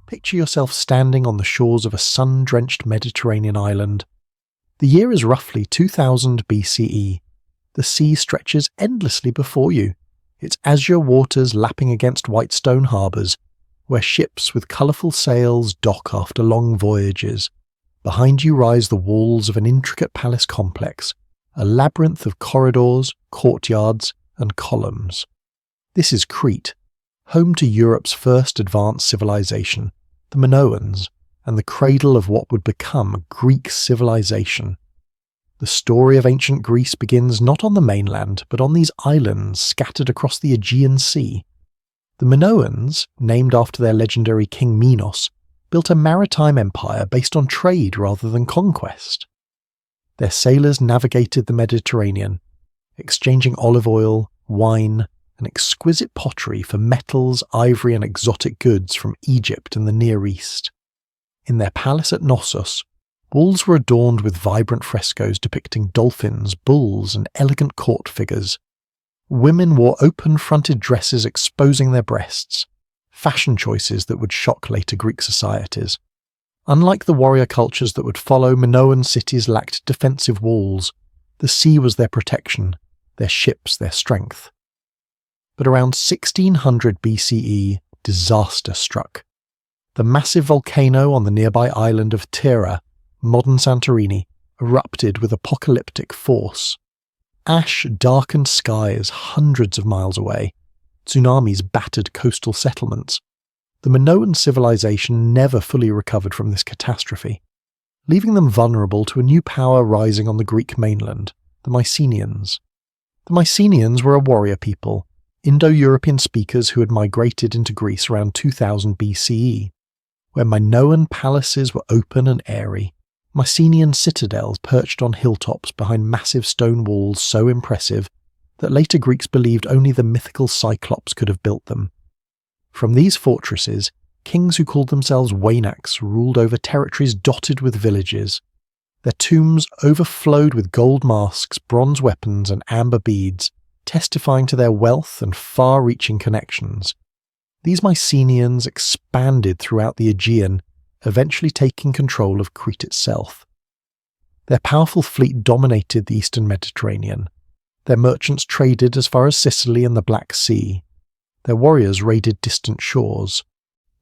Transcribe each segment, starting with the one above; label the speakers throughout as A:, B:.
A: Picture yourself standing on the shores of a sun-drenched Mediterranean island. The year is roughly 2000 BCE. The sea stretches endlessly before you, its azure waters lapping against white stone harbours, where ships with colourful sails dock after long voyages. Behind you rise the walls of an intricate palace complex, a labyrinth of corridors, courtyards, and columns. This is Crete, home to Europe's first advanced civilization, the Minoans, and the cradle of what would become Greek civilization. The story of ancient Greece begins not on the mainland, but on these islands scattered across the Aegean Sea. The Minoans, named after their legendary king Minos, built a maritime empire based on trade rather than conquest. Their sailors navigated the Mediterranean, exchanging olive oil, wine, and exquisite pottery for metals, ivory, and exotic goods from Egypt and the Near East. In their palace at Knossos, walls were adorned with vibrant frescoes depicting dolphins, bulls, and elegant court figures. Women wore open-fronted dresses exposing their breasts, fashion choices that would shock later Greek societies. Unlike the warrior cultures that would follow, Minoan cities lacked defensive walls. The sea was their protection, their ships their strength. But around 1600 BCE, disaster struck. The massive volcano on the nearby island of Tira, modern Santorini, erupted with apocalyptic force. Ash darkened skies hundreds of miles away. Tsunamis battered coastal settlements. The Minoan civilization never fully recovered from this catastrophe, leaving them vulnerable to a new power rising on the Greek mainland, the Mycenaeans. The Mycenaeans were a warrior people, Indo-European speakers who had migrated into Greece around 2000 BCE, where Minoan palaces were open and airy. Mycenaean citadels perched on hilltops behind massive stone walls so impressive that later Greeks believed only the mythical Cyclops could have built them. From these fortresses, kings who called themselves Wainaks ruled over territories dotted with villages. Their tombs overflowed with gold masks, bronze weapons, and amber beads, testifying to their wealth and far-reaching connections. These Mycenaeans expanded throughout the Aegean, eventually taking control of Crete itself. Their powerful fleet dominated the eastern Mediterranean. Their merchants traded as far as Sicily and the Black Sea. Their warriors raided distant shores.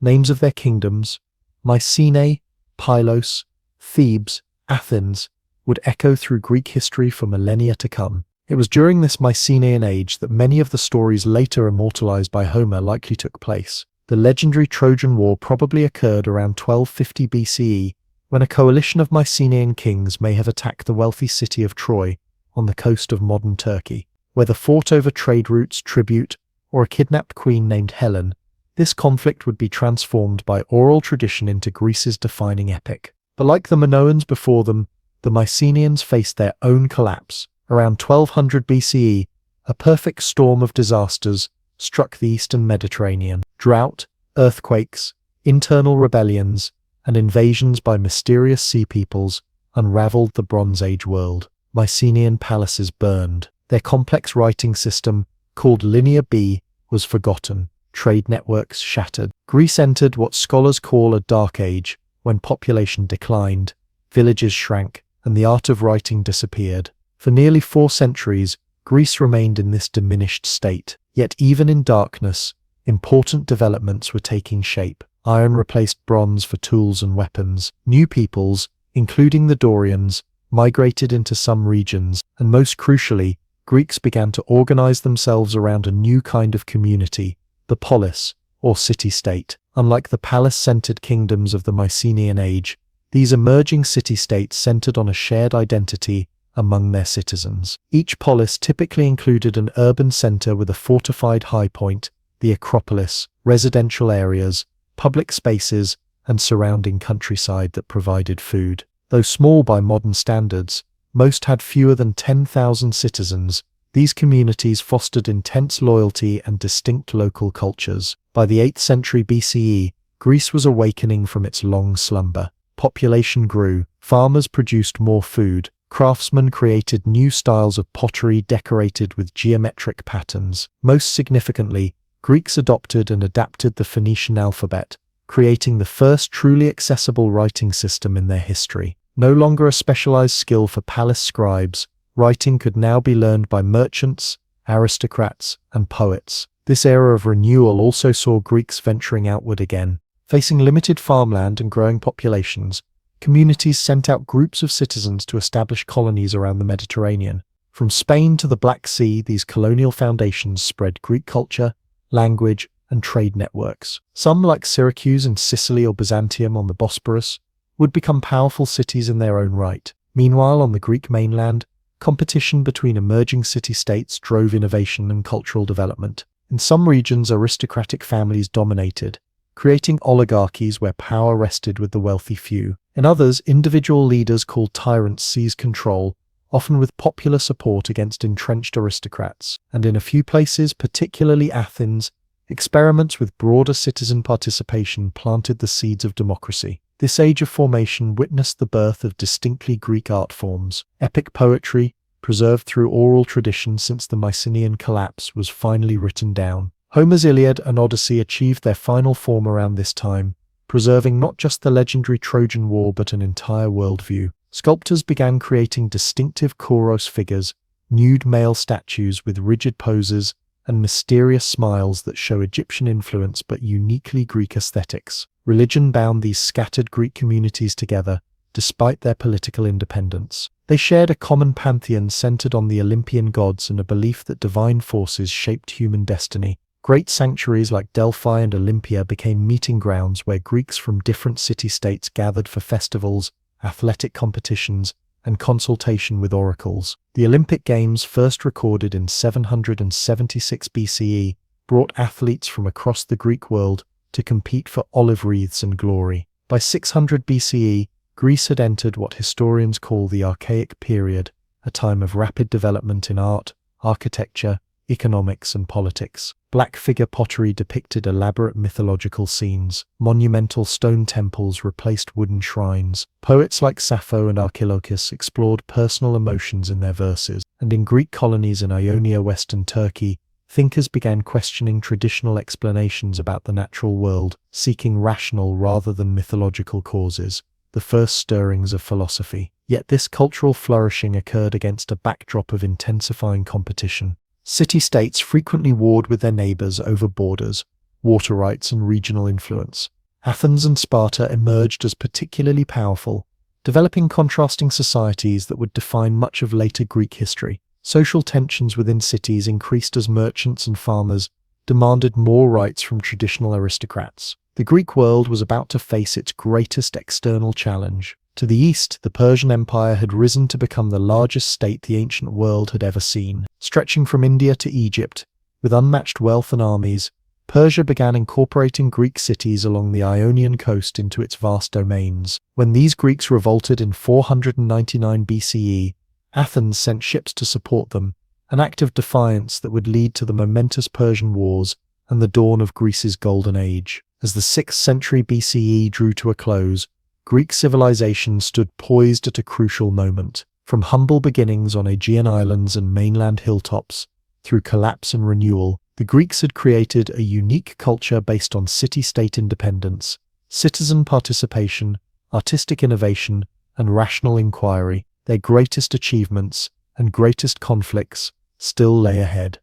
A: Names of their kingdoms, Mycenae, Pylos, Thebes, Athens, would echo through Greek history for millennia to come. It was during this Mycenaean age that many of the stories later immortalized by Homer likely took place. The legendary Trojan War probably occurred around 1250 BCE, when a coalition of Mycenaean kings may have attacked the wealthy city of Troy on the coast of modern Turkey. Whether fought over trade routes, tribute, or a kidnapped queen named Helen, this conflict would be transformed by oral tradition into Greece's defining epic. But like the Minoans before them, the Mycenaeans faced their own collapse. Around 1200 BCE, a perfect storm of disasters struck the eastern Mediterranean. Drought, earthquakes, internal rebellions, and invasions by mysterious sea peoples unraveled the Bronze Age world. Mycenaean palaces burned. Their complex writing system, called Linear B, was forgotten. Trade networks shattered. Greece entered what scholars call a dark age, when population declined, villages shrank, and the art of writing disappeared. For nearly 4 centuries, Greece remained in this diminished state. Yet even in darkness, important developments were taking shape. Iron replaced bronze for tools and weapons. New peoples, including the Dorians, migrated into some regions, and most crucially, Greeks began to organize themselves around a new kind of community, the polis, or city-state. Unlike the palace-centered kingdoms of the Mycenaean age, these emerging city-states centered on a shared identity among their citizens. Each polis typically included an urban center with a fortified high point, the Acropolis, residential areas, public spaces, and surrounding countryside that provided food. Though small by modern standards, most had fewer than 10,000 citizens. These communities fostered intense loyalty and distinct local cultures. By the 8th century BCE, Greece was awakening from its long slumber. Population grew, farmers produced more food, craftsmen created new styles of pottery decorated with geometric patterns. Most significantly, Greeks adopted and adapted the Phoenician alphabet, creating the first truly accessible writing system in their history. No longer a specialized skill for palace scribes, writing could now be learned by merchants, aristocrats, and poets. This era of renewal also saw Greeks venturing outward again. Facing limited farmland and growing populations, communities sent out groups of citizens to establish colonies around the Mediterranean. From Spain to the Black Sea, these colonial foundations spread Greek culture, language, and trade networks. Some, like Syracuse in Sicily or Byzantium on the Bosporus, would become powerful cities in their own right. Meanwhile, on the Greek mainland, competition between emerging city-states drove innovation and cultural development. In some regions, aristocratic families dominated, creating oligarchies where power rested with the wealthy few. In others, individual leaders called tyrants seized control, often with popular support against entrenched aristocrats. And in a few places, particularly Athens, experiments with broader citizen participation planted the seeds of democracy. This age of formation witnessed the birth of distinctly Greek art forms. Epic poetry, preserved through oral tradition since the Mycenaean collapse, was finally written down. Homer's Iliad and Odyssey achieved their final form around this time, preserving not just the legendary Trojan War but an entire worldview. Sculptors began creating distinctive Kouros figures, nude male statues with rigid poses, and mysterious smiles that show Egyptian influence but uniquely Greek aesthetics. Religion bound these scattered Greek communities together, despite their political independence. They shared a common pantheon centered on the Olympian gods and a belief that divine forces shaped human destiny. Great sanctuaries like Delphi and Olympia became meeting grounds where Greeks from different city-states gathered for festivals, athletic competitions, and consultation with oracles. The Olympic Games, first recorded in 776 BCE, brought athletes from across the Greek world to compete for olive wreaths and glory. By 600 BCE, Greece had entered what historians call the Archaic period, a time of rapid development in art, architecture, economics, and politics. Black figure pottery depicted elaborate mythological scenes. Monumental stone temples replaced wooden shrines. Poets like Sappho and Archilochus explored personal emotions in their verses. And in Greek colonies in Ionia, western Turkey, thinkers began questioning traditional explanations about the natural world, seeking rational rather than mythological causes, the first stirrings of philosophy. Yet this cultural flourishing occurred against a backdrop of intensifying competition. City-states frequently warred with their neighbors over borders, water rights, and regional influence. Athens and Sparta emerged as particularly powerful, developing contrasting societies that would define much of later Greek history. Social tensions within cities increased as merchants and farmers demanded more rights from traditional aristocrats. The Greek world was about to face its greatest external challenge. To the east, the Persian Empire had risen to become the largest state the ancient world had ever seen. Stretching from India to Egypt, with unmatched wealth and armies, Persia began incorporating Greek cities along the Ionian coast into its vast domains. When these Greeks revolted in 499 BCE, Athens sent ships to support them, an act of defiance that would lead to the momentous Persian Wars and the dawn of Greece's Golden Age. As the 6th century BCE drew to a close, Greek civilization stood poised at a crucial moment. From humble beginnings on Aegean islands and mainland hilltops, through collapse and renewal, the Greeks had created a unique culture based on city-state independence, citizen participation, artistic innovation, and rational inquiry. Their greatest achievements and greatest conflicts still lay ahead.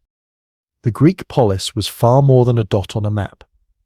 A: The Greek polis was far more than a dot on a map.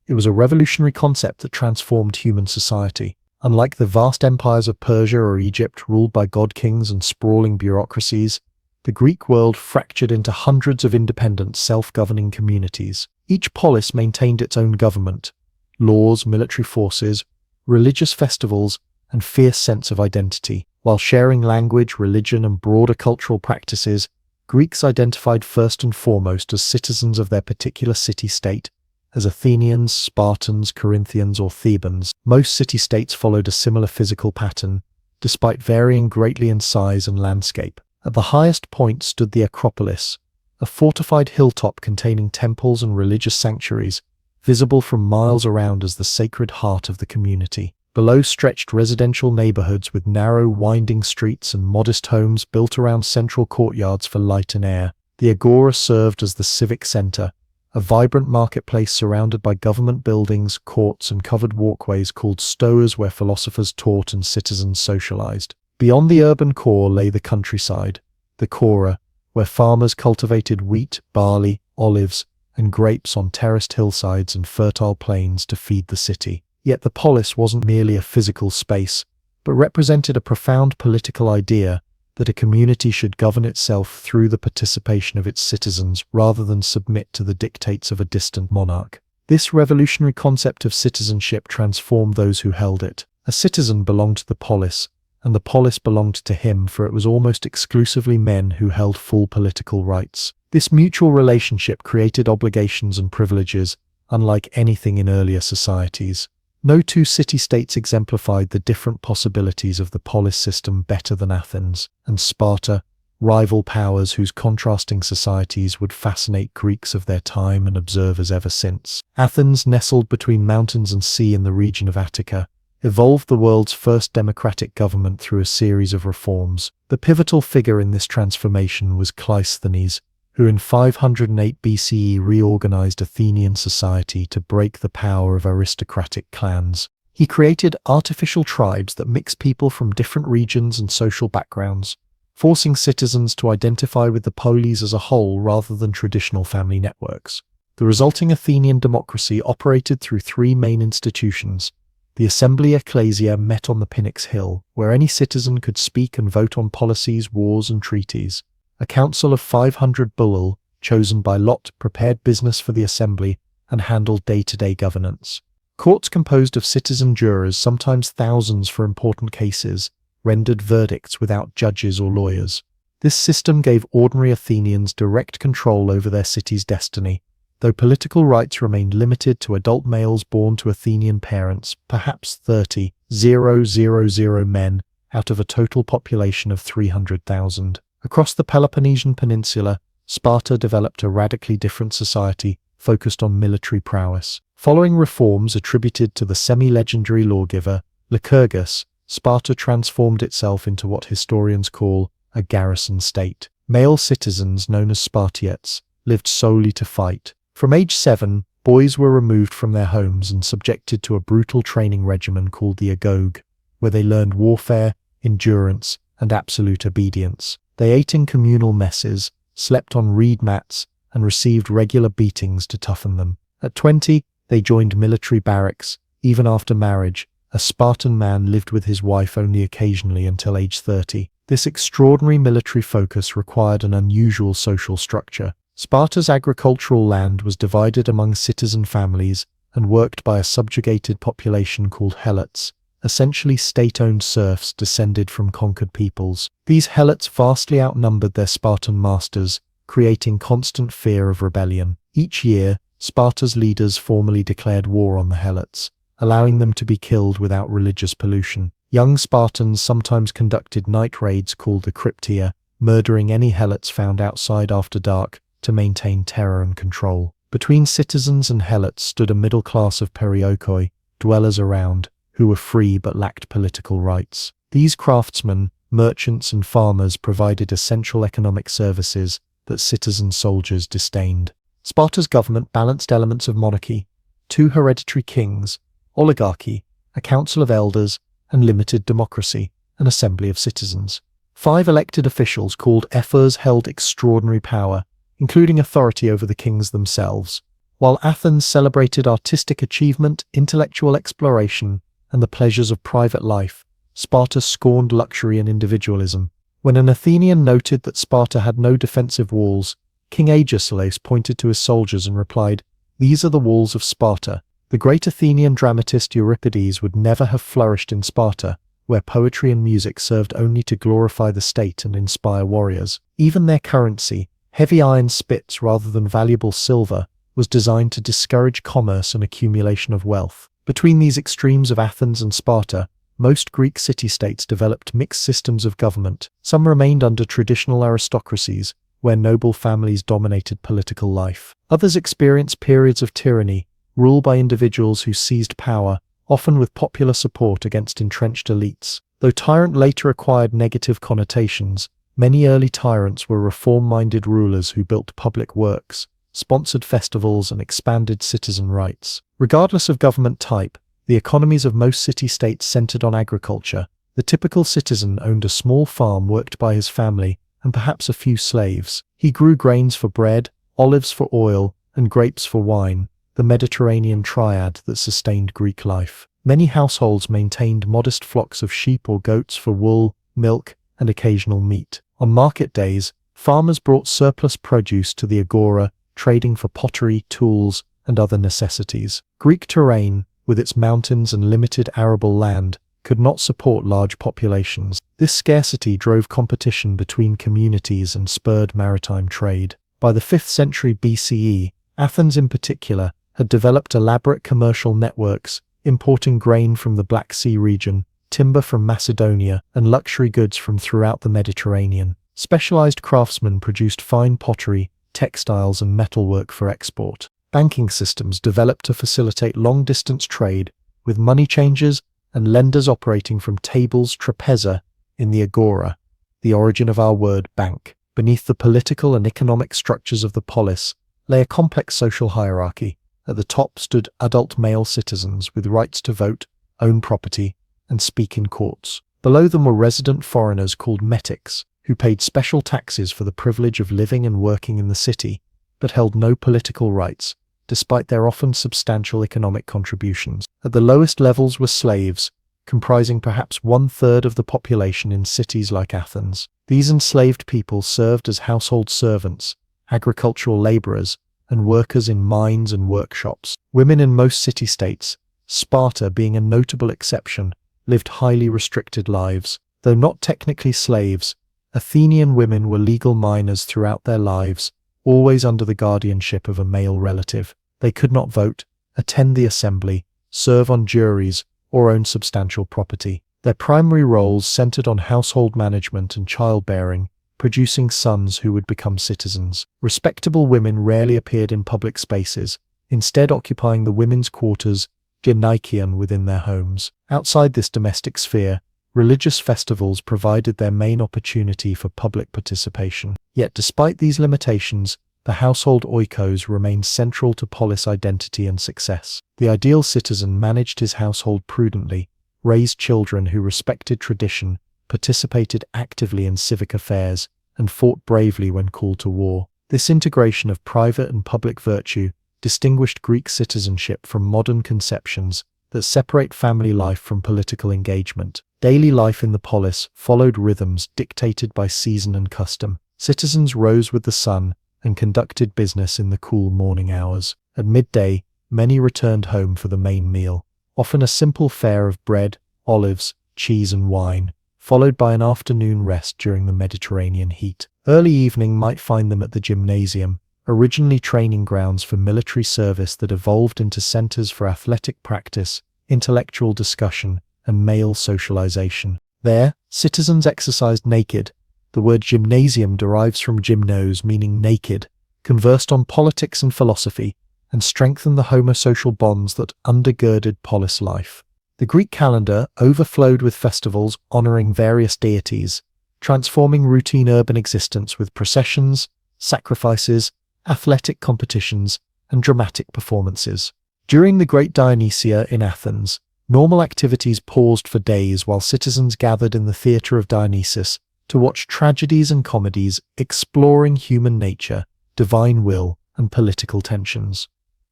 A: It was a revolutionary concept that transformed human society. Unlike the vast empires of Persia or Egypt ruled by god-kings and sprawling bureaucracies, the Greek world fractured into hundreds of independent, self-governing communities. Each polis maintained its own government, laws, military forces, religious festivals, and fierce sense of identity. While sharing language, religion, and broader cultural practices, Greeks identified first and foremost as citizens of their particular city-state, as Athenians, Spartans, Corinthians, or Thebans. Most city-states followed a similar physical pattern, despite varying greatly in size and landscape. At the highest point stood the Acropolis, a fortified hilltop containing temples and religious sanctuaries, visible from miles around as the sacred heart of the community. Below stretched residential neighborhoods with narrow, winding streets and modest homes built around central courtyards for light and air. The Agora served as the civic center, a vibrant marketplace surrounded by government buildings, courts, and covered walkways called stoas where philosophers taught and citizens socialized. Beyond the urban core lay the countryside, the chora, where farmers cultivated wheat, barley, olives, and grapes on terraced hillsides and fertile plains to feed the city. Yet the polis wasn't merely a physical space, but represented a profound political idea that a community should govern itself through the participation of its citizens rather than submit to the dictates of a distant monarch. This revolutionary concept of citizenship transformed those who held it. A citizen belonged to the polis, and the polis belonged to him, for it was almost exclusively men who held full political rights. This mutual relationship created obligations and privileges unlike anything in earlier societies. No two city-states exemplified the different possibilities of the polis system better than Athens and Sparta, rival powers whose contrasting societies would fascinate Greeks of their time and observers ever since. Athens, nestled between mountains and sea in the region of Attica, evolved the world's first democratic government through a series of reforms. The pivotal figure in this transformation was Cleisthenes, who in 508 BCE reorganized Athenian society to break the power of aristocratic clans. He created artificial tribes that mixed people from different regions and social backgrounds, forcing citizens to identify with the polis as a whole rather than traditional family networks. The resulting Athenian democracy operated through three main institutions. The Assembly Ecclesia met on the Pnyx Hill, where any citizen could speak and vote on policies, wars, and treaties. A council of 500 bulul, chosen by lot, prepared business for the assembly and handled day-to-day governance. Courts composed of citizen jurors, sometimes thousands for important cases, rendered verdicts without judges or lawyers. This system gave ordinary Athenians direct control over their city's destiny, though political rights remained limited to adult males born to Athenian parents, perhaps 30,000 men out of a total population of 300,000. Across the Peloponnesian Peninsula, Sparta developed a radically different society focused on military prowess. Following reforms attributed to the semi-legendary lawgiver Lycurgus, Sparta transformed itself into what historians call a garrison state. Male citizens, known as Spartiates, lived solely to fight. From age 7, boys were removed from their homes and subjected to a brutal training regimen called the agoge, where they learned warfare, endurance, and absolute obedience. They ate in communal messes, slept on reed mats, and received regular beatings to toughen them. At 20, they joined military barracks. Even after marriage, a Spartan man lived with his wife only occasionally until age 30. This extraordinary military focus required an unusual social structure. Sparta's agricultural land was divided among citizen families and worked by a subjugated population called helots, essentially state-owned serfs descended from conquered peoples. These helots vastly outnumbered their Spartan masters, creating constant fear of rebellion. Each year, Sparta's leaders formally declared war on the helots, allowing them to be killed without religious pollution. Young Spartans sometimes conducted night raids called the Cryptia, murdering any helots found outside after dark to maintain terror and control. Between citizens and helots stood a middle class of periokoi, dwellers around, who were free but lacked political rights. These craftsmen, merchants, and farmers provided essential economic services that citizen soldiers disdained. Sparta's government balanced elements of monarchy, 2 hereditary kings, oligarchy, a council of elders, and limited democracy, an assembly of citizens. 5 elected officials called ephors held extraordinary power, including authority over the kings themselves. While Athens celebrated artistic achievement, intellectual exploration, and the pleasures of private life, Sparta scorned luxury and individualism. When an Athenian noted that Sparta had no defensive walls, King Agesilaus pointed to his soldiers and replied, "These are the walls of Sparta." The great Athenian dramatist Euripides would never have flourished in Sparta, where poetry and music served only to glorify the state and inspire warriors. Even their currency, heavy iron spits rather than valuable silver, was designed to discourage commerce and accumulation of wealth. Between these extremes of Athens and Sparta, most Greek city-states developed mixed systems of government. Some remained under traditional aristocracies, where noble families dominated political life. Others experienced periods of tyranny, ruled by individuals who seized power, often with popular support against entrenched elites. Though tyrant later acquired negative connotations, many early tyrants were reform-minded rulers who built public works, sponsored festivals, and expanded citizen rights. Regardless of government type, the economies of most city-states centered on agriculture. The typical citizen owned a small farm worked by his family and perhaps a few slaves. He grew grains for bread, olives for oil, and grapes for wine, the Mediterranean triad that sustained Greek life. Many households maintained modest flocks of sheep or goats for wool, milk, and occasional meat. On market days, farmers brought surplus produce to the agora, trading for pottery, tools, and other necessities. Greek terrain, with its mountains and limited arable land, could not support large populations. This scarcity drove competition between communities and spurred maritime trade. By the 5th century BCE, Athens in particular had developed elaborate commercial networks, importing grain from the Black Sea region, timber from Macedonia, and luxury goods from throughout the Mediterranean. Specialized craftsmen produced fine pottery, textiles, and metalwork for export. Banking systems developed to facilitate long-distance trade, with money changers and lenders operating from tables trapeza in the agora, the origin of our word bank. Beneath the political and economic structures of the polis lay a complex social hierarchy. At the top stood adult male citizens with rights to vote, own property, and speak in courts. Below them were resident foreigners called metics, who paid special taxes for the privilege of living and working in the city, but held no political rights, despite their often substantial economic contributions. At the lowest levels were slaves, comprising perhaps 1/3 of the population in cities like Athens. These enslaved people served as household servants, agricultural laborers, and workers in mines and workshops. Women in most city-states, Sparta being a notable exception, lived highly restricted lives. Though not technically slaves, Athenian women were legal minors throughout their lives, always under the guardianship of a male relative. They could not vote, attend the assembly, serve on juries, or own substantial property. Their primary roles centered on household management and childbearing, producing sons who would become citizens. Respectable women rarely appeared in public spaces, instead occupying the women's quarters, gynaikion, within their homes. Outside this domestic sphere, religious festivals provided their main opportunity for public participation. Yet despite these limitations, the household oikos remained central to polis identity and success. The ideal citizen managed his household prudently, raised children who respected tradition, participated actively in civic affairs, and fought bravely when called to war. This integration of private and public virtue distinguished Greek citizenship from modern conceptions that separate family life from political engagement. Daily life in the polis followed rhythms dictated by season and custom. Citizens rose with the sun and conducted business in the cool morning hours. At midday, many returned home for the main meal, often a simple fare of bread, olives, cheese, and wine, followed by an afternoon rest during the Mediterranean heat. Early evening might find them at the gymnasium, originally training grounds for military service that evolved into centers for athletic practice, intellectual discussion, and male socialization. There, citizens exercised naked. The word gymnasium derives from gymnos, meaning naked, conversed on politics and philosophy, and strengthened the homosocial bonds that undergirded polis life. The Greek calendar overflowed with festivals honoring various deities, transforming routine urban existence with processions, sacrifices, athletic competitions, and dramatic performances. During the Great Dionysia in Athens, normal activities paused for days while citizens gathered in the theatre of Dionysus to watch tragedies and comedies exploring human nature, divine will, and political tensions.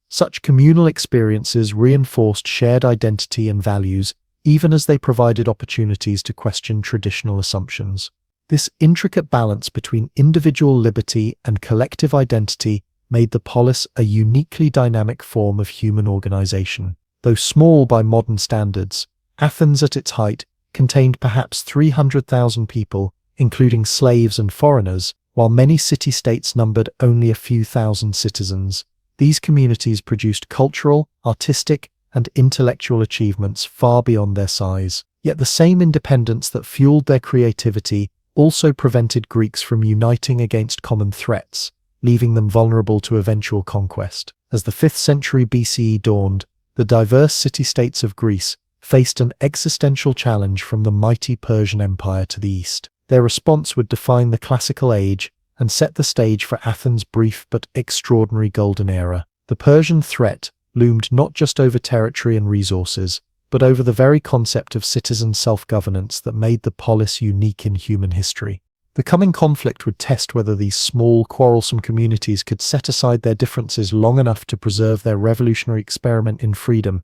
A: Such communal experiences reinforced shared identity and values, even as they provided opportunities to question traditional assumptions. This intricate balance between individual liberty and collective identity made the polis a uniquely dynamic form of human organization. Though small by modern standards, Athens at its height contained perhaps 300,000 people, including slaves and foreigners, while many city-states numbered only a few thousand citizens. These communities produced cultural, artistic, and intellectual achievements far beyond their size. Yet the same independence that fueled their creativity also prevented Greeks from uniting against common threats, leaving them vulnerable to eventual conquest. As the 5th century BCE dawned, the diverse city-states of Greece faced an existential challenge from the mighty Persian Empire to the east. Their response would define the classical age and set the stage for Athens' brief but extraordinary golden era. The Persian threat loomed not just over territory and resources, but over the very concept of citizen self-governance that made the polis unique in human history. The coming conflict would test whether these small, quarrelsome communities could set aside their differences long enough to preserve their revolutionary experiment in freedom.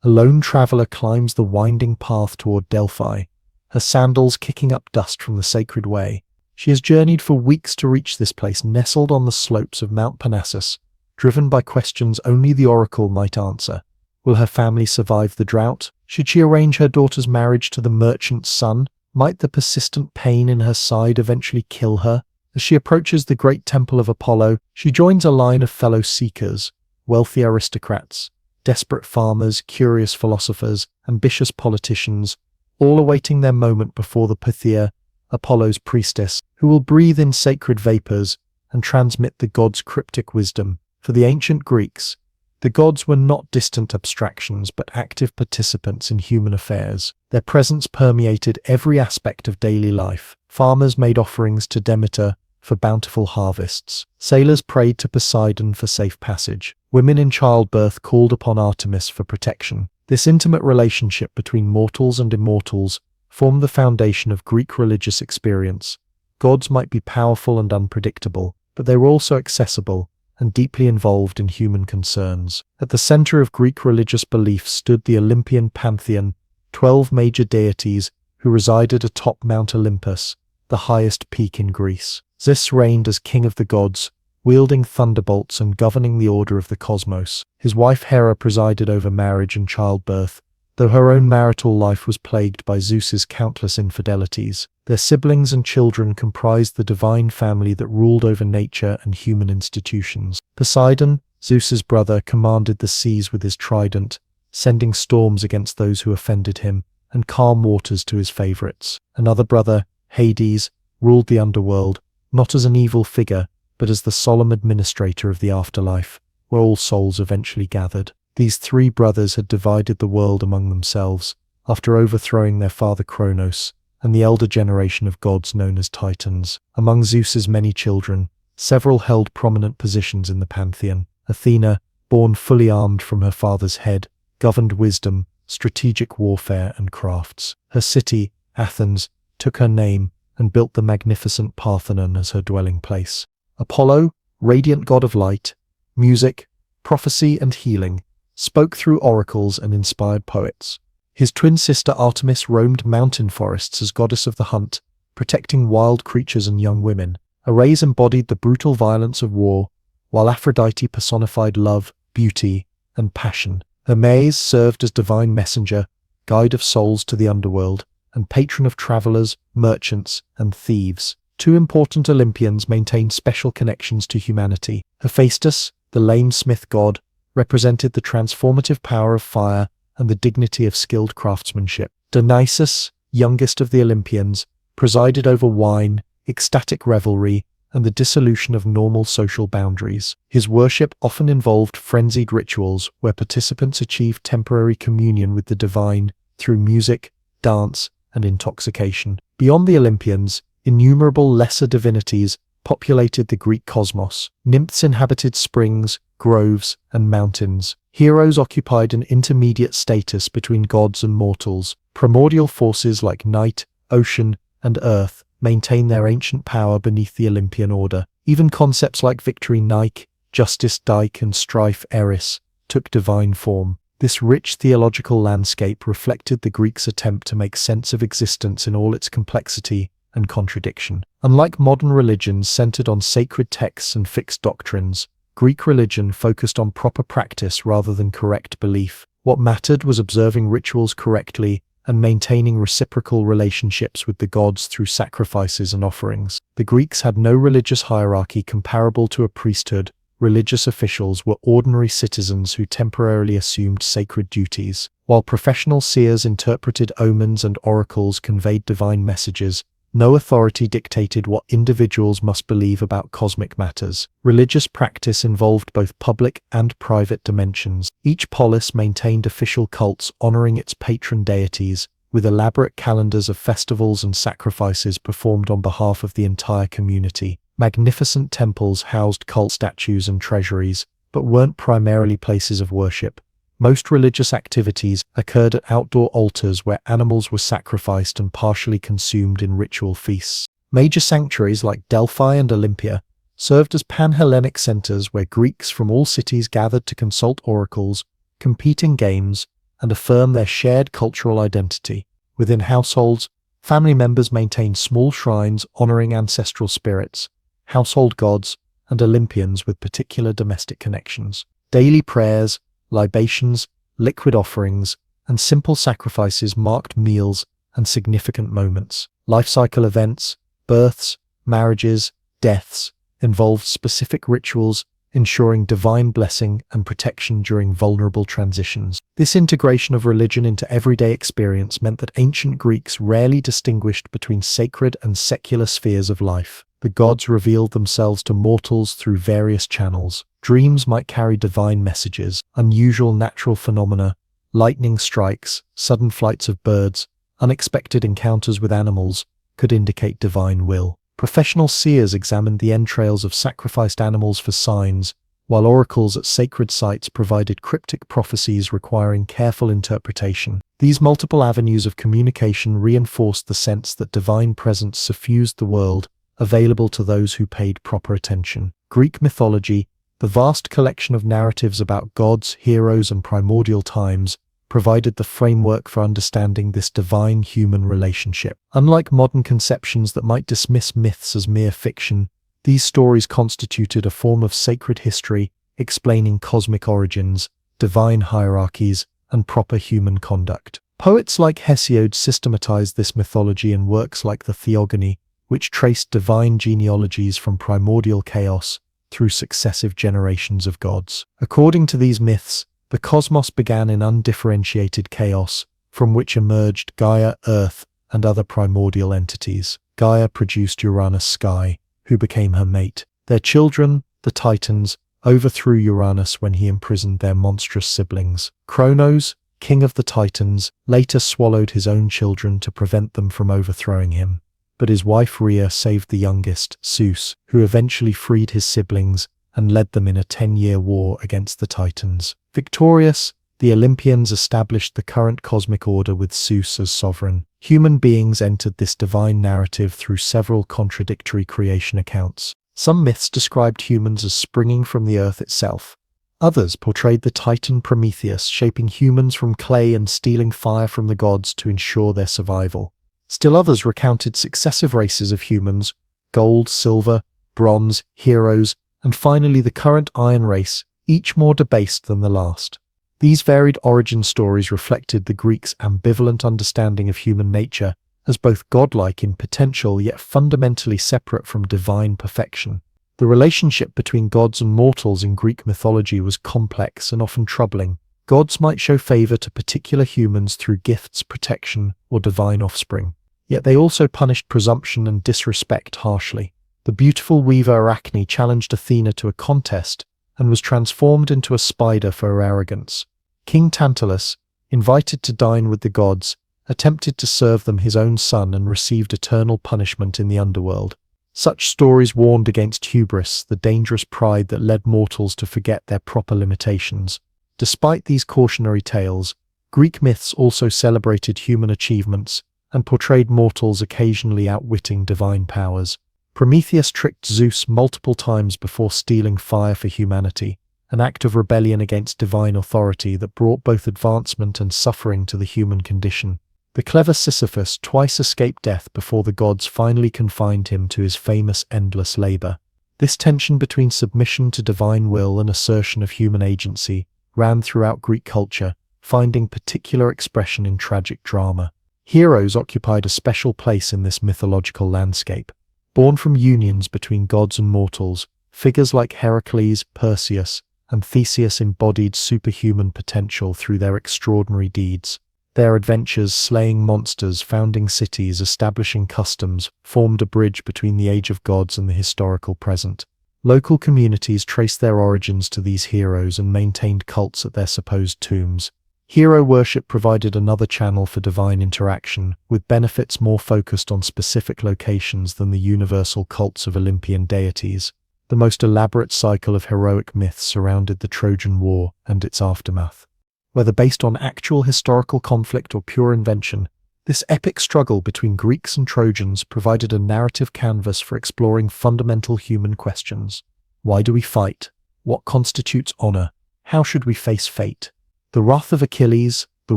A: A lone traveler climbs the winding path toward Delphi, her sandals kicking up dust from the sacred way. She has journeyed for weeks to reach this place nestled on the slopes of Mount Olympus, driven by questions only the oracle might answer. Will her family survive the drought? Should she arrange her daughter's marriage to the merchant's son? Might the persistent pain in her side eventually kill her? As she approaches the great temple of Apollo, she joins a line of fellow seekers, wealthy aristocrats, desperate farmers, curious philosophers, ambitious politicians, all awaiting their moment before the Pythia, Apollo's priestess, who will breathe in sacred vapors and transmit the god's cryptic wisdom. For the ancient Greeks, the gods were not distant abstractions but active participants in human affairs. Their presence permeated every aspect of daily life. Farmers made offerings to Demeter for bountiful harvests. Sailors prayed to Poseidon for safe passage. Women in childbirth called upon Artemis for protection. This intimate relationship between mortals and immortals formed the foundation of Greek religious experience. Gods might be powerful and unpredictable, but they were also accessible and deeply involved in human concerns. At the center of Greek religious belief stood the Olympian pantheon, 12 major deities who resided atop Mount Olympus, the highest peak in Greece. Zeus reigned as king of the gods, wielding thunderbolts and governing the order of the cosmos. His wife Hera presided over marriage and childbirth, though her own marital life was plagued by Zeus's countless infidelities. Their siblings and children comprised the divine family that ruled over nature and human institutions. Poseidon, Zeus's brother, commanded the seas with his trident, sending storms against those who offended him, and calm waters to his favorites. Another brother, Hades, ruled the underworld, not as an evil figure, but as the solemn administrator of the afterlife, where all souls eventually gathered. These three brothers had divided the world among themselves, after overthrowing their father Kronos, and the elder generation of gods known as Titans. Among Zeus's many children, several held prominent positions in the pantheon. Athena, born fully armed from her father's head, governed wisdom, strategic warfare, and crafts. Her city, Athens, took her name and built the magnificent Parthenon as her dwelling place. Apollo, radiant god of light, music, prophecy, and healing, spoke through oracles and inspired poets. His twin sister Artemis roamed mountain forests as goddess of the hunt, protecting wild creatures and young women. Ares embodied the brutal violence of war, while Aphrodite personified love, beauty, and passion. Hermes served as divine messenger, guide of souls to the underworld, and patron of travelers, merchants, and thieves. Two important Olympians maintained special connections to humanity. Hephaestus, the lame smith god, represented the transformative power of fire and the dignity of skilled craftsmanship. Dionysus, youngest of the Olympians, presided over wine, ecstatic revelry, and the dissolution of normal social boundaries. His worship often involved frenzied rituals where participants achieved temporary communion with the divine through music, dance, and intoxication. Beyond the Olympians, innumerable lesser divinities populated the Greek cosmos. Nymphs inhabited springs, groves, and mountains. Heroes occupied an intermediate status between gods and mortals. Primordial forces like night, ocean, and earth maintained their ancient power beneath the Olympian order. Even concepts like victory Nike, justice Dike, and strife Eris took divine form. This rich theological landscape reflected the Greeks' attempt to make sense of existence in all its complexity and contradiction. Unlike modern religions centered on sacred texts and fixed doctrines, Greek religion focused on proper practice rather than correct belief. What mattered was observing rituals correctly and maintaining reciprocal relationships with the gods through sacrifices and offerings. The Greeks had no religious hierarchy comparable to a priesthood. Religious officials were ordinary citizens who temporarily assumed sacred duties, while professional seers interpreted omens and oracles conveyed divine messages. No authority dictated what individuals must believe about cosmic matters. Religious practice involved both public and private dimensions. Each polis maintained official cults honoring its patron deities, with elaborate calendars of festivals and sacrifices performed on behalf of the entire community. Magnificent temples housed cult statues and treasuries, but weren't primarily places of worship. Most religious activities occurred at outdoor altars where animals were sacrificed and partially consumed in ritual feasts. Major sanctuaries like Delphi and Olympia served as pan-Hellenic centers where Greeks from all cities gathered to consult oracles, compete in games, and affirm their shared cultural identity. Within households, family members maintained small shrines honoring ancestral spirits, household gods, and Olympians with particular domestic connections. Daily prayers, libations, liquid offerings, and simple sacrifices marked meals and significant moments. Life cycle events, births, marriages, deaths, involved specific rituals, ensuring divine blessing and protection during vulnerable transitions. This integration of religion into everyday experience meant that ancient Greeks rarely distinguished between sacred and secular spheres of life. The gods revealed themselves to mortals through various channels. Dreams might carry divine messages, unusual natural phenomena, lightning strikes, sudden flights of birds, unexpected encounters with animals could indicate divine will. Professional seers examined the entrails of sacrificed animals for signs, while oracles at sacred sites provided cryptic prophecies requiring careful interpretation. These multiple avenues of communication reinforced the sense that divine presence suffused the world, available to those who paid proper attention. Greek mythology, the vast collection of narratives about gods, heroes, and primordial times, provided the framework for understanding this divine-human relationship. Unlike modern conceptions that might dismiss myths as mere fiction, these stories constituted a form of sacred history, explaining cosmic origins, divine hierarchies, and proper human conduct. Poets like Hesiod systematized this mythology in works like the Theogony, which traced divine genealogies from primordial chaos through successive generations of gods. According to these myths, the cosmos began in undifferentiated chaos, from which emerged Gaia, Earth, and other primordial entities. Gaia produced Uranus Sky, who became her mate. Their children, the Titans, overthrew Uranus when he imprisoned their monstrous siblings. Kronos, king of the Titans, later swallowed his own children to prevent them from overthrowing him. But his wife Rhea saved the youngest, Zeus, who eventually freed his siblings and led them in a 10-year war against the Titans. Victorious, the Olympians established the current cosmic order with Zeus as sovereign. Human beings entered this divine narrative through several contradictory creation accounts. Some myths described humans as springing from the earth itself. Others portrayed the Titan Prometheus shaping humans from clay and stealing fire from the gods to ensure their survival. Still others recounted successive races of humans: gold, silver, bronze, heroes, and finally the current iron race, each more debased than the last. These varied origin stories reflected the Greeks' ambivalent understanding of human nature as both godlike in potential yet fundamentally separate from divine perfection. The relationship between gods and mortals in Greek mythology was complex and often troubling. Gods might show favor to particular humans through gifts, protection, or divine offspring. Yet they also punished presumption and disrespect harshly. The beautiful weaver Arachne challenged Athena to a contest and was transformed into a spider for her arrogance. King Tantalus, invited to dine with the gods, attempted to serve them his own son and received eternal punishment in the underworld. Such stories warned against hubris, the dangerous pride that led mortals to forget their proper limitations. Despite these cautionary tales, Greek myths also celebrated human achievements and portrayed mortals occasionally outwitting divine powers. Prometheus tricked Zeus multiple times before stealing fire for humanity, an act of rebellion against divine authority that brought both advancement and suffering to the human condition. The clever Sisyphus twice escaped death before the gods finally confined him to his famous endless labor. This tension between submission to divine will and assertion of human agency ran throughout Greek culture, finding particular expression in tragic drama. Heroes occupied a special place in this mythological landscape. Born from unions between gods and mortals, figures like Heracles, Perseus, and Theseus embodied superhuman potential through their extraordinary deeds. Their adventures, slaying monsters, founding cities, establishing customs, formed a bridge between the age of gods and the historical present. Local communities traced their origins to these heroes and maintained cults at their supposed tombs. Hero worship provided another channel for divine interaction, with benefits more focused on specific locations than the universal cults of Olympian deities. The most elaborate cycle of heroic myths surrounded the Trojan War and its aftermath. Whether based on actual historical conflict or pure invention, this epic struggle between Greeks and Trojans provided a narrative canvas for exploring fundamental human questions. Why do we fight? What constitutes honor? How should we face fate? The wrath of Achilles, the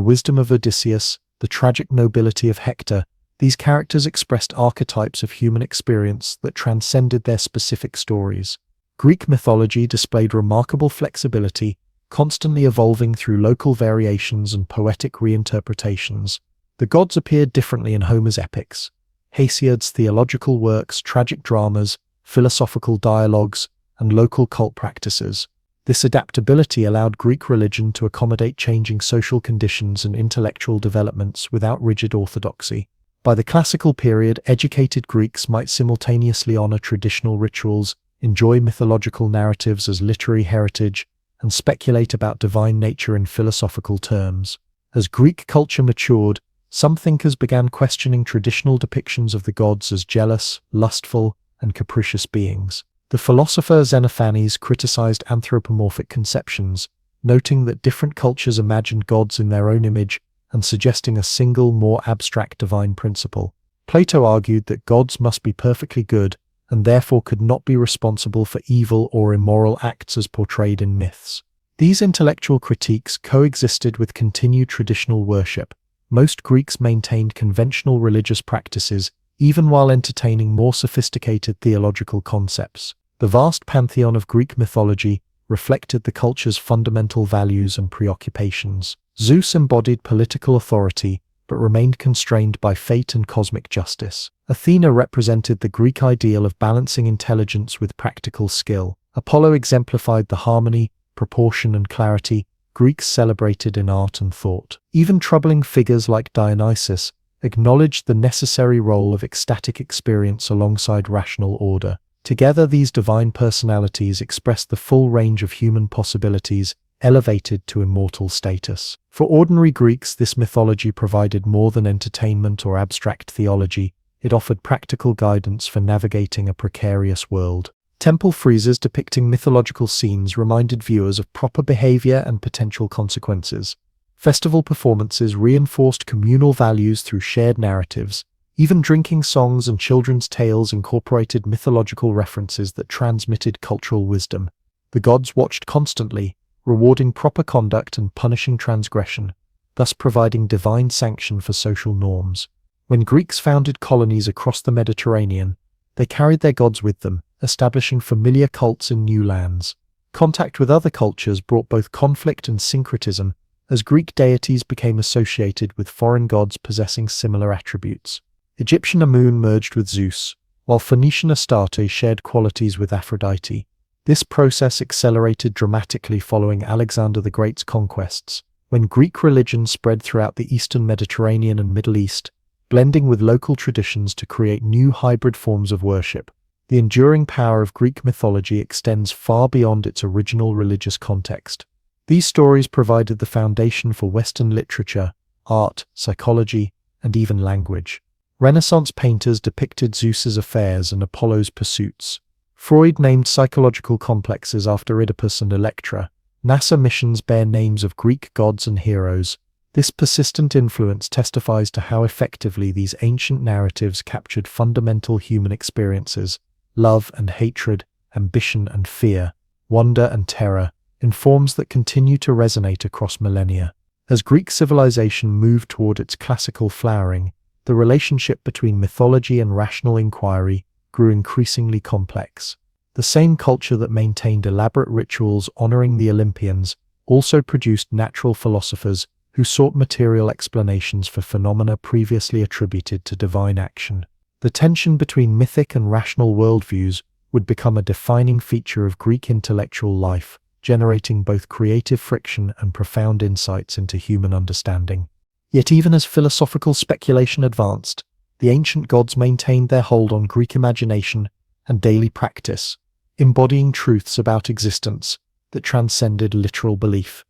A: wisdom of Odysseus, the tragic nobility of Hector, these characters expressed archetypes of human experience that transcended their specific stories. Greek mythology displayed remarkable flexibility, constantly evolving through local variations and poetic reinterpretations. The gods appeared differently in Homer's epics, Hesiod's theological works, tragic dramas, philosophical dialogues, and local cult practices. This adaptability allowed Greek religion to accommodate changing social conditions and intellectual developments without rigid orthodoxy. By the classical period, educated Greeks might simultaneously honor traditional rituals, enjoy mythological narratives as literary heritage, and speculate about divine nature in philosophical terms. As Greek culture matured, some thinkers began questioning traditional depictions of the gods as jealous, lustful, and capricious beings. The philosopher Xenophanes criticized anthropomorphic conceptions, noting that different cultures imagined gods in their own image and suggesting a single, more abstract divine principle. Plato argued that gods must be perfectly good and therefore could not be responsible for evil or immoral acts as portrayed in myths. These intellectual critiques coexisted with continued traditional worship. Most Greeks maintained conventional religious practices, even while entertaining more sophisticated theological concepts. The vast pantheon of Greek mythology reflected the culture's fundamental values and preoccupations. Zeus embodied political authority, but remained constrained by fate and cosmic justice. Athena represented the Greek ideal of balancing intelligence with practical skill. Apollo exemplified the harmony, proportion, and clarity Greeks celebrated in art and thought. Even troubling figures like Dionysus acknowledged the necessary role of ecstatic experience alongside rational order. Together, these divine personalities expressed the full range of human possibilities, elevated to immortal status. For ordinary Greeks, this mythology provided more than entertainment or abstract theology. It offered practical guidance for navigating a precarious world. Temple friezes depicting mythological scenes reminded viewers of proper behavior and potential consequences. Festival performances reinforced communal values through shared narratives. Even drinking songs and children's tales incorporated mythological references that transmitted cultural wisdom. The gods watched constantly, rewarding proper conduct and punishing transgression, thus providing divine sanction for social norms. When Greeks founded colonies across the Mediterranean, they carried their gods with them, establishing familiar cults in new lands. Contact with other cultures brought both conflict and syncretism, as Greek deities became associated with foreign gods possessing similar attributes. Egyptian Amun merged with Zeus, while Phoenician Astarte shared qualities with Aphrodite. This process accelerated dramatically following Alexander the Great's conquests, when Greek religion spread throughout the eastern Mediterranean and Middle East, blending with local traditions to create new hybrid forms of worship. The enduring power of Greek mythology extends far beyond its original religious context. These stories provided the foundation for Western literature, art, psychology, and even language. Renaissance painters depicted Zeus's affairs and Apollo's pursuits. Freud named psychological complexes after Oedipus and Electra. NASA missions bear names of Greek gods and heroes. This persistent influence testifies to how effectively these ancient narratives captured fundamental human experiences: love and hatred, ambition and fear, wonder and terror, in forms that continue to resonate across millennia. As Greek civilization moved toward its classical flowering, the relationship between mythology and rational inquiry grew increasingly complex. The same culture that maintained elaborate rituals honoring the Olympians also produced natural philosophers who sought material explanations for phenomena previously attributed to divine action. The tension between mythic and rational worldviews would become a defining feature of Greek intellectual life, generating both creative friction and profound insights into human understanding. Yet even as philosophical speculation advanced, the ancient gods maintained their hold on Greek imagination and daily practice, embodying truths about existence that transcended literal belief.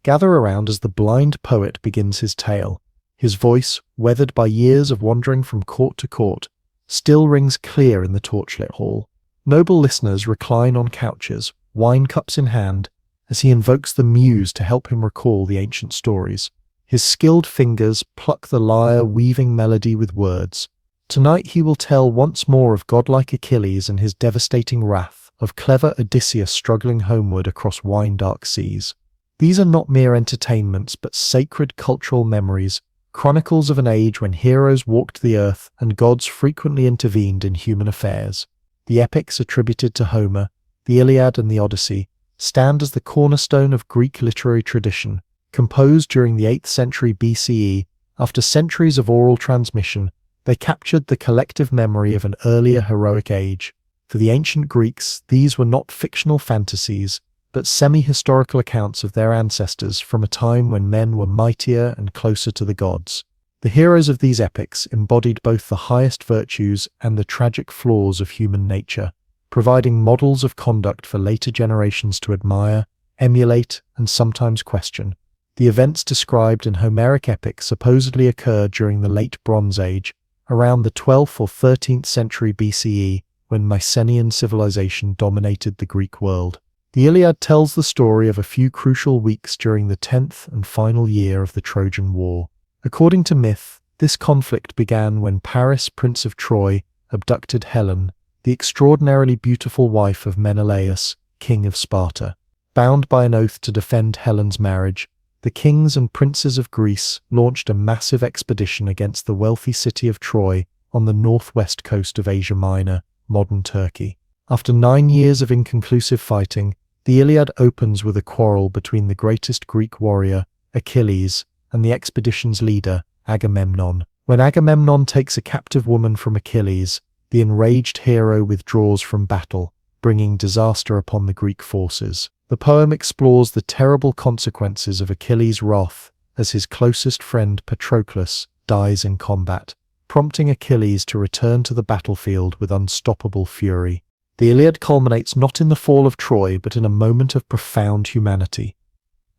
A: gather around as the blind poet begins his tale. His voice, weathered by years of wandering from court to court, still rings clear in the torchlit hall. Noble listeners recline on couches, wine cups in hand, as he invokes the muse to help him recall the ancient stories. His skilled fingers pluck the lyre, weaving melody with words. Tonight he will tell once more of godlike Achilles and his devastating wrath, of clever Odysseus struggling homeward across wine-dark seas. These are not mere entertainments, but sacred cultural memories, chronicles of an age when heroes walked the earth and gods frequently intervened in human affairs. The epics attributed to Homer, the Iliad and the Odyssey, stand as the cornerstone of Greek literary tradition. Composed during the 8th century BCE, after centuries of oral transmission, they captured the collective memory of an earlier heroic age. For the ancient Greeks, these were not fictional fantasies, but semi-historical accounts of their ancestors from a time when men were mightier and closer to the gods. The heroes of these epics embodied both the highest virtues and the tragic flaws of human nature, providing models of conduct for later generations to admire, emulate, and sometimes question. The events described in Homeric epics supposedly occurred during the Late Bronze Age, around the 12th or 13th century BCE, when Mycenaean civilization dominated the Greek world. The Iliad tells the story of a few crucial weeks during the 10th and final year of the Trojan War. According to myth, this conflict began when Paris, Prince of Troy, abducted Helen, the extraordinarily beautiful wife of Menelaus, king of Sparta. Bound by an oath to defend Helen's marriage, the kings and princes of Greece launched a massive expedition against the wealthy city of Troy on the northwest coast of Asia Minor, modern Turkey. After 9 years of inconclusive fighting, the Iliad opens with a quarrel between the greatest Greek warrior, Achilles, and the expedition's leader, Agamemnon. When Agamemnon takes a captive woman from Achilles, the enraged hero withdraws from battle, bringing disaster upon the Greek forces. The poem explores the terrible consequences of Achilles' wrath as his closest friend Patroclus dies in combat, prompting Achilles to return to the battlefield with unstoppable fury. The Iliad culminates not in the fall of Troy, but in a moment of profound humanity.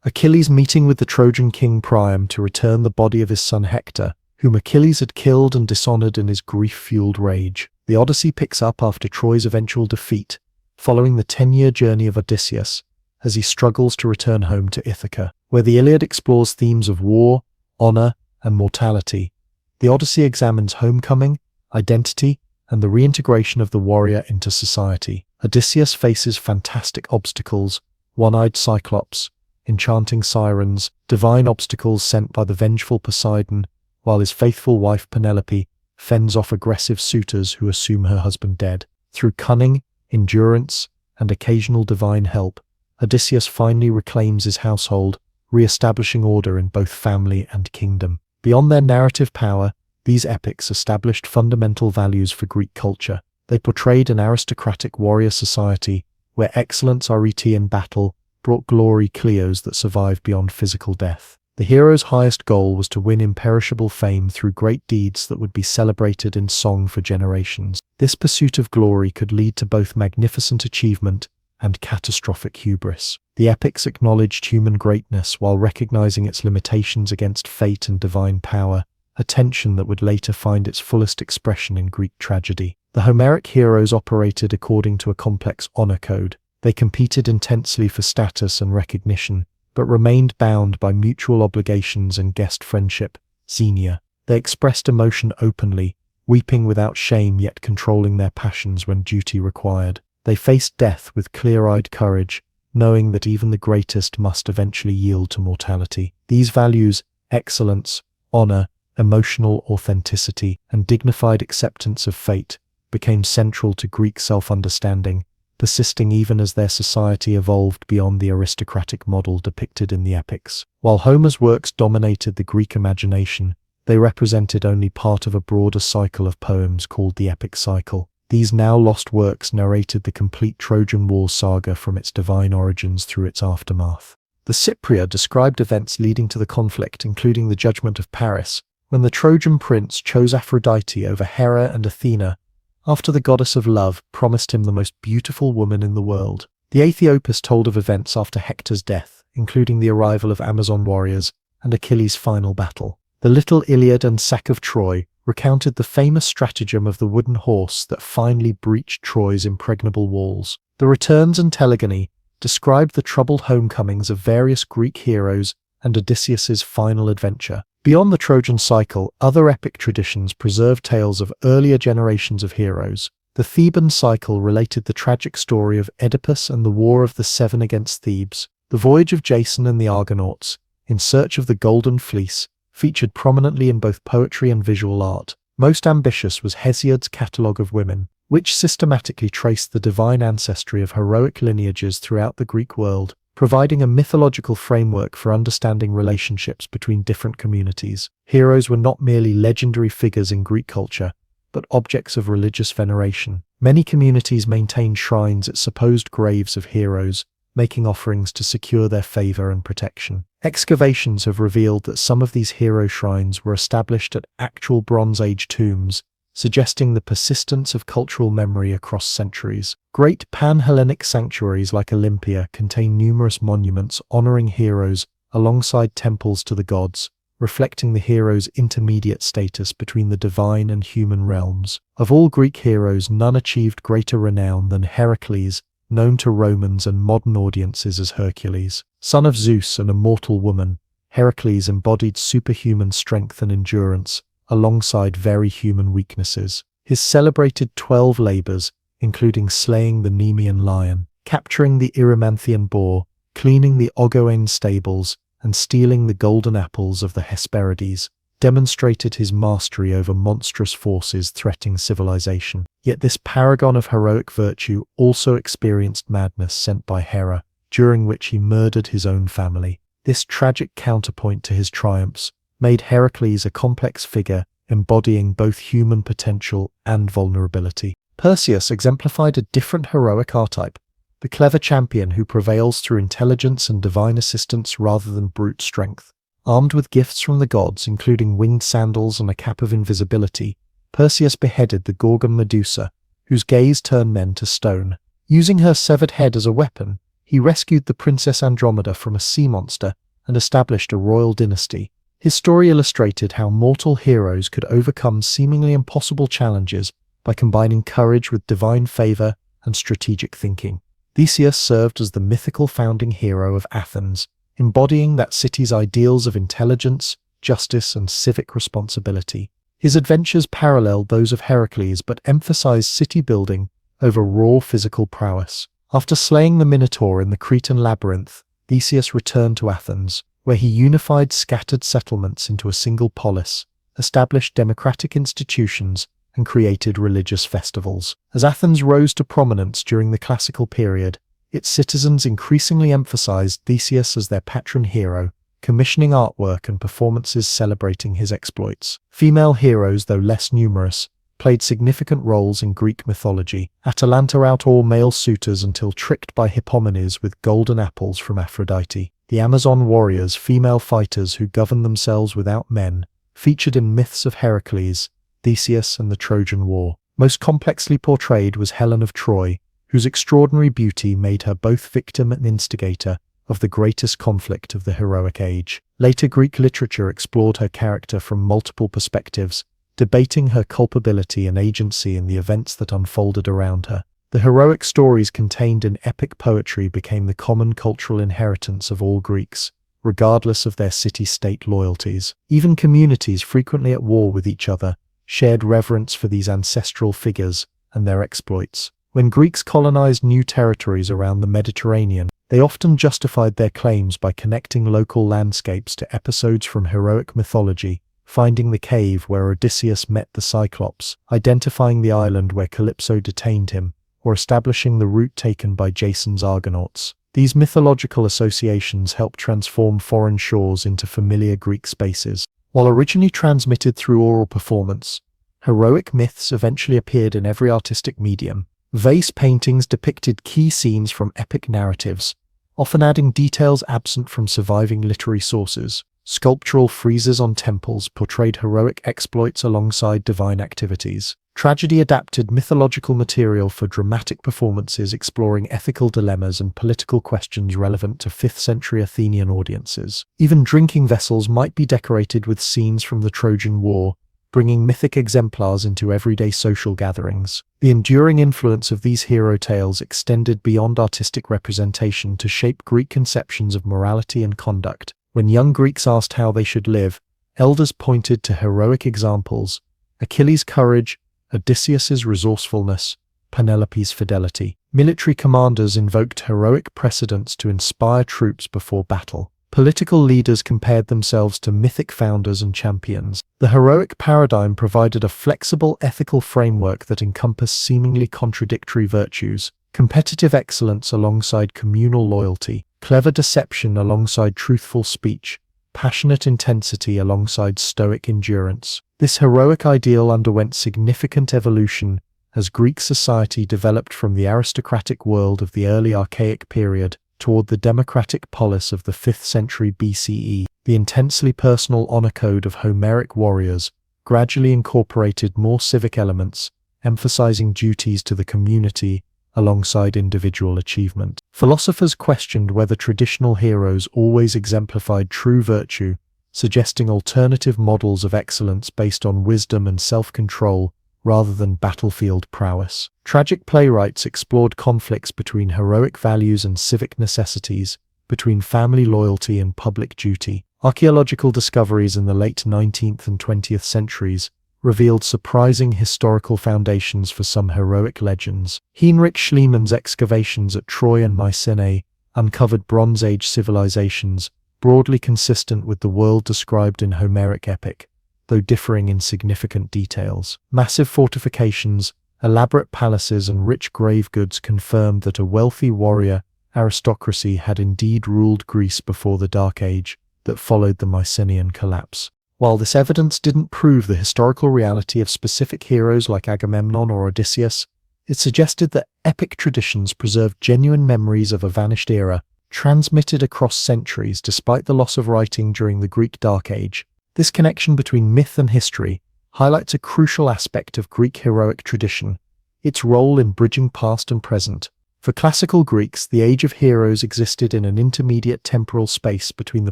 A: Achilles meeting with the Trojan king Priam to return the body of his son Hector, whom Achilles had killed and dishonored in his grief-fueled rage. The Odyssey picks up after Troy's eventual defeat, following the 10-year journey of Odysseus, as he struggles to return home to Ithaca, where the Iliad explores themes of war, honor, and mortality. The Odyssey examines homecoming, identity, and the reintegration of the warrior into society. Odysseus faces fantastic obstacles, one-eyed Cyclops, enchanting sirens, divine obstacles sent by the vengeful Poseidon, while his faithful wife Penelope fends off aggressive suitors who assume her husband dead. Through cunning, endurance, and occasional divine help, Odysseus finally reclaims his household, re-establishing order in both family and kingdom. Beyond their narrative power, these epics established fundamental values for Greek culture. They portrayed an aristocratic warrior society where excellence in battle brought glory Cleos that survived beyond physical death. The hero's highest goal was to win imperishable fame through great deeds that would be celebrated in song for generations. This pursuit of glory could lead to both magnificent achievement and catastrophic hubris. The epics acknowledged human greatness while recognizing its limitations against fate and divine power, a tension that would later find its fullest expression in Greek tragedy. The Homeric heroes operated according to a complex honor code. They competed intensely for status and recognition, but remained bound by mutual obligations and guest friendship, xenia. They expressed emotion openly, weeping without shame yet controlling their passions when duty required. They faced death with clear-eyed courage, knowing that even the greatest must eventually yield to mortality. These values, excellence, honor, emotional authenticity, and dignified acceptance of fate, became central to Greek self-understanding, persisting even as their society evolved beyond the aristocratic model depicted in the epics. While Homer's works dominated the Greek imagination, they represented only part of a broader cycle of poems called the epic cycle. These now lost works narrated the complete Trojan War saga from its divine origins through its aftermath. The Cypria described events leading to the conflict, including the judgment of Paris, when the Trojan prince chose Aphrodite over Hera and Athena, after the goddess of love promised him the most beautiful woman in the world. The Aethiopis told of events after Hector's death, including the arrival of Amazon warriors and Achilles' final battle. The Little Iliad and Sack of Troy recounted the famous stratagem of the wooden horse that finally breached Troy's impregnable walls. The Returns and Telegony described the troubled homecomings of various Greek heroes and Odysseus's final adventure. Beyond the Trojan cycle, other epic traditions preserved tales of earlier generations of heroes. The Theban cycle related the tragic story of Oedipus and the War of the Seven against Thebes. The voyage of Jason and the Argonauts, in search of the Golden Fleece, featured prominently in both poetry and visual art. Most ambitious was Hesiod's catalogue of women, which systematically traced the divine ancestry of heroic lineages throughout the Greek world, providing a mythological framework for understanding relationships between different communities. Heroes were not merely legendary figures in Greek culture, but objects of religious veneration. Many communities maintained shrines at supposed graves of heroes, making offerings to secure their favor and protection. Excavations have revealed that some of these hero shrines were established at actual Bronze Age tombs, suggesting the persistence of cultural memory across centuries. Great pan-Hellenic sanctuaries like Olympia contain numerous monuments honoring heroes alongside temples to the gods, reflecting the hero's intermediate status between the divine and human realms. Of all Greek heroes, none achieved greater renown than Heracles, known to Romans and modern audiences as Hercules. Son of Zeus and a mortal woman, Heracles embodied superhuman strength and endurance, alongside very human weaknesses. His celebrated 12 labors, including slaying the Nemean lion, capturing the Erymanthian boar, cleaning the Ogoene stables, and stealing the golden apples of the Hesperides, demonstrated his mastery over monstrous forces threatening civilization. Yet this paragon of heroic virtue also experienced madness sent by Hera, during which he murdered his own family. This tragic counterpoint to his triumphs made Heracles a complex figure embodying both human potential and vulnerability. Perseus exemplified a different heroic archetype, the clever champion who prevails through intelligence and divine assistance rather than brute strength. Armed with gifts from the gods, including winged sandals and a cap of invisibility, Perseus beheaded the Gorgon Medusa, whose gaze turned men to stone. Using her severed head as a weapon, he rescued the Princess Andromeda from a sea monster and established a royal dynasty. His story illustrated how mortal heroes could overcome seemingly impossible challenges by combining courage with divine favor and strategic thinking. Theseus served as the mythical founding hero of Athens, embodying that city's ideals of intelligence, justice, and civic responsibility. His adventures paralleled those of Heracles but emphasized city building over raw physical prowess. After slaying the Minotaur in the Cretan labyrinth, Theseus returned to Athens, where he unified scattered settlements into a single polis, established democratic institutions, and created religious festivals. As Athens rose to prominence during the classical period, its citizens increasingly emphasized Theseus as their patron hero, commissioning artwork and performances celebrating his exploits. Female heroes, though less numerous, played significant roles in Greek mythology. Atalanta outawed male suitors until tricked by Hippomenes with golden apples from Aphrodite. The Amazon warriors, female fighters who governed themselves without men, featured in myths of Heracles, Theseus, and the Trojan War. Most complexly portrayed was Helen of Troy, whose extraordinary beauty made her both victim and instigator of the greatest conflict of the heroic age. Later Greek literature explored her character from multiple perspectives, debating her culpability and agency in the events that unfolded around her. The heroic stories contained in epic poetry became the common cultural inheritance of all Greeks, regardless of their city-state loyalties. Even communities frequently at war with each other shared reverence for these ancestral figures and their exploits. When Greeks colonized new territories around the Mediterranean, they often justified their claims by connecting local landscapes to episodes from heroic mythology, finding the cave where Odysseus met the Cyclops, identifying the island where Calypso detained him, or establishing the route taken by Jason's Argonauts. These mythological associations helped transform foreign shores into familiar Greek spaces. While originally transmitted through oral performance, heroic myths eventually appeared in every artistic medium. Vase paintings depicted key scenes from epic narratives, often adding details absent from surviving literary sources. Sculptural friezes on temples portrayed heroic exploits alongside divine activities. Tragedy adapted mythological material for dramatic performances exploring ethical dilemmas and political questions relevant to 5th century Athenian audiences. Even drinking vessels might be decorated with scenes from the Trojan War, bringing mythic exemplars into everyday social gatherings. The enduring influence of these hero tales extended beyond artistic representation to shape Greek conceptions of morality and conduct. When young Greeks asked how they should live, elders pointed to heroic examples: Achilles' courage, Odysseus's resourcefulness, Penelope's fidelity. Military commanders invoked heroic precedents to inspire troops before battle. Political leaders compared themselves to mythic founders and champions. The heroic paradigm provided a flexible ethical framework that encompassed seemingly contradictory virtues: competitive excellence alongside communal loyalty, clever deception alongside truthful speech, passionate intensity alongside stoic endurance. This heroic ideal underwent significant evolution as Greek society developed from the aristocratic world of the early Archaic period toward the democratic polis of the 5th century BCE. The intensely personal honor code of Homeric warriors gradually incorporated more civic elements, emphasizing duties to the community alongside individual achievement. Philosophers questioned whether traditional heroes always exemplified true virtue, suggesting alternative models of excellence based on wisdom and self-control rather than battlefield prowess. Tragic playwrights explored conflicts between heroic values and civic necessities, between family loyalty and public duty. Archaeological discoveries in the late 19th and 20th centuries revealed surprising historical foundations for some heroic legends. Heinrich Schliemann's excavations at Troy and Mycenae uncovered Bronze Age civilizations broadly consistent with the world described in Homeric epic, though differing in significant details. Massive fortifications, elaborate palaces, and rich grave goods confirmed that a wealthy warrior aristocracy had indeed ruled Greece before the Dark Age that followed the Mycenaean collapse. While this evidence didn't prove the historical reality of specific heroes like Agamemnon or Odysseus, it suggested that epic traditions preserved genuine memories of a vanished era, transmitted across centuries despite the loss of writing during the Greek Dark Age. This connection between myth and history highlights a crucial aspect of Greek heroic tradition: its role in bridging past and present. For classical Greeks, the Age of Heroes existed in an intermediate temporal space between the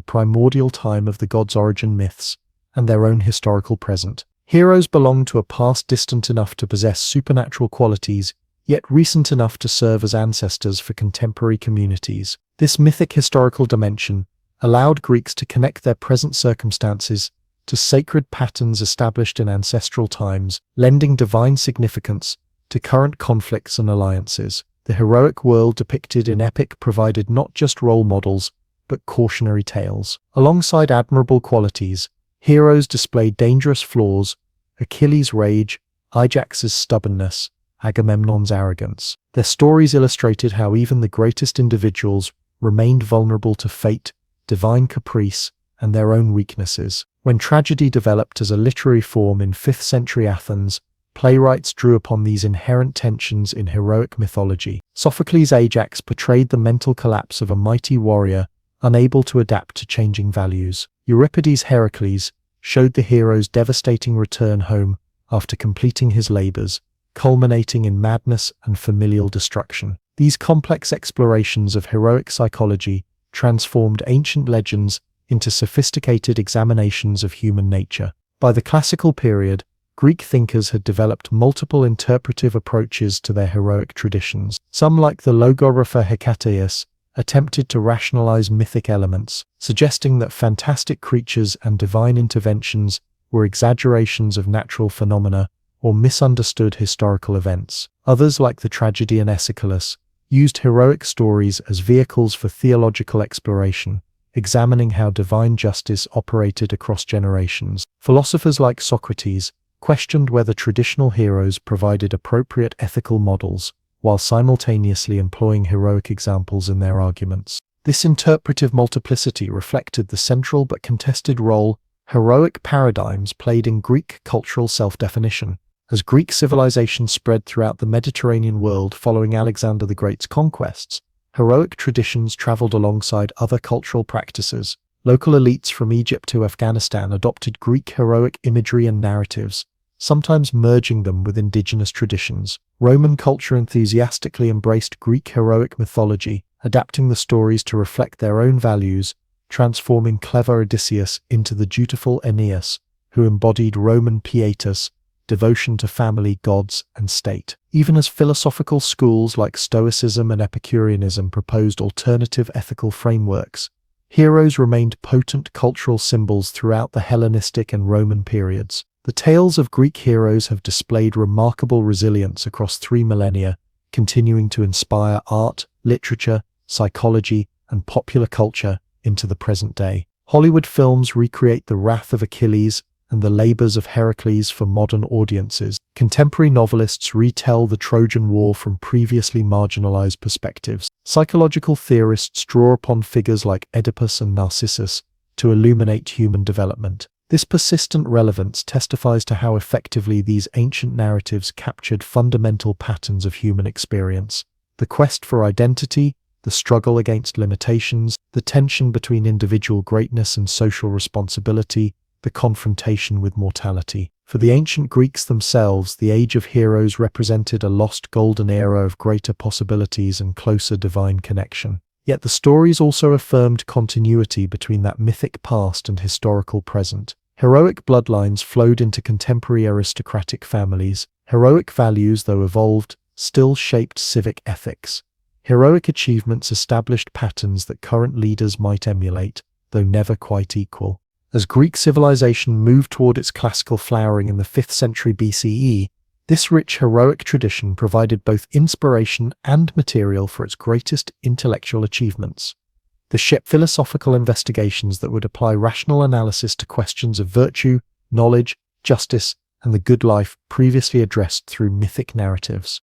A: primordial time of the gods' origin myths and their own historical present. Heroes belonged to a past distant enough to possess supernatural qualities, yet recent enough to serve as ancestors for contemporary communities. This mythic historical dimension allowed Greeks to connect their present circumstances to sacred patterns established in ancestral times, lending divine significance to current conflicts and alliances. The heroic world depicted in epic provided not just role models, but cautionary tales. Alongside admirable qualities, heroes displayed dangerous flaws: Achilles' rage, Ajax's stubbornness, Agamemnon's arrogance. Their stories illustrated how even the greatest individuals remained vulnerable to fate, divine caprice, and their own weaknesses. When tragedy developed as a literary form in 5th century Athens, playwrights drew upon these inherent tensions in heroic mythology. Sophocles' Ajax portrayed the mental collapse of a mighty warrior unable to adapt to changing values. Euripides' Heracles showed the hero's devastating return home after completing his labors, culminating in madness and familial destruction. These complex explorations of heroic psychology transformed ancient legends into sophisticated examinations of human nature. By the classical period, Greek thinkers had developed multiple interpretive approaches to their heroic traditions. Some, like the logographer Hecataeus, attempted to rationalize mythic elements, suggesting that fantastic creatures and divine interventions were exaggerations of natural phenomena or misunderstood historical events. Others, like the tragedian Aeschylus, used heroic stories as vehicles for theological exploration, examining how divine justice operated across generations. Philosophers like Socrates questioned whether traditional heroes provided appropriate ethical models, while simultaneously employing heroic examples in their arguments. This interpretive multiplicity reflected the central but contested role heroic paradigms played in Greek cultural self-definition. As Greek civilization spread throughout the Mediterranean world following Alexander the Great's conquests, heroic traditions traveled alongside other cultural practices. Local elites from Egypt to Afghanistan adopted Greek heroic imagery and narratives, sometimes merging them with indigenous traditions. Roman culture enthusiastically embraced Greek heroic mythology, adapting the stories to reflect their own values, transforming clever Odysseus into the dutiful Aeneas, who embodied Roman pietas, devotion to family, gods, and state. Even as philosophical schools like Stoicism and Epicureanism proposed alternative ethical frameworks, heroes remained potent cultural symbols throughout the Hellenistic and Roman periods. The tales of Greek heroes have displayed remarkable resilience across 3 millennia, continuing to inspire art, literature, psychology, and popular culture into the present day. Hollywood films recreate the wrath of Achilles and the labors of Heracles for modern audiences. Contemporary novelists retell the Trojan War from previously marginalized perspectives. Psychological theorists draw upon figures like Oedipus and Narcissus to illuminate human development. This persistent relevance testifies to how effectively these ancient narratives captured fundamental patterns of human experience: the quest for identity, the struggle against limitations, the tension between individual greatness and social responsibility, the confrontation with mortality. For the ancient Greeks themselves, the Age of Heroes represented a lost golden era of greater possibilities and closer divine connection. Yet the stories also affirmed continuity between that mythic past and historical present. Heroic bloodlines flowed into contemporary aristocratic families. Heroic values, though evolved, still shaped civic ethics. Heroic achievements established patterns that current leaders might emulate, though never quite equal. As Greek civilization moved toward its classical flowering in the 5th century BCE, this rich heroic tradition provided both inspiration and material for its greatest intellectual achievements. They shaped philosophical investigations that would apply rational analysis to questions of virtue, knowledge, justice, and the good life previously addressed through mythic narratives.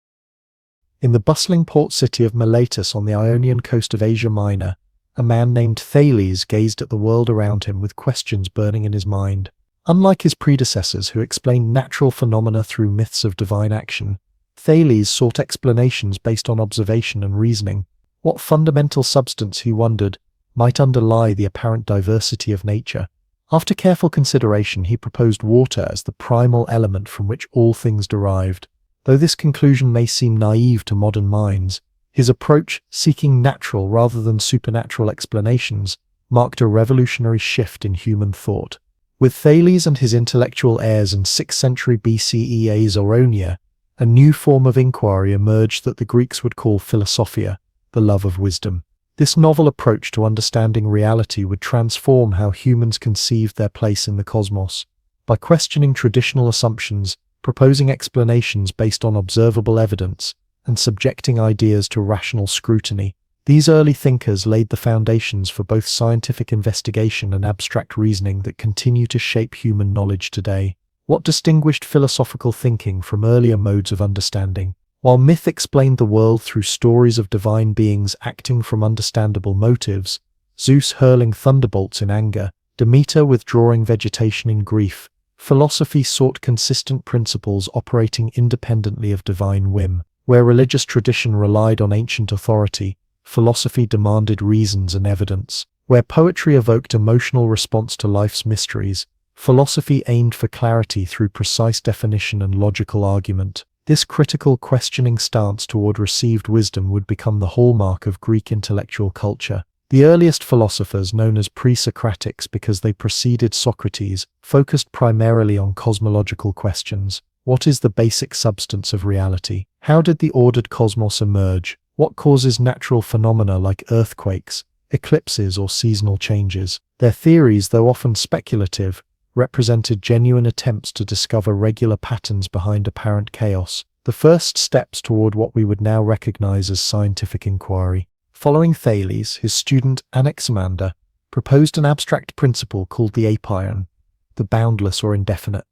A: In the bustling port city of Miletus on the Ionian coast of Asia Minor, a man named Thales gazed at the world around him with questions burning in his mind. Unlike his predecessors who explained natural phenomena through myths of divine action, Thales sought explanations based on observation and reasoning. What fundamental substance, he wondered, might underlie the apparent diversity of nature? After careful consideration, he proposed water as the primal element from which all things derived. Though this conclusion may seem naive to modern minds, his approach, seeking natural rather than supernatural explanations, marked a revolutionary shift in human thought. With Thales and his intellectual heirs in 6th century BCE Aesonia, a new form of inquiry emerged that the Greeks would call philosophia, the love of wisdom. This novel approach to understanding reality would transform how humans conceived their place in the cosmos. By questioning traditional assumptions, proposing explanations based on observable evidence, and subjecting ideas to rational scrutiny, these early thinkers laid the foundations for both scientific investigation and abstract reasoning that continue to shape human knowledge today. What distinguished philosophical thinking from earlier modes of understanding? While myth explained the world through stories of divine beings acting from understandable motives, Zeus hurling thunderbolts in anger, Demeter withdrawing vegetation in grief, philosophy sought consistent principles operating independently of divine whim. Where religious tradition relied on ancient authority, philosophy demanded reasons and evidence. Where poetry evoked emotional response to life's mysteries, philosophy aimed for clarity through precise definition and logical argument. This critical, questioning stance toward received wisdom would become the hallmark of Greek intellectual culture. The earliest philosophers, known as pre-Socratics because they preceded Socrates, focused primarily on cosmological questions. What is the basic substance of reality? How did the ordered cosmos emerge? What causes natural phenomena like earthquakes, eclipses, or seasonal changes? Their theories, though often speculative, represented genuine attempts to discover regular patterns behind apparent chaos, the first steps toward what we would now recognize as scientific inquiry. Following Thales, his student Anaximander proposed an abstract principle called the apeiron, the boundless or indefinite,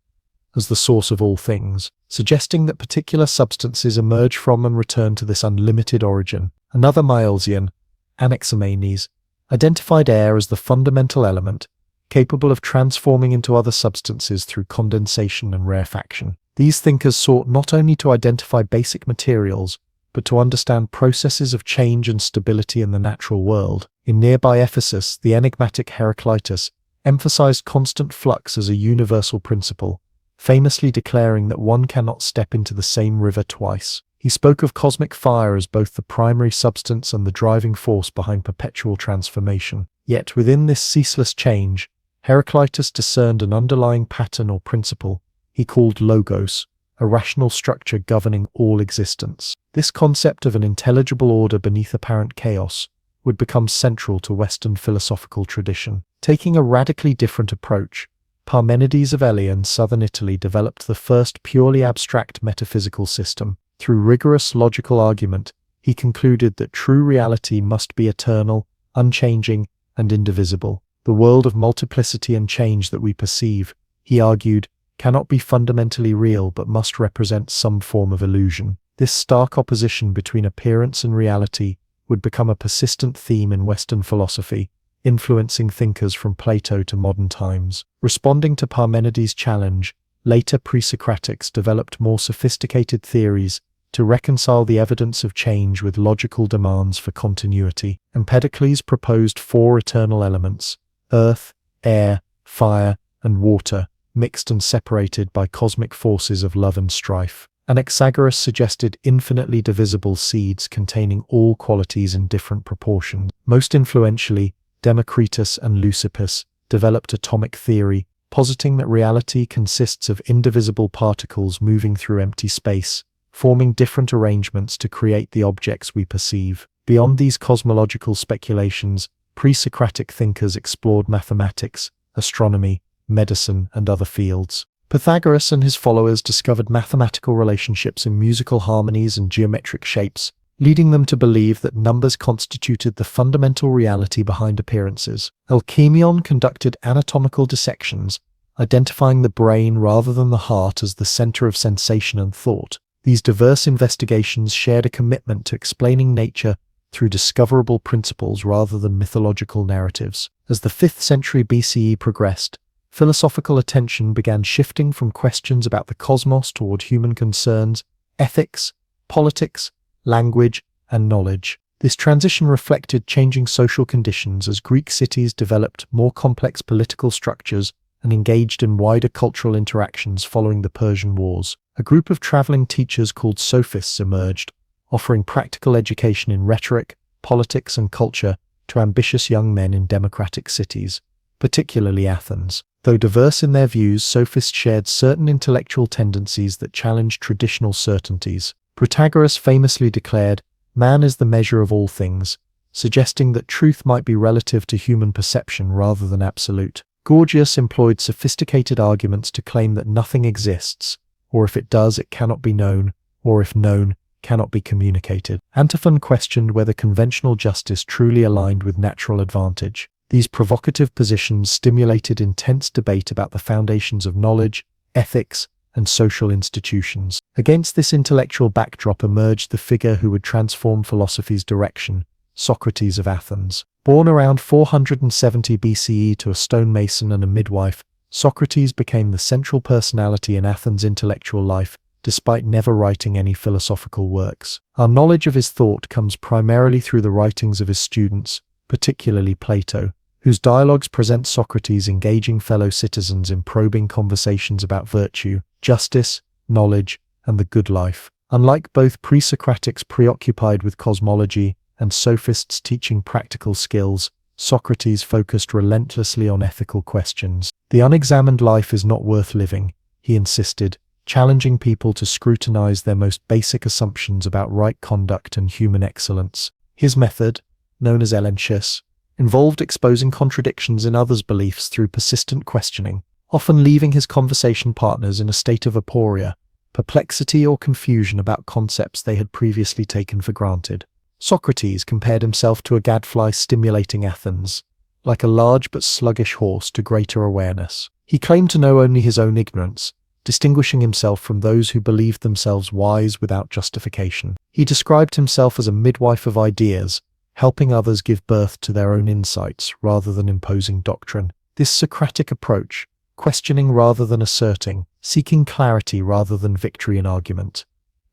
A: as the source of all things, suggesting that particular substances emerge from and return to this unlimited origin. Another Milesian, Anaximenes, identified air as the fundamental element, capable of transforming into other substances through condensation and rarefaction. These thinkers sought not only to identify basic materials, but to understand processes of change and stability in the natural world. In nearby Ephesus, the enigmatic Heraclitus emphasized constant flux as a universal principle, famously declaring that one cannot step into the same river twice. He spoke of cosmic fire as both the primary substance and the driving force behind perpetual transformation. Yet within this ceaseless change, Heraclitus discerned an underlying pattern or principle he called logos, a rational structure governing all existence. This concept of an intelligible order beneath apparent chaos would become central to Western philosophical tradition. Taking a radically different approach, Parmenides of Elea in southern Italy developed the first purely abstract metaphysical system. Through rigorous logical argument, he concluded that true reality must be eternal, unchanging, and indivisible. The world of multiplicity and change that we perceive, he argued, cannot be fundamentally real but must represent some form of illusion. This stark opposition between appearance and reality would become a persistent theme in Western philosophy, influencing thinkers from Plato to modern times. Responding to Parmenides' challenge, later pre-Socratics developed more sophisticated theories to reconcile the evidence of change with logical demands for continuity. Empedocles proposed 4 eternal elements: earth, air, fire, and water, mixed and separated by cosmic forces of love and strife. Anaxagoras suggested infinitely divisible seeds containing all qualities in different proportions. Most influentially, Democritus and Leucippus developed atomic theory, positing that reality consists of indivisible particles moving through empty space, forming different arrangements to create the objects we perceive. Beyond these cosmological speculations, pre-Socratic thinkers explored mathematics, astronomy, medicine, and other fields. Pythagoras and his followers discovered mathematical relationships in musical harmonies and geometric shapes, leading them to believe that numbers constituted the fundamental reality behind appearances. Alcmaeon conducted anatomical dissections, identifying the brain rather than the heart as the center of sensation and thought. These diverse investigations shared a commitment to explaining nature through discoverable principles rather than mythological narratives. As the 5th century BCE progressed, philosophical attention began shifting from questions about the cosmos toward human concerns, ethics, politics, language, and knowledge. This transition reflected changing social conditions as Greek cities developed more complex political structures and engaged in wider cultural interactions following the Persian Wars. A group of traveling teachers called sophists emerged, offering practical education in rhetoric, politics, and culture to ambitious young men in democratic cities, particularly Athens. Though diverse in their views, sophists shared certain intellectual tendencies that challenged traditional certainties. Protagoras famously declared, "Man is the measure of all things," suggesting that truth might be relative to human perception rather than absolute. Gorgias employed sophisticated arguments to claim that nothing exists, or if it does, it cannot be known, or if known, cannot be communicated. Antiphon questioned whether conventional justice truly aligned with natural advantage. These provocative positions stimulated intense debate about the foundations of knowledge, ethics, and social institutions. Against this intellectual backdrop emerged the figure who would transform philosophy's direction, Socrates of Athens. Born around 470 BCE to a stonemason and a midwife, Socrates became the central personality in Athens' intellectual life, despite never writing any philosophical works. Our knowledge of his thought comes primarily through the writings of his students, particularly Plato, whose dialogues present Socrates engaging fellow citizens in probing conversations about virtue, justice, knowledge, and the good life. Unlike both pre-Socratics preoccupied with cosmology and sophists teaching practical skills, Socrates focused relentlessly on ethical questions. The unexamined life is not worth living, he insisted, challenging people to scrutinize their most basic assumptions about right conduct and human excellence. His method, known as elenchus, involved exposing contradictions in others' beliefs through persistent questioning, often leaving his conversation partners in a state of aporia, perplexity or confusion about concepts they had previously taken for granted. Socrates compared himself to a gadfly stimulating Athens, like a large but sluggish horse to greater awareness. He claimed to know only his own ignorance, distinguishing himself from those who believed themselves wise without justification. He described himself as a midwife of ideas, helping others give birth to their own insights rather than imposing doctrine. This Socratic approach, questioning rather than asserting, seeking clarity rather than victory in argument,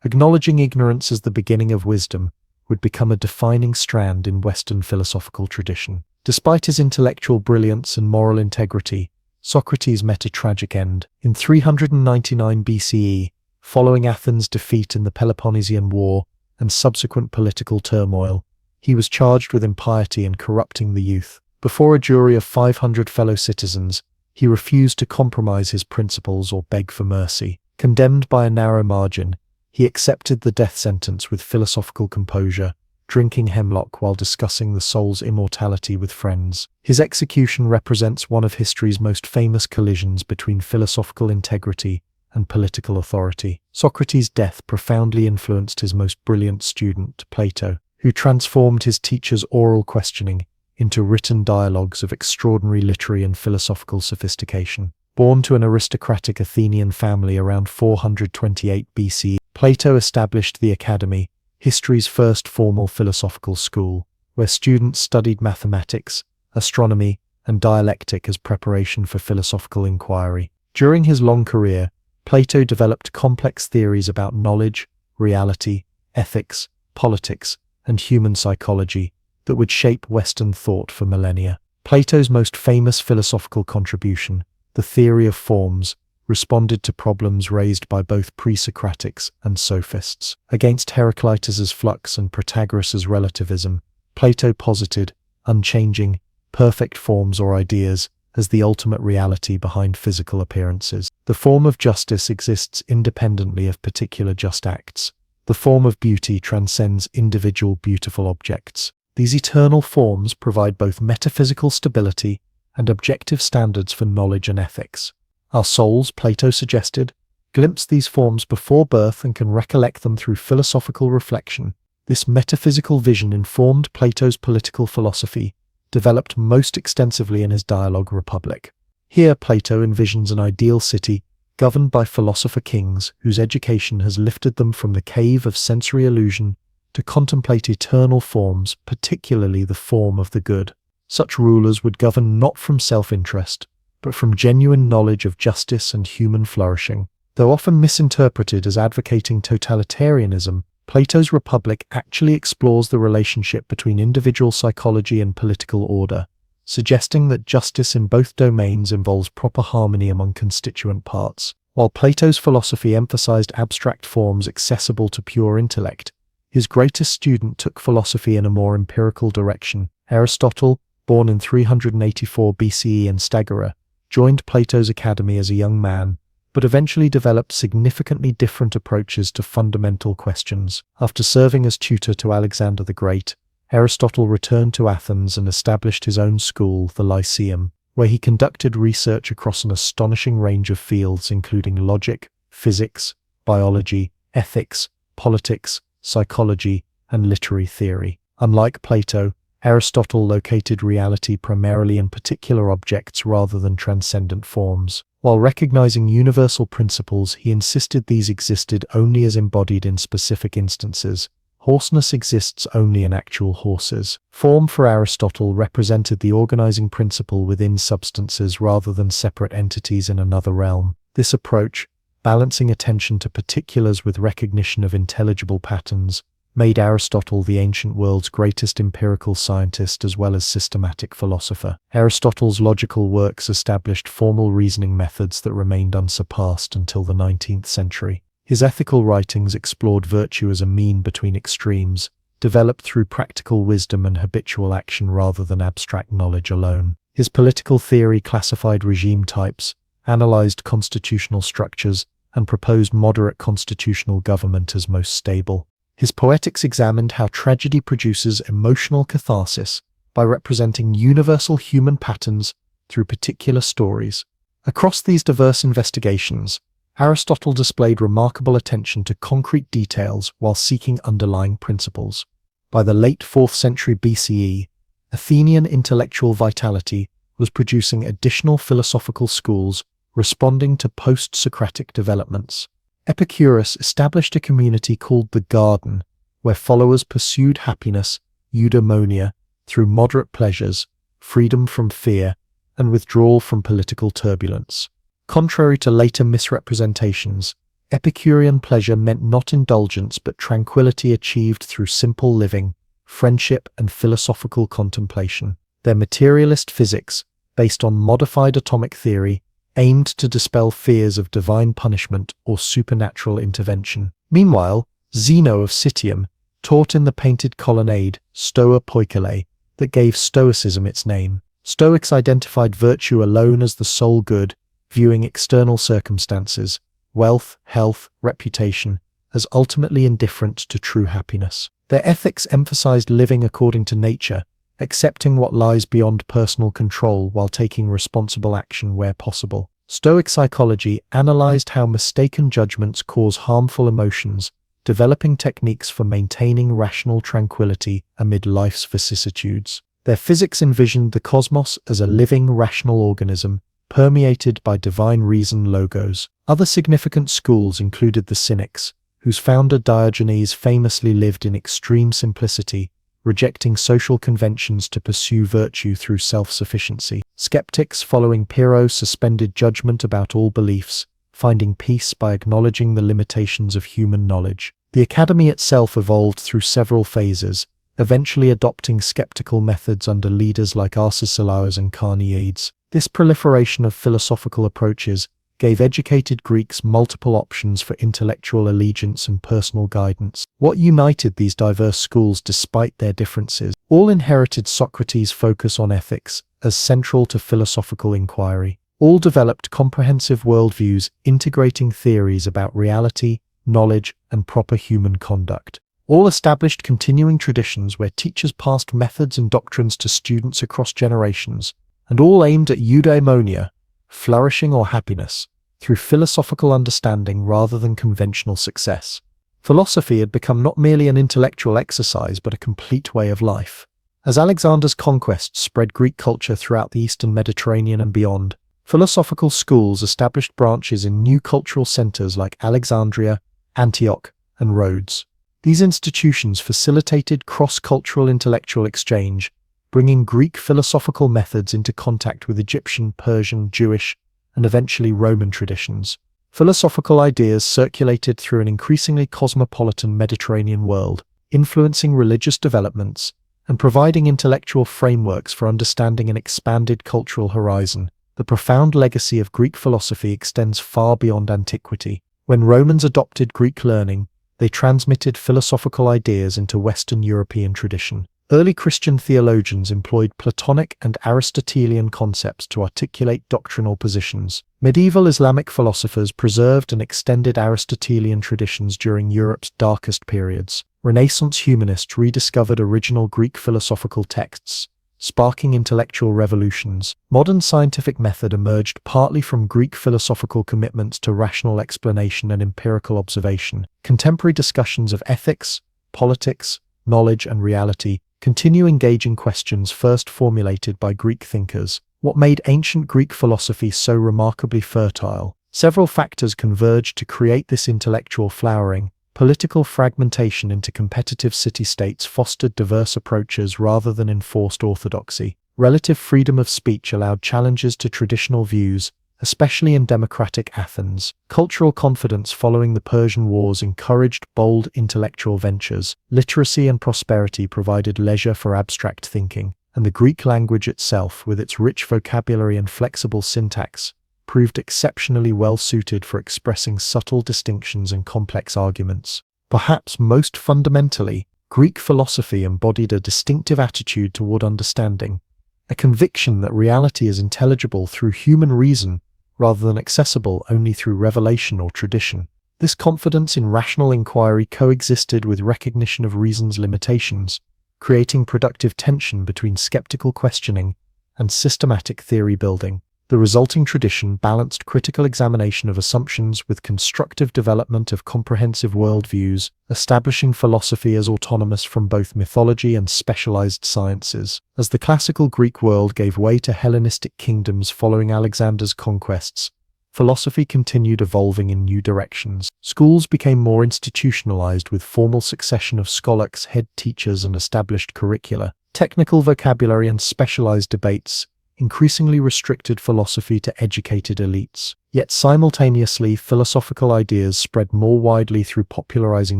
A: acknowledging ignorance as the beginning of wisdom, would become a defining strand in Western philosophical tradition. Despite his intellectual brilliance and moral integrity, Socrates met a tragic end. In 399 BCE, following Athens' defeat in the Peloponnesian War and subsequent political turmoil, he was charged with impiety and corrupting the youth. Before a jury of 500 fellow citizens, he refused to compromise his principles or beg for mercy. Condemned by a narrow margin, he accepted the death sentence with philosophical composure, drinking hemlock while discussing the soul's immortality with friends. His execution represents one of history's most famous collisions between philosophical integrity and political authority. Socrates' death profoundly influenced his most brilliant student, Plato, who transformed his teacher's oral questioning into written dialogues of extraordinary literary and philosophical sophistication. Born to an aristocratic Athenian family around 428 BC, Plato established the Academy, history's first formal philosophical school, where students studied mathematics, astronomy, and dialectic as preparation for philosophical inquiry. During his long career, Plato developed complex theories about knowledge, reality, ethics, politics, and human psychology that would shape Western thought for millennia. Plato's most famous philosophical contribution, the theory of forms, responded to problems raised by both pre-Socratics and sophists. Against Heraclitus's flux and Protagoras' relativism, Plato posited unchanging, perfect forms or ideas as the ultimate reality behind physical appearances. The form of justice exists independently of particular just acts. The form of beauty transcends individual beautiful objects. These eternal forms provide both metaphysical stability and objective standards for knowledge and ethics. Our souls, Plato suggested, glimpse these forms before birth and can recollect them through philosophical reflection. This metaphysical vision informed Plato's political philosophy, developed most extensively in his dialogue Republic. Here Plato envisions an ideal city governed by philosopher kings whose education has lifted them from the cave of sensory illusion to contemplate eternal forms, particularly the form of the good. Such rulers would govern not from self-interest, but from genuine knowledge of justice and human flourishing. Though often misinterpreted as advocating totalitarianism, Plato's Republic actually explores the relationship between individual psychology and political order, suggesting that justice in both domains involves proper harmony among constituent parts. While Plato's philosophy emphasized abstract forms accessible to pure intellect, his greatest student took philosophy in a more empirical direction. Aristotle, born in 384 BCE in Stagira, joined Plato's academy as a young man, but eventually developed significantly different approaches to fundamental questions. After serving as tutor to Alexander the Great, Aristotle returned to Athens and established his own school, the Lyceum, where he conducted research across an astonishing range of fields including logic, physics, biology, ethics, politics, psychology, and literary theory. Unlike Plato, Aristotle located reality primarily in particular objects rather than transcendent forms. While recognizing universal principles, he insisted these existed only as embodied in specific instances. Horseness exists only in actual horses. Form for Aristotle represented the organizing principle within substances rather than separate entities in another realm. This approach, balancing attention to particulars with recognition of intelligible patterns, made Aristotle the ancient world's greatest empirical scientist as well as systematic philosopher. Aristotle's logical works established formal reasoning methods that remained unsurpassed until the 19th century. His ethical writings explored virtue as a mean between extremes, developed through practical wisdom and habitual action rather than abstract knowledge alone. His political theory classified regime types, analyzed constitutional structures, and proposed moderate constitutional government as most stable. His poetics examined how tragedy produces emotional catharsis by representing universal human patterns through particular stories. Across these diverse investigations, Aristotle displayed remarkable attention to concrete details while seeking underlying principles. By the late 4th century BCE, Athenian intellectual vitality was producing additional philosophical schools responding to post-Socratic developments. Epicurus established a community called the Garden, where followers pursued happiness, eudaimonia, through moderate pleasures, freedom from fear, and withdrawal from political turbulence. Contrary to later misrepresentations, Epicurean pleasure meant not indulgence but tranquility achieved through simple living, friendship, and philosophical contemplation. Their materialist physics, based on modified atomic theory, aimed to dispel fears of divine punishment or supernatural intervention. Meanwhile, Zeno of Citium taught in the painted colonnade Stoa Poikile that gave Stoicism its name. Stoics identified virtue alone as the sole good, viewing external circumstances, wealth, health, reputation, as ultimately indifferent to true happiness. Their ethics emphasized living according to nature, accepting what lies beyond personal control while taking responsible action where possible. Stoic psychology analyzed how mistaken judgments cause harmful emotions, developing techniques for maintaining rational tranquility amid life's vicissitudes. Their physics envisioned the cosmos as a living, rational organism, permeated by divine reason logos. Other significant schools included the Cynics, whose founder Diogenes famously lived in extreme simplicity, rejecting social conventions to pursue virtue through self-sufficiency. Skeptics following Pyrrho suspended judgment about all beliefs, finding peace by acknowledging the limitations of human knowledge. The academy itself evolved through several phases, eventually adopting skeptical methods under leaders like Arcesilaus and Carneades. This proliferation of philosophical approaches gave educated Greeks multiple options for intellectual allegiance and personal guidance. What united these diverse schools despite their differences? All inherited Socrates' focus on ethics as central to philosophical inquiry. All developed comprehensive worldviews integrating theories about reality, knowledge, and proper human conduct. All established continuing traditions where teachers passed methods and doctrines to students across generations, and all aimed at eudaimonia, flourishing or happiness, through philosophical understanding rather than conventional success. Philosophy had become not merely an intellectual exercise but a complete way of life. As Alexander's conquests spread Greek culture throughout the Eastern Mediterranean and beyond, philosophical schools established branches in new cultural centers like Alexandria, Antioch, and Rhodes. These institutions facilitated cross-cultural intellectual exchange, bringing Greek philosophical methods into contact with Egyptian, Persian, Jewish, and eventually Roman traditions. Philosophical ideas circulated through an increasingly cosmopolitan Mediterranean world, influencing religious developments and providing intellectual frameworks for understanding an expanded cultural horizon. The profound legacy of Greek philosophy extends far beyond antiquity. When Romans adopted Greek learning, they transmitted philosophical ideas into Western European tradition. Early Christian theologians employed Platonic and Aristotelian concepts to articulate doctrinal positions. Medieval Islamic philosophers preserved and extended Aristotelian traditions during Europe's darkest periods. Renaissance humanists rediscovered original Greek philosophical texts, sparking intellectual revolutions. Modern scientific method emerged partly from Greek philosophical commitments to rational explanation and empirical observation. Contemporary discussions of ethics, politics, knowledge, and reality continue engaging questions first formulated by Greek thinkers. What made ancient Greek philosophy so remarkably fertile? Several factors converged to create this intellectual flowering. Political fragmentation into competitive city-states fostered diverse approaches rather than enforced orthodoxy. Relative freedom of speech allowed challenges to traditional views, especially in democratic Athens. Cultural confidence following the Persian Wars encouraged bold intellectual ventures. Literacy and prosperity provided leisure for abstract thinking, and the Greek language itself, with its rich vocabulary and flexible syntax, proved exceptionally well suited for expressing subtle distinctions and complex arguments. Perhaps most fundamentally, Greek philosophy embodied a distinctive attitude toward understanding, a conviction that reality is intelligible through human reason rather than accessible only through revelation or tradition. This confidence in rational inquiry coexisted with recognition of reason's limitations, creating productive tension between skeptical questioning and systematic theory building. The resulting tradition balanced critical examination of assumptions with constructive development of comprehensive worldviews, establishing philosophy as autonomous from both mythology and specialized sciences. As the classical Greek world gave way to Hellenistic kingdoms following Alexander's conquests, philosophy continued evolving in new directions. Schools became more institutionalized with formal succession of scholastics, head teachers, and established curricula. Technical vocabulary and specialized debates increasingly restricted philosophy to educated elites. Yet simultaneously, philosophical ideas spread more widely through popularizing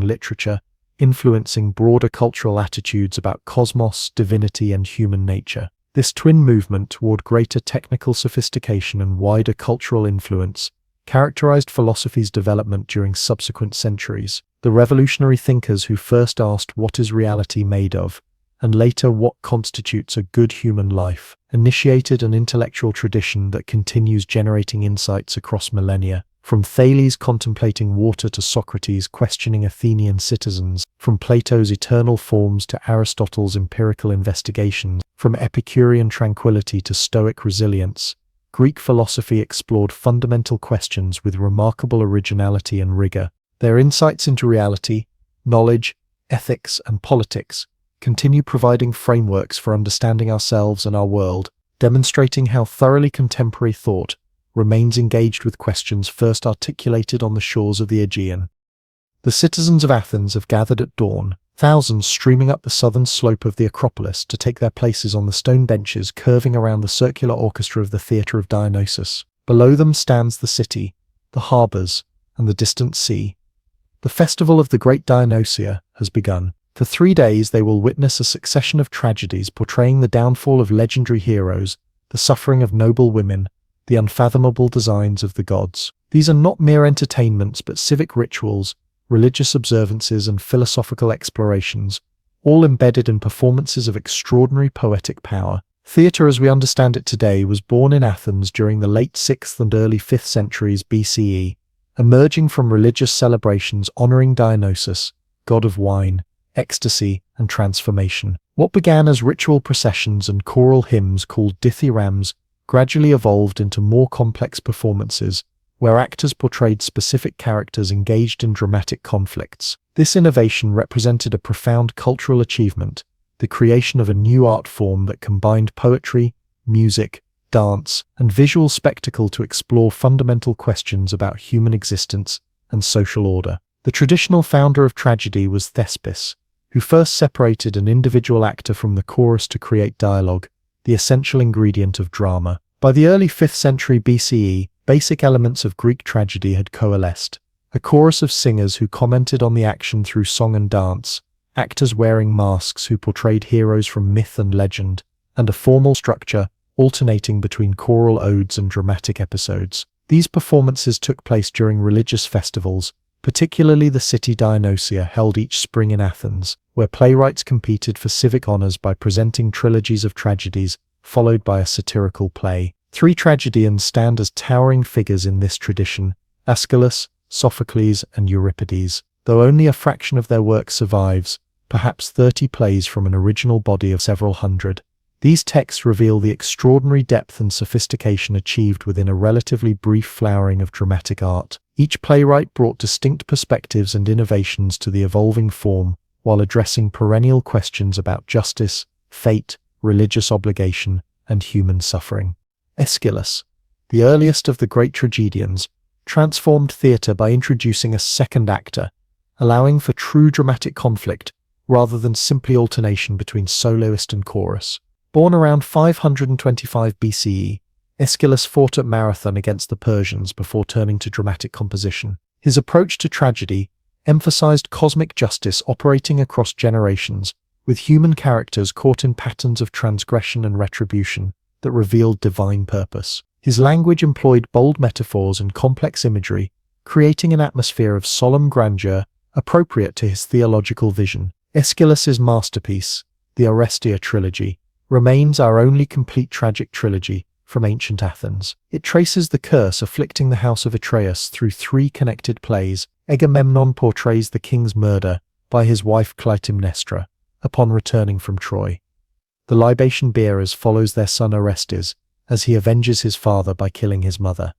A: literature, influencing broader cultural attitudes about cosmos, divinity, and human nature. This twin movement toward greater technical sophistication and wider cultural influence characterized philosophy's development during subsequent centuries. The revolutionary thinkers who first asked what is reality made of, and later what constitutes a good human life, initiated an intellectual tradition that continues generating insights across millennia. From Thales contemplating water to Socrates questioning Athenian citizens, from Plato's eternal forms to Aristotle's empirical investigations, from Epicurean tranquility to Stoic resilience, Greek philosophy explored fundamental questions with remarkable originality and rigor. Their insights into reality, knowledge, ethics, and politics continue providing frameworks for understanding ourselves and our world, demonstrating how thoroughly contemporary thought remains engaged with questions first articulated on the shores of the Aegean. The citizens of Athens have gathered at dawn, thousands streaming up the southern slope of the Acropolis to take their places on the stone benches curving around the circular orchestra of the Theatre of Dionysus. Below them stands the city, the harbours, and the distant sea. The festival of the great Dionysia has begun. For 3 days they will witness a succession of tragedies portraying the downfall of legendary heroes, the suffering of noble women, the unfathomable designs of the gods. These are not mere entertainments but civic rituals, religious observances and philosophical explorations, all embedded in performances of extraordinary poetic power. Theatre as we understand it today was born in Athens during the late 6th and early 5th centuries BCE, emerging from religious celebrations honoring Dionysus, god of wine, ecstasy, and transformation. What began as ritual processions and choral hymns called dithyrambs gradually evolved into more complex performances, where actors portrayed specific characters engaged in dramatic conflicts. This innovation represented a profound cultural achievement, the creation of a new art form that combined poetry, music, dance, and visual spectacle to explore fundamental questions about human existence and social order. The traditional founder of tragedy was Thespis, who first separated an individual actor from the chorus to create dialogue, the essential ingredient of drama. By the early 5th century BCE, basic elements of Greek tragedy had coalesced. A chorus of singers who commented on the action through song and dance, actors wearing masks who portrayed heroes from myth and legend, and a formal structure alternating between choral odes and dramatic episodes. These performances took place during religious festivals, particularly the city Dionysia held each spring in Athens, where playwrights competed for civic honors by presenting trilogies of tragedies, followed by a satirical play. 3 tragedians stand as towering figures in this tradition: Aeschylus, Sophocles, and Euripides. Though only a fraction of their work survives, perhaps 30 plays from an original body of several hundred. These texts reveal the extraordinary depth and sophistication achieved within a relatively brief flowering of dramatic art. Each playwright brought distinct perspectives and innovations to the evolving form, while addressing perennial questions about justice, fate, religious obligation, and human suffering. Aeschylus, the earliest of the great tragedians, transformed theatre by introducing a second actor, allowing for true dramatic conflict rather than simply alternation between soloist and chorus. Born around 525 BCE, Aeschylus fought at Marathon against the Persians before turning to dramatic composition. His approach to tragedy emphasized cosmic justice operating across generations, with human characters caught in patterns of transgression and retribution that revealed divine purpose. His language employed bold metaphors and complex imagery, creating an atmosphere of solemn grandeur appropriate to his theological vision. Aeschylus's masterpiece, the Orestia trilogy, remains our only complete tragic trilogy from ancient Athens. It traces the curse afflicting the house of Atreus through 3 connected plays. Agamemnon portrays the king's murder by his wife Clytemnestra upon returning from Troy. The libation bearers follows their son Orestes as he avenges his father by killing his mother.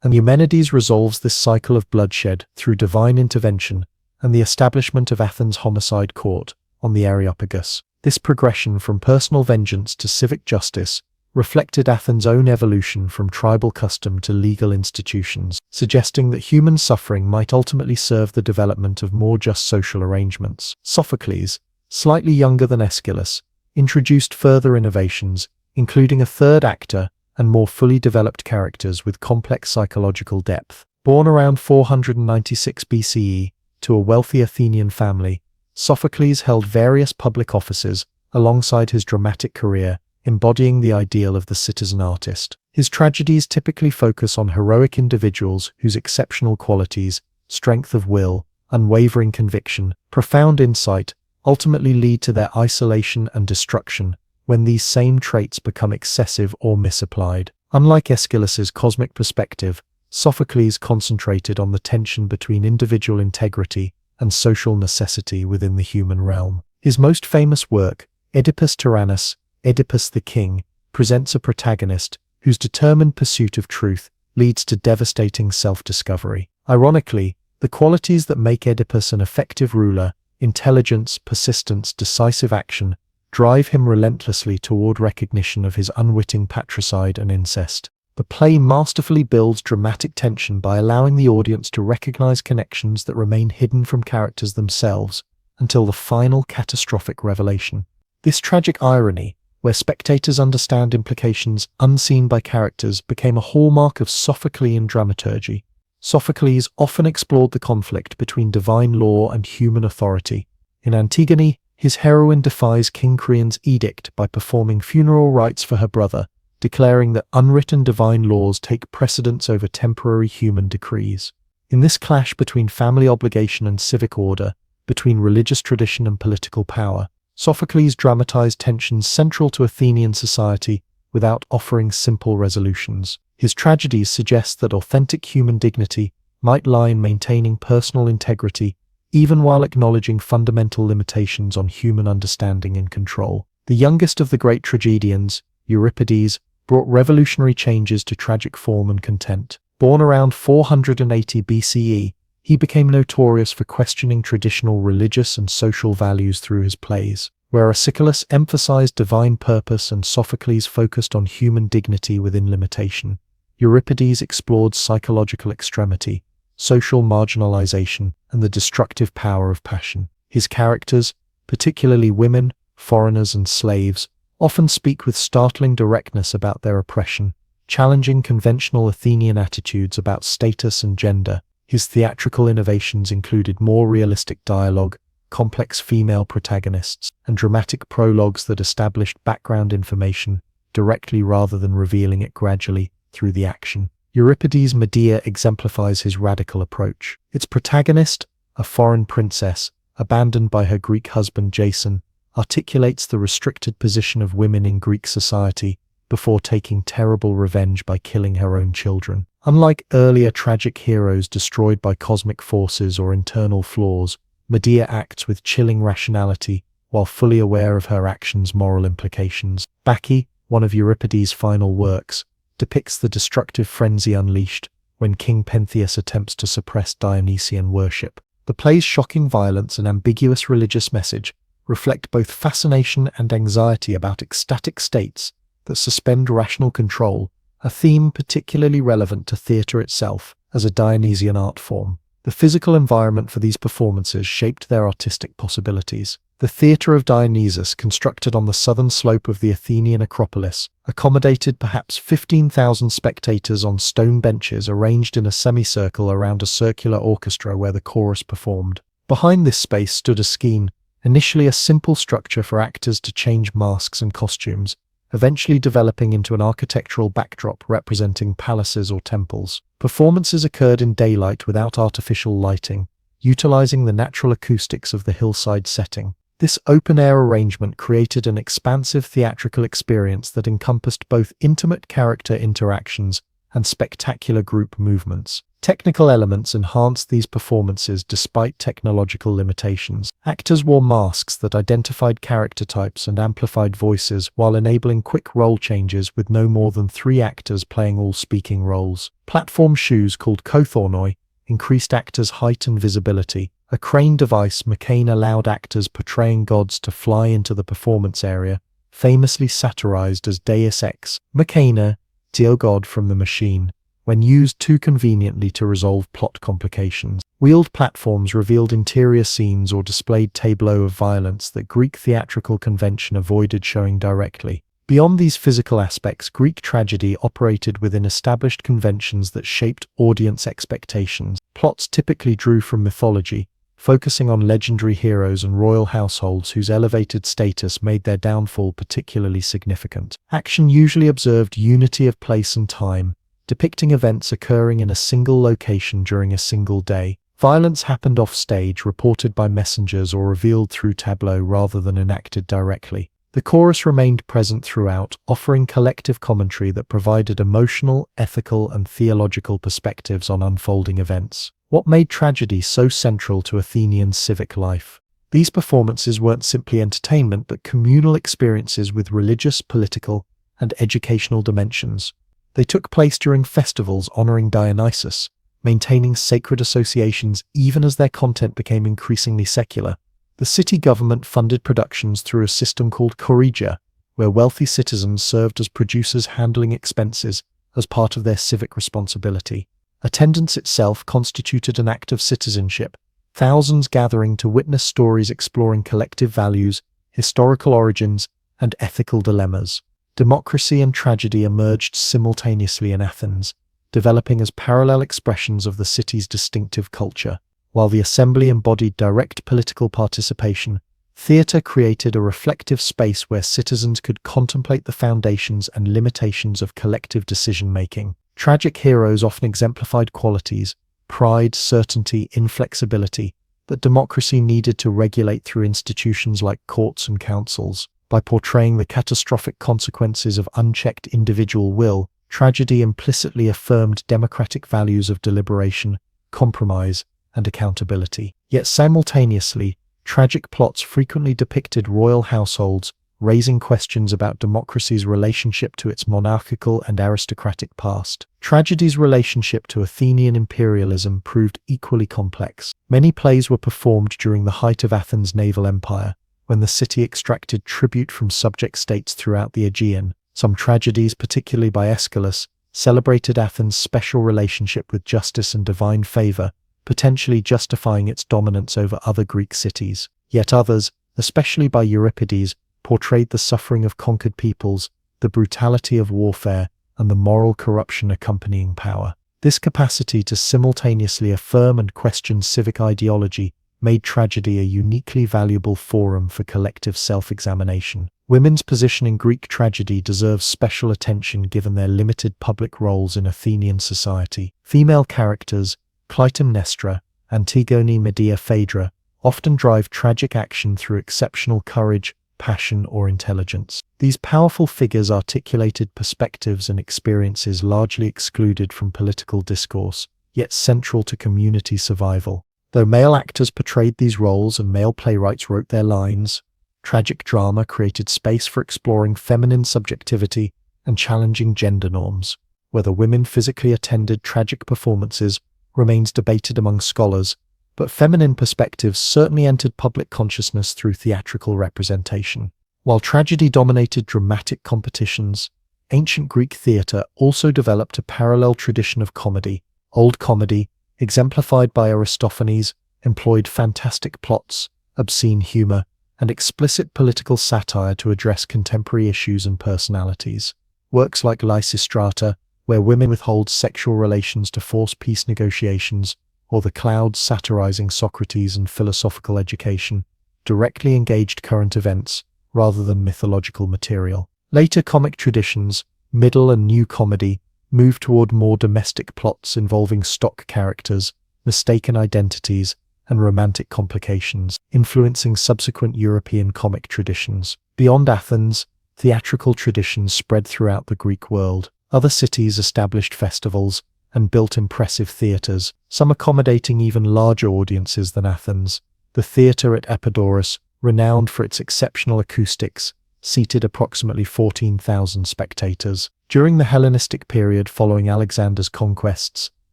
A: And Eumenides resolves this cycle of bloodshed through divine intervention and the establishment of Athens' homicide court on the Areopagus. This progression from personal vengeance to civic justice reflected Athens' own evolution from tribal custom to legal institutions, suggesting that human suffering might ultimately serve the development of more just social arrangements. Sophocles, slightly younger than Aeschylus, introduced further innovations, including a third actor and more fully developed characters with complex psychological depth. Born around 496 BCE to a wealthy Athenian family, Sophocles held various public offices alongside his dramatic career, embodying the ideal of the citizen artist. His tragedies typically focus on heroic individuals whose exceptional qualities, strength of will, unwavering conviction, profound insight, ultimately lead to their isolation and destruction when these same traits become excessive or misapplied. Unlike Aeschylus's cosmic perspective, Sophocles concentrated on the tension between individual integrity and social necessity within the human realm. His most famous work, Oedipus Tyrannus, Oedipus the King, presents a protagonist whose determined pursuit of truth leads to devastating self-discovery. Ironically, the qualities that make Oedipus an effective ruler, intelligence, persistence, decisive action, drive him relentlessly toward recognition of his unwitting patricide and incest. The play masterfully builds dramatic tension by allowing the audience to recognize connections that remain hidden from characters themselves until the final catastrophic revelation. This tragic irony, where spectators understand implications unseen by characters, became a hallmark of Sophoclean dramaturgy. Sophocles often explored the conflict between divine law and human authority. In Antigone, his heroine defies King Creon's edict by performing funeral rites for her brother, declaring that unwritten divine laws take precedence over temporary human decrees. In this clash between family obligation and civic order, between religious tradition and political power, Sophocles dramatized tensions central to Athenian society without offering simple resolutions. His tragedies suggest that authentic human dignity might lie in maintaining personal integrity, even while acknowledging fundamental limitations on human understanding and control. The youngest of the great tragedians, Euripides, brought revolutionary changes to tragic form and content. Born around 480 BCE, he became notorious for questioning traditional religious and social values through his plays. Where Aeschylus emphasized divine purpose and Sophocles focused on human dignity within limitation, Euripides explored psychological extremity, social marginalization, and the destructive power of passion. His characters, particularly women, foreigners, and slaves, often speak with startling directness about their oppression, challenging conventional Athenian attitudes about status and gender. His theatrical innovations included more realistic dialogue, complex female protagonists, and dramatic prologues that established background information directly rather than revealing it gradually through the action. Euripides' Medea exemplifies his radical approach. Its protagonist, a foreign princess, abandoned by her Greek husband Jason, articulates the restricted position of women in Greek society before taking terrible revenge by killing her own children. Unlike earlier tragic heroes destroyed by cosmic forces or internal flaws, Medea acts with chilling rationality while fully aware of her actions' moral implications. Bacchae, one of Euripides' final works, depicts the destructive frenzy unleashed when King Pentheus attempts to suppress Dionysian worship. The play's shocking violence and ambiguous religious message reflect both fascination and anxiety about ecstatic states that suspend rational control, a theme particularly relevant to theatre itself as a Dionysian art form. The physical environment for these performances shaped their artistic possibilities. The Theatre of Dionysus, constructed on the southern slope of the Athenian Acropolis, accommodated perhaps 15,000 spectators on stone benches arranged in a semicircle around a circular orchestra where the chorus performed. Behind this space stood a skene, initially a simple structure for actors to change masks and costumes, eventually developing into an architectural backdrop representing palaces or temples. Performances occurred in daylight without artificial lighting, utilizing the natural acoustics of the hillside setting. This open-air arrangement created an expansive theatrical experience that encompassed both intimate character interactions and spectacular group movements. Technical elements enhanced these performances despite technological limitations. Actors wore masks that identified character types and amplified voices while enabling quick role changes with no more than 3 actors playing all speaking roles. Platform shoes called kothornoi increased actors' height and visibility. A crane device, Mechana, allowed actors portraying gods to fly into the performance area, famously satirized as Deus Ex Machina, Dio God from the machine, when used too conveniently to resolve plot complications. Wheeled platforms revealed interior scenes or displayed tableaux of violence that Greek theatrical convention avoided showing directly. Beyond these physical aspects, Greek tragedy operated within established conventions that shaped audience expectations. Plots typically drew from mythology, focusing on legendary heroes and royal households whose elevated status made their downfall particularly significant. Action usually observed unity of place and time, depicting events occurring in a single location during a single day. Violence happened off-stage, reported by messengers or revealed through tableau rather than enacted directly. The chorus remained present throughout, offering collective commentary that provided emotional, ethical, and theological perspectives on unfolding events. What made tragedy so central to Athenian civic life? These performances weren't simply entertainment, but communal experiences with religious, political, and educational dimensions. They took place during festivals honoring Dionysus, maintaining sacred associations even as their content became increasingly secular. The city government funded productions through a system called choregia, where wealthy citizens served as producers handling expenses as part of their civic responsibility. Attendance itself constituted an act of citizenship, thousands gathering to witness stories exploring collective values, historical origins, and ethical dilemmas. Democracy and tragedy emerged simultaneously in Athens, developing as parallel expressions of the city's distinctive culture. While the assembly embodied direct political participation, theatre created a reflective space where citizens could contemplate the foundations and limitations of collective decision-making. Tragic heroes often exemplified qualities, pride, certainty, inflexibility, that democracy needed to regulate through institutions like courts and councils. By portraying the catastrophic consequences of unchecked individual will, tragedy implicitly affirmed democratic values of deliberation, compromise, and accountability. Yet simultaneously, tragic plots frequently depicted royal households, raising questions about democracy's relationship to its monarchical and aristocratic past. Tragedy's relationship to Athenian imperialism proved equally complex. Many plays were performed during the height of Athens' naval empire, when the city extracted tribute from subject states throughout the Aegean. Some tragedies, particularly by Aeschylus, celebrated Athens' special relationship with justice and divine favor, potentially justifying its dominance over other Greek cities. Yet others, especially by Euripides, portrayed the suffering of conquered peoples, the brutality of warfare, and the moral corruption accompanying power. This capacity to simultaneously affirm and question civic ideology made tragedy a uniquely valuable forum for collective self-examination. Women's position in Greek tragedy deserves special attention given their limited public roles in Athenian society. Female characters, Clytemnestra, Antigone, Medea, Phaedra, often drive tragic action through exceptional courage, passion, or intelligence. These powerful figures articulated perspectives and experiences largely excluded from political discourse, yet central to community survival. Though male actors portrayed these roles and male playwrights wrote their lines, tragic drama created space for exploring feminine subjectivity and challenging gender norms. Whether women physically attended tragic performances remains debated among scholars, but feminine perspectives certainly entered public consciousness through theatrical representation. While tragedy dominated dramatic competitions, ancient Greek theatre also developed a parallel tradition of comedy. Old comedy, exemplified by Aristophanes, employed fantastic plots, obscene humor, and explicit political satire to address contemporary issues and personalities. Works like Lysistrata, where women withhold sexual relations to force peace negotiations, or The Clouds satirizing Socrates and philosophical education, directly engaged current events rather than mythological material. Later comic traditions, Middle and New Comedy, moved toward more domestic plots involving stock characters, mistaken identities, and romantic complications, influencing subsequent European comic traditions. Beyond Athens, theatrical traditions spread throughout the Greek world. Other cities established festivals and built impressive theatres, some accommodating even larger audiences than Athens. The theatre at Epidaurus, renowned for its exceptional acoustics, seated approximately 14,000 spectators. During the Hellenistic period following Alexander's conquests,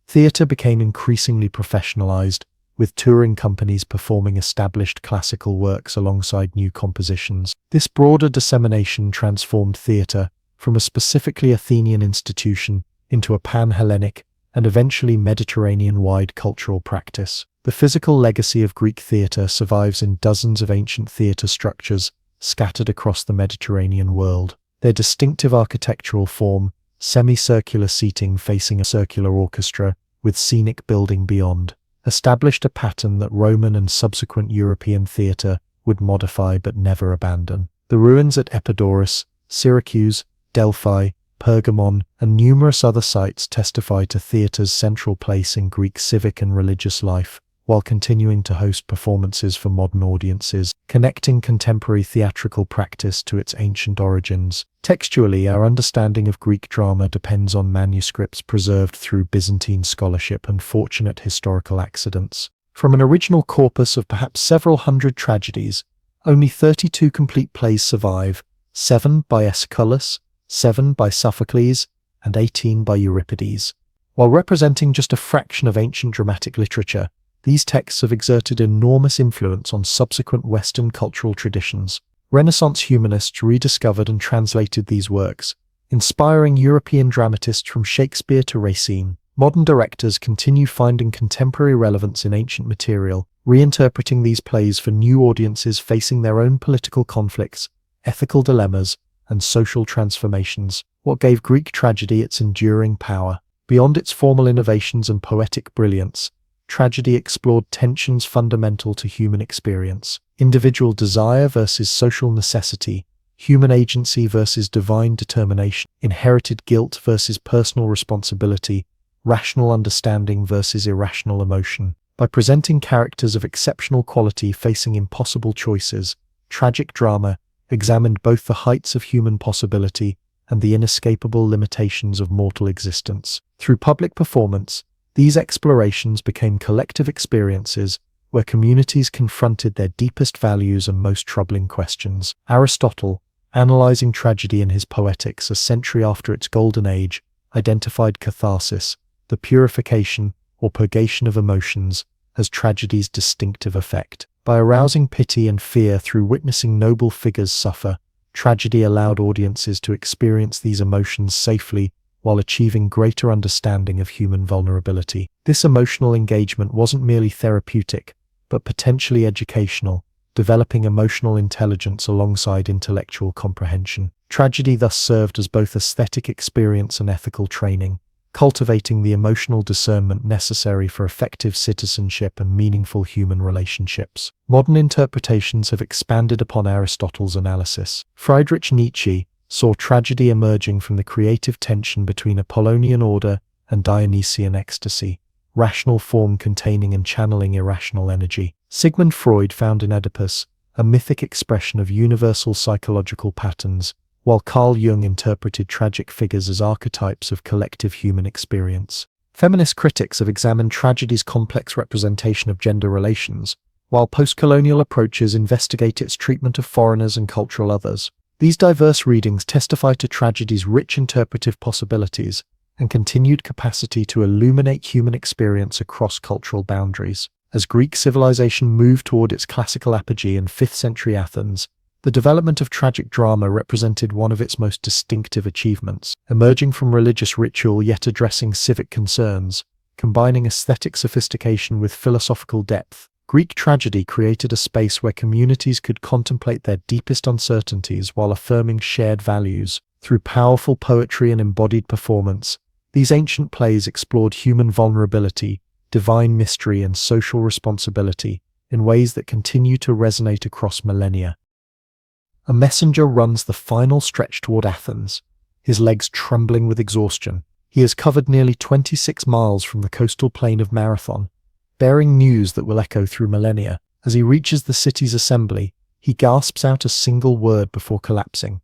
A: theatre became increasingly professionalized, with touring companies performing established classical works alongside new compositions. This broader dissemination transformed theatre from a specifically Athenian institution into a pan-Hellenic and eventually Mediterranean-wide cultural practice. The physical legacy of Greek theatre survives in dozens of ancient theatre structures scattered across the Mediterranean world. Their distinctive architectural form, semicircular seating facing a circular orchestra with scenic building beyond, established a pattern that Roman and subsequent European theatre would modify but never abandon. The ruins at Epidaurus, Syracuse, Delphi, Pergamon, and numerous other sites testify to theatre's central place in Greek civic and religious life, while continuing to host performances for modern audiences, connecting contemporary theatrical practice to its ancient origins. Textually, our understanding of Greek drama depends on manuscripts preserved through Byzantine scholarship and fortunate historical accidents. From an original corpus of perhaps several hundred tragedies, only 32 complete plays survive, 7 by Aeschylus, 7 by Sophocles, and 18 by Euripides. While representing just a fraction of ancient dramatic literature, these texts have exerted enormous influence on subsequent Western cultural traditions. Renaissance humanists rediscovered and translated these works, inspiring European dramatists from Shakespeare to Racine. Modern directors continue finding contemporary relevance in ancient material, reinterpreting these plays for new audiences facing their own political conflicts, ethical dilemmas, and social transformations. What gave Greek tragedy its enduring power? Beyond its formal innovations and poetic brilliance, tragedy explored tensions fundamental to human experience: individual desire versus social necessity, human agency versus divine determination, inherited guilt versus personal responsibility, rational understanding versus irrational emotion. By presenting characters of exceptional quality facing impossible choices, tragic drama examined both the heights of human possibility and the inescapable limitations of mortal existence. Through public performance, these explorations became collective experiences where communities confronted their deepest values and most troubling questions. Aristotle, analyzing tragedy in his Poetics a century after its golden age, identified catharsis, the purification or purgation of emotions, as tragedy's distinctive effect. By arousing pity and fear through witnessing noble figures suffer, tragedy allowed audiences to experience these emotions safely while achieving greater understanding of human vulnerability. This emotional engagement wasn't merely therapeutic, but potentially educational, developing emotional intelligence alongside intellectual comprehension. Tragedy thus served as both aesthetic experience and ethical training, cultivating the emotional discernment necessary for effective citizenship and meaningful human relationships. Modern interpretations have expanded upon Aristotle's analysis. Friedrich Nietzsche saw tragedy emerging from the creative tension between Apollonian order and Dionysian ecstasy, rational form containing and channeling irrational energy. Sigmund Freud found in Oedipus a mythic expression of universal psychological patterns, while Carl Jung interpreted tragic figures as archetypes of collective human experience. Feminist critics have examined tragedy's complex representation of gender relations, while post-colonial approaches investigate its treatment of foreigners and cultural others. These diverse readings testify to tragedy's rich interpretive possibilities and continued capacity to illuminate human experience across cultural boundaries. As Greek civilization moved toward its classical apogee in 5th century Athens, the development of tragic drama represented one of its most distinctive achievements, emerging from religious ritual yet addressing civic concerns, combining aesthetic sophistication with philosophical depth. Greek tragedy created a space where communities could contemplate their deepest uncertainties while affirming shared values. Through powerful poetry and embodied performance, these ancient plays explored human vulnerability, divine mystery, and social responsibility in ways that continue to resonate across millennia. A messenger runs the final stretch toward Athens, his legs trembling with exhaustion. He has covered nearly 26 miles from the coastal plain of Marathon, bearing news that will echo through millennia. As he reaches the city's assembly, he gasps out a single word before collapsing: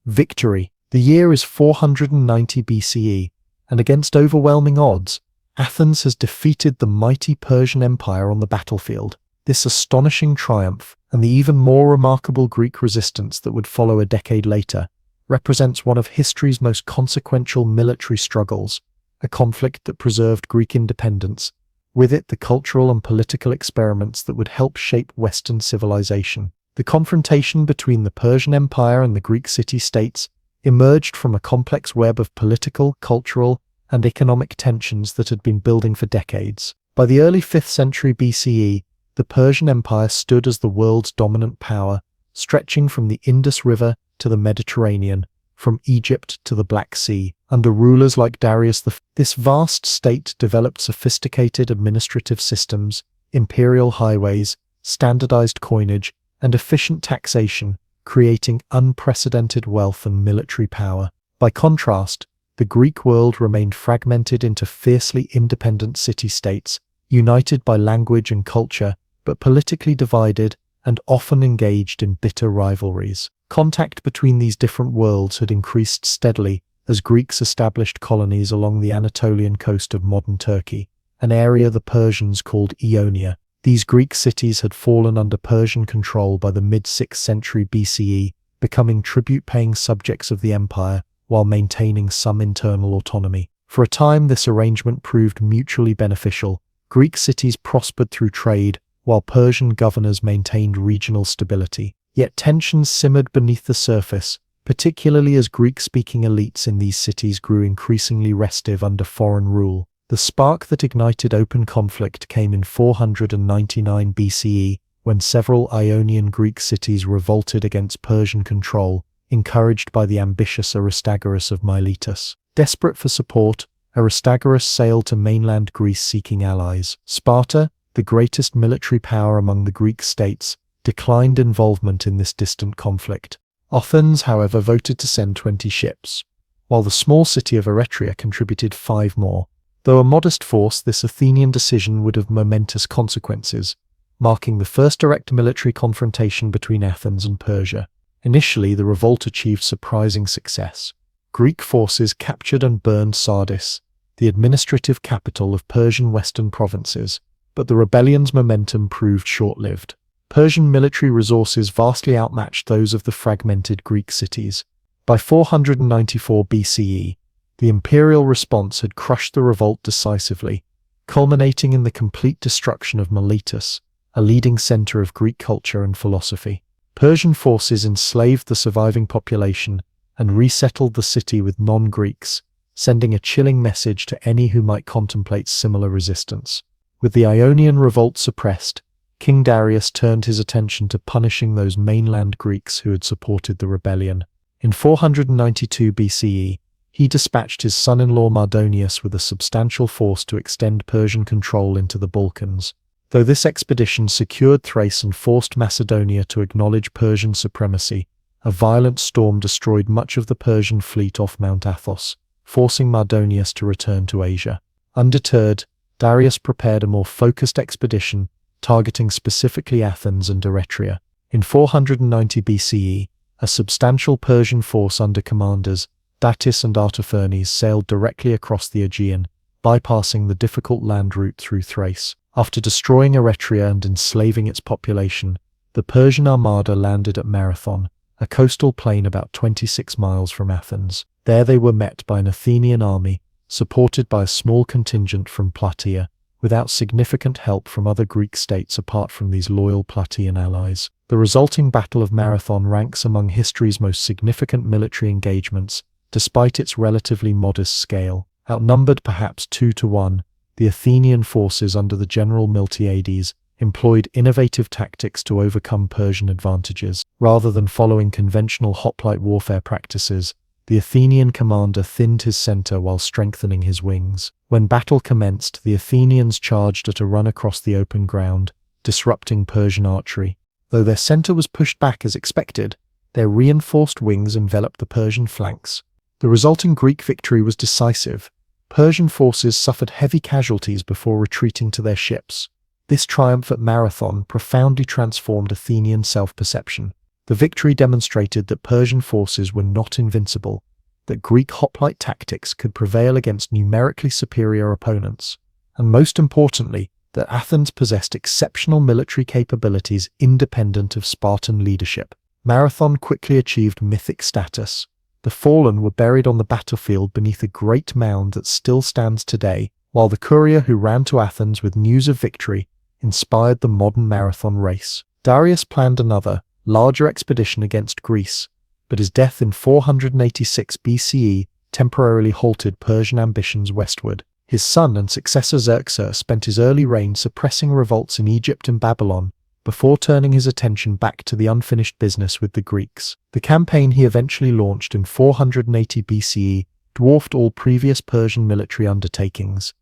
A: victory. The year is 490 BCE, and against overwhelming odds, Athens has defeated the mighty Persian Empire on the battlefield. This astonishing triumph, and the even more remarkable Greek resistance that would follow a decade later, represents one of history's most consequential military struggles, a conflict that preserved Greek independence, with it the cultural and political experiments that would help shape Western civilization. The confrontation between the Persian Empire and the Greek city-states emerged from a complex web of political, cultural, and economic tensions that had been building for decades. By the early 5th century BCE, the Persian Empire stood as the world's dominant power, stretching from the Indus River to the Mediterranean, from Egypt to the Black Sea. Under rulers like Darius this vast state developed sophisticated administrative systems, imperial highways, standardized coinage, and efficient taxation, creating unprecedented wealth and military power. By contrast, the Greek world remained fragmented into fiercely independent city-states, united by language and culture, but politically divided and often engaged in bitter rivalries. Contact between these different worlds had increased steadily as Greeks established colonies along the Anatolian coast of modern Turkey, an area the Persians called Ionia. These Greek cities had fallen under Persian control by the mid-6th century BCE, becoming tribute-paying subjects of the empire while maintaining some internal autonomy. For a time, this arrangement proved mutually beneficial. Greek cities prospered through trade, while Persian governors maintained regional stability. Yet tensions simmered beneath the surface, particularly as Greek-speaking elites in these cities grew increasingly restive under foreign rule. The spark that ignited open conflict came in 499 BCE, when several Ionian Greek cities revolted against Persian control, encouraged by the ambitious Aristagoras of Miletus. Desperate for support, Aristagoras sailed to mainland Greece seeking allies. Sparta, the greatest military power among the Greek states, declined involvement in this distant conflict. Athens, however, voted to send 20 ships, while the small city of Eretria contributed 5 more. Though a modest force, this Athenian decision would have momentous consequences, marking the first direct military confrontation between Athens and Persia. Initially, the revolt achieved surprising success. Greek forces captured and burned Sardis, the administrative capital of Persian western provinces, but the rebellion's momentum proved short-lived. Persian military resources vastly outmatched those of the fragmented Greek cities. By 494 BCE, the imperial response had crushed the revolt decisively, culminating in the complete destruction of Miletus, a leading center of Greek culture and philosophy. Persian forces enslaved the surviving population and resettled the city with non-Greeks, sending a chilling message to any who might contemplate similar resistance. With the Ionian revolt suppressed, King Darius turned his attention to punishing those mainland Greeks who had supported the rebellion. In 492 BCE, he dispatched his son-in-law Mardonius with a substantial force to extend Persian control into the Balkans. Though this expedition secured Thrace and forced Macedonia to acknowledge Persian supremacy, a violent storm destroyed much of the Persian fleet off Mount Athos, forcing Mardonius to return to Asia. Undeterred, Darius prepared a more focused expedition, targeting specifically Athens and Eretria. In 490 BCE, a substantial Persian force under commanders Datis and Artaphernes sailed directly across the Aegean, bypassing the difficult land route through Thrace. After destroying Eretria and enslaving its population, the Persian armada landed at Marathon, a coastal plain about 26 miles from Athens. There they were met by an Athenian army, supported by a small contingent from Plataea, without significant help from other Greek states apart from these loyal Plataean allies. The resulting Battle of Marathon ranks among history's most significant military engagements, despite its relatively modest scale. Outnumbered perhaps 2-1, the Athenian forces under the general Miltiades employed innovative tactics to overcome Persian advantages. Rather than following conventional hoplite warfare practices, the Athenian commander thinned his center while strengthening his wings. When battle commenced, the Athenians charged at a run across the open ground, disrupting Persian archery. Though their center was pushed back as expected, their reinforced wings enveloped the Persian flanks. The resulting Greek victory was decisive. Persian forces suffered heavy casualties before retreating to their ships. This triumph at Marathon profoundly transformed Athenian self-perception. The victory demonstrated that Persian forces were not invincible, that Greek hoplite tactics could prevail against numerically superior opponents, and most importantly, that Athens possessed exceptional military capabilities independent of Spartan leadership. Marathon quickly achieved mythic status. The fallen were buried on the battlefield beneath a great mound that still stands today, while the courier who ran to Athens with news of victory inspired the modern marathon race. Darius planned another, larger expedition against Greece, but his death in 486 BCE temporarily halted Persian ambitions westward. His son and successor Xerxes spent his early reign suppressing revolts in Egypt and Babylon, before turning his attention back to the unfinished business with the Greeks. The campaign he eventually launched in 480 BCE dwarfed all previous Persian military undertakings.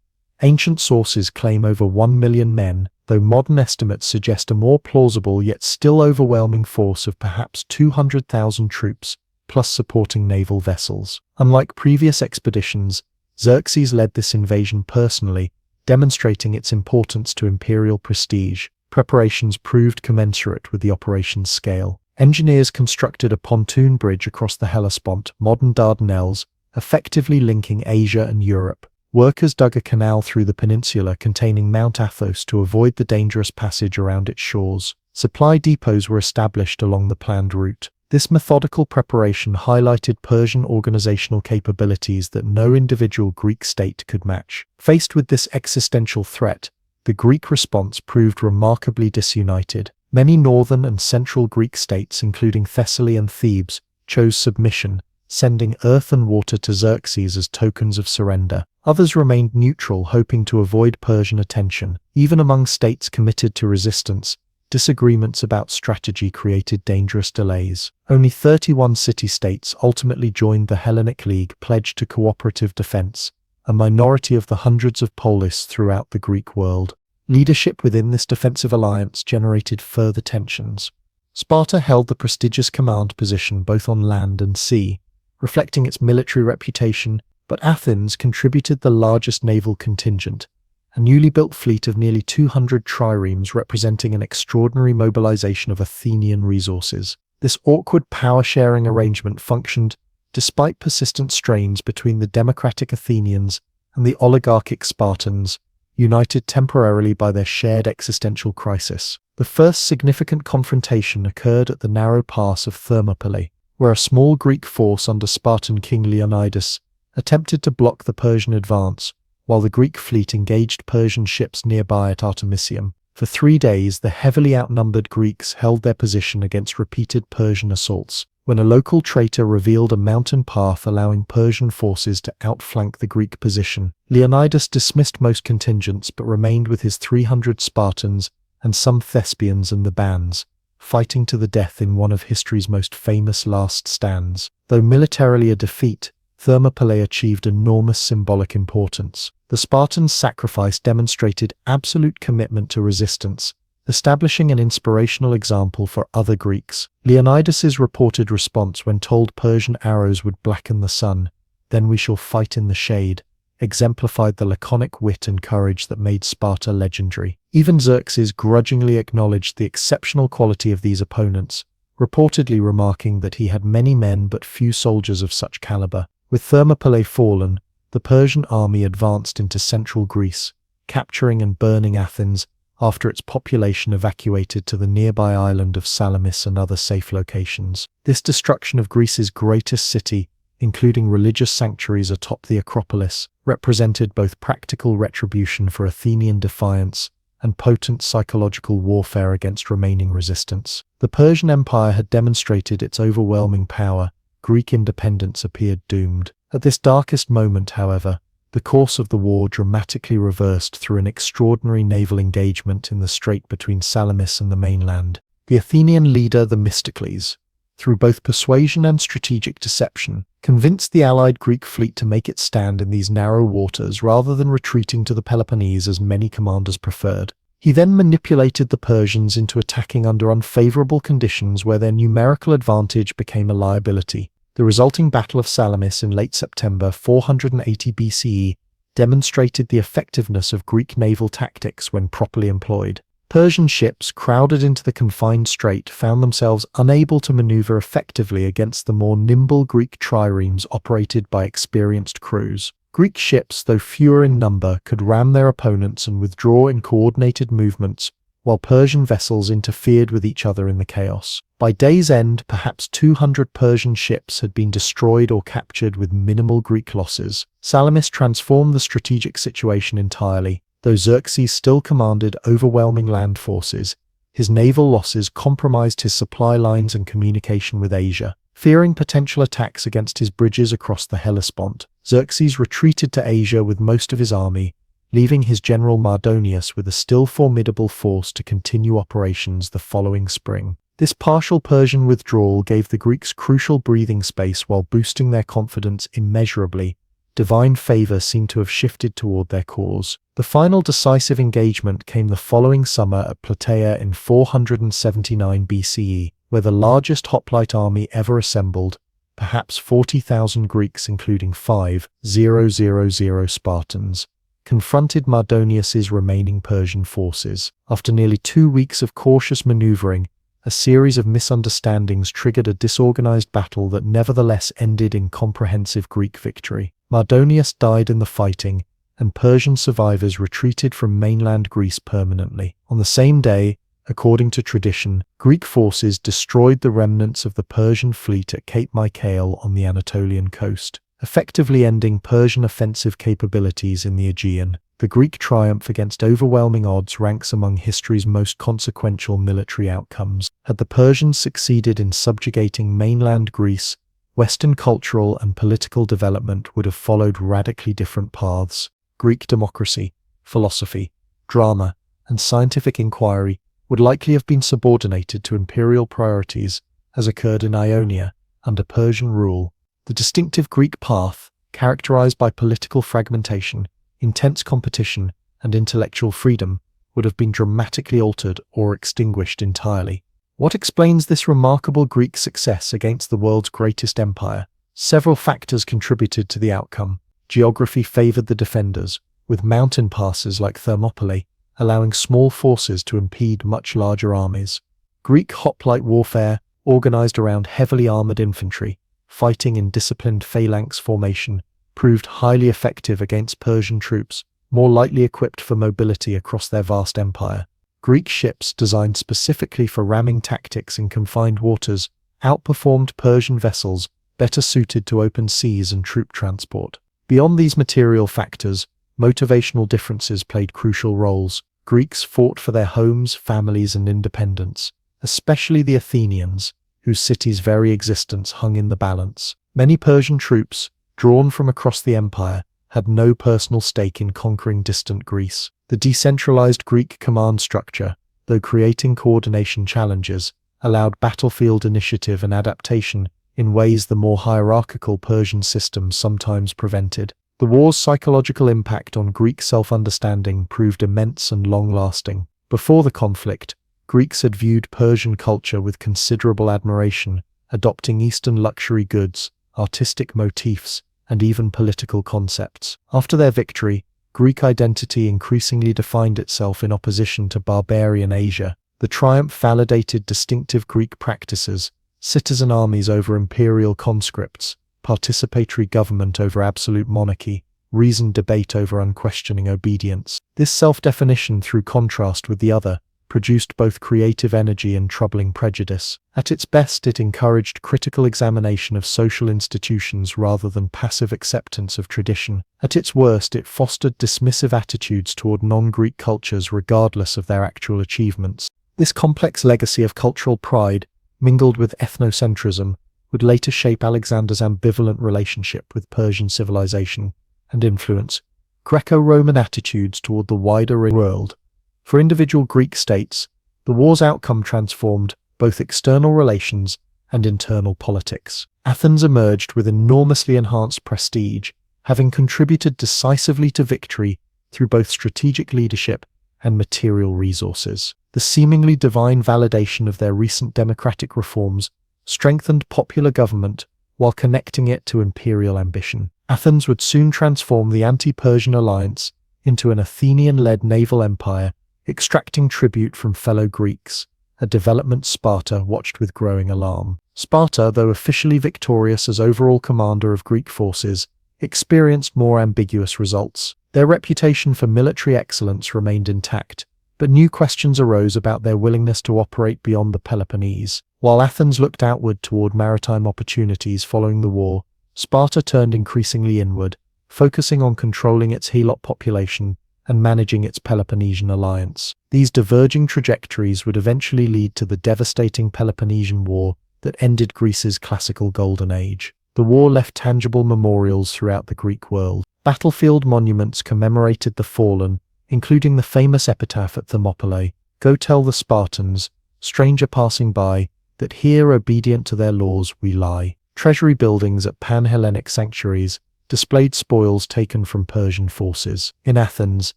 A: Ancient sources claim over 1 million men, though modern estimates suggest a more plausible yet still overwhelming force of perhaps 200,000 troops, plus supporting naval vessels. Unlike previous expeditions, Xerxes led this invasion personally, demonstrating its importance to imperial prestige. Preparations proved commensurate with the operation's scale. Engineers constructed a pontoon bridge across the Hellespont, modern Dardanelles, effectively linking Asia and Europe. Workers dug a canal through the peninsula containing Mount Athos to avoid the dangerous passage around its shores. Supply depots were established along the planned route. This methodical preparation highlighted Persian organizational capabilities that no individual Greek state could match. Faced with this existential threat, the Greek response proved remarkably disunited. Many northern and central Greek states, including Thessaly and Thebes, chose submission, sending earth and water to Xerxes as tokens of surrender. Others remained neutral, hoping to avoid Persian attention. Even among states committed to resistance, disagreements about strategy created dangerous delays. Only 31 city-states ultimately joined the Hellenic League, pledged to cooperative defense, a minority of the hundreds of polis throughout the Greek world. Leadership within this defensive alliance generated further tensions. Sparta held the prestigious command position both on land and sea, reflecting its military reputation, but Athens contributed the largest naval contingent, a newly built fleet of nearly 200 triremes representing an extraordinary mobilization of Athenian resources. This awkward power-sharing arrangement functioned despite persistent strains between the democratic Athenians and the oligarchic Spartans, united temporarily by their shared existential crisis. The first significant confrontation occurred at the narrow pass of Thermopylae, where a small Greek force under Spartan king Leonidas attempted to block the Persian advance, while the Greek fleet engaged Persian ships nearby at Artemisium. For 3 days, the heavily outnumbered Greeks held their position against repeated Persian assaults, when a local traitor revealed a mountain path allowing Persian forces to outflank the Greek position. Leonidas dismissed most contingents but remained with his 300 Spartans and some Thespians and the bands, fighting to the death in one of history's most famous last stands. Though militarily a defeat, Thermopylae achieved enormous symbolic importance. The Spartans' sacrifice demonstrated absolute commitment to resistance, establishing an inspirational example for other Greeks. Leonidas's reported response when told Persian arrows would blacken the sun, "Then we shall fight in the shade," exemplified the laconic wit and courage that made Sparta legendary. Even Xerxes grudgingly acknowledged the exceptional quality of these opponents, reportedly remarking that he had many men but few soldiers of such caliber. With Thermopylae fallen, the Persian army advanced into central Greece, capturing and burning Athens after its population evacuated to the nearby island of Salamis and other safe locations. This destruction of Greece's greatest city, including religious sanctuaries atop the Acropolis, represented both practical retribution for Athenian defiance and potent psychological warfare against remaining resistance. The Persian Empire had demonstrated its overwhelming power. Greek independence appeared doomed. At this darkest moment, however, the course of the war dramatically reversed through an extraordinary naval engagement in the strait between Salamis and the mainland. The Athenian leader Themistocles, through both persuasion and strategic deception, convinced the allied Greek fleet to make its stand in these narrow waters rather than retreating to the Peloponnese as many commanders preferred. He then manipulated the Persians into attacking under unfavorable conditions where their numerical advantage became a liability. The resulting Battle of Salamis in late September 480 BCE demonstrated the effectiveness of Greek naval tactics when properly employed. Persian ships, crowded into the confined strait, found themselves unable to maneuver effectively against the more nimble Greek triremes operated by experienced crews. Greek ships, though fewer in number, could ram their opponents and withdraw in coordinated movements, while Persian vessels interfered with each other in the chaos. By day's end, perhaps 200 Persian ships had been destroyed or captured with minimal Greek losses. Salamis transformed the strategic situation entirely. Though Xerxes still commanded overwhelming land forces, his naval losses compromised his supply lines and communication with Asia. Fearing potential attacks against his bridges across the Hellespont, Xerxes retreated to Asia with most of his army, leaving his general Mardonius with a still formidable force to continue operations the following spring. This partial Persian withdrawal gave the Greeks crucial breathing space while boosting their confidence immeasurably divine favor seemed to have shifted toward their cause. The final decisive engagement came the following summer at Plataea in 479 BCE, where the largest hoplite army ever assembled, perhaps 40,000 Greeks including 5,000 Spartans, confronted Mardonius's remaining Persian forces. After nearly 2 weeks of cautious maneuvering, a series of misunderstandings triggered a disorganized battle that nevertheless ended in comprehensive Greek victory. Mardonius died in the fighting, and Persian survivors retreated from mainland Greece permanently. On the same day, according to tradition, Greek forces destroyed the remnants of the Persian fleet at Cape Mycale on the Anatolian coast, effectively ending Persian offensive capabilities in the Aegean. The Greek triumph against overwhelming odds ranks among history's most consequential military outcomes. Had the Persians succeeded in subjugating mainland Greece, Western cultural and political development would have followed radically different paths. Greek democracy, philosophy, drama, and scientific inquiry would likely have been subordinated to imperial priorities, as occurred in Ionia under Persian rule. The distinctive Greek path, characterized by political fragmentation, intense competition, and intellectual freedom, would have been dramatically altered or extinguished entirely. What explains this remarkable Greek success against the world's greatest empire? Several factors contributed to the outcome. Geography favored the defenders, with mountain passes like Thermopylae allowing small forces to impede much larger armies. Greek hoplite warfare, organized around heavily armored infantry, fighting in disciplined phalanx formation, proved highly effective against Persian troops, more lightly equipped for mobility across their vast empire. Greek ships designed specifically for ramming tactics in confined waters outperformed Persian vessels better suited to open seas and troop transport. Beyond these material factors, motivational differences played crucial roles. Greeks fought for their homes, families, and independence, especially the Athenians, whose cities' very existence hung in the balance. Many Persian troops, drawn from across the empire, had no personal stake in conquering distant Greece. The decentralized Greek command structure, though creating coordination challenges, allowed battlefield initiative and adaptation in ways the more hierarchical Persian system sometimes prevented. The war's psychological impact on Greek self-understanding proved immense and long-lasting. Before the conflict, Greeks had viewed Persian culture with considerable admiration, adopting Eastern luxury goods, artistic motifs, and even political concepts. After their victory, Greek identity increasingly defined itself in opposition to barbarian Asia. The triumph validated distinctive Greek practices, citizen armies over imperial conscripts, participatory government over absolute monarchy, reasoned debate over unquestioning obedience. This self-definition, through contrast with the other, produced both creative energy and troubling prejudice. At its best, it encouraged critical examination of social institutions rather than passive acceptance of tradition. At its worst, it fostered dismissive attitudes toward non-Greek cultures regardless of their actual achievements. This complex legacy of cultural pride, mingled with ethnocentrism, would later shape Alexander's ambivalent relationship with Persian civilization and influence Greco-Roman attitudes toward the wider world. For individual Greek states, the war's outcome transformed both external relations and internal politics. Athens emerged with enormously enhanced prestige, having contributed decisively to victory through both strategic leadership and material resources. The seemingly divine validation of their recent democratic reforms strengthened popular government while connecting it to imperial ambition. Athens would soon transform the anti-Persian alliance into an Athenian-led naval empire, extracting tribute from fellow Greeks, a development Sparta watched with growing alarm. Sparta, though officially victorious as overall commander of Greek forces, experienced more ambiguous results. Their reputation for military excellence remained intact, but new questions arose about their willingness to operate beyond the Peloponnese. While Athens looked outward toward maritime opportunities following the war, Sparta turned increasingly inward, focusing on controlling its Helot population and managing its Peloponnesian alliance. These diverging trajectories would eventually lead to the devastating Peloponnesian War that ended Greece's classical golden age. The war left tangible memorials throughout the Greek world. Battlefield monuments commemorated the fallen, including the famous epitaph at Thermopylae, "Go tell the Spartans, stranger passing by, that here obedient to their laws we lie." Treasury buildings at Pan-Hellenic sanctuaries, displayed spoils taken from Persian forces. In Athens,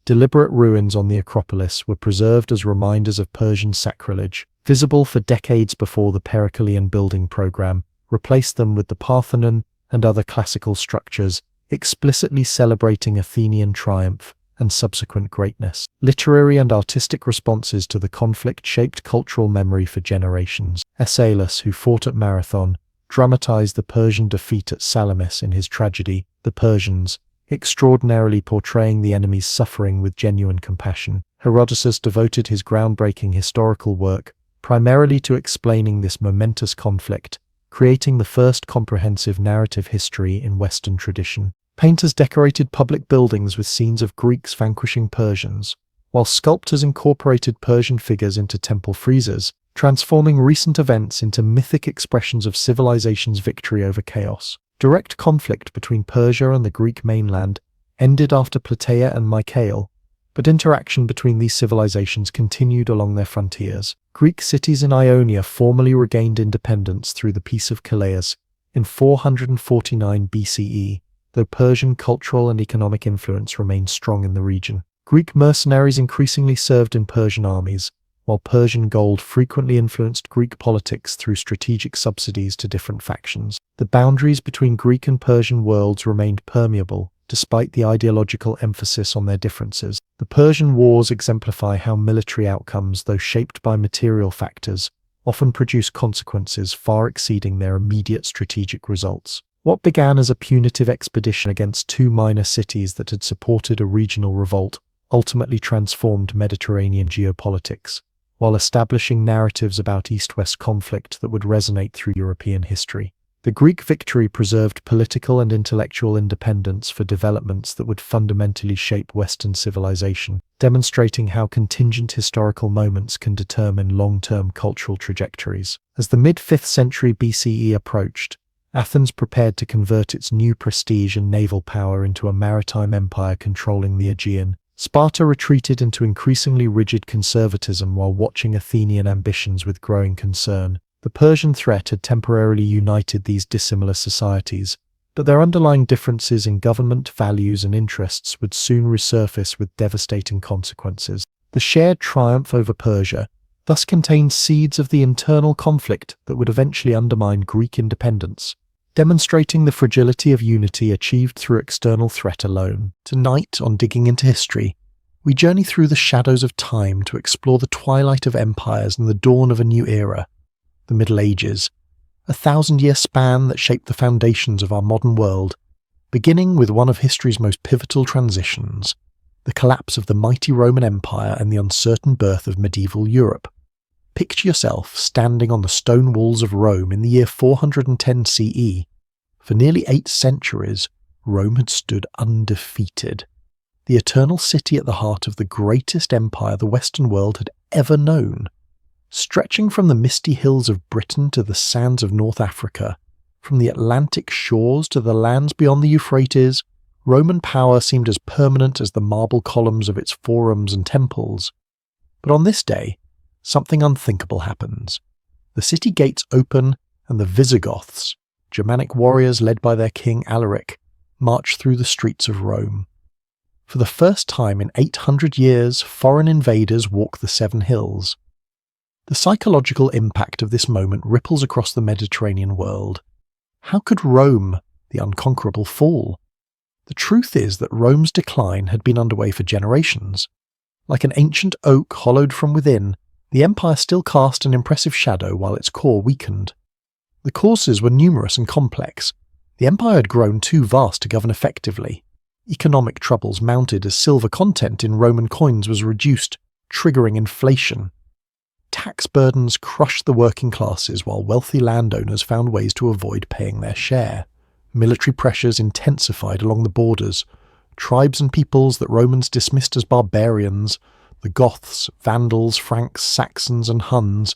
A: deliberate ruins on the Acropolis were preserved as reminders of Persian sacrilege. Visible for decades before the Periclean building program replaced them with the Parthenon and other classical structures, explicitly celebrating Athenian triumph and subsequent greatness. Literary and artistic responses to the conflict shaped cultural memory for generations. Aeschylus, who fought at Marathon, dramatized the Persian defeat at Salamis in his tragedy, The Persians, extraordinarily portraying the enemy's suffering with genuine compassion. Herodotus devoted his groundbreaking historical work primarily to explaining this momentous conflict, creating the first comprehensive narrative history in Western tradition. Painters decorated public buildings with scenes of Greeks vanquishing Persians, while sculptors incorporated Persian figures into temple friezes, transforming recent events into mythic expressions of civilization's victory over chaos. Direct conflict between Persia and the Greek mainland ended after Plataea and Mycale, but interaction between these civilizations continued along their frontiers. Greek cities in Ionia formally regained independence through the Peace of Calais in 449 BCE, though Persian cultural and economic influence remained strong in the region. Greek mercenaries increasingly served in Persian armies, while Persian gold frequently influenced Greek politics through strategic subsidies to different factions. The boundaries between Greek and Persian worlds remained permeable, despite the ideological emphasis on their differences. The Persian Wars exemplify how military outcomes, though shaped by material factors, often produce consequences far exceeding their immediate strategic results. What began as a punitive expedition against two minor cities that had supported a regional revolt ultimately transformed Mediterranean geopolitics, while establishing narratives about East-West conflict that would resonate through European history. The Greek victory preserved political and intellectual independence for developments that would fundamentally shape Western civilization, demonstrating how contingent historical moments can determine long-term cultural trajectories. As the mid-5th century BCE approached, Athens prepared to convert its new prestige and naval power into a maritime empire controlling the Aegean. Sparta retreated into increasingly rigid conservatism while watching Athenian ambitions with growing concern. The Persian threat had temporarily united these dissimilar societies, but their underlying differences in government values and interests would soon resurface with devastating consequences. The shared triumph over Persia thus contained seeds of the internal conflict that would eventually undermine Greek independence, demonstrating the fragility of unity achieved through external threat alone. Tonight, on Digging into History, we journey through the shadows of time to explore the twilight of empires and the dawn of a new era, the Middle Ages, a 1,000-year span that shaped the foundations of our modern world, beginning with one of history's most pivotal transitions, the collapse of the mighty Roman Empire and the uncertain birth of medieval Europe. Picture yourself standing on the stone walls of Rome in the year 410 CE. For nearly 8 centuries, Rome had stood undefeated, the eternal city at the heart of the greatest empire the Western world had ever known. Stretching from the misty hills of Britain to the sands of North Africa, from the Atlantic shores to the lands beyond the Euphrates, Roman power seemed as permanent as the marble columns of its forums and temples. But on this day, something unthinkable happens. The city gates open and the Visigoths, Germanic warriors led by their king Alaric, march through the streets of Rome. For the first time in 800 years, foreign invaders walk the Seven Hills. The psychological impact of this moment ripples across the Mediterranean world. How could Rome, the unconquerable, fall? The truth is that Rome's decline had been underway for generations. Like an ancient oak hollowed from within, the empire still cast an impressive shadow while its core weakened. The causes were numerous and complex. The empire had grown too vast to govern effectively. Economic troubles mounted as silver content in Roman coins was reduced, triggering inflation. Tax burdens crushed the working classes while wealthy landowners found ways to avoid paying their share. Military pressures intensified along the borders. Tribes and peoples that Romans dismissed as barbarians, the Goths, Vandals, Franks, Saxons and Huns,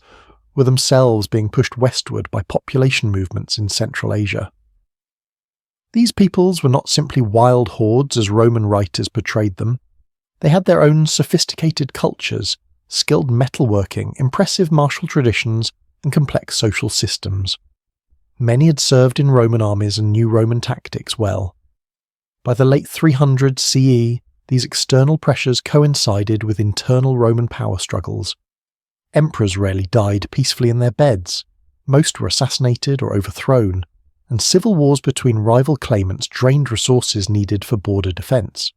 A: were themselves being pushed westward by population movements in Central Asia. These peoples were not simply wild hordes as Roman writers portrayed them. They had their own sophisticated cultures, skilled metalworking, impressive martial traditions, and complex social systems. Many had served in Roman armies and knew Roman tactics well. By the late 300s CE, these external pressures coincided with internal Roman power struggles. Emperors rarely died peacefully in their beds. Most were assassinated or overthrown, and civil wars between rival claimants drained resources needed for border defense.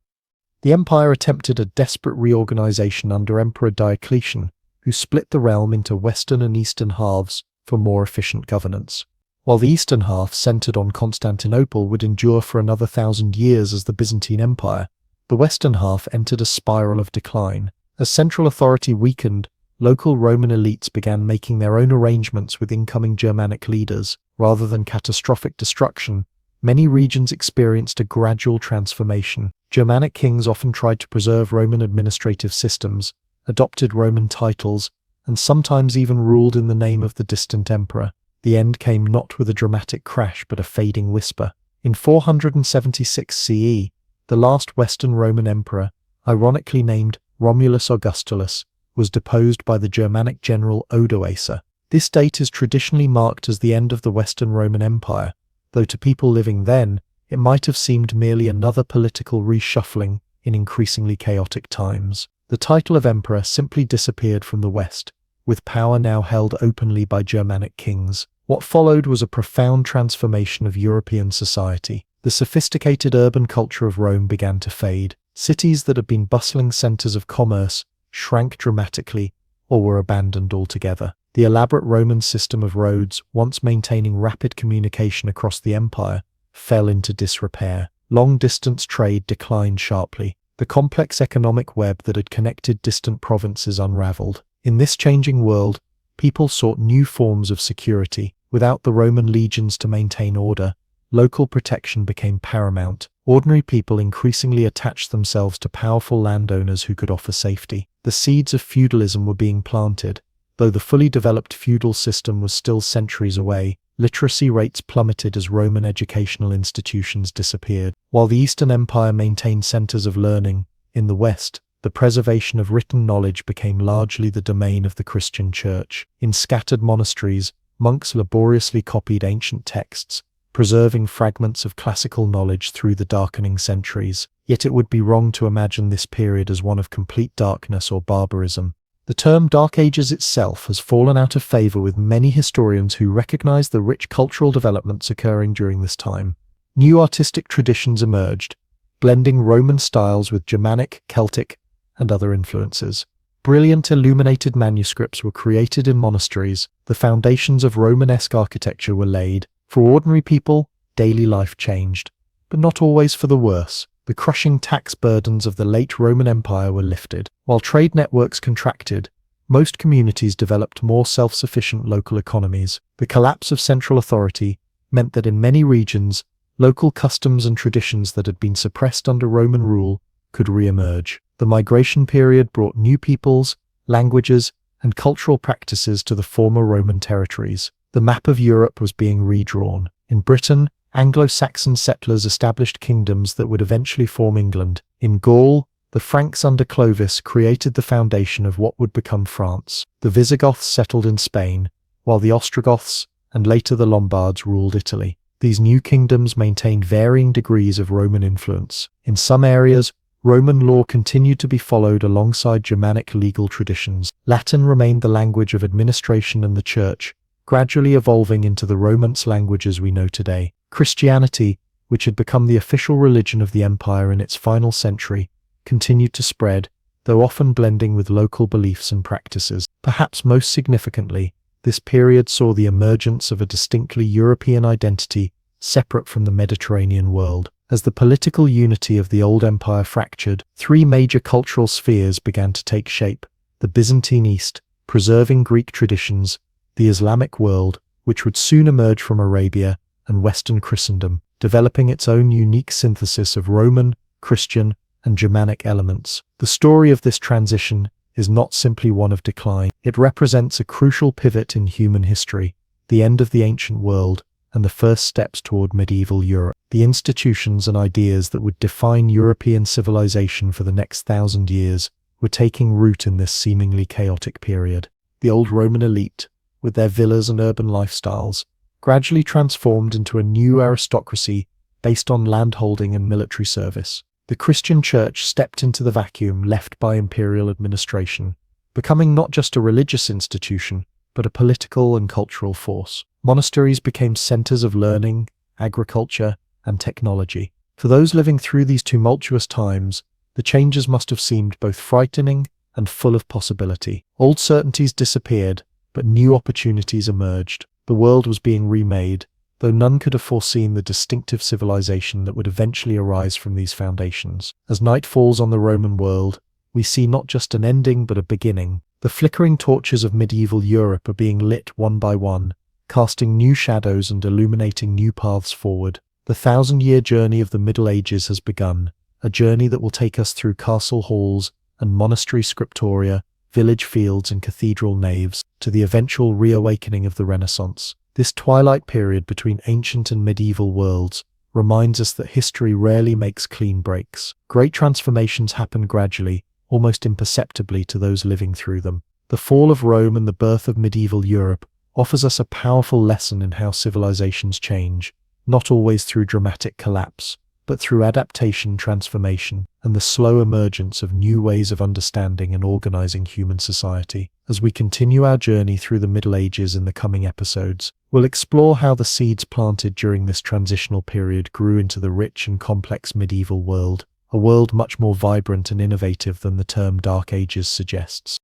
A: The empire attempted a desperate reorganization under Emperor Diocletian, who split the realm into western and eastern halves for more efficient governance. While the eastern half, centered on Constantinople, would endure for another 1,000 years as the Byzantine Empire, the western half entered a spiral of decline. As central authority weakened, local Roman elites began making their own arrangements with incoming Germanic leaders. Rather than catastrophic destruction, many regions experienced a gradual transformation. Germanic kings often tried to preserve Roman administrative systems, adopted Roman titles, and sometimes even ruled in the name of the distant emperor. The end came not with a dramatic crash but a fading whisper. In 476 CE, the last Western Roman emperor, ironically named Romulus Augustulus, was deposed by the Germanic general Odoacer. This date is traditionally marked as the end of the Western Roman Empire, though to people living then, it might have seemed merely another political reshuffling in increasingly chaotic times. The title of emperor simply disappeared from the West, with power now held openly by Germanic kings. What followed was a profound transformation of European society. The sophisticated urban culture of Rome began to fade. Cities that had been bustling centers of commerce shrank dramatically or were abandoned altogether. The elaborate Roman system of roads, once maintaining rapid communication across the empire, fell into disrepair. Long-distance trade declined sharply. The complex economic web that had connected distant provinces unraveled. In this changing world, people sought new forms of security. Without the Roman legions to maintain order, local protection became paramount. Ordinary people increasingly attached themselves to powerful landowners who could offer safety. The seeds of feudalism were being planted. Though the fully developed feudal system was still centuries away, literacy rates plummeted as Roman educational institutions disappeared. While the Eastern Empire maintained centers of learning, in the West, the preservation of written knowledge became largely the domain of the Christian Church. In scattered monasteries, monks laboriously copied ancient texts, preserving fragments of classical knowledge through the darkening centuries. Yet it would be wrong to imagine this period as one of complete darkness or barbarism. The term Dark Ages itself has fallen out of favor with many historians who recognize the rich cultural developments occurring during this time. New artistic traditions emerged, blending Roman styles with Germanic, Celtic, and other influences. Brilliant illuminated manuscripts were created in monasteries. The foundations of Romanesque architecture were laid. For ordinary people, daily life changed, but not always for the worse. The crushing tax burdens of the late Roman Empire were lifted. While trade networks contracted, most communities developed more self-sufficient local economies. The collapse of central authority meant that in many regions, local customs and traditions that had been suppressed under Roman rule could re-emerge. The migration period brought new peoples, languages, and cultural practices to the former Roman territories. The map of Europe was being redrawn. In Britain, Anglo-Saxon settlers established kingdoms that would eventually form England. In Gaul, the Franks under Clovis created the foundation of what would become France. The Visigoths settled in Spain, while the Ostrogoths, and later the Lombards, ruled Italy. These new kingdoms maintained varying degrees of Roman influence. In some areas, Roman law continued to be followed alongside Germanic legal traditions. Latin remained the language of administration and the church, gradually evolving into the Romance languages we know today. Christianity, which had become the official religion of the empire in its final century, continued to spread, though often blending with local beliefs and practices. Perhaps most significantly, this period saw the emergence of a distinctly European identity separate from the Mediterranean world. As the political unity of the old empire fractured, three major cultural spheres began to take shape: the Byzantine East, preserving Greek traditions; the Islamic world, which would soon emerge from Arabia; and Western Christendom, developing its own unique synthesis of Roman, Christian, and Germanic elements. The story of this transition is not simply one of decline. It represents a crucial pivot in human history, the end of the ancient world, and the first steps toward medieval Europe. The institutions and ideas that would define European civilization for the next 1,000 years were taking root in this seemingly chaotic period. The old Roman elite, with their villas and urban lifestyles, gradually transformed into a new aristocracy based on landholding and military service. The Christian Church stepped into the vacuum left by imperial administration, becoming not just a religious institution, but a political and cultural force. Monasteries became centers of learning, agriculture, and technology. For those living through these tumultuous times, the changes must have seemed both frightening and full of possibility. Old certainties disappeared, but new opportunities emerged. The world was being remade, though none could have foreseen the distinctive civilization that would eventually arise from these foundations. As night falls on the Roman world, we see not just an ending but a beginning. The flickering torches of medieval Europe are being lit one by one, casting new shadows and illuminating new paths forward. The 1,000-year journey of the Middle Ages has begun, a journey that will take us through castle halls and monastery scriptoria, village fields and cathedral naves, to the eventual reawakening of the Renaissance. This twilight period between ancient and medieval worlds reminds us that history rarely makes clean breaks. Great transformations happen gradually, almost imperceptibly to those living through them. The fall of Rome and the birth of medieval Europe offers us a powerful lesson in how civilizations change, not always through dramatic collapse, but through adaptation, transformation, and the slow emergence of new ways of understanding and organizing human society. As we continue our journey through the Middle Ages in the coming episodes, we'll explore how the seeds planted during this transitional period grew into the rich and complex medieval world, a world much more vibrant and innovative than the term Dark Ages suggests.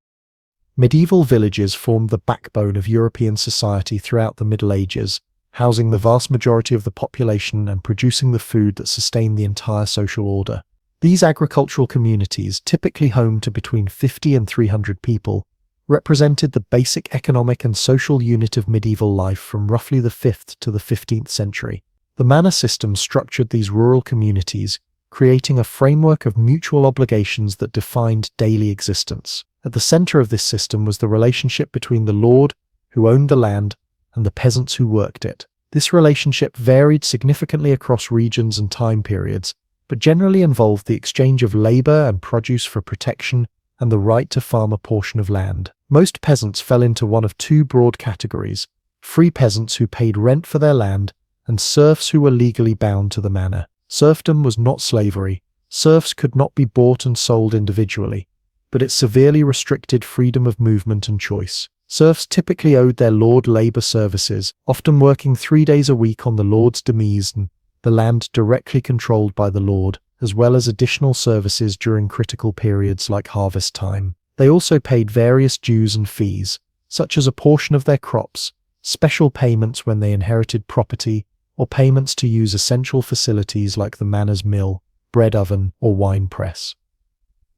A: Medieval villages formed the backbone of European society throughout the Middle Ages, housing the vast majority of the population and producing the food that sustained the entire social order. These agricultural communities, typically home to between 50 and 300 people, represented the basic economic and social unit of medieval life from roughly the 5th to the 15th century. The manor system structured these rural communities, creating a framework of mutual obligations that defined daily existence. At the center of this system was the relationship between the lord, who owned the land, and the peasants who worked it. This relationship varied significantly across regions and time periods, but generally involved the exchange of labor and produce for protection and the right to farm a portion of land. Most peasants fell into one of two broad categories: free peasants who paid rent for their land, and serfs who were legally bound to the manor. Serfdom was not slavery. Serfs could not be bought and sold individually, but it severely restricted freedom of movement and choice. Serfs typically owed their lord labor services, often working 3 days a week on the lord's demesne, the land directly controlled by the lord, as well as additional services during critical periods like harvest time. They also paid various dues and fees, such as a portion of their crops, special payments when they inherited property, or payments to use essential facilities like the manor's mill, bread oven, or wine press.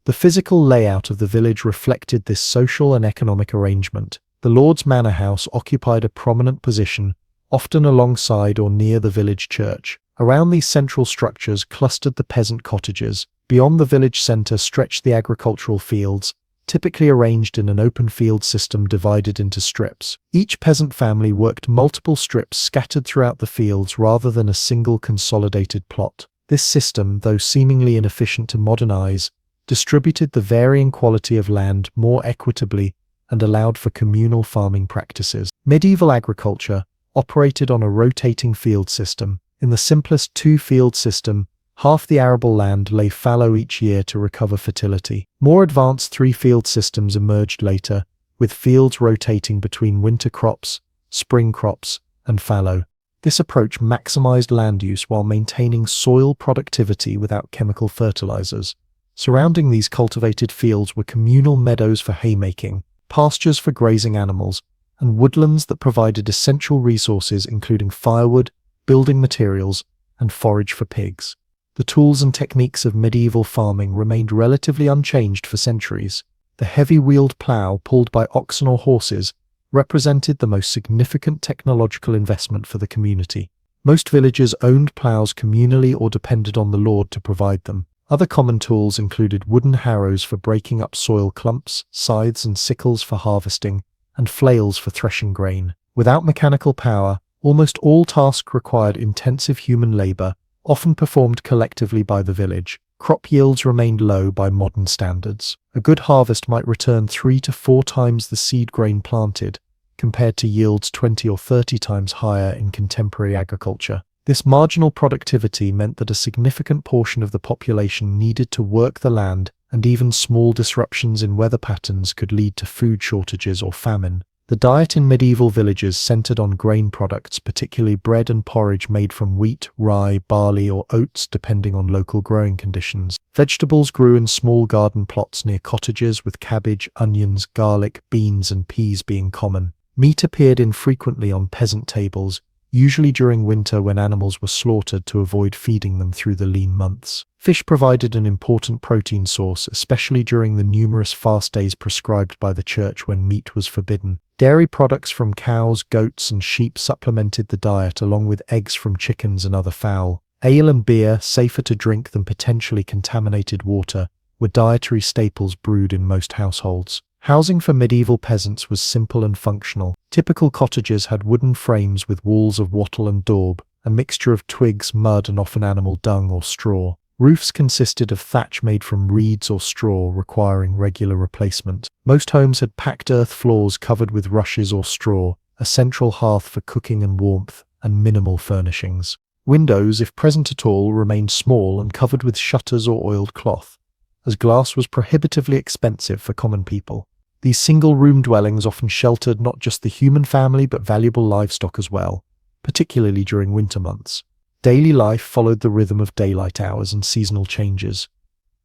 A: The physical layout of the village reflected this social and economic arrangement. The lord's manor house occupied a prominent position, often alongside or near the village church. Around these central structures clustered the peasant cottages. Beyond the village center stretched the agricultural fields, typically arranged in an open field system divided into strips. Each peasant family worked multiple strips scattered throughout the fields rather than a single consolidated plot. This system, though seemingly inefficient to modernize, distributed the varying quality of land more equitably and allowed for communal farming practices. Medieval agriculture operated on a rotating field system. In the simplest two-field system, half the arable land lay fallow each year to recover fertility. More advanced three-field systems emerged later, with fields rotating between winter crops, spring crops, and fallow. This approach maximized land use while maintaining soil productivity without chemical fertilizers. Surrounding these cultivated fields were communal meadows for haymaking, pastures for grazing animals, and woodlands that provided essential resources including firewood, building materials, and forage for pigs. The tools and techniques of medieval farming remained relatively unchanged for centuries. The heavy-wheeled plough pulled by oxen or horses represented the most significant technological investment for the community. Most villages owned ploughs communally or depended on the lord to provide them. Other common tools included wooden harrows for breaking up soil clumps, scythes and sickles for harvesting, and flails for threshing grain. Without mechanical power, almost all tasks required intensive human labor, often performed collectively by the village. Crop yields remained low by modern standards. A good harvest might return 3 to 4 times the seed grain planted, compared to yields 20 or 30 times higher in contemporary agriculture. This marginal productivity meant that a significant portion of the population needed to work the land, and even small disruptions in weather patterns could lead to food shortages or famine. The diet in medieval villages centered on grain products, particularly bread and porridge made from wheat, rye, barley, or oats, depending on local growing conditions. Vegetables grew in small garden plots near cottages, with cabbage, onions, garlic, beans, and peas being common. Meat appeared infrequently on peasant tables, usually during winter when animals were slaughtered to avoid feeding them through the lean months. Fish provided an important protein source, especially during the numerous fast days prescribed by the church when meat was forbidden. Dairy products from cows, goats, and sheep supplemented the diet, along with eggs from chickens and other fowl. Ale and beer, safer to drink than potentially contaminated water, were dietary staples brewed in most households. Housing for medieval peasants was simple and functional. Typical cottages had wooden frames with walls of wattle and daub, a mixture of twigs, mud, and often animal dung or straw. Roofs consisted of thatch made from reeds or straw, requiring regular replacement. Most homes had packed earth floors covered with rushes or straw, a central hearth for cooking and warmth, and minimal furnishings. Windows, if present at all, remained small and covered with shutters or oiled cloth, as glass was prohibitively expensive for common people. These single-room dwellings often sheltered not just the human family but valuable livestock as well, particularly during winter months. Daily life followed the rhythm of daylight hours and seasonal changes.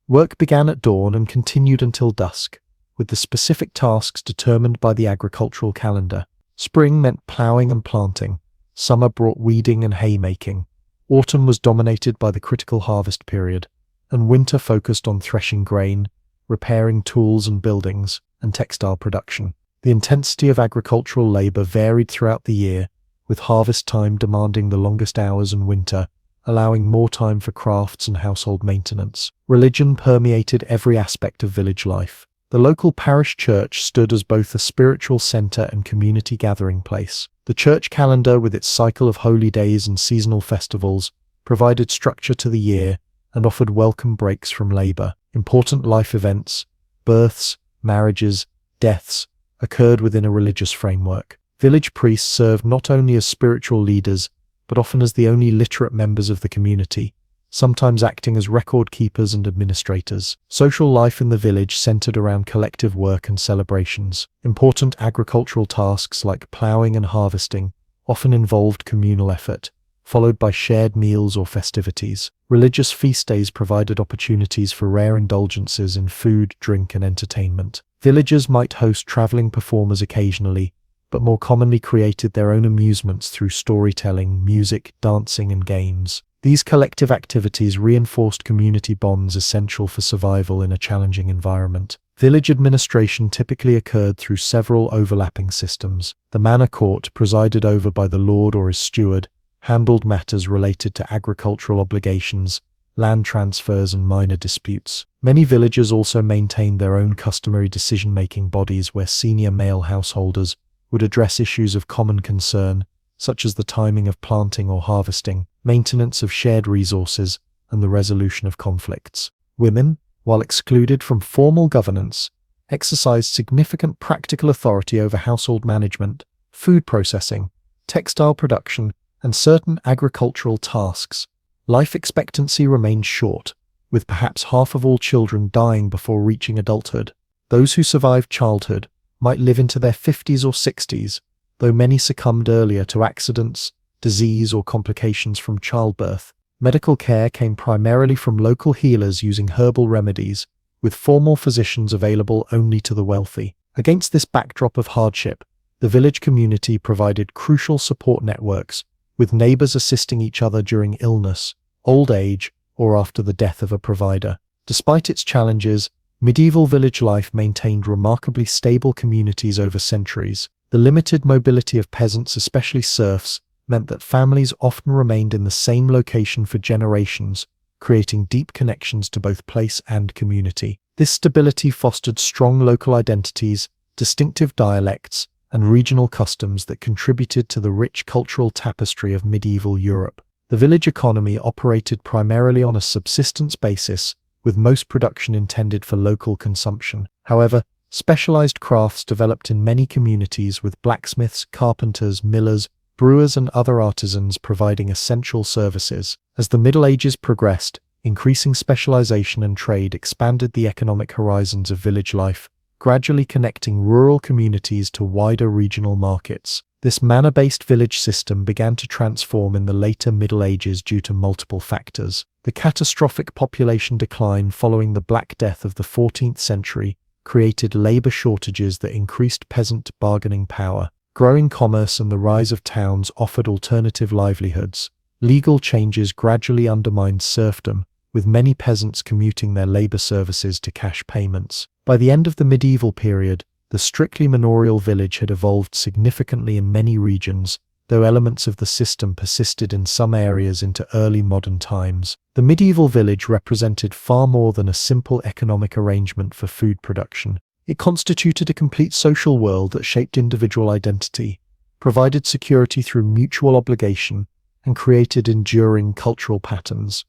A: Work began at dawn and continued until dusk, with the specific tasks determined by the agricultural calendar. Spring meant ploughing and planting. Summer brought weeding and haymaking. Autumn was dominated by the critical harvest period, and winter focused on threshing grain, repairing tools and buildings, and textile production. The intensity of agricultural labor varied throughout the year, with harvest time demanding the longest hours and winter, allowing more time for crafts and household maintenance. Religion permeated every aspect of village life. The local parish church stood as both a spiritual center and community gathering place. The church calendar, with its cycle of holy days and seasonal festivals, provided structure to the year and offered welcome breaks from labor. Important life events, births, marriages, deaths, occurred within a religious framework. Village priests served not only as spiritual leaders, but often as the only literate members of the community, sometimes acting as record keepers and administrators. Social life in the village centered around collective work and celebrations. Important agricultural tasks like ploughing and harvesting often involved communal effort, followed by shared meals or festivities. Religious feast days provided opportunities for rare indulgences in food, drink, and entertainment. Villagers might host traveling performers occasionally, but more commonly created their own amusements through storytelling, music, dancing, and games. These collective activities reinforced community bonds essential for survival in a challenging environment. Village administration typically occurred through several overlapping systems. The manor court, presided over by the lord or his steward, handled matters related to agricultural obligations, land transfers, and minor disputes. Many villages also maintained their own customary decision-making bodies where senior male householders would address issues of common concern, such as the timing of planting or harvesting, maintenance of shared resources, and the resolution of conflicts. Women, while excluded from formal governance, exercised significant practical authority over household management, food processing, textile production, and certain agricultural tasks. Life expectancy remained short, with perhaps half of all children dying before reaching adulthood. Those who survived childhood might live into their 50s or 60s, though many succumbed earlier to accidents, disease, or complications from childbirth. Medical care came primarily from local healers using herbal remedies, with formal physicians available only to the wealthy. Against this backdrop of hardship, the village community provided crucial support networks, with neighbors assisting each other during illness, old age, or after the death of a provider. Despite its challenges, medieval village life maintained remarkably stable communities over centuries. The limited mobility of peasants, especially serfs, meant that families often remained in the same location for generations, creating deep connections to both place and community. This stability fostered strong local identities, distinctive dialects, and regional customs that contributed to the rich cultural tapestry of medieval Europe. The village economy operated primarily on a subsistence basis, with most production intended for local consumption. However, specialized crafts developed in many communities, with blacksmiths, carpenters, millers, brewers and other artisans providing essential services. As the Middle Ages progressed, increasing specialization and trade expanded the economic horizons of village life, gradually connecting rural communities to wider regional markets. This manor-based village system began to transform in the later Middle Ages due to multiple factors. The catastrophic population decline following the Black Death of the 14th century created labor shortages that increased peasant bargaining power. Growing commerce and the rise of towns offered alternative livelihoods. Legal changes gradually undermined serfdom, with many peasants commuting their labor services to cash payments. By the end of the medieval period, the strictly manorial village had evolved significantly in many regions, though elements of the system persisted in some areas into early modern times. The medieval village represented far more than a simple economic arrangement for food production. It constituted a complete social world that shaped individual identity, provided security through mutual obligation, and created enduring cultural patterns.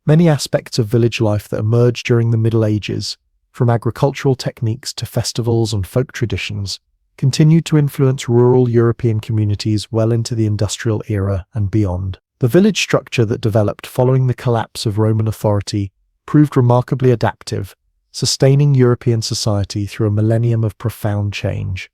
A: Many aspects of village life that emerged during the Middle Ages, from agricultural techniques to festivals and folk traditions, continued to influence rural European communities well into the industrial era and beyond. The village structure that developed following the collapse of Roman authority proved remarkably adaptive, sustaining European society through a millennium of profound change.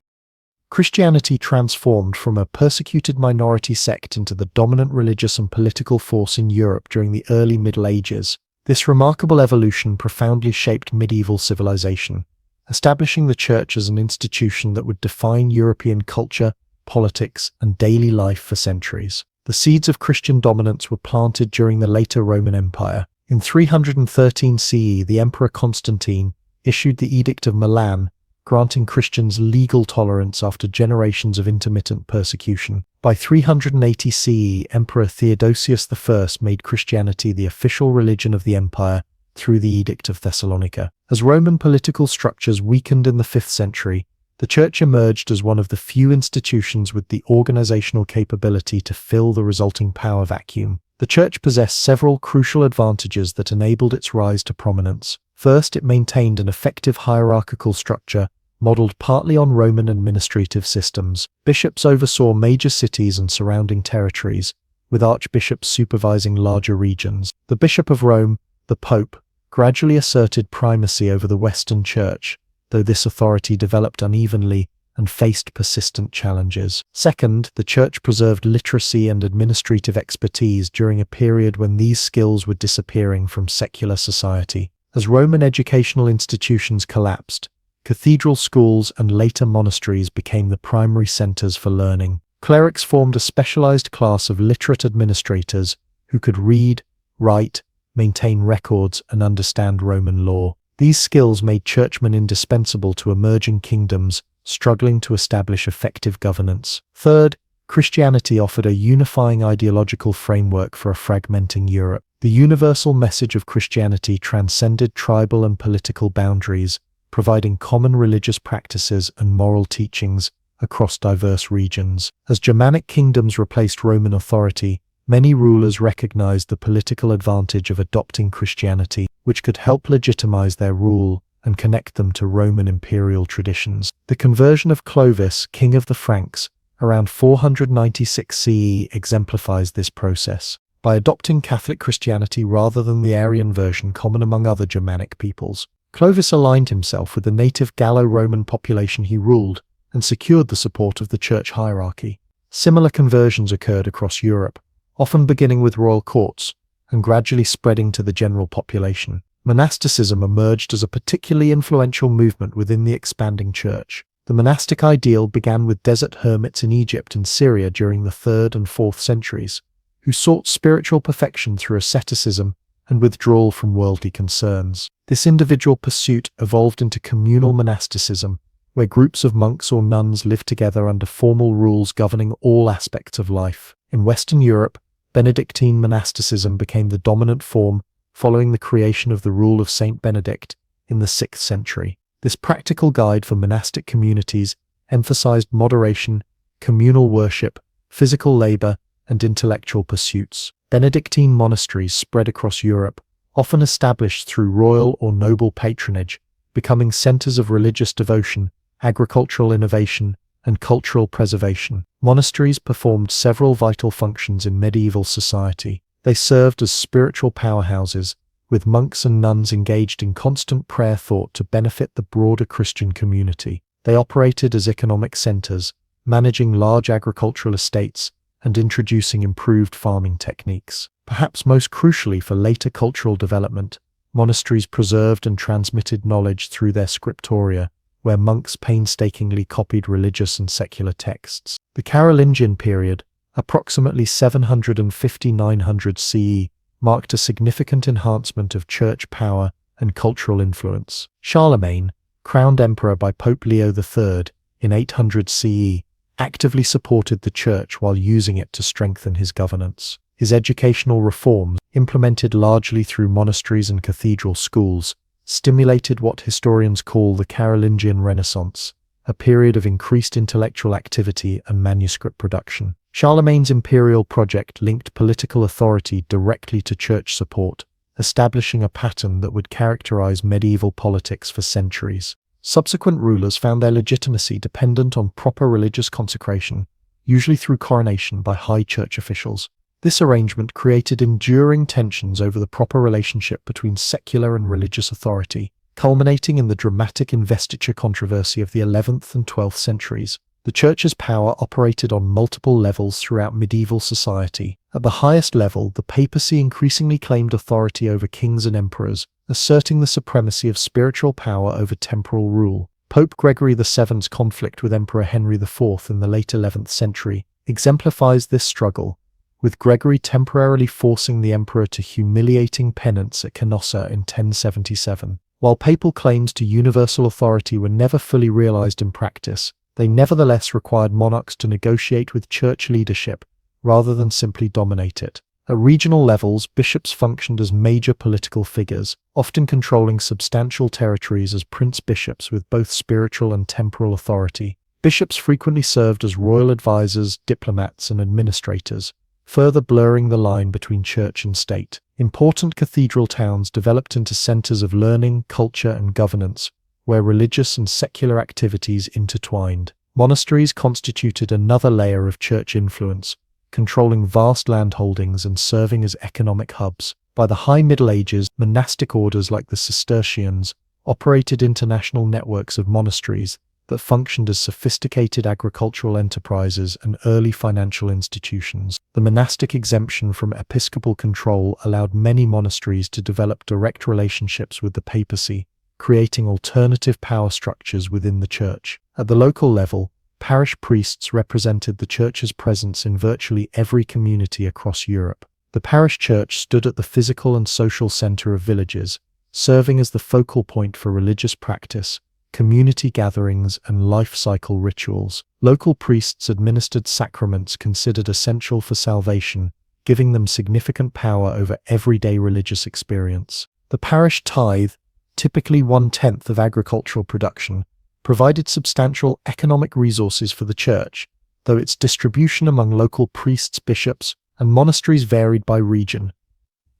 A: Christianity transformed from a persecuted minority sect into the dominant religious and political force in Europe during the early Middle Ages. This remarkable evolution profoundly shaped medieval civilization, establishing the Church as an institution that would define European culture, politics, and daily life for centuries. The seeds of Christian dominance were planted during the later Roman Empire. In 313 CE, the Emperor Constantine issued the Edict of Milan, granting Christians legal tolerance after generations of intermittent persecution. By 380 CE, Emperor Theodosius I made Christianity the official religion of the empire through the Edict of Thessalonica. As Roman political structures weakened in the 5th century, the Church emerged as one of the few institutions with the organizational capability to fill the resulting power vacuum. The Church possessed several crucial advantages that enabled its rise to prominence. First, it maintained an effective hierarchical structure, modeled partly on Roman administrative systems. Bishops oversaw major cities and surrounding territories, with archbishops supervising larger regions. The Bishop of Rome, the Pope, gradually asserted primacy over the Western Church, though this authority developed unevenly and faced persistent challenges. Second, the Church preserved literacy and administrative expertise during a period when these skills were disappearing from secular society. As Roman educational institutions collapsed, cathedral schools and later monasteries became the primary centers for learning. Clerics formed a specialized class of literate administrators who could read, write, maintain records, and understand Roman law. These skills made churchmen indispensable to emerging kingdoms struggling to establish effective governance. Third, Christianity offered a unifying ideological framework for a fragmenting Europe. The universal message of Christianity transcended tribal and political boundaries, providing common religious practices and moral teachings across diverse regions. As Germanic kingdoms replaced Roman authority, many rulers recognized the political advantage of adopting Christianity, which could help legitimize their rule and connect them to Roman imperial traditions. The conversion of Clovis, king of the Franks, around 496 CE exemplifies this process. By adopting Catholic Christianity rather than the Arian version common among other Germanic peoples, Clovis aligned himself with the native Gallo-Roman population he ruled and secured the support of the church hierarchy. Similar conversions occurred across Europe, often beginning with royal courts and gradually spreading to the general population. Monasticism emerged as a particularly influential movement within the expanding church. The monastic ideal began with desert hermits in Egypt and Syria during the 3rd and 4th centuries, who sought spiritual perfection through asceticism and withdrawal from worldly concerns. This individual pursuit evolved into communal monasticism, where groups of monks or nuns lived together under formal rules governing all aspects of life. In Western Europe, Benedictine monasticism became the dominant form following the creation of the Rule of Saint Benedict in the 6th century. This practical guide for monastic communities emphasized moderation, communal worship, physical labor, and intellectual pursuits. Benedictine monasteries spread across Europe, often established through royal or noble patronage, becoming centers of religious devotion, agricultural innovation, and cultural preservation. Monasteries performed several vital functions in medieval society. They served as spiritual powerhouses, with monks and nuns engaged in constant prayer thought to benefit the broader Christian community. They operated as economic centers, managing large agricultural estates and introducing improved farming techniques. Perhaps most crucially for later cultural development, monasteries preserved and transmitted knowledge through their scriptoria, where monks painstakingly copied religious and secular texts. The Carolingian period, approximately 750–900 CE, marked a significant enhancement of church power and cultural influence. Charlemagne, crowned emperor by Pope Leo III in 800 CE, actively supported the church while using it to strengthen his governance. His educational reforms, implemented largely through monasteries and cathedral schools, stimulated what historians call the Carolingian Renaissance, a period of increased intellectual activity and manuscript production. Charlemagne's imperial project linked political authority directly to church support, establishing a pattern that would characterize medieval politics for centuries. Subsequent rulers found their legitimacy dependent on proper religious consecration, usually through coronation by high church officials. This arrangement created enduring tensions over the proper relationship between secular and religious authority, culminating in the dramatic investiture controversy of the 11th and 12th centuries. The Church's power operated on multiple levels throughout medieval society. At the highest level, the papacy increasingly claimed authority over kings and emperors, asserting the supremacy of spiritual power over temporal rule. Pope Gregory VII's conflict with Emperor Henry IV in the late 11th century exemplifies this struggle, with Gregory temporarily forcing the emperor to humiliating penance at Canossa in 1077. While papal claims to universal authority were never fully realized in practice, they nevertheless required monarchs to negotiate with church leadership rather than simply dominate it. At regional levels, bishops functioned as major political figures, often controlling substantial territories as prince-bishops with both spiritual and temporal authority. Bishops frequently served as royal advisors, diplomats, and administrators, further blurring the line between church and state. Important cathedral towns developed into centers of learning, culture, and governance, where religious and secular activities intertwined. Monasteries constituted another layer of church influence, controlling vast landholdings and serving as economic hubs. By the High Middle Ages, monastic orders like the Cistercians operated international networks of monasteries that functioned as sophisticated agricultural enterprises and early financial institutions. The monastic exemption from episcopal control allowed many monasteries to develop direct relationships with the papacy, creating alternative power structures within the church. At the local level, parish priests represented the church's presence in virtually every community across Europe. The parish church stood at the physical and social center of villages, serving as the focal point for religious practice, community gatherings, and life cycle rituals. Local priests administered sacraments considered essential for salvation, giving them significant power over everyday religious experience. The parish tithe, typically 1/10 of agricultural production, provided substantial economic resources for the church, though its distribution among local priests, bishops, and monasteries varied by region.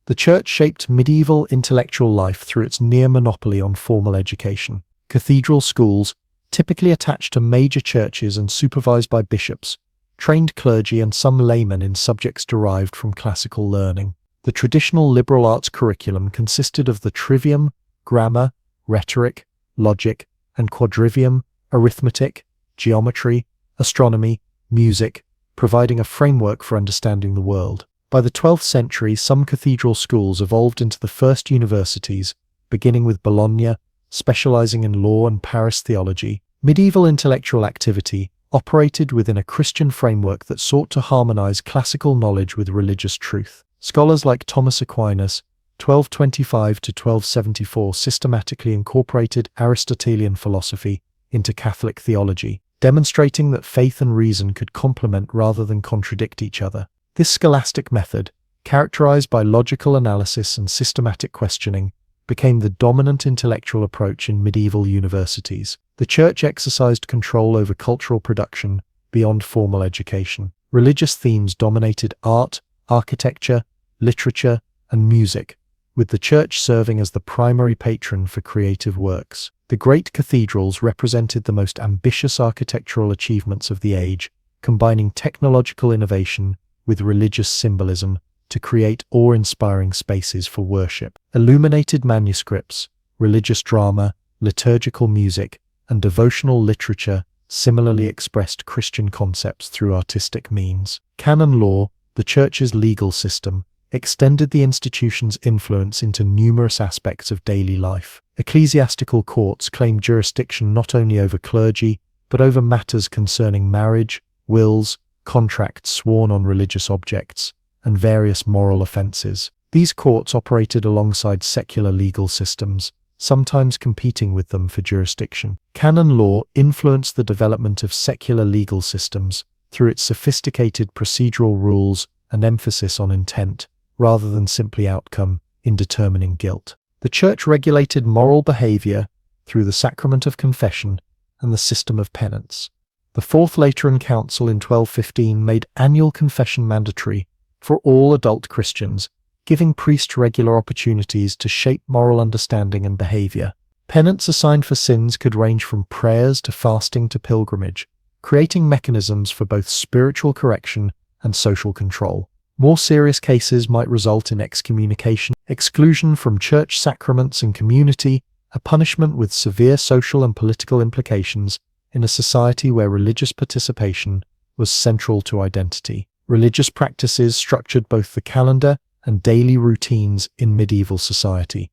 A: The church shaped medieval intellectual life through its near monopoly on formal education. Cathedral schools, typically attached to major churches and supervised by bishops, trained clergy and some laymen in subjects derived from classical learning. The traditional liberal arts curriculum consisted of the trivium, grammar, rhetoric, logic, and quadrivium, arithmetic, geometry, astronomy, music, providing a framework for understanding the world. By the 12th century, some cathedral schools evolved into the first universities, beginning with Bologna, specializing in law and Paris theology. Medieval intellectual activity operated within a Christian framework that sought to harmonize classical knowledge with religious truth. Scholars like Thomas Aquinas, 1225 to 1274, systematically incorporated Aristotelian philosophy into Catholic theology, demonstrating that faith and reason could complement rather than contradict each other. This scholastic method, characterized by logical analysis and systematic questioning, became the dominant intellectual approach in medieval universities. The church exercised control over cultural production beyond formal education. Religious themes dominated art, architecture, literature, and music, with the church serving as the primary patron for creative works. The great cathedrals represented the most ambitious architectural achievements of the age, combining technological innovation with religious symbolism to create awe-inspiring spaces for worship. Illuminated manuscripts, religious drama, liturgical music, and devotional literature similarly expressed Christian concepts through artistic means. Canon law, the Church's legal system, extended the institution's influence into numerous aspects of daily life. Ecclesiastical courts claimed jurisdiction not only over clergy, but over matters concerning marriage, wills, contracts sworn on religious objects, and various moral offenses. These courts operated alongside secular legal systems, sometimes competing with them for jurisdiction. Canon law influenced the development of secular legal systems through its sophisticated procedural rules and emphasis on intent, rather than simply outcome, in determining guilt. The Church regulated moral behavior through the sacrament of confession and the system of penance. The Fourth Lateran Council in 1215 made annual confession mandatory for all adult Christians, giving priests regular opportunities to shape moral understanding and behavior. Penance assigned for sins could range from prayers to fasting to pilgrimage, creating mechanisms for both spiritual correction and social control. More serious cases might result in excommunication, exclusion from church sacraments and community, a punishment with severe social and political implications in a society where religious participation was central to identity. Religious practices structured both the calendar and daily routines in medieval society.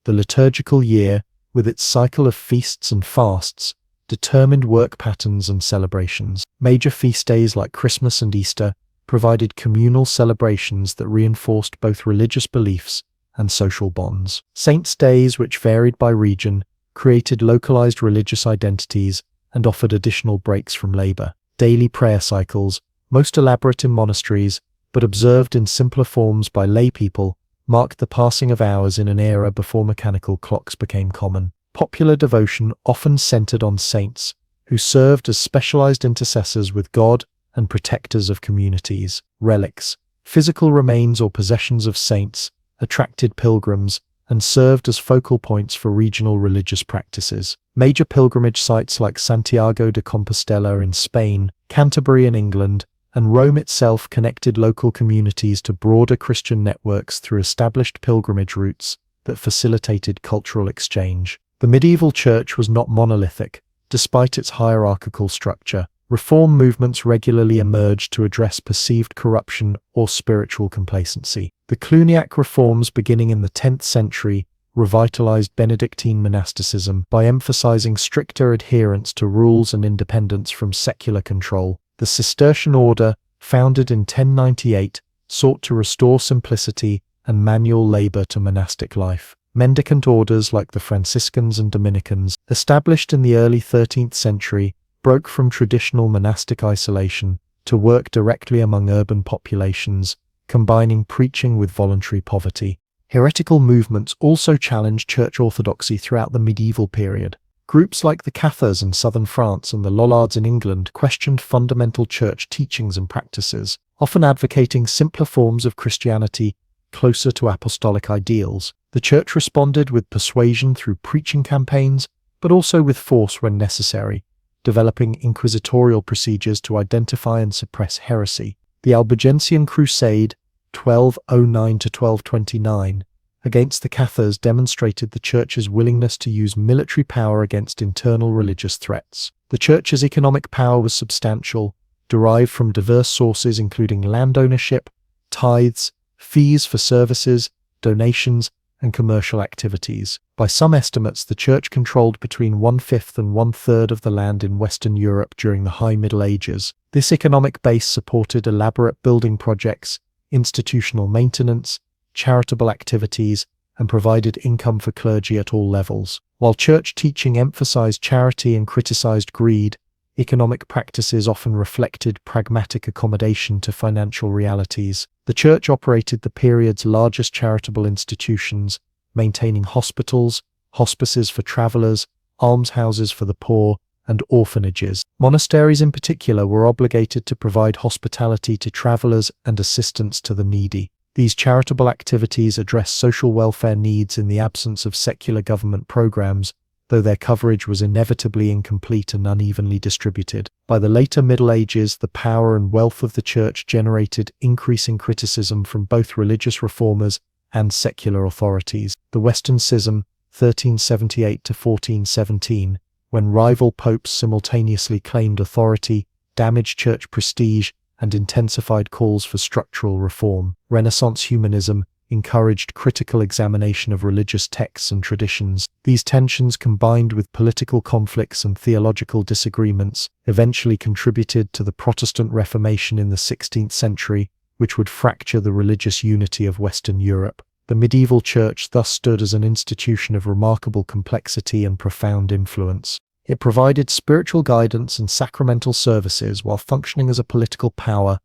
A: The liturgical year, with its cycle of feasts and fasts, determined work patterns and celebrations. Major feast days like Christmas and Easter provided communal celebrations that reinforced both religious beliefs and social bonds. Saints' days, which varied by region, created localized religious identities and offered additional breaks from labor. Daily prayer cycles, most elaborate in monasteries, but observed in simpler forms by lay people, marked the passing of hours in an era before mechanical clocks became common. Popular devotion often centered on saints, who served as specialized intercessors with God and protectors of communities. Relics, physical remains or possessions of saints, attracted pilgrims and served as focal points for regional religious practices. Major pilgrimage sites like Santiago de Compostela in Spain, Canterbury in England, and Rome itself connected local communities to broader Christian networks through established pilgrimage routes that facilitated cultural exchange. The medieval church was not monolithic, despite its hierarchical structure. Reform movements regularly emerged to address perceived corruption or spiritual complacency. The Cluniac reforms beginning in the 10th century revitalized Benedictine monasticism by emphasizing stricter adherence to rules and independence from secular control. The Cistercian order, founded in 1098, sought to restore simplicity and manual labor to monastic life. Mendicant orders like the Franciscans and Dominicans, established in the early 13th century, broke from traditional monastic isolation to work directly among urban populations, combining preaching with voluntary poverty. Heretical movements also challenged church orthodoxy throughout the medieval period. Groups like the Cathars in southern France and the Lollards in England questioned fundamental church teachings and practices, often advocating simpler forms of Christianity closer to apostolic ideals. The church responded with persuasion through preaching campaigns, but also with force when necessary, developing inquisitorial procedures to identify and suppress heresy. The Albigensian Crusade, 1209 to 1229, against the Cathars demonstrated the Church's willingness to use military power against internal religious threats. The Church's economic power was substantial, derived from diverse sources including land ownership, tithes, fees for services, donations, and commercial activities. By some estimates, the Church controlled between 1/5 and 1/3 of the land in Western Europe during the High Middle Ages. This economic base supported elaborate building projects, institutional maintenance, charitable activities, and provided income for clergy at all levels. While church teaching emphasized charity and criticized greed, economic practices often reflected pragmatic accommodation to financial realities. The church operated the period's largest charitable institutions, maintaining hospitals, hospices for travelers, almshouses for the poor, and orphanages. Monasteries in particular were obligated to provide hospitality to travelers and assistance to the needy. These charitable activities addressed social welfare needs in the absence of secular government programs though their coverage was inevitably incomplete and unevenly distributed. By the later Middle Ages, the power and wealth of the Church generated increasing criticism from both religious reformers and secular authorities. The Western Schism, 1378 to 1417, when rival popes simultaneously claimed authority, damaged church prestige, and intensified calls for structural reform. Renaissance humanism encouraged critical examination of religious texts and traditions. These tensions, combined with political conflicts and theological disagreements, eventually contributed to the Protestant Reformation in the 16th century, which would fracture the religious unity of Western Europe. The medieval church thus stood as an institution of remarkable complexity and profound influence. It provided spiritual guidance and sacramental services while functioning as a political power,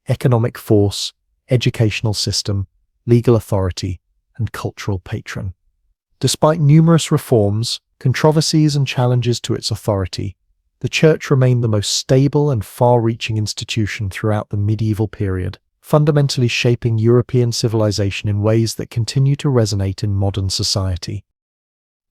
A: economic force, educational system, legal authority, and cultural patron. Despite numerous reforms, controversies, and challenges to its authority, the Church remained the most stable and far-reaching institution throughout the medieval period, fundamentally shaping European civilization in ways that continue to resonate in modern society.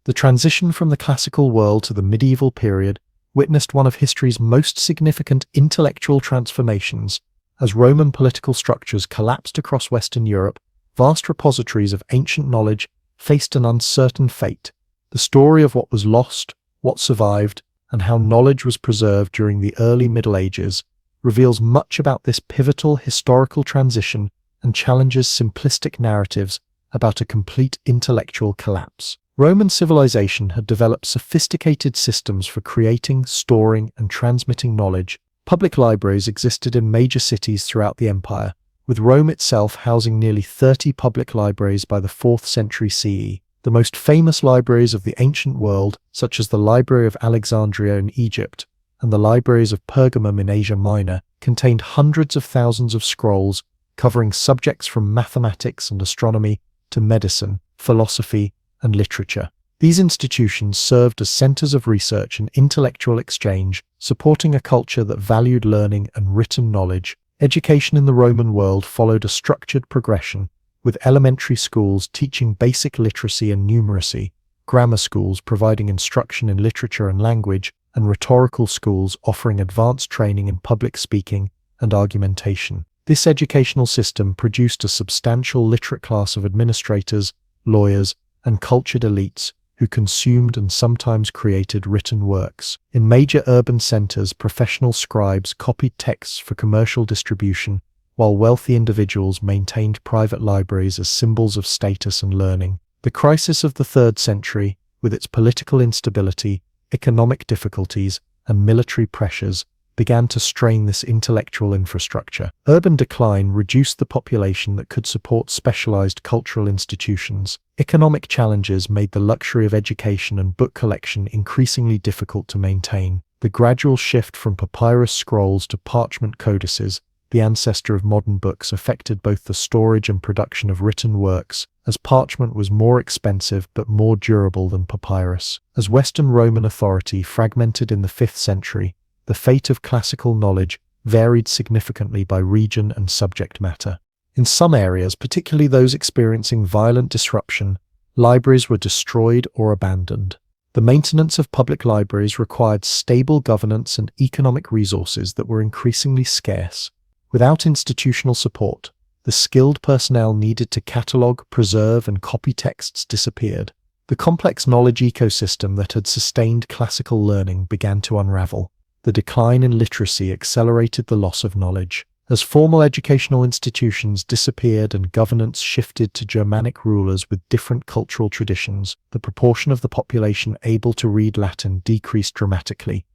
A: The transition from the classical world to the medieval period witnessed one of history's most significant intellectual transformations. As Roman political structures collapsed across Western Europe, vast repositories of ancient knowledge faced an uncertain fate. The story of what was lost, what survived, and how knowledge was preserved during the early Middle Ages reveals much about this pivotal historical transition and challenges simplistic narratives about a complete intellectual collapse. Roman civilization had developed sophisticated systems for creating, storing, and transmitting knowledge. Public libraries existed in major cities throughout the empire, with Rome itself housing nearly 30 public libraries by the 4th century CE. The most famous libraries of the ancient world, such as the Library of Alexandria in Egypt and the libraries of Pergamum in Asia Minor, contained hundreds of thousands of scrolls covering subjects from mathematics and astronomy to medicine, philosophy, and literature. These institutions served as centers of research and intellectual exchange, supporting a culture that valued learning and written knowledge. Education in the Roman world followed a structured progression, with elementary schools teaching basic literacy and numeracy, grammar schools providing instruction in literature and language, and rhetorical schools offering advanced training in public speaking and argumentation. This educational system produced a substantial literate class of administrators, lawyers, and cultured elites who consumed and sometimes created written works. In major urban centers, professional scribes copied texts for commercial distribution, while wealthy individuals maintained private libraries as symbols of status and learning. The crisis of the 3rd century, with its political instability, economic difficulties, and military pressures, began to strain this intellectual infrastructure. Urban decline reduced the population that could support specialized cultural institutions. Economic challenges made the luxury of education and book collection increasingly difficult to maintain. The gradual shift from papyrus scrolls to parchment codices, the ancestor of modern books, affected both the storage and production of written works, as parchment was more expensive but more durable than papyrus. As Western Roman authority fragmented in the 5th century, the fate of classical knowledge varied significantly by region and subject matter. In some areas, particularly those experiencing violent disruption, libraries were destroyed or abandoned. The maintenance of public libraries required stable governance and economic resources that were increasingly scarce. Without institutional support, the skilled personnel needed to catalog, preserve, and copy texts disappeared. The complex knowledge ecosystem that had sustained classical learning began to unravel. The decline in literacy accelerated the loss of knowledge. As formal educational institutions disappeared and governance shifted to Germanic rulers with different cultural traditions, the proportion of the population able to read Latin decreased dramatically.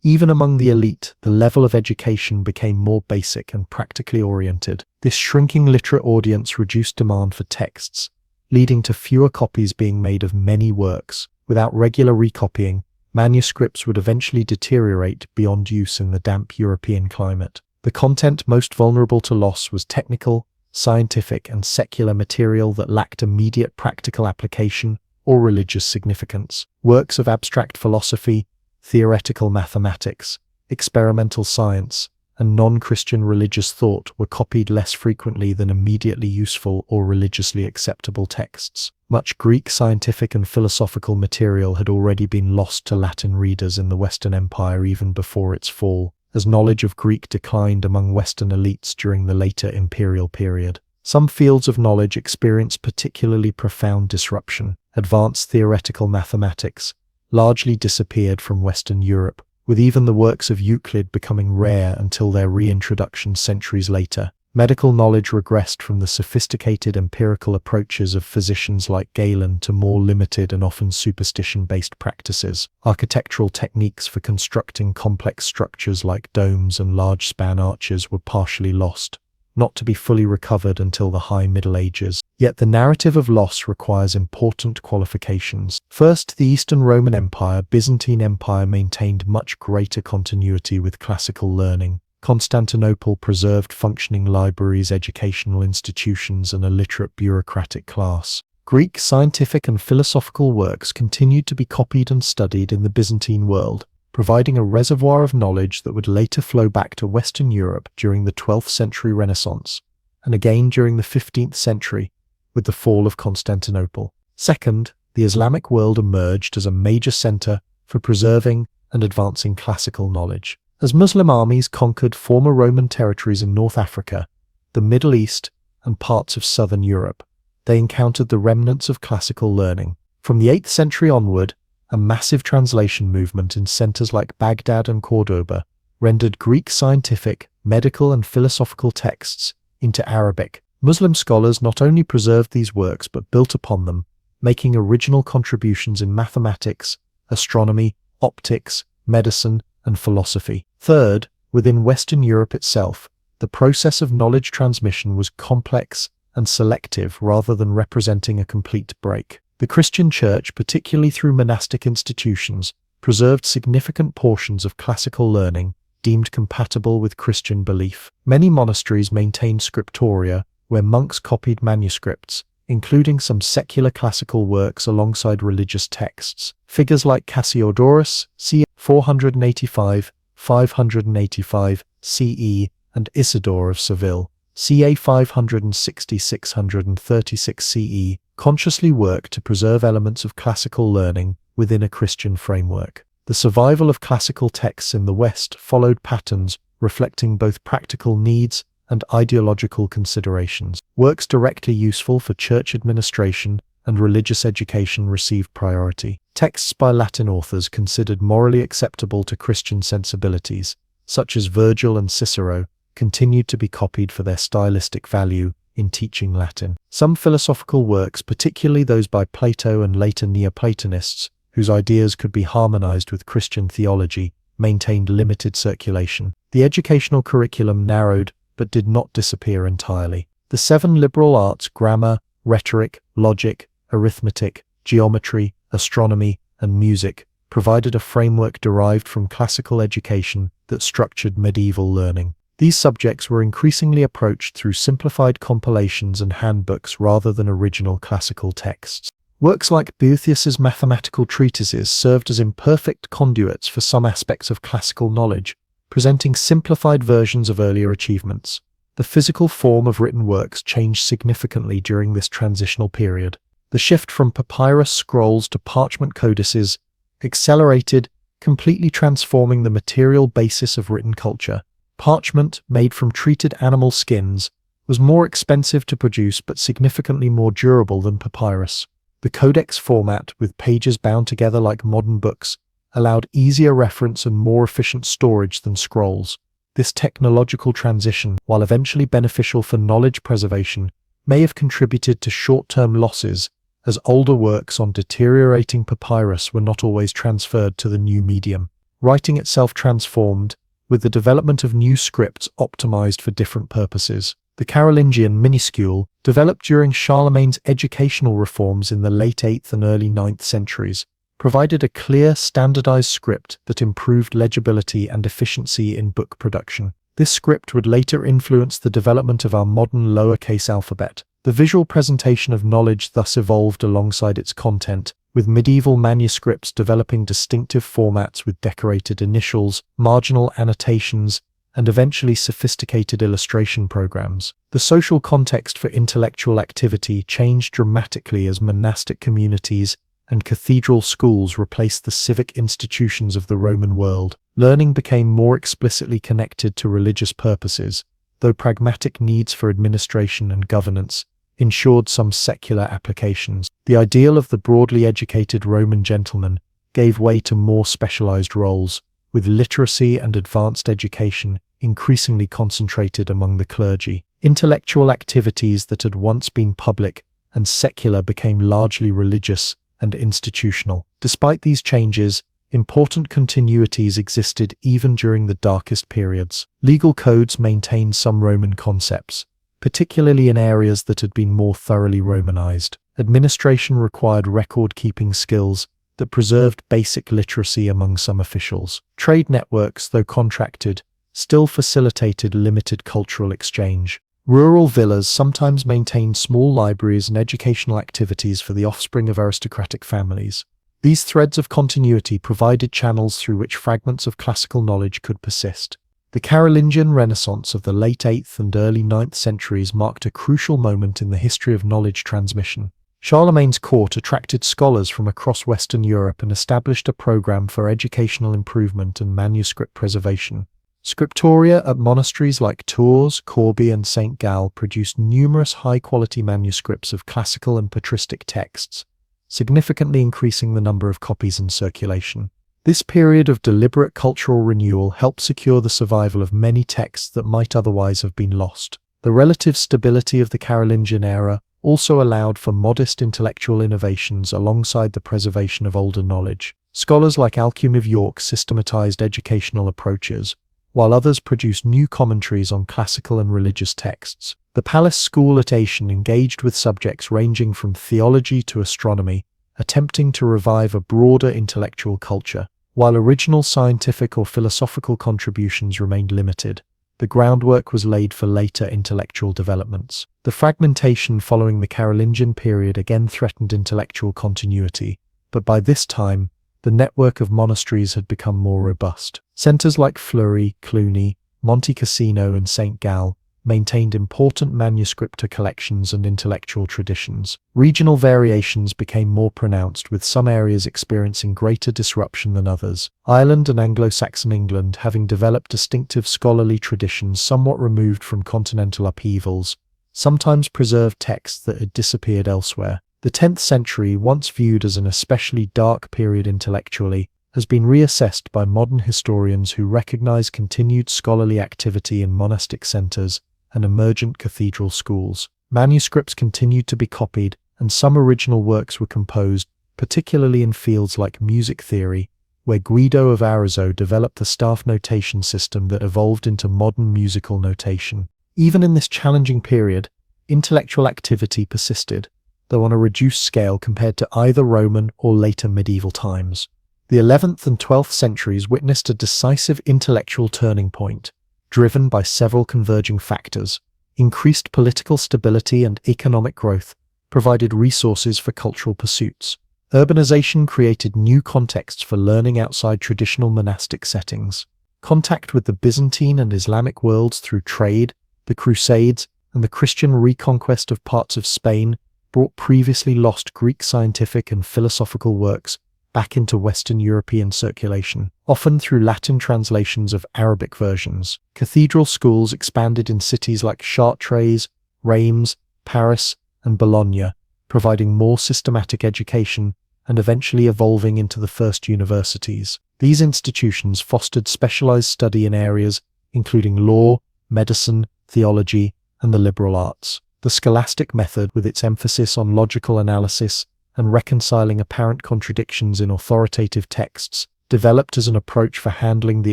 A: Even among the elite, the level of education became more basic and practically oriented. This shrinking literate audience reduced demand for texts, leading to fewer copies being made of many works. Without regular recopying, manuscripts would eventually deteriorate beyond use in the damp European climate. The content most vulnerable to loss was technical, scientific, and secular material that lacked immediate practical application or religious significance. Works of abstract philosophy, theoretical mathematics, experimental science, and non-Christian religious thought were copied less frequently than immediately useful or religiously acceptable texts. Much Greek scientific and philosophical material had already been lost to Latin readers in the Western Empire even before its fall, as knowledge of Greek declined among Western elites during the later imperial period. Some fields of knowledge experienced particularly profound disruption. Advanced theoretical mathematics largely disappeared from Western Europe, with even the works of Euclid becoming rare until their reintroduction centuries later. Medical knowledge regressed from the sophisticated empirical approaches of physicians like Galen to more limited and often superstition-based practices. Architectural techniques for constructing complex structures like domes and large-span arches were partially lost, not to be fully recovered until the High Middle Ages. Yet the narrative of loss requires important qualifications. First, the Eastern Roman Empire, Byzantine Empire maintained much greater continuity with classical learning. Constantinople preserved functioning libraries, educational institutions, and a literate bureaucratic class. Greek scientific and philosophical works continued to be copied and studied in the Byzantine world, providing a reservoir of knowledge that would later flow back to Western Europe during the 12th century Renaissance, and again during the 15th century, with the fall of Constantinople. Second, the Islamic world emerged as a major center for preserving and advancing classical knowledge. As Muslim armies conquered former Roman territories in North Africa, the Middle East, and parts of southern Europe, they encountered the remnants of classical learning. From the 8th century onward, a massive translation movement in centers like Baghdad and Cordoba rendered Greek scientific, medical, and philosophical texts into Arabic. Muslim scholars not only preserved these works but built upon them, making original contributions in mathematics, astronomy, optics, medicine, and philosophy. Third, within Western Europe itself, the process of knowledge transmission was complex and selective rather than representing a complete break. The Christian Church, particularly through monastic institutions, preserved significant portions of classical learning deemed compatible with Christian belief. Many monasteries maintained scriptoria, where monks copied manuscripts, including some secular classical works alongside religious texts. Figures like Cassiodorus, c. 485–585 CE, and Isidore of Seville, ca. 560–636 CE, consciously worked to preserve elements of classical learning within a Christian framework. The survival of classical texts in the West followed patterns reflecting both practical needs and ideological considerations. Works directly useful for church administration and religious education received priority. Texts by Latin authors considered morally acceptable to Christian sensibilities, such as Virgil and Cicero, continued to be copied for their stylistic value in teaching Latin. Some philosophical works, particularly those by Plato and later Neoplatonists, whose ideas could be harmonized with Christian theology, maintained limited circulation. The educational curriculum narrowed but did not disappear entirely. The 7 liberal arts, grammar, rhetoric, logic, arithmetic, geometry, astronomy, and music, provided a framework derived from classical education that structured medieval learning. These subjects were increasingly approached through simplified compilations and handbooks rather than original classical texts. Works like Boethius's mathematical treatises served as imperfect conduits for some aspects of classical knowledge, presenting simplified versions of earlier achievements. The physical form of written works changed significantly during this transitional period. The shift from papyrus scrolls to parchment codices accelerated, completely transforming the material basis of written culture. Parchment, made from treated animal skins, was more expensive to produce but significantly more durable than papyrus. The codex format, with pages bound together like modern books, allowed easier reference and more efficient storage than scrolls. This technological transition, while eventually beneficial for knowledge preservation, may have contributed to short-term losses, as older works on deteriorating papyrus were not always transferred to the new medium. Writing itself transformed, with the development of new scripts optimized for different purposes. The Carolingian minuscule, developed during Charlemagne's educational reforms in the late 8th and early 9th centuries, provided a clear, standardized script that improved legibility and efficiency in book production. This script would later influence the development of our modern lowercase alphabet. The visual presentation of knowledge thus evolved alongside its content, with medieval manuscripts developing distinctive formats with decorated initials, marginal annotations, and eventually sophisticated illustration programs. The social context for intellectual activity changed dramatically as monastic communities and cathedral schools replaced the civic institutions of the Roman world. Learning became more explicitly connected to religious purposes, though pragmatic needs for administration and governance ensured some secular applications. The ideal of the broadly educated Roman gentleman gave way to more specialized roles, with literacy and advanced education increasingly concentrated among the clergy. Intellectual activities that had once been public and secular became largely religious and institutional. Despite these changes, important continuities existed even during the darkest periods. Legal codes maintained some Roman concepts, particularly in areas that had been more thoroughly Romanized. Administration required record-keeping skills that preserved basic literacy among some officials. Trade networks, though contracted, still facilitated limited cultural exchange. Rural villas sometimes maintained small libraries and educational activities for the offspring of aristocratic families. These threads of continuity provided channels through which fragments of classical knowledge could persist. The Carolingian Renaissance of the late 8th and early 9th centuries marked a crucial moment in the history of knowledge transmission. Charlemagne's court attracted scholars from across Western Europe and established a program for educational improvement and manuscript preservation. Scriptoria at monasteries like Tours, Corbie, and St. Gall produced numerous high-quality manuscripts of classical and patristic texts, significantly increasing the number of copies in circulation. This period of deliberate cultural renewal helped secure the survival of many texts that might otherwise have been lost. The relative stability of the Carolingian era also allowed for modest intellectual innovations alongside the preservation of older knowledge. Scholars like Alcuin of York systematized educational approaches, while others produced new commentaries on classical and religious texts. The palace school at Aachen engaged with subjects ranging from theology to astronomy, attempting to revive a broader intellectual culture. While original scientific or philosophical contributions remained limited, the groundwork was laid for later intellectual developments. The fragmentation following the Carolingian period again threatened intellectual continuity, but by this time, the network of monasteries had become more robust. Centers like Fleury, Cluny, Monte Cassino, and St. Gall maintained important manuscript collections and intellectual traditions. Regional variations became more pronounced, with some areas experiencing greater disruption than others. Ireland and Anglo-Saxon England having developed distinctive scholarly traditions somewhat removed from continental upheavals, sometimes preserved texts that had disappeared elsewhere. The 10th century, once viewed as an especially dark period intellectually, has been reassessed by modern historians who recognize continued scholarly activity in monastic centers and emergent cathedral schools. Manuscripts continued to be copied, and some original works were composed, particularly in fields like music theory, where Guido of Arezzo developed the staff notation system that evolved into modern musical notation. Even in this challenging period, intellectual activity persisted, though on a reduced scale compared to either Roman or later medieval times. The 11th and 12th centuries witnessed a decisive intellectual turning point, driven by several converging factors. Increased political stability and economic growth provided resources for cultural pursuits. Urbanization created new contexts for learning outside traditional monastic settings. Contact with the Byzantine and Islamic worlds through trade, the Crusades, and the Christian reconquest of parts of Spain brought previously lost Greek scientific and philosophical works back into Western European circulation, often through Latin translations of Arabic versions. Cathedral schools expanded in cities like Chartres, Reims, Paris, and Bologna, providing more systematic education and eventually evolving into the first universities. These institutions fostered specialized study in areas including law, medicine, theology, and the liberal arts. The scholastic method, with its emphasis on logical analysis and reconciling apparent contradictions in authoritative texts, developed as an approach for handling the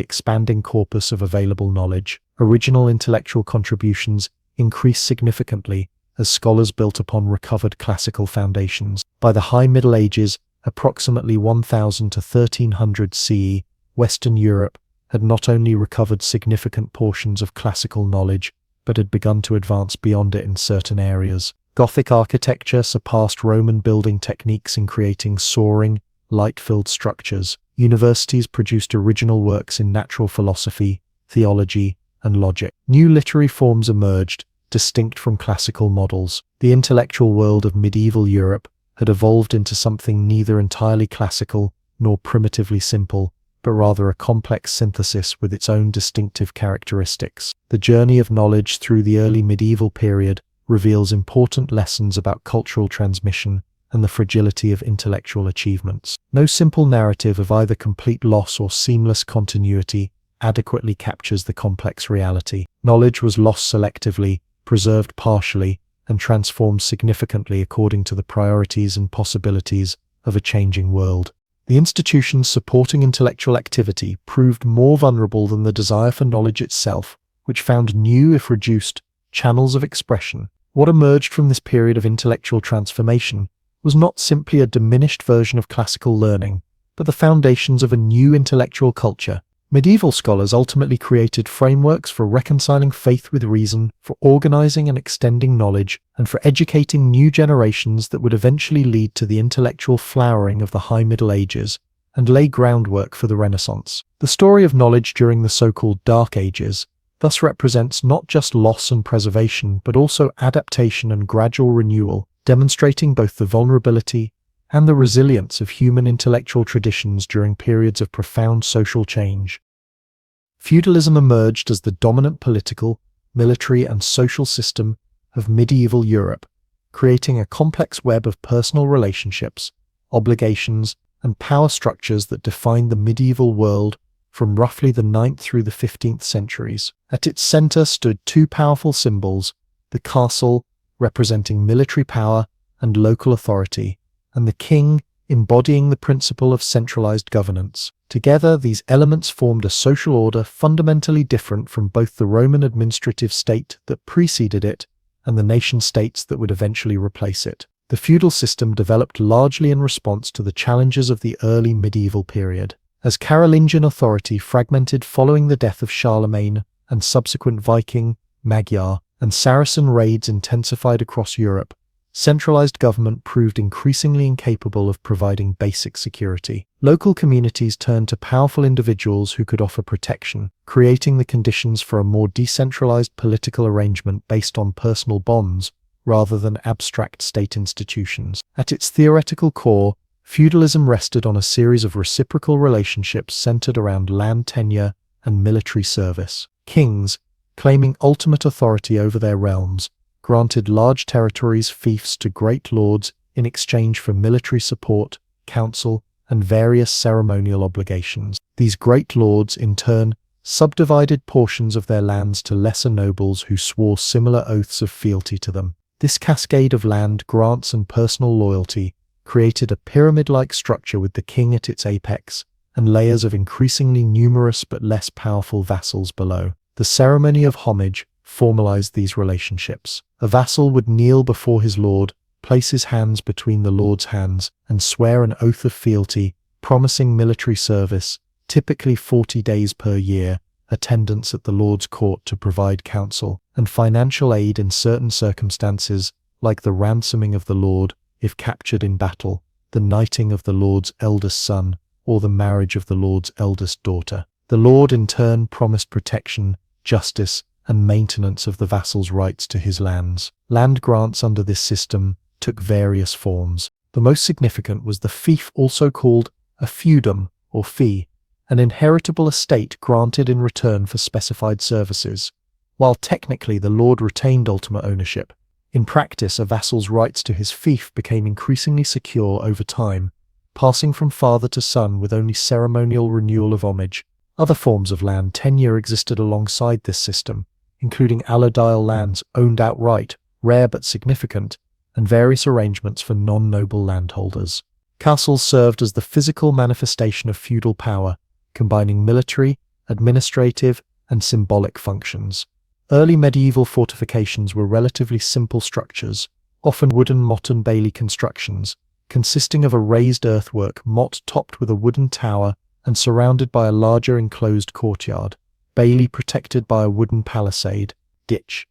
A: expanding corpus of available knowledge. Original intellectual contributions increased significantly as scholars built upon recovered classical foundations. By the High Middle Ages, approximately 1000 to 1300 CE, Western Europe had not only recovered significant portions of classical knowledge, but had begun to advance beyond it in certain areas. Gothic architecture surpassed Roman building techniques in creating soaring, light-filled structures. Universities produced original works in natural philosophy, theology, and logic. New literary forms emerged, distinct from classical models. The intellectual world of medieval Europe had evolved into something neither entirely classical nor primitively simple, but rather a complex synthesis with its own distinctive characteristics. The journey of knowledge through the early medieval period reveals important lessons about cultural transmission and the fragility of intellectual achievements. No simple narrative of either complete loss or seamless continuity adequately captures the complex reality. Knowledge was lost selectively, preserved partially, and transformed significantly according to the priorities and possibilities of a changing world. The institutions supporting intellectual activity proved more vulnerable than the desire for knowledge itself, which found new, if reduced, channels of expression. What emerged from this period of intellectual transformation was not simply a diminished version of classical learning, but the foundations of a new intellectual culture. Medieval scholars ultimately created frameworks for reconciling faith with reason, for organizing and extending knowledge, and for educating new generations that would eventually lead to the intellectual flowering of the High Middle Ages and lay groundwork for the Renaissance. The story of knowledge during the so-called Dark Ages thus represents not just loss and preservation, but also adaptation and gradual renewal, demonstrating both the vulnerability and the resilience of human intellectual traditions during periods of profound social change. Feudalism emerged as the dominant political, military, and social system of medieval Europe, creating a complex web of personal relationships, obligations, and power structures that defined the medieval world from roughly the 9th through the 15th centuries. At its center stood two powerful symbols: the castle, representing military power and local authority, and the king, embodying the principle of centralized governance. Together, these elements formed a social order fundamentally different from both the Roman administrative state that preceded it and the nation-states that would eventually replace it. The feudal system developed largely in response to the challenges of the early medieval period. As Carolingian authority fragmented following the death of Charlemagne and subsequent Viking, Magyar, and Saracen raids intensified across Europe, centralized government proved increasingly incapable of providing basic security. Local communities turned to powerful individuals who could offer protection, creating the conditions for a more decentralized political arrangement based on personal bonds rather than abstract state institutions. At its theoretical core, feudalism rested on a series of reciprocal relationships centered around land tenure and military service. Kings, claiming ultimate authority over their realms, granted large territories fiefs to great lords in exchange for military support, counsel, and various ceremonial obligations. These great lords, in turn, subdivided portions of their lands to lesser nobles who swore similar oaths of fealty to them. This cascade of land grants and personal loyalty created a pyramid-like structure with the king at its apex and layers of increasingly numerous but less powerful vassals below. The ceremony of homage formalized these relationships. A vassal would kneel before his lord, place his hands between the lord's hands, and swear an oath of fealty, promising military service, typically 40 days per year, attendance at the lord's court to provide counsel, and financial aid in certain circumstances, like the ransoming of the lord if captured in battle, the knighting of the lord's eldest son, or the marriage of the lord's eldest daughter. The lord in turn promised protection, justice, and maintenance of the vassal's rights to his lands. Land grants under this system took various forms. The most significant was the fief, also called a feudum or fee, an inheritable estate granted in return for specified services. While technically the lord retained ultimate ownership, in practice a vassal's rights to his fief became increasingly secure over time, passing from father to son with only ceremonial renewal of homage. Other forms of land tenure existed alongside this system, including allodial lands owned outright, rare but significant, and various arrangements for non-noble landholders. Castles served as the physical manifestation of feudal power, combining military, administrative, and symbolic functions. Early medieval fortifications were relatively simple structures, often wooden motte and bailey constructions, consisting of a raised earthwork motte topped with a wooden tower and surrounded by a larger enclosed courtyard, bailey protected by a wooden palisade, ditch.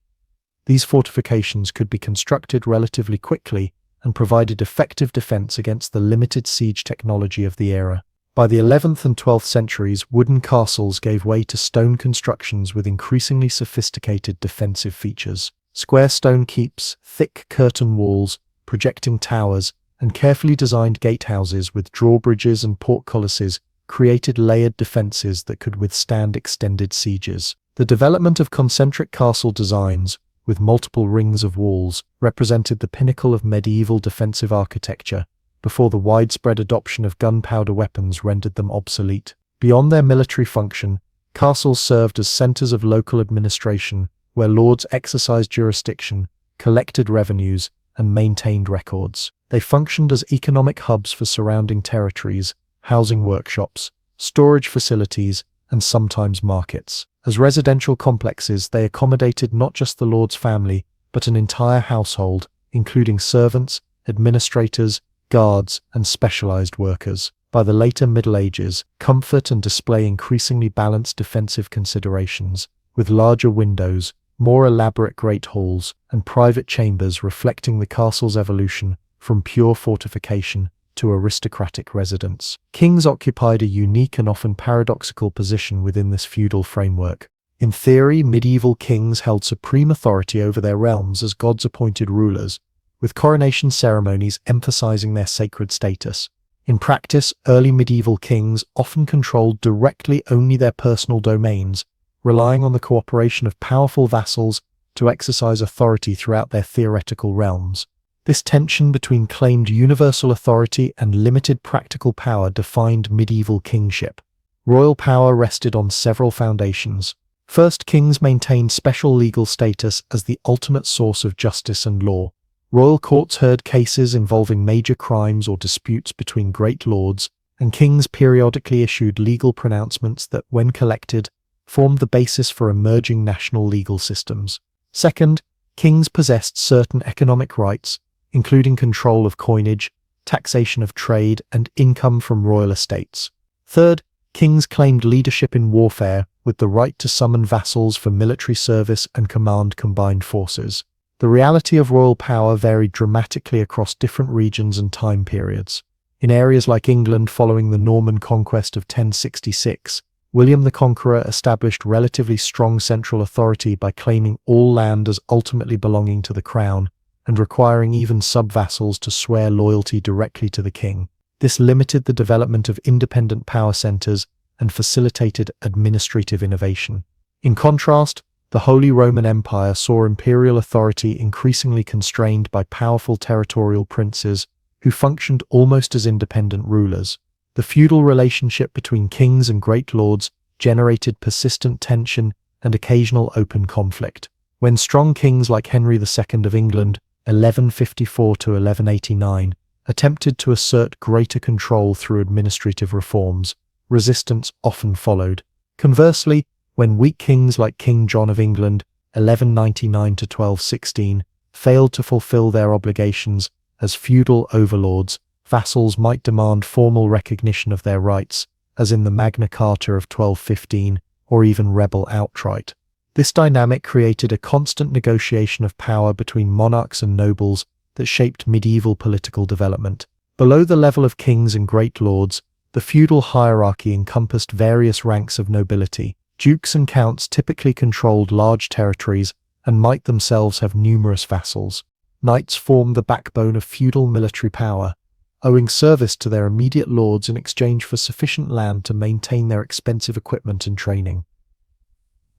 A: These fortifications could be constructed relatively quickly and provided effective defense against the limited siege technology of the era. By the 11th and 12th centuries, wooden castles gave way to stone constructions with increasingly sophisticated defensive features. Square stone keeps, thick curtain walls, projecting towers, and carefully designed gatehouses with drawbridges and portcullises created layered defenses that could withstand extended sieges. The development of concentric castle designs, with multiple rings of walls, represented the pinnacle of medieval defensive architecture, before the widespread adoption of gunpowder weapons rendered them obsolete. Beyond their military function, castles served as centers of local administration, where lords exercised jurisdiction, collected revenues, and maintained records. They functioned as economic hubs for surrounding territories, housing workshops, storage facilities, and sometimes markets. As residential complexes, they accommodated not just the lord's family, but an entire household, including servants, administrators, guards, and specialized workers. By the later Middle Ages, comfort and display increasingly balanced defensive considerations, with larger windows, more elaborate great halls, and private chambers reflecting the castle's evolution from pure fortification to aristocratic residence. Kings occupied a unique and often paradoxical position within this feudal framework. In theory, medieval kings held supreme authority over their realms as God's appointed rulers, with coronation ceremonies emphasizing their sacred status. In practice, early medieval kings often controlled directly only their personal domains, relying on the cooperation of powerful vassals to exercise authority throughout their theoretical realms. This tension between claimed universal authority and limited practical power defined medieval kingship. Royal power rested on several foundations. First, kings maintained special legal status as the ultimate source of justice and law. Royal courts heard cases involving major crimes or disputes between great lords, and kings periodically issued legal pronouncements that, when collected, formed the basis for emerging national legal systems. Second, kings possessed certain economic rights, including control of coinage, taxation of trade, and income from royal estates. Third, kings claimed leadership in warfare, with the right to summon vassals for military service and command combined forces. The reality of royal power varied dramatically across different regions and time periods. In areas like England following the Norman conquest of 1066, William the Conqueror established relatively strong central authority by claiming all land as ultimately belonging to the crown, and requiring even sub-vassals to swear loyalty directly to the king. This limited the development of independent power centers and facilitated administrative innovation. In contrast, the Holy Roman Empire saw imperial authority increasingly constrained by powerful territorial princes who functioned almost as independent rulers. The feudal relationship between kings and great lords generated persistent tension and occasional open conflict. When strong kings like Henry II of England, 1154 to 1189, attempted to assert greater control through administrative reforms, resistance often followed. Conversely, when weak kings like King John of England, 1199 to 1216, failed to fulfill their obligations as feudal overlords, vassals might demand formal recognition of their rights, as in the Magna Carta of 1215, or even rebel outright. This dynamic created a constant negotiation of power between monarchs and nobles that shaped medieval political development. Below the level of kings and great lords, the feudal hierarchy encompassed various ranks of nobility. Dukes and counts typically controlled large territories and might themselves have numerous vassals. Knights formed the backbone of feudal military power, owing service to their immediate lords in exchange for sufficient land to maintain their expensive equipment and training.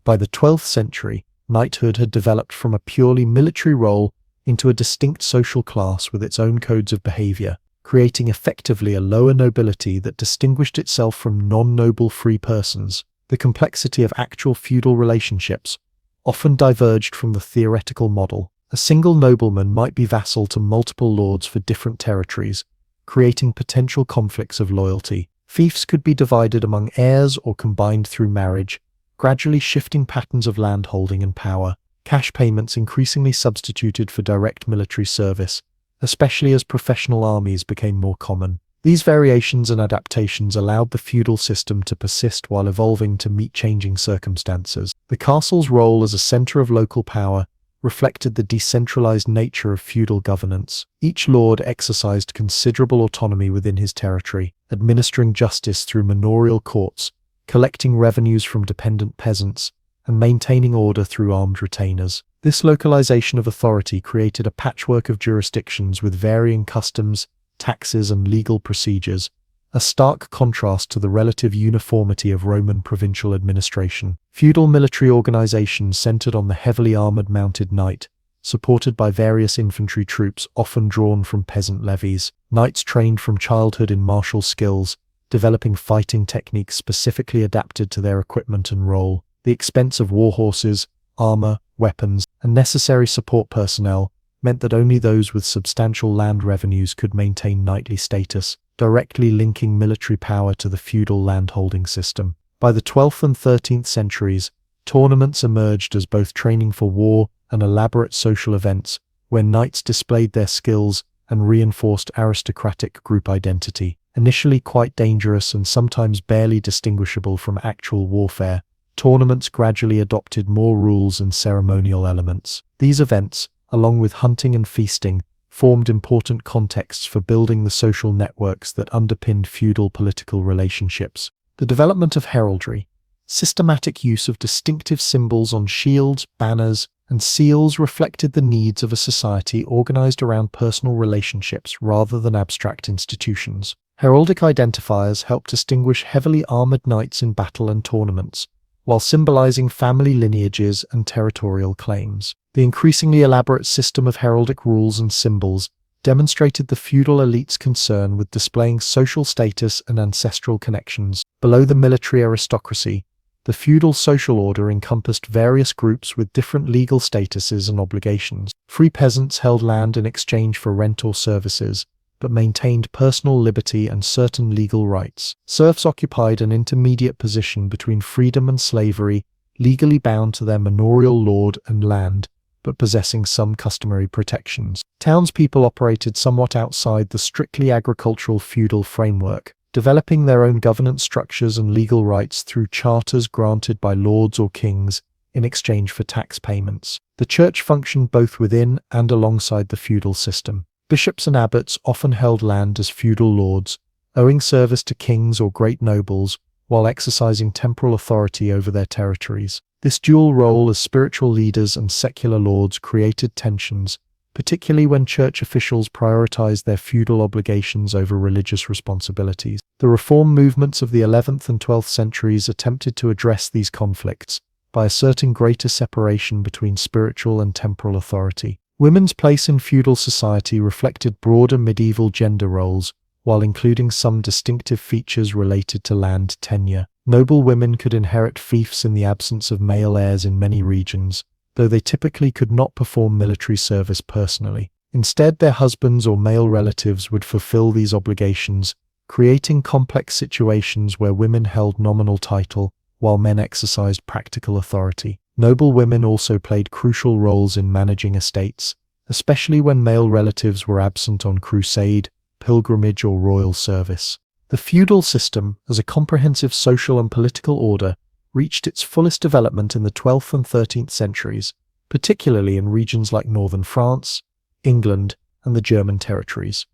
A: By the 12th century, knighthood had developed from a purely military role into a distinct social class with its own codes of behavior, creating effectively a lower nobility that distinguished itself from non-noble free persons. The complexity of actual feudal relationships often diverged from the theoretical model. A single nobleman might be vassal to multiple lords for different territories, creating potential conflicts of loyalty. Fiefs could be divided among heirs or combined through marriage, gradually shifting patterns of landholding and power. Cash payments increasingly substituted for direct military service, especially as professional armies became more common. These variations and adaptations allowed the feudal system to persist while evolving to meet changing circumstances. The castle's role as a center of local power reflected the decentralized nature of feudal governance. Each lord exercised considerable autonomy within his territory, administering justice through manorial courts, collecting revenues from dependent peasants, and maintaining order through armed retainers. This localization of authority created a patchwork of jurisdictions with varying customs, taxes, and legal procedures, a stark contrast to the relative uniformity of Roman provincial administration. Feudal military organizations centered on the heavily armored mounted knight, supported by various infantry troops often drawn from peasant levies. Knights trained from childhood in martial skills, developing fighting techniques specifically adapted to their equipment and role. The expense of war horses, armor, weapons, and necessary support personnel meant that only those with substantial land revenues could maintain knightly status, directly linking military power to the feudal landholding system. By the 12th and 13th centuries, tournaments emerged as both training for war and elaborate social events, where knights displayed their skills and reinforced aristocratic group identity. Initially quite dangerous and sometimes barely distinguishable from actual warfare, tournaments gradually adopted more rules and ceremonial elements. These events, along with hunting and feasting, formed important contexts for building the social networks that underpinned feudal political relationships. The development of heraldry, systematic use of distinctive symbols on shields, banners, and seals reflected the needs of a society organized around personal relationships rather than abstract institutions. Heraldic identifiers helped distinguish heavily armored knights in battle and tournaments, while symbolizing family lineages and territorial claims. The increasingly elaborate system of heraldic rules and symbols demonstrated the feudal elite's concern with displaying social status and ancestral connections. Below the military aristocracy, the feudal social order encompassed various groups with different legal statuses and obligations. Free peasants held land in exchange for rent or services, but maintained personal liberty and certain legal rights. Serfs occupied an intermediate position between freedom and slavery, legally bound to their manorial lord and land, but possessing some customary protections. Townspeople operated somewhat outside the strictly agricultural feudal framework, developing their own governance structures and legal rights through charters granted by lords or kings in exchange for tax payments. The church functioned both within and alongside the feudal system. Bishops and abbots often held land as feudal lords, owing service to kings or great nobles, while exercising temporal authority over their territories. This dual role as spiritual leaders and secular lords created tensions, particularly when church officials prioritized their feudal obligations over religious responsibilities. The reform movements of the 11th and 12th centuries attempted to address these conflicts by asserting greater separation between spiritual and temporal authority. Women's place in feudal society reflected broader medieval gender roles, while including some distinctive features related to land tenure. Noble women could inherit fiefs in the absence of male heirs in many regions, though they typically could not perform military service personally. Instead, their husbands or male relatives would fulfill these obligations, creating complex situations where women held nominal title, while men exercised practical authority. Noble women also played crucial roles in managing estates, especially when male relatives were absent on crusade, pilgrimage, or royal service. The feudal system, as a comprehensive social and political order, reached its fullest development in the 12th and 13th centuries, particularly in regions like northern France, England, and the German territories.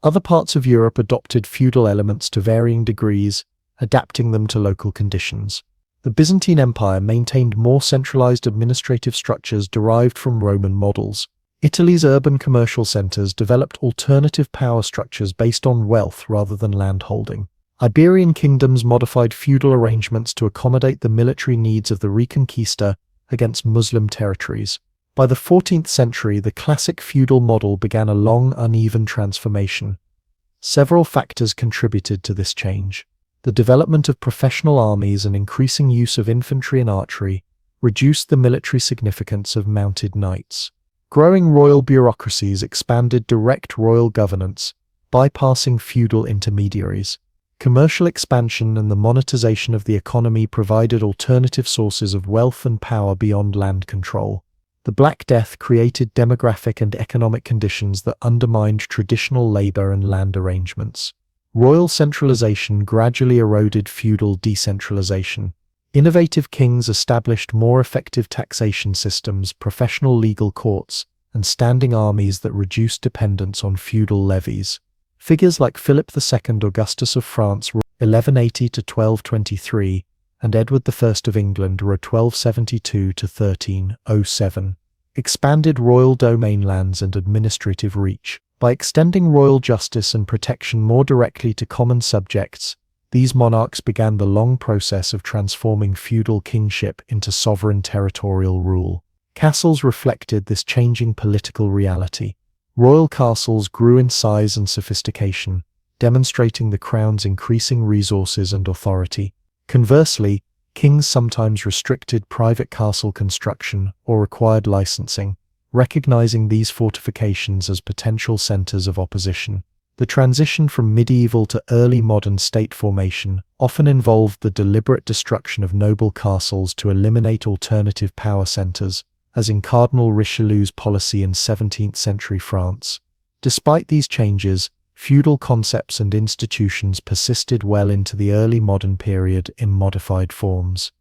A: Other parts of Europe adopted feudal elements to varying degrees, adapting them to local conditions. The Byzantine Empire maintained more centralized administrative structures derived from Roman models. Italy's urban commercial centers developed alternative power structures based on wealth rather than landholding. Iberian kingdoms modified feudal arrangements to accommodate the military needs of the Reconquista against Muslim territories. By the 14th century, the classic feudal model began a long, uneven transformation. Several factors contributed to this change. The development of professional armies and increasing use of infantry and archery reduced the military significance of mounted knights. Growing royal bureaucracies expanded direct royal governance, bypassing feudal intermediaries. Commercial expansion and the monetization of the economy provided alternative sources of wealth and power beyond land control. The Black Death created demographic and economic conditions that undermined traditional labor and land arrangements. Royal centralization gradually eroded feudal decentralization. Innovative kings established more effective taxation systems, professional legal courts, and standing armies that reduced dependence on feudal levies. Figures like Philip II Augustus of France were 1180 to 1223, and Edward I of England were 1272 to 1307. Expanded royal domain lands and administrative reach. By extending royal justice and protection more directly to common subjects, these monarchs began the long process of transforming feudal kingship into sovereign territorial rule. Castles reflected this changing political reality. Royal castles grew in size and sophistication, demonstrating the crown's increasing resources and authority. Conversely, kings sometimes restricted private castle construction or required licensing, recognizing these fortifications as potential centers of opposition. The transition from medieval to early modern state formation often involved the deliberate destruction of noble castles to eliminate alternative power centers, as in Cardinal Richelieu's policy in 17th century France. Despite these changes, feudal concepts and institutions persisted well into the early modern period in modified forms.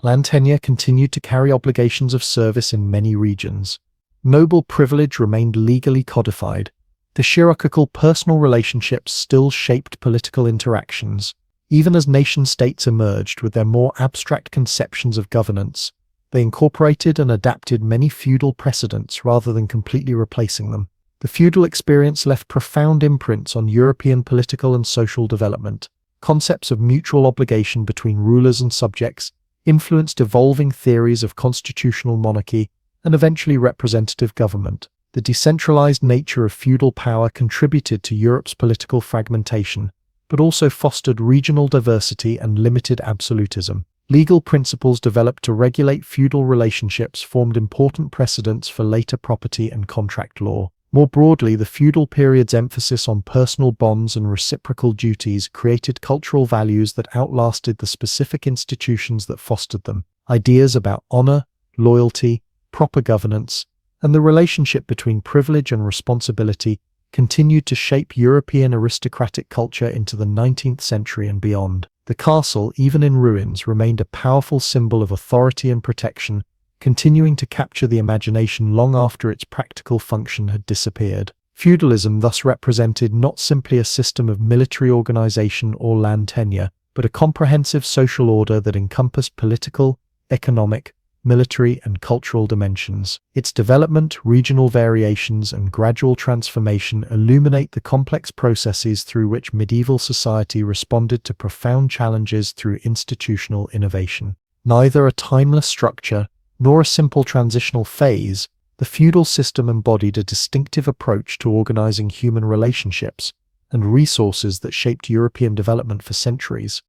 A: Land tenure continued to carry obligations of service in many regions. Noble privilege remained legally codified. The hierarchical personal relationships still shaped political interactions. Even as nation-states emerged with their more abstract conceptions of governance, they incorporated and adapted many feudal precedents rather than completely replacing them. The feudal experience left profound imprints on European political and social development. Concepts of mutual obligation between rulers and subjects influenced evolving theories of constitutional monarchy and eventually representative government. The decentralized nature of feudal power contributed to Europe's political fragmentation, but also fostered regional diversity and limited absolutism. Legal principles developed to regulate feudal relationships formed important precedents for later property and contract law. More broadly, the feudal period's emphasis on personal bonds and reciprocal duties created cultural values that outlasted the specific institutions that fostered them. Ideas about honor, loyalty, proper governance, and the relationship between privilege and responsibility continued to shape European aristocratic culture into the 19th century and beyond. The castle, even in ruins, remained a powerful symbol of authority and protection, continuing to capture the imagination long after its practical function had disappeared. Feudalism thus represented not simply a system of military organization or land tenure, but a comprehensive social order that encompassed political, economic, military, and cultural dimensions. Its development, regional variations, and gradual transformation illuminate the complex processes through which medieval society responded to profound challenges through institutional innovation. Neither a timeless structure nor a simple transitional phase, the feudal system embodied a distinctive approach to organizing human relationships and resources that shaped European development for centuries.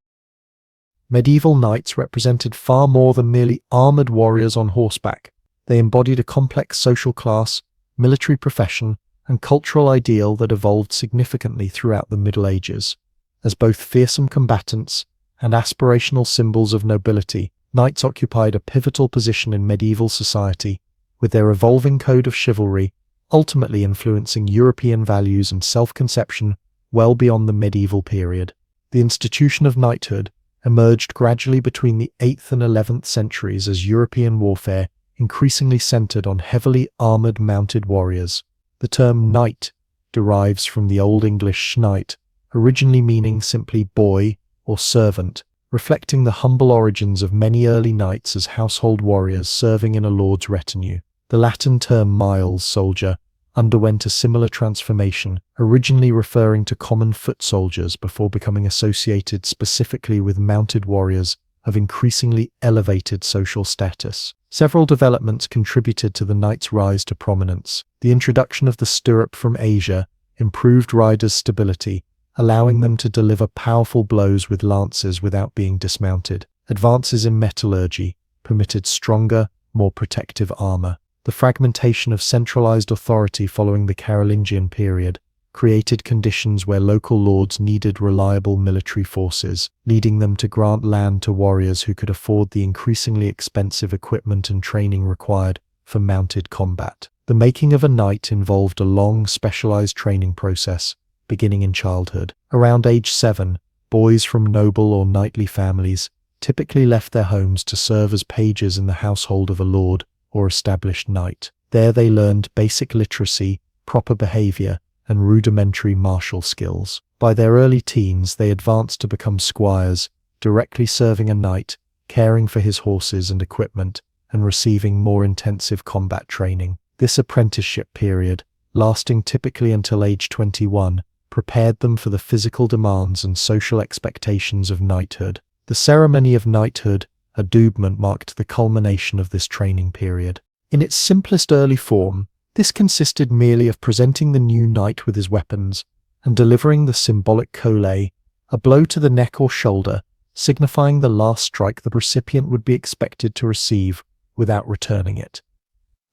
A: Medieval knights represented far more than merely armored warriors on horseback. They embodied a complex social class, military profession, and cultural ideal that evolved significantly throughout the Middle Ages. As both fearsome combatants and aspirational symbols of nobility, knights occupied a pivotal position in medieval society, with their evolving code of chivalry ultimately influencing European values and self-conception well beyond the medieval period. The institution of knighthood emerged gradually between the 8th and 11th centuries as European warfare increasingly centered on heavily armored mounted warriors. The term knight derives from the Old English schnight, originally meaning simply boy or servant, reflecting the humble origins of many early knights as household warriors serving in a lord's retinue. The Latin term miles, soldier, underwent a similar transformation, originally referring to common foot soldiers before becoming associated specifically with mounted warriors of increasingly elevated social status. Several developments contributed to the knight's rise to prominence. The introduction of the stirrup from Asia improved riders' stability, allowing them to deliver powerful blows with lances without being dismounted. Advances in metallurgy permitted stronger, more protective armor. The fragmentation of centralized authority following the Carolingian period created conditions where local lords needed reliable military forces, leading them to grant land to warriors who could afford the increasingly expensive equipment and training required for mounted combat. The making of a knight involved a long, specialized training process, beginning in childhood. Around age 7, boys from noble or knightly families typically left their homes to serve as pages in the household of a lord or established knight. There they learned basic literacy, proper behavior, and rudimentary martial skills. By their early teens, they advanced to become squires, directly serving a knight, caring for his horses and equipment, and receiving more intensive combat training. This apprenticeship period, lasting typically until age 21, prepared them for the physical demands and social expectations of knighthood. The ceremony of knighthood, adubement, marked the culmination of this training period. In its simplest early form, this consisted merely of presenting the new knight with his weapons and delivering the symbolic collé, a blow to the neck or shoulder, signifying the last strike the recipient would be expected to receive without returning it.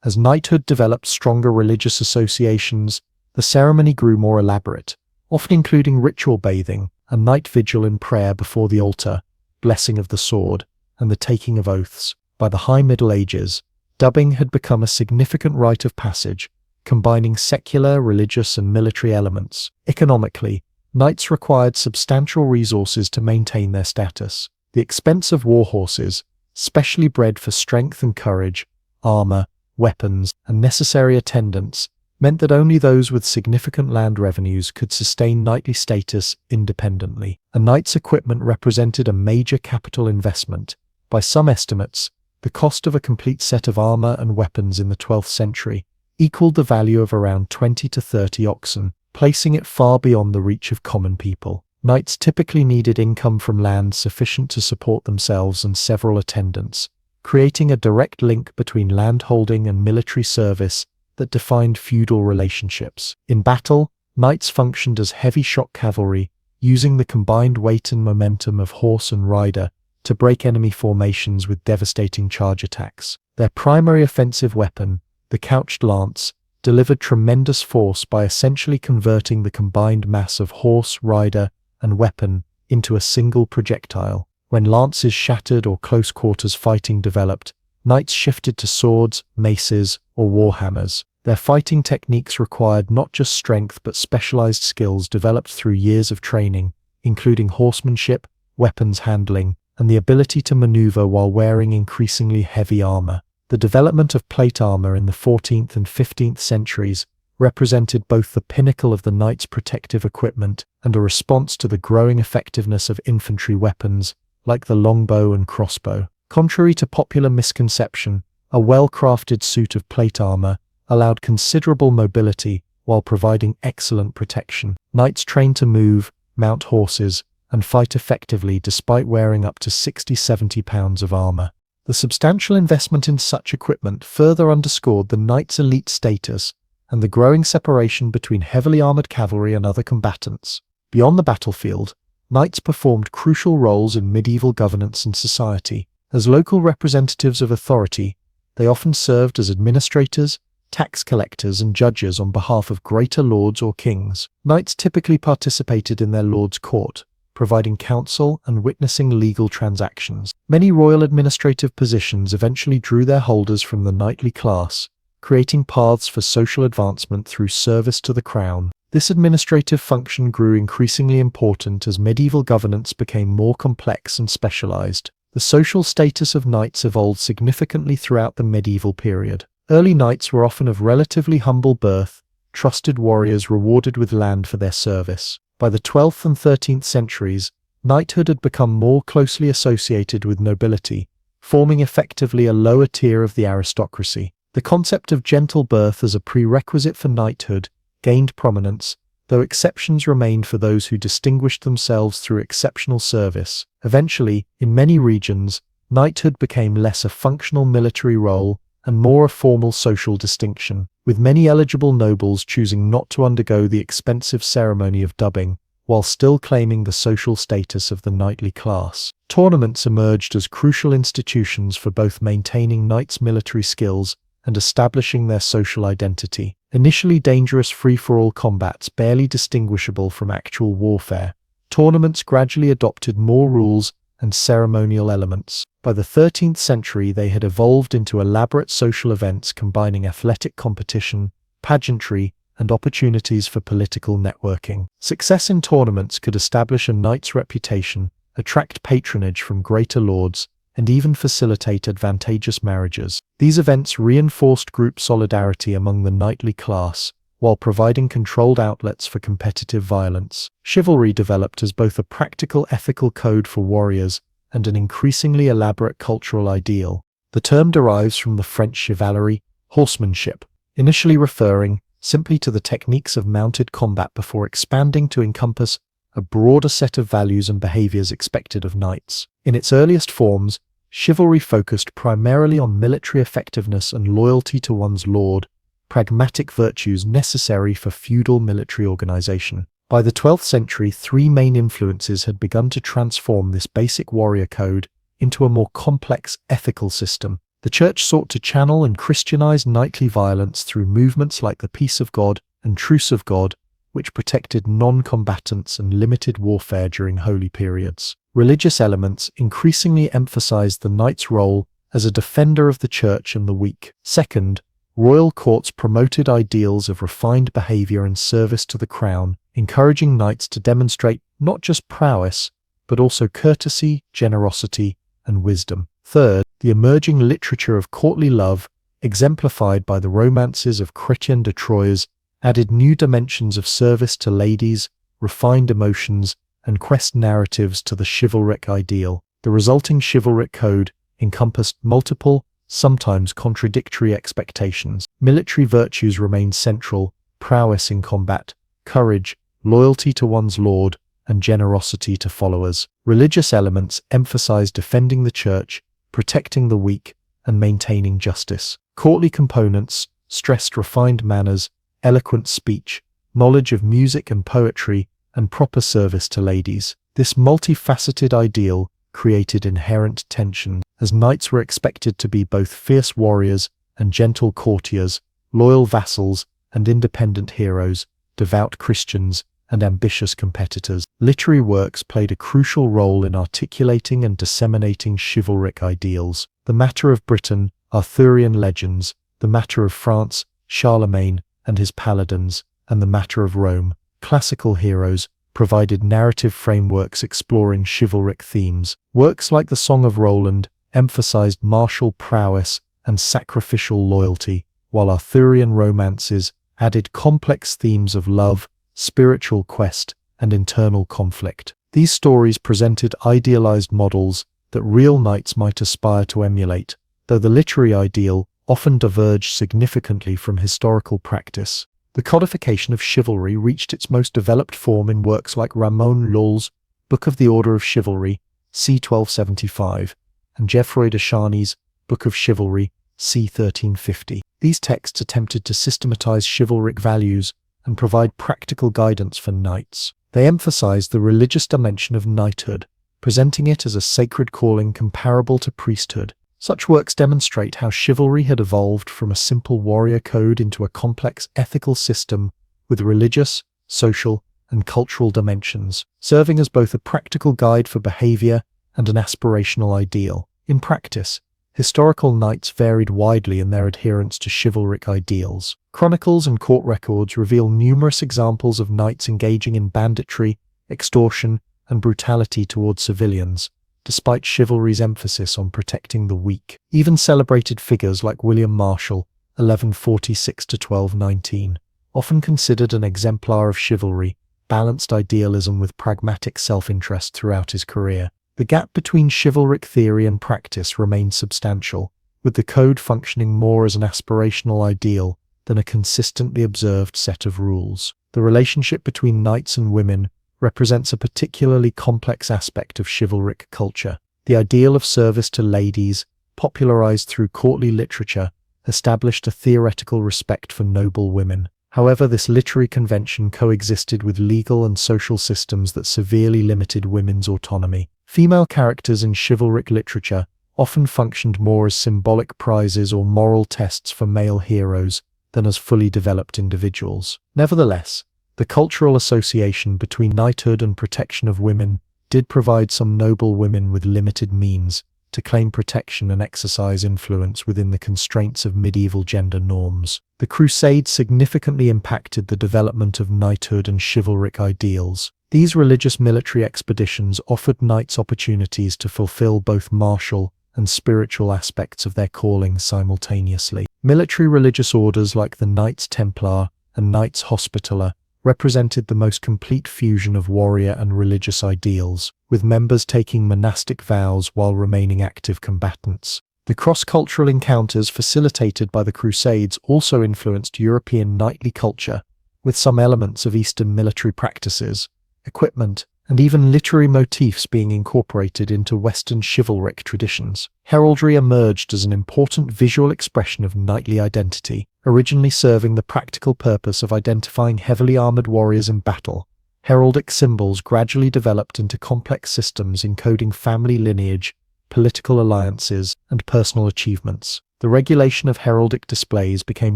A: As knighthood developed stronger religious associations, the ceremony grew more elaborate, often including ritual bathing, a night vigil in prayer before the altar, blessing of the sword, and the taking of oaths. By the High Middle Ages, dubbing had become a significant rite of passage, combining secular, religious, and military elements. Economically, knights required substantial resources to maintain their status. The expense of war horses, specially bred for strength and courage, armor, weapons, and necessary attendants, meant that only those with significant land revenues could sustain knightly status independently. A knight's equipment represented a major capital investment. By some estimates, the cost of a complete set of armor and weapons in the 12th century equaled the value of around 20 to 30 oxen, placing it far beyond the reach of common people. Knights typically needed income from land sufficient to support themselves and several attendants, creating a direct link between landholding and military service that defined feudal relationships. In battle, knights functioned as heavy shock cavalry, using the combined weight and momentum of horse and rider to break enemy formations with devastating charge attacks. Their primary offensive weapon, the couched lance, delivered tremendous force by essentially converting the combined mass of horse, rider, and weapon into a single projectile. When lances shattered or close quarters fighting developed, knights shifted to swords, maces, or warhammers. Their fighting techniques required not just strength but specialized skills developed through years of training, including horsemanship, weapons handling, and the ability to maneuver while wearing increasingly heavy armor. The development of plate armor in the 14th and 15th centuries represented both the pinnacle of the knight's protective equipment and a response to the growing effectiveness of infantry weapons like the longbow and crossbow. Contrary to popular misconception, a well-crafted suit of plate armor allowed considerable mobility while providing excellent protection. Knights trained to move, mount horses, and fight effectively despite wearing up to 60-70 pounds of armor. The substantial investment in such equipment further underscored the knight's elite status and the growing separation between heavily armored cavalry and other combatants. Beyond the battlefield, knights performed crucial roles in medieval governance and society. As local representatives of authority, they often served as administrators, tax collectors, and judges on behalf of greater lords or kings. Knights typically participated in their lord's court, providing counsel and witnessing legal transactions. Many royal administrative positions eventually drew their holders from the knightly class, creating paths for social advancement through service to the crown. This administrative function grew increasingly important as medieval governance became more complex and specialized. The social status of knights evolved significantly throughout the medieval period. Early knights were often of relatively humble birth, trusted warriors rewarded with land for their service. By the 12th and 13th centuries, knighthood had become more closely associated with nobility, forming effectively a lower tier of the aristocracy. The concept of gentle birth as a prerequisite for knighthood gained prominence, though exceptions remained for those who distinguished themselves through exceptional service. Eventually, in many regions, knighthood became less a functional military role and more a formal social distinction, with many eligible nobles choosing not to undergo the expensive ceremony of dubbing, while still claiming the social status of the knightly class. Tournaments emerged as crucial institutions for both maintaining knights' military skills and establishing their social identity. Initially dangerous free-for-all combats barely distinguishable from actual warfare, tournaments gradually adopted more rules and ceremonial elements. By the 13th century, they had evolved into elaborate social events combining athletic competition, pageantry, and opportunities for political networking. Success in tournaments could establish a knight's reputation attract patronage from greater lords, and even facilitate advantageous marriages. These events reinforced group solidarity among the knightly class, while providing controlled outlets for competitive violence. Chivalry developed as both a practical ethical code for warriors and an increasingly elaborate cultural ideal. The term derives from the French chivalry, horsemanship, initially referring simply to the techniques of mounted combat before expanding to encompass a broader set of values and behaviors expected of knights. In its earliest forms, chivalry focused primarily on military effectiveness and loyalty to one's lord, pragmatic virtues necessary for feudal military organization. By the 12th century, three main influences had begun to transform this basic warrior code into a more complex ethical system. The Church sought to channel and Christianize knightly violence through movements like the Peace of God and Truce of God, which protected non-combatants and limited warfare during holy periods. Religious elements increasingly emphasized the knight's role as a defender of the church and the weak. Second, royal courts promoted ideals of refined behavior and service to the crown, encouraging knights to demonstrate not just prowess, but also courtesy, generosity, and wisdom. Third, the emerging literature of courtly love, exemplified by the romances of Chrétien de Troyes, added new dimensions of service to ladies, refined emotions, and quest narratives to the chivalric ideal. The resulting chivalric code encompassed multiple, sometimes contradictory expectations. Military virtues remained central: prowess in combat, courage, loyalty to one's lord, and generosity to followers. Religious elements emphasized defending the church, protecting the weak, and maintaining justice. Courtly components stressed refined manners, eloquent speech, knowledge of music and poetry, and proper service to ladies. This multifaceted ideal created inherent tension, as knights were expected to be both fierce warriors and gentle courtiers, loyal vassals and independent heroes, devout Christians and ambitious competitors. Literary works played a crucial role in articulating and disseminating chivalric ideals. The Matter of Britain, Arthurian legends; The Matter of France, Charlemagne and his paladins; and The Matter of Rome, classical heroes, provided narrative frameworks exploring chivalric themes. Works like The Song of Roland emphasized martial prowess and sacrificial loyalty, while Arthurian romances added complex themes of love, spiritual quest, and internal conflict. These stories presented idealized models that real knights might aspire to emulate, though the literary ideal often diverged significantly from historical practice. The codification of chivalry reached its most developed form in works like Ramon Lull's Book of the Order of Chivalry, c. 1275, and Geoffroy de Charny's Book of Chivalry, c. 1350. These texts attempted to systematize chivalric values and provide practical guidance for knights. They emphasized the religious dimension of knighthood, presenting it as a sacred calling comparable to priesthood. Such works demonstrate how chivalry had evolved from a simple warrior code into a complex ethical system with religious, social, and cultural dimensions, serving as both a practical guide for behavior and an aspirational ideal. In practice, historical knights varied widely in their adherence to chivalric ideals. Chronicles and court records reveal numerous examples of knights engaging in banditry, extortion, and brutality towards civilians, despite chivalry's emphasis on protecting the weak. Even celebrated figures like William Marshall, 1146–1219, often considered an exemplar of chivalry, balanced idealism with pragmatic self-interest throughout his career. The gap between chivalric theory and practice remained substantial, with the code functioning more as an aspirational ideal than a consistently observed set of rules. The relationship between knights and women represents a particularly complex aspect of chivalric culture. The ideal of service to ladies, popularized through courtly literature, established a theoretical respect for noble women. However, this literary convention coexisted with legal and social systems that severely limited women's autonomy. Female characters in chivalric literature often functioned more as symbolic prizes or moral tests for male heroes than as fully developed individuals. Nevertheless, the cultural association between knighthood and protection of women did provide some noble women with limited means to claim protection and exercise influence within the constraints of medieval gender norms. The Crusades significantly impacted the development of knighthood and chivalric ideals. These religious military expeditions offered knights opportunities to fulfill both martial and spiritual aspects of their calling simultaneously. Military religious orders like the Knights Templar and Knights Hospitaller represented the most complete fusion of warrior and religious ideals, with members taking monastic vows while remaining active combatants. The cross-cultural encounters facilitated by the Crusades also influenced European knightly culture, with some elements of Eastern military practices, equipment, and even literary motifs being incorporated into Western chivalric traditions. Heraldry emerged as an important visual expression of knightly identity, originally serving the practical purpose of identifying heavily armored warriors in battle. Heraldic symbols gradually developed into complex systems encoding family lineage, political alliances, and personal achievements. The regulation of heraldic displays became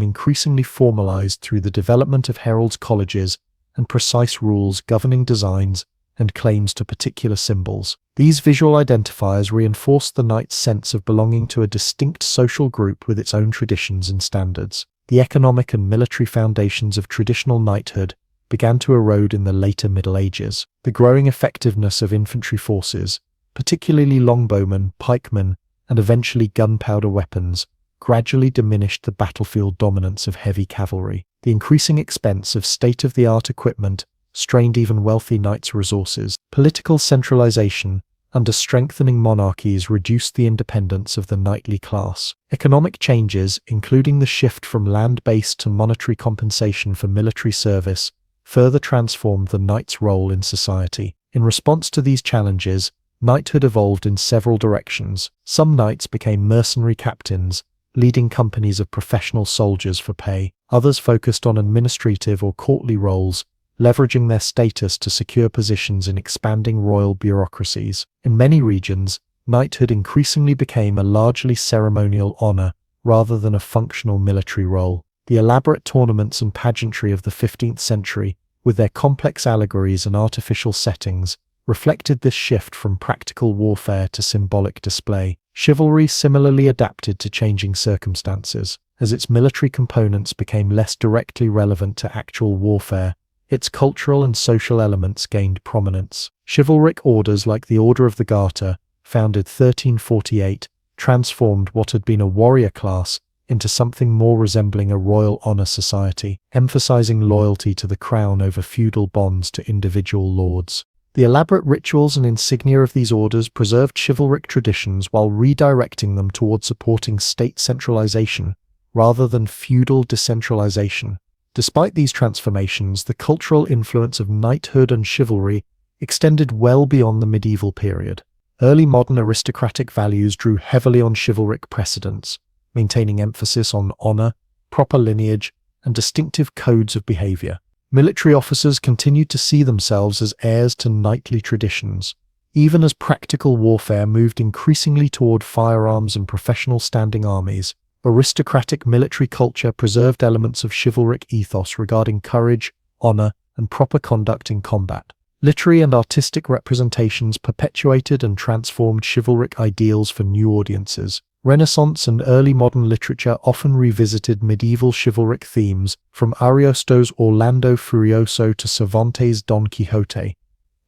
A: increasingly formalized through the development of heralds' colleges and precise rules governing designs and claims to particular symbols. These visual identifiers reinforced the knight's sense of belonging to a distinct social group with its own traditions and standards. The economic and military foundations of traditional knighthood began to erode in the later Middle Ages. The growing effectiveness of infantry forces, particularly longbowmen, pikemen, and eventually gunpowder weapons, gradually diminished the battlefield dominance of heavy cavalry. The increasing expense of state-of-the-art equipment strained even wealthy knights' resources. Political centralization under strengthening monarchies reduced the independence of the knightly class. Economic changes, including the shift from land-based to monetary compensation for military service, further transformed the knight's role in society. In response to these challenges, knighthood evolved in several directions. Some knights became mercenary captains, leading companies of professional soldiers for pay. Others focused on administrative or courtly roles, leveraging their status to secure positions in expanding royal bureaucracies. In many regions, knighthood increasingly became a largely ceremonial honor rather than a functional military role. The elaborate tournaments and pageantry of the 15th century, with their complex allegories and artificial settings, reflected this shift from practical warfare to symbolic display. Chivalry similarly adapted to changing circumstances. As its military components became less directly relevant to actual warfare, its cultural and social elements gained prominence. Chivalric orders like the Order of the Garter, founded 1348, transformed what had been a warrior class into something more resembling a royal honor society, emphasizing loyalty to the crown over feudal bonds to individual lords. The elaborate rituals and insignia of these orders preserved chivalric traditions while redirecting them toward supporting state centralization rather than feudal decentralization. Despite these transformations, the cultural influence of knighthood and chivalry extended well beyond the medieval period. Early modern aristocratic values drew heavily on chivalric precedents, maintaining emphasis on honor, proper lineage, and distinctive codes of behavior. Military officers continued to see themselves as heirs to knightly traditions, even as practical warfare moved increasingly toward firearms and professional standing armies. Aristocratic military culture preserved elements of chivalric ethos regarding courage, honor, and proper conduct in combat. Literary and artistic representations perpetuated and transformed chivalric ideals for new audiences. Renaissance and early modern literature often revisited medieval chivalric themes, from Ariosto's Orlando Furioso to Cervantes' Don Quixote,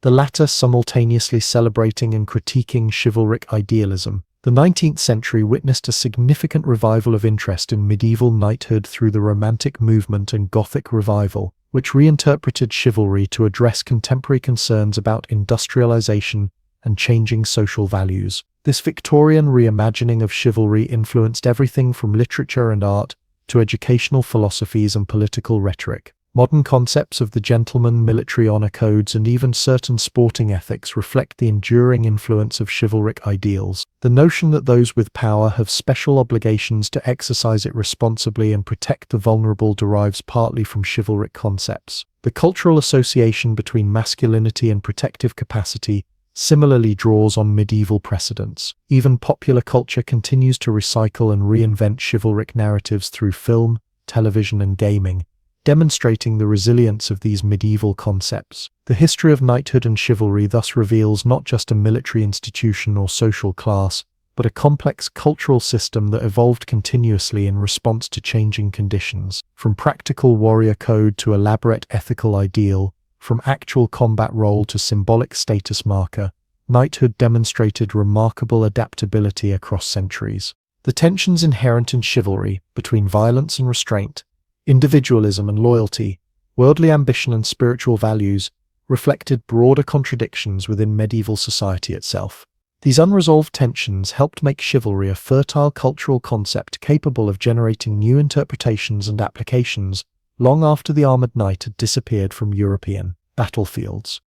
A: the latter simultaneously celebrating and critiquing chivalric idealism. The 19th century witnessed a significant revival of interest in medieval knighthood through the Romantic movement and Gothic revival, which reinterpreted chivalry to address contemporary concerns about industrialization and changing social values. This Victorian reimagining of chivalry influenced everything from literature and art to educational philosophies and political rhetoric. Modern concepts of the gentleman, military honor codes, and even certain sporting ethics reflect the enduring influence of chivalric ideals. The notion that those with power have special obligations to exercise it responsibly and protect the vulnerable derives partly from chivalric concepts. The cultural association between masculinity and protective capacity similarly draws on medieval precedents. Even popular culture continues to recycle and reinvent chivalric narratives through film, television, and gaming, demonstrating the resilience of these medieval concepts. The history of knighthood and chivalry thus reveals not just a military institution or social class, but a complex cultural system that evolved continuously in response to changing conditions. From practical warrior code to elaborate ethical ideal, from actual combat role to symbolic status marker, knighthood demonstrated remarkable adaptability across centuries. The tensions inherent in chivalry between violence and restraint, individualism and loyalty, worldly ambition and spiritual values reflected broader contradictions within medieval society itself. These unresolved tensions helped make chivalry a fertile cultural concept capable of generating new interpretations and applications long after the armored knight had disappeared from European battlefields.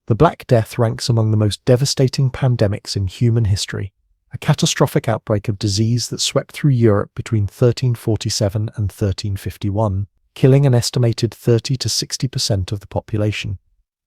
A: The Black Death ranks among the most devastating pandemics in human history, a catastrophic outbreak of disease that swept through Europe between 1347 and 1351, killing an estimated 30 to 60% of the population.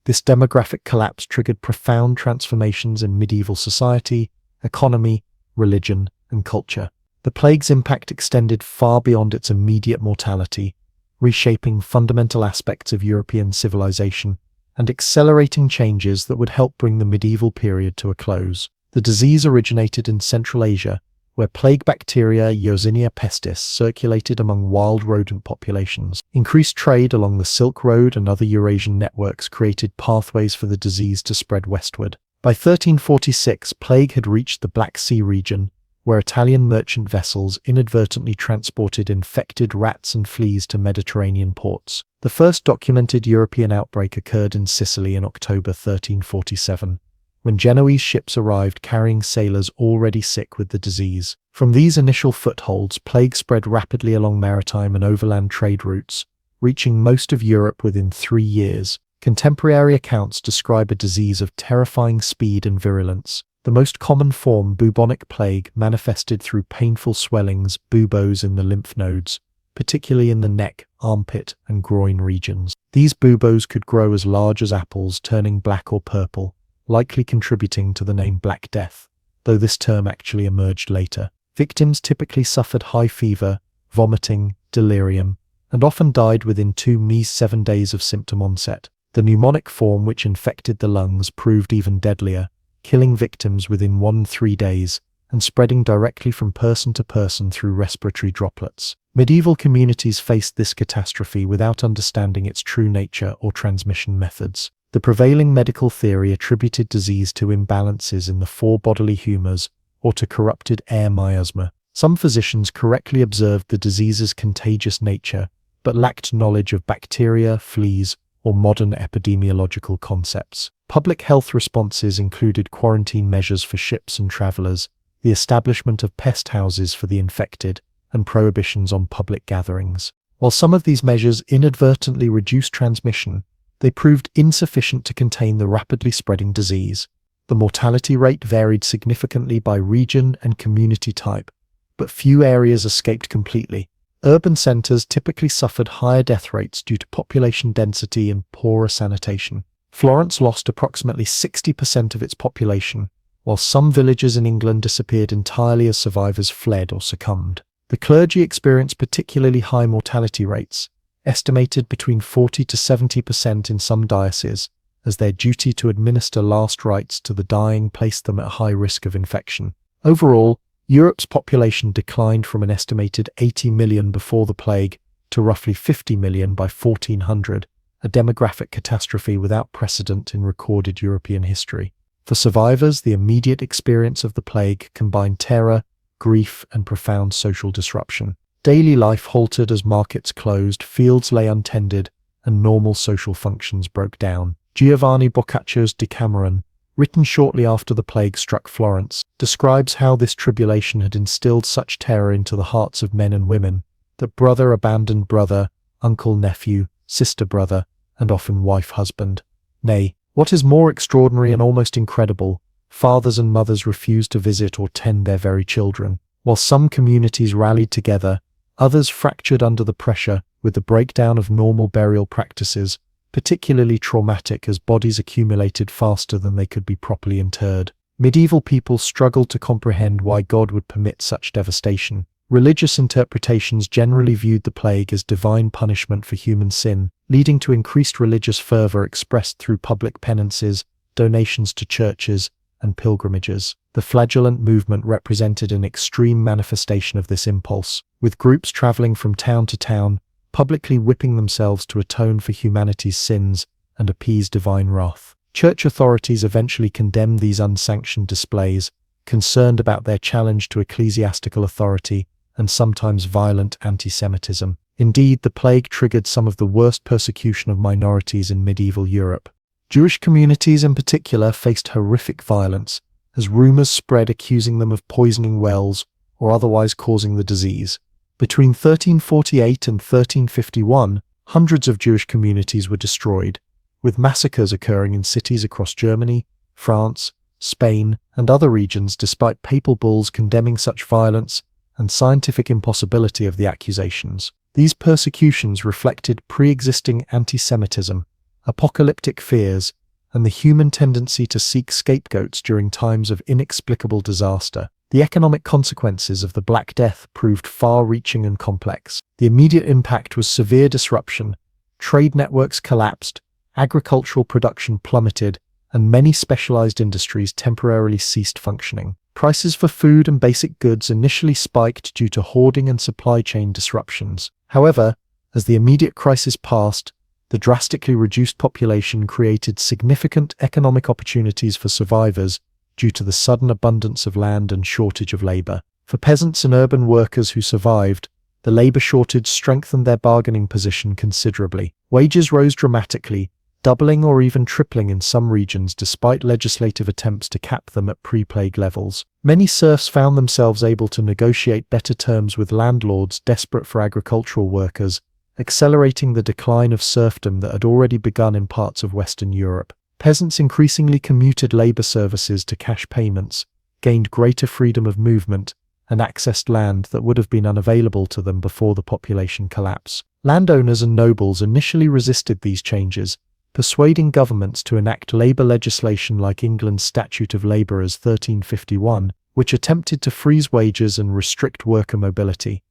A: This demographic collapse triggered profound transformations in medieval society, economy, religion, and culture. The plague's impact extended far beyond its immediate mortality, reshaping fundamental aspects of European civilization and accelerating changes that would help bring the medieval period to a close. The disease originated in Central Asia, where plague bacteria Yersinia pestis circulated among wild rodent populations. Increased trade along the Silk Road and other Eurasian networks created pathways for the disease to spread westward. By 1346, plague had reached the Black Sea region, where Italian merchant vessels inadvertently transported infected rats and fleas to Mediterranean ports. The first documented European outbreak occurred in Sicily in October 1347. When Genoese ships arrived carrying sailors already sick with the disease. From these initial footholds, plague spread rapidly along maritime and overland trade routes, reaching most of Europe within 3 years. Contemporary accounts describe a disease of terrifying speed and virulence. The most common form, bubonic plague, manifested through painful swellings, buboes in the lymph nodes, particularly in the neck, armpit, and groin regions. These buboes could grow as large as apples, turning black or purple, likely contributing to the name Black Death, though this term actually emerged later. Victims typically suffered high fever, vomiting, delirium, and often died within 7 days of symptom onset. The pneumonic form, which infected the lungs, proved even deadlier, killing victims within 3 days and spreading directly from person to person through respiratory droplets. Medieval communities faced this catastrophe without understanding its true nature or transmission methods. The prevailing medical theory attributed disease to imbalances in the 4 bodily humors or to corrupted air miasma. Some physicians correctly observed the disease's contagious nature, but lacked knowledge of bacteria, fleas, or modern epidemiological concepts. Public health responses included quarantine measures for ships and travelers, the establishment of pest houses for the infected, and prohibitions on public gatherings. While some of these measures inadvertently reduced transmission, they proved insufficient to contain the rapidly spreading disease. The mortality rate varied significantly by region and community type, but few areas escaped completely. Urban centers typically suffered higher death rates due to population density and poorer sanitation. Florence lost approximately 60% of its population, while some villages in England disappeared entirely as survivors fled or succumbed. The clergy experienced particularly high mortality rates, estimated between 40 to 70% in some dioceses, as their duty to administer last rites to the dying placed them at high risk of infection. Overall, Europe's population declined from an estimated 80 million before the plague to roughly 50 million by 1400, a demographic catastrophe without precedent in recorded European history. For survivors, the immediate experience of the plague combined terror, grief, and profound social disruption. Daily life halted as markets closed, fields lay untended, and normal social functions broke down. Giovanni Boccaccio's Decameron, written shortly after the plague struck Florence, describes how this tribulation had instilled such terror into the hearts of men and women that brother abandoned brother, uncle nephew, sister brother, and often wife husband. Nay, what is more extraordinary and almost incredible, fathers and mothers refused to visit or tend their very children. While some communities rallied together, others fractured under the pressure, with the breakdown of normal burial practices particularly traumatic as bodies accumulated faster than they could be properly interred. Medieval people struggled to comprehend why God would permit such devastation. Religious interpretations generally viewed the plague as divine punishment for human sin, leading to increased religious fervor expressed through public penances, donations to churches, and pilgrimages. The flagellant movement represented an extreme manifestation of this impulse, with groups traveling from town to town, publicly whipping themselves to atone for humanity's sins and appease divine wrath. Church authorities eventually condemned these unsanctioned displays, concerned about their challenge to ecclesiastical authority and sometimes violent anti-Semitism. Indeed, the plague triggered some of the worst persecution of minorities in medieval Europe. Jewish communities in particular faced horrific violence, as rumors spread accusing them of poisoning wells or otherwise causing the disease. Between 1348 and 1351, hundreds of Jewish communities were destroyed, with massacres occurring in cities across Germany, France, Spain, and other regions despite papal bulls condemning such violence and scientific impossibility of the accusations. These persecutions reflected pre-existing anti-Semitism, apocalyptic fears, and the human tendency to seek scapegoats during times of inexplicable disaster. The economic consequences of the Black Death proved far-reaching and complex. The immediate impact was severe disruption, trade networks collapsed, agricultural production plummeted, and many specialized industries temporarily ceased functioning. Prices for food and basic goods initially spiked due to hoarding and supply chain disruptions. However, as the immediate crisis passed, the drastically reduced population created significant economic opportunities for survivors due to the sudden abundance of land and shortage of labor. For peasants and urban workers who survived, the labor shortage strengthened their bargaining position considerably. Wages rose dramatically, doubling or even tripling in some regions despite legislative attempts to cap them at pre-plague levels. Many serfs found themselves able to negotiate better terms with landlords desperate for agricultural workers, accelerating the decline of serfdom that had already begun in parts of Western Europe. Peasants increasingly commuted labor services to cash payments, gained greater freedom of movement, and accessed land that would have been unavailable to them before the population collapse. Landowners and nobles initially resisted these changes, persuading governments to enact labor legislation like England's Statute of Labourers 1351, which attempted to freeze wages and restrict worker mobility.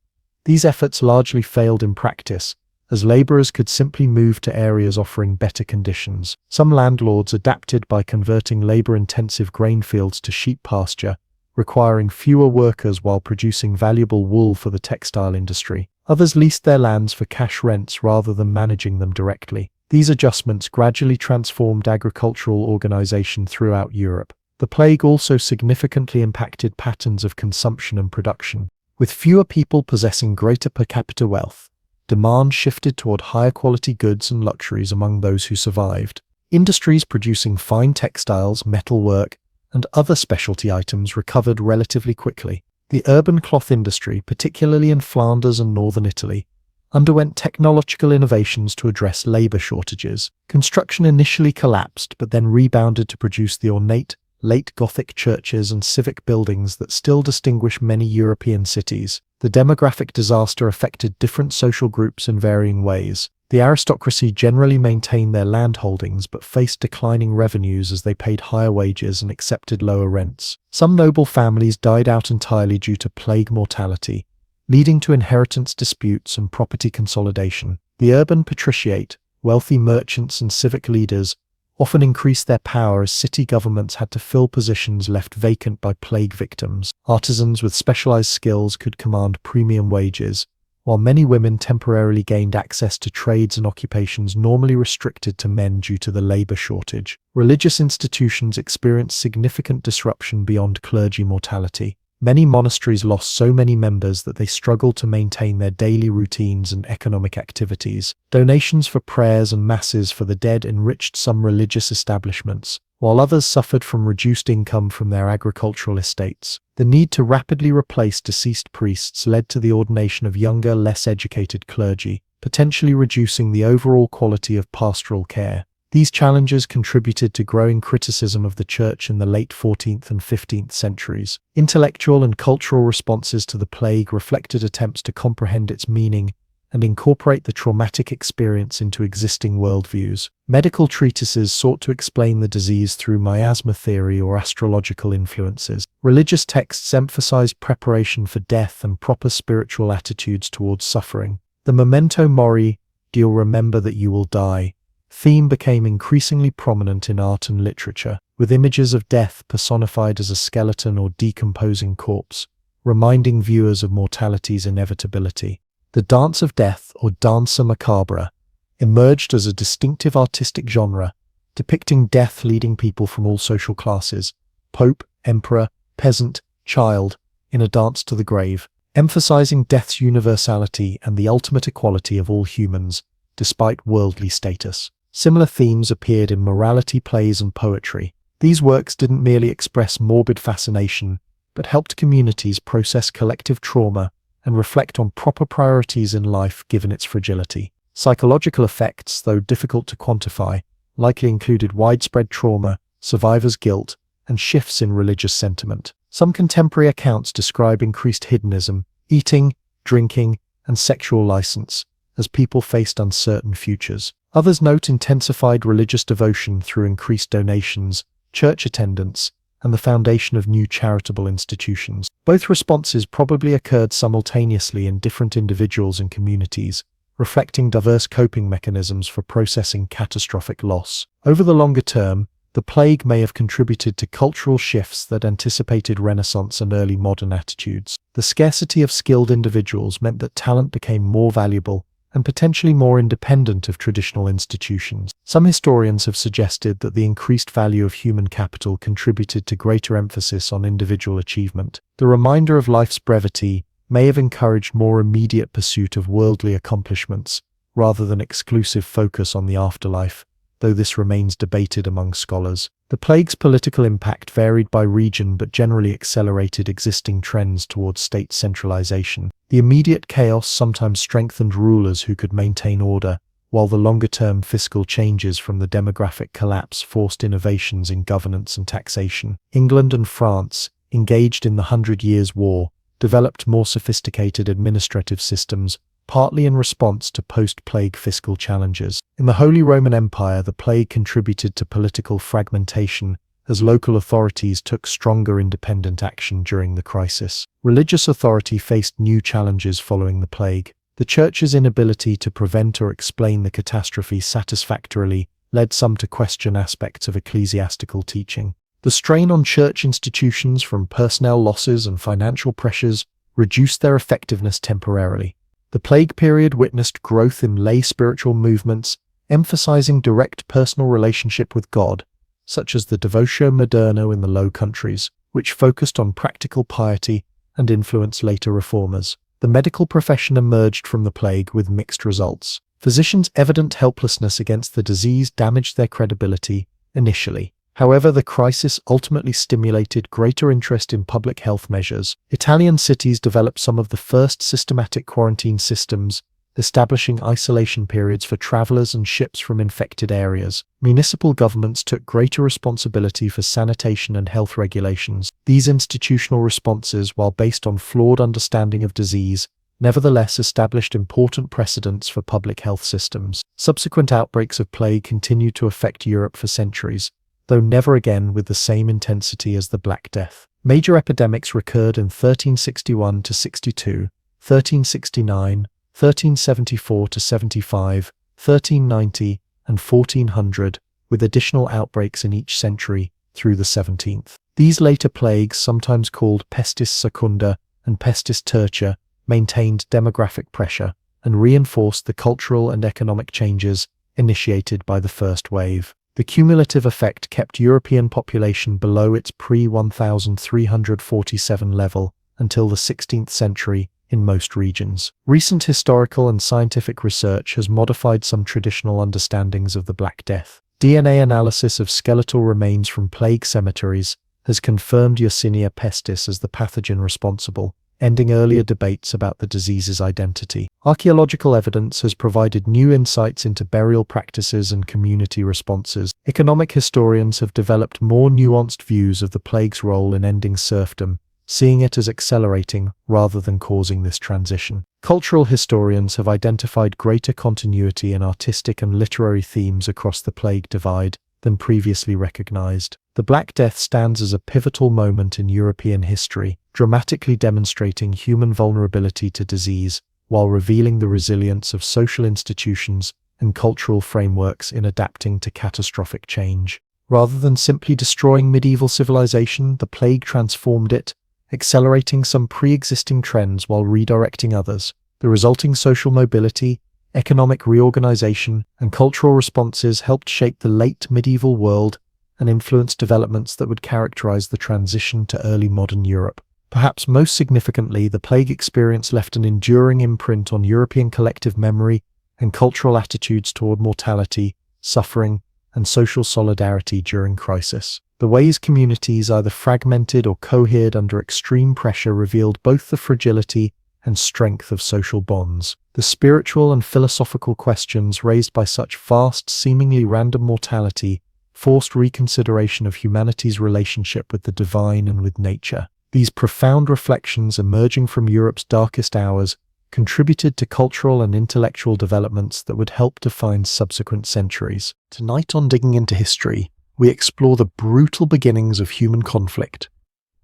A: These efforts largely failed in practice, as labourers could simply move to areas offering better conditions. Some landlords adapted by converting labour-intensive grain fields to sheep pasture, requiring fewer workers while producing valuable wool for the textile industry. Others leased their lands for cash rents rather than managing them directly. These adjustments gradually transformed agricultural organisation throughout Europe. The plague also significantly impacted patterns of consumption and production. With fewer people possessing greater per capita wealth, demand shifted toward higher quality goods and luxuries among those who survived. Industries producing fine textiles, metalwork, and other specialty items recovered relatively quickly. The urban cloth industry, particularly in Flanders and northern Italy, underwent technological innovations to address labor shortages. Construction initially collapsed but then rebounded to produce the ornate, late Gothic churches and civic buildings that still distinguish many European cities. The demographic disaster affected different social groups in varying ways. The aristocracy generally maintained their landholdings but faced declining revenues as they paid higher wages and accepted lower rents. Some noble families died out entirely due to plague mortality, leading to inheritance disputes and property consolidation. The urban patriciate, wealthy merchants and civic leaders, often increased their power as city governments had to fill positions left vacant by plague victims. Artisans with specialized skills could command premium wages, while many women temporarily gained access to trades and occupations normally restricted to men due to the labor shortage. Religious institutions experienced significant disruption beyond clergy mortality. Many monasteries lost so many members that they struggled to maintain their daily routines and economic activities. Donations for prayers and masses for the dead enriched some religious establishments, while others suffered from reduced income from their agricultural estates. The need to rapidly replace deceased priests led to the ordination of younger, less educated clergy, potentially reducing the overall quality of pastoral care. These challenges contributed to growing criticism of the Church in the late 14th and 15th centuries. Intellectual and cultural responses to the plague reflected attempts to comprehend its meaning and incorporate the traumatic experience into existing worldviews. Medical treatises sought to explain the disease through miasma theory or astrological influences. Religious texts emphasized preparation for death and proper spiritual attitudes towards suffering. The memento mori, you'll remember that you will die, theme became increasingly prominent in art and literature. with images of death personified as a skeleton or decomposing corpse, reminding viewers of mortality's inevitability. The Dance of Death, or Danza Macabre, emerged as a distinctive artistic genre, depicting death leading people from all social classes, pope, emperor, peasant, child, in a dance to the grave, emphasizing death's universality and the ultimate equality of all humans, despite worldly status. Similar themes appeared in morality plays and poetry. These works didn't merely express morbid fascination, but helped communities process collective trauma and reflect on proper priorities in life given its fragility. Psychological effects, though difficult to quantify, likely included widespread trauma, survivors' guilt, and shifts in religious sentiment. Some contemporary accounts describe increased hedonism, eating, drinking, and sexual license, as people faced uncertain futures. Others note intensified religious devotion through increased donations, church attendance, and the foundation of new charitable institutions. Both responses probably occurred simultaneously in different individuals and communities, reflecting diverse coping mechanisms for processing catastrophic loss. Over the longer term, the plague may have contributed to cultural shifts that anticipated Renaissance and early modern attitudes. The scarcity of skilled individuals meant that talent became more valuable and potentially more independent of traditional institutions. Some historians have suggested that the increased value of human capital contributed to greater emphasis on individual achievement. The reminder of life's brevity may have encouraged more immediate pursuit of worldly accomplishments, rather than exclusive focus on the afterlife, though this remains debated among scholars. The plague's political impact varied by region but generally accelerated existing trends towards state centralization. The immediate chaos sometimes strengthened rulers who could maintain order, while the longer-term fiscal changes from the demographic collapse forced innovations in governance and taxation. England and France, engaged in the 100 Years' War, developed more sophisticated administrative systems, partly in response to post-plague fiscal challenges. In the Holy Roman Empire, the plague contributed to political fragmentation as local authorities took stronger independent action during the crisis. Religious authority faced new challenges following the plague. The Church's inability to prevent or explain the catastrophe satisfactorily led some to question aspects of ecclesiastical teaching. The strain on church institutions from personnel losses and financial pressures reduced their effectiveness temporarily. The plague period witnessed growth in lay spiritual movements, emphasizing direct personal relationship with God, such as the Devotio Moderna in the Low Countries, which focused on practical piety and influenced later reformers. The medical profession emerged from the plague with mixed results. Physicians' evident helplessness against the disease damaged their credibility initially. However, the crisis ultimately stimulated greater interest in public health measures. Italian cities developed some of the first systematic quarantine systems, establishing isolation periods for travelers and ships from infected areas. Municipal governments took greater responsibility for sanitation and health regulations. These institutional responses, while based on flawed understanding of disease, nevertheless established important precedents for public health systems. Subsequent outbreaks of plague continued to affect Europe for centuries, though never again with the same intensity as the Black Death. Major epidemics recurred in 1361–62, 1369, 1374–75, 1390, and 1400, with additional outbreaks in each century through the 17th. These later plagues, sometimes called pestis secunda and pestis tertia, maintained demographic pressure and reinforced the cultural and economic changes initiated by the first wave. The cumulative effect kept European population below its pre-1347 level until the 16th century in most regions. Recent historical and scientific research has modified some traditional understandings of the Black Death. DNA analysis of skeletal remains from plague cemeteries has confirmed Yersinia pestis as the pathogen responsible, ending earlier debates about the disease's identity. Archaeological evidence has provided new insights into burial practices and community responses. Economic historians have developed more nuanced views of the plague's role in ending serfdom, seeing it as accelerating rather than causing this transition. Cultural historians have identified greater continuity in artistic and literary themes across the plague divide than previously recognized. The Black Death stands as a pivotal moment in European history, dramatically demonstrating human vulnerability to disease while revealing the resilience of social institutions and cultural frameworks in adapting to catastrophic change. Rather than simply destroying medieval civilization, the plague transformed it, accelerating some pre-existing trends while redirecting others. The resulting social mobility, economic reorganization, and cultural responses helped shape the late medieval world and influence developments that would characterize the transition to early modern Europe. Perhaps most significantly, the plague experience left an enduring imprint on European collective memory and cultural attitudes toward mortality, suffering, and social solidarity during crisis. The ways communities either fragmented or cohered under extreme pressure revealed both the fragility and strength of social bonds. The spiritual and philosophical questions raised by such vast, seemingly random mortality forced reconsideration of humanity's relationship with the divine and with nature. These profound reflections emerging from Europe's darkest hours contributed to cultural and intellectual developments that would help define subsequent centuries. Tonight on Digging into History, we explore the brutal beginnings of human conflict.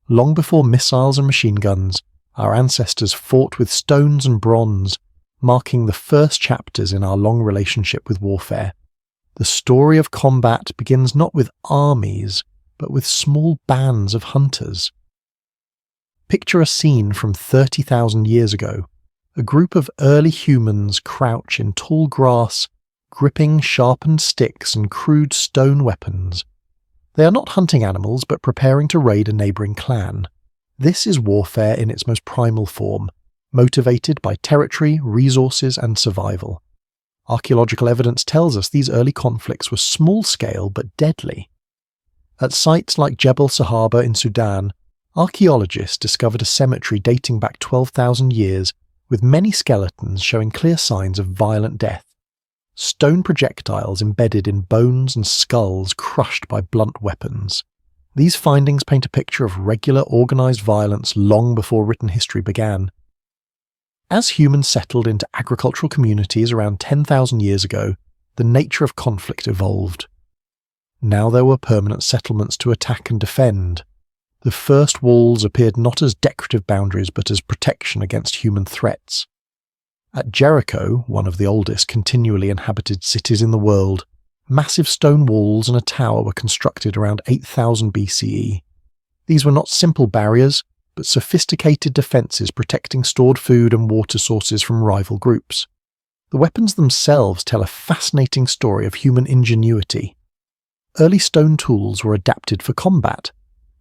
A: Long before missiles and machine guns, our ancestors fought with stones and bronze, marking the first chapters in our long relationship with warfare. The story of combat begins not with armies, but with small bands of hunters. Picture a scene from 30,000 years ago. A group of early humans crouch in tall grass, gripping sharpened sticks and crude stone weapons. They are not hunting animals, but preparing to raid a neighboring clan. This is warfare in its most primal form, motivated by territory, resources, and survival. Archaeological evidence tells us these early conflicts were small-scale but deadly. At sites like Jebel Sahaba in Sudan, archaeologists discovered a cemetery dating back 12,000 years with many skeletons showing clear signs of violent death. Stone projectiles embedded in bones and skulls crushed by blunt weapons. These findings paint a picture of regular organized violence long before written history began. As humans settled into agricultural communities around 10,000 years ago, the nature of conflict evolved. Now there were permanent settlements to attack and defend. The first walls appeared not as decorative boundaries but as protection against human threats. At Jericho, one of the oldest continually inhabited cities in the world, massive stone walls and a tower were constructed around 8000 BCE. These were not simple barriers, but sophisticated defences protecting stored food and water sources from rival groups. The weapons themselves tell a fascinating story of human ingenuity. Early stone tools were adapted for combat.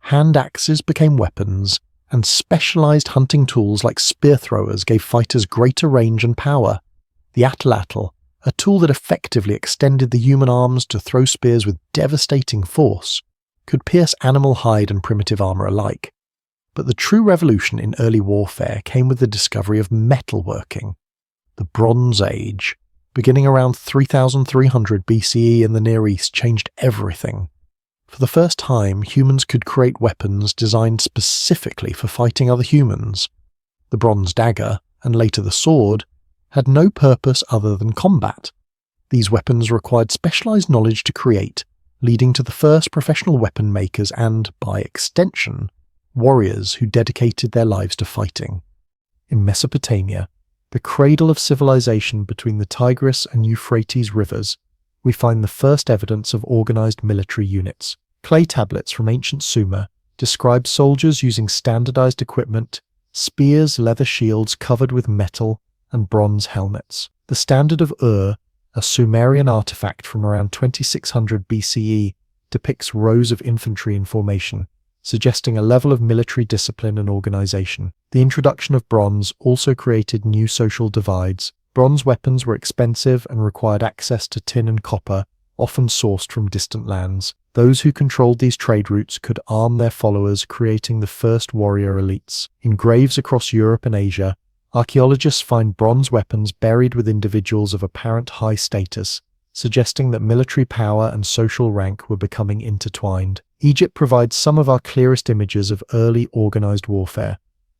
A: Hand axes became weapons, and specialized hunting tools like spear throwers gave fighters greater range and power. The atlatl, a tool that effectively extended the human arms to throw spears with devastating force, could pierce animal hide and primitive armor alike. But the true revolution in early warfare came with the discovery of metalworking. The Bronze Age, beginning around 3300 BCE in the Near East, changed everything. For the first time, humans could create weapons designed specifically for fighting other humans. The bronze dagger, and later the sword, had no purpose other than combat. These weapons required specialized knowledge to create, leading to the first professional weapon makers and, by extension, warriors who dedicated their lives to fighting. In Mesopotamia, the cradle of civilization between the Tigris and Euphrates rivers, we find the first evidence of organized military units. Clay tablets from ancient Sumer describe soldiers using standardized equipment, spears, leather shields covered with metal, and bronze helmets. The Standard of Ur, a Sumerian artifact from around 2600 BCE, depicts rows of infantry in formation, suggesting a level of military discipline and organization. The introduction of bronze also created new social divides. Bronze weapons were expensive and required access to tin and copper, often sourced from distant lands. Those who controlled these trade routes could arm their followers, creating the first warrior elites. In graves across Europe and Asia, archaeologists find bronze weapons buried with individuals of apparent high status, suggesting that military power and social rank were becoming intertwined. Egypt provides some of our clearest images of early organized warfare.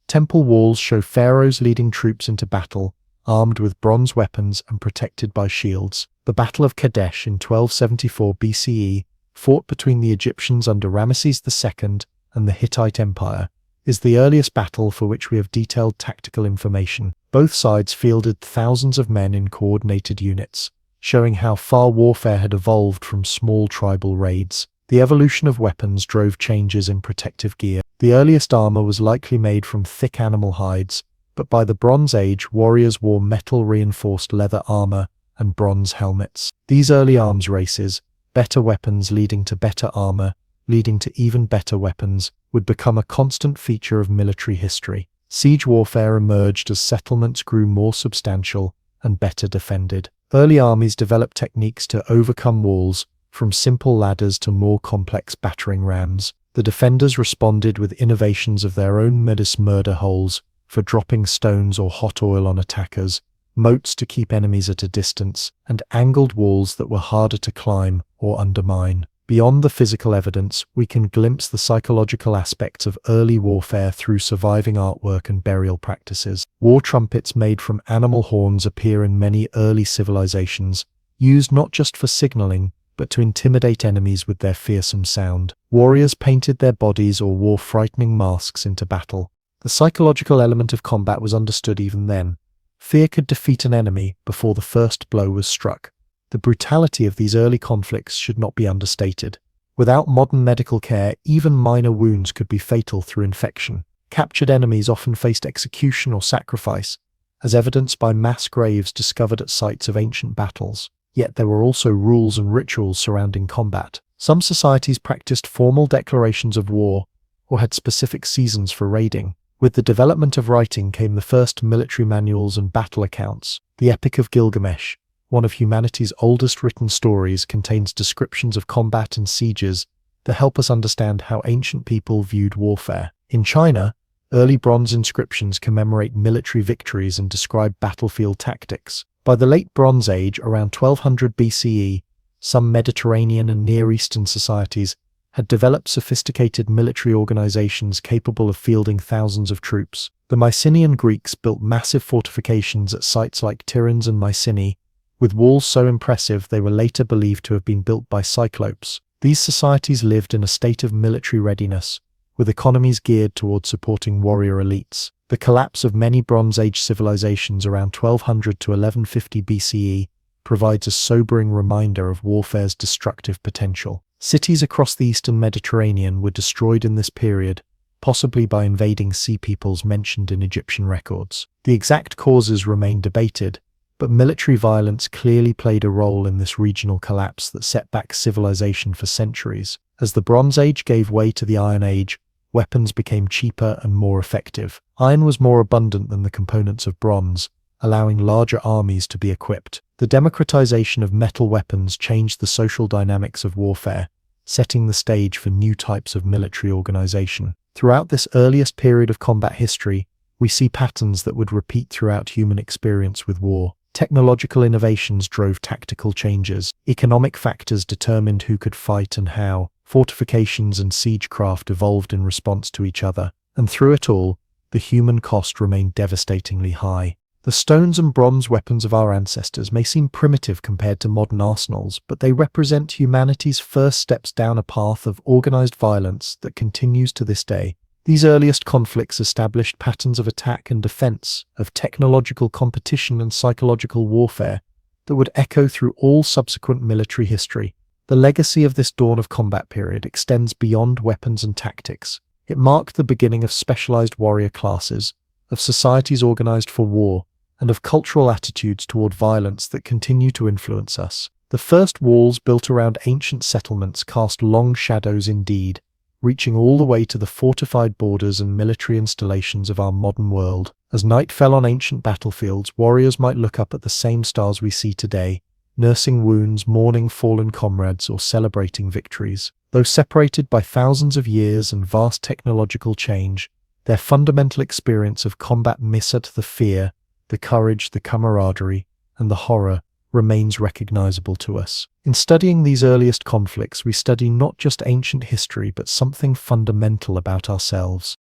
A: Temple walls show pharaohs leading troops into battle, armed with bronze weapons and protected by shields. The Battle of Kadesh in 1274 BCE, fought between the Egyptians under Ramesses II and the Hittite Empire, is the earliest battle for which we have detailed tactical information. Both sides fielded thousands of men in coordinated units, showing how far warfare had evolved from small tribal raids. The evolution of weapons drove changes in protective gear. The earliest armor was likely made from thick animal hides, but by the Bronze Age, warriors wore metal-reinforced leather armor and bronze helmets. These early arms races, better weapons leading to better armor, leading to even better weapons, would become a constant feature of military history. Siege warfare emerged as settlements grew more substantial and better defended. Early armies developed techniques to overcome walls, from simple ladders to more complex battering rams. The defenders responded with innovations of their own murder holes for dropping stones or hot oil on attackers, moats to keep enemies at a distance, and angled walls that were harder to climb or undermine. Beyond the physical evidence, we can glimpse the psychological aspects of early warfare through surviving artwork and burial practices. War trumpets made from animal horns appear in many early civilizations, used not just for signaling, but to intimidate enemies with their fearsome sound. Warriors painted their bodies or wore frightening masks into battle. The psychological element of combat was understood even then. Fear could defeat an enemy before the first blow was struck. The brutality of these early conflicts should not be understated. Without modern medical care, even minor wounds could be fatal through infection. Captured enemies often faced execution or sacrifice, as evidenced by mass graves discovered at sites of ancient battles. Yet there were also rules and rituals surrounding combat. Some societies practiced formal declarations of war or had specific seasons for raiding. With the development of writing came the first military manuals and battle accounts. The Epic of Gilgamesh, one of humanity's oldest written stories, contains descriptions of combat and sieges that help us understand how ancient people viewed warfare. In China, early bronze inscriptions commemorate military victories and describe battlefield tactics. By the late Bronze Age, around 1200 BCE, some Mediterranean and Near Eastern societies had developed sophisticated military organizations capable of fielding thousands of troops. The Mycenaean Greeks built massive fortifications at sites like Tiryns and Mycenae, with walls so impressive they were later believed to have been built by Cyclopes. These societies lived in a state of military readiness, with economies geared towards supporting warrior elites. The collapse of many Bronze Age civilizations around 1200 to 1150 BCE provides a sobering reminder of warfare's destructive potential. Cities across the eastern Mediterranean were destroyed in this period, possibly by invading sea peoples mentioned in Egyptian records. The exact causes remain debated, but military violence clearly played a role in this regional collapse that set back civilization for centuries. As the Bronze Age gave way to the Iron Age, weapons became cheaper and more effective. Iron was more abundant than the components of bronze, allowing larger armies to be equipped. The democratization of metal weapons changed the social dynamics of warfare, setting the stage for new types of military organization. Throughout this earliest period of combat history, we see patterns that would repeat throughout human experience with war. Technological innovations drove tactical changes. Economic factors determined who could fight and how. Fortifications and siegecraft evolved in response to each other, and through it all, the human cost remained devastatingly high. The stones and bronze weapons of our ancestors may seem primitive compared to modern arsenals, but they represent humanity's first steps down a path of organized violence that continues to this day. These earliest conflicts established patterns of attack and defense, of technological competition and psychological warfare that would echo through all subsequent military history. The legacy of this dawn of combat period extends beyond weapons and tactics. It marked the beginning of specialized warrior classes, of societies organized for war, and of cultural attitudes toward violence that continue to influence us. The first walls built around ancient settlements cast long shadows indeed, reaching all the way to the fortified borders and military installations of our modern world. As night fell on ancient battlefields, warriors might look up at the same stars we see today, nursing wounds, mourning fallen comrades, or celebrating victories. Though separated by thousands of years and vast technological change, their fundamental experience of combat mirrored the fear, the courage, the camaraderie, and the horror remains recognizable to us. In studying these earliest conflicts, we study not just ancient history, but something fundamental about ourselves.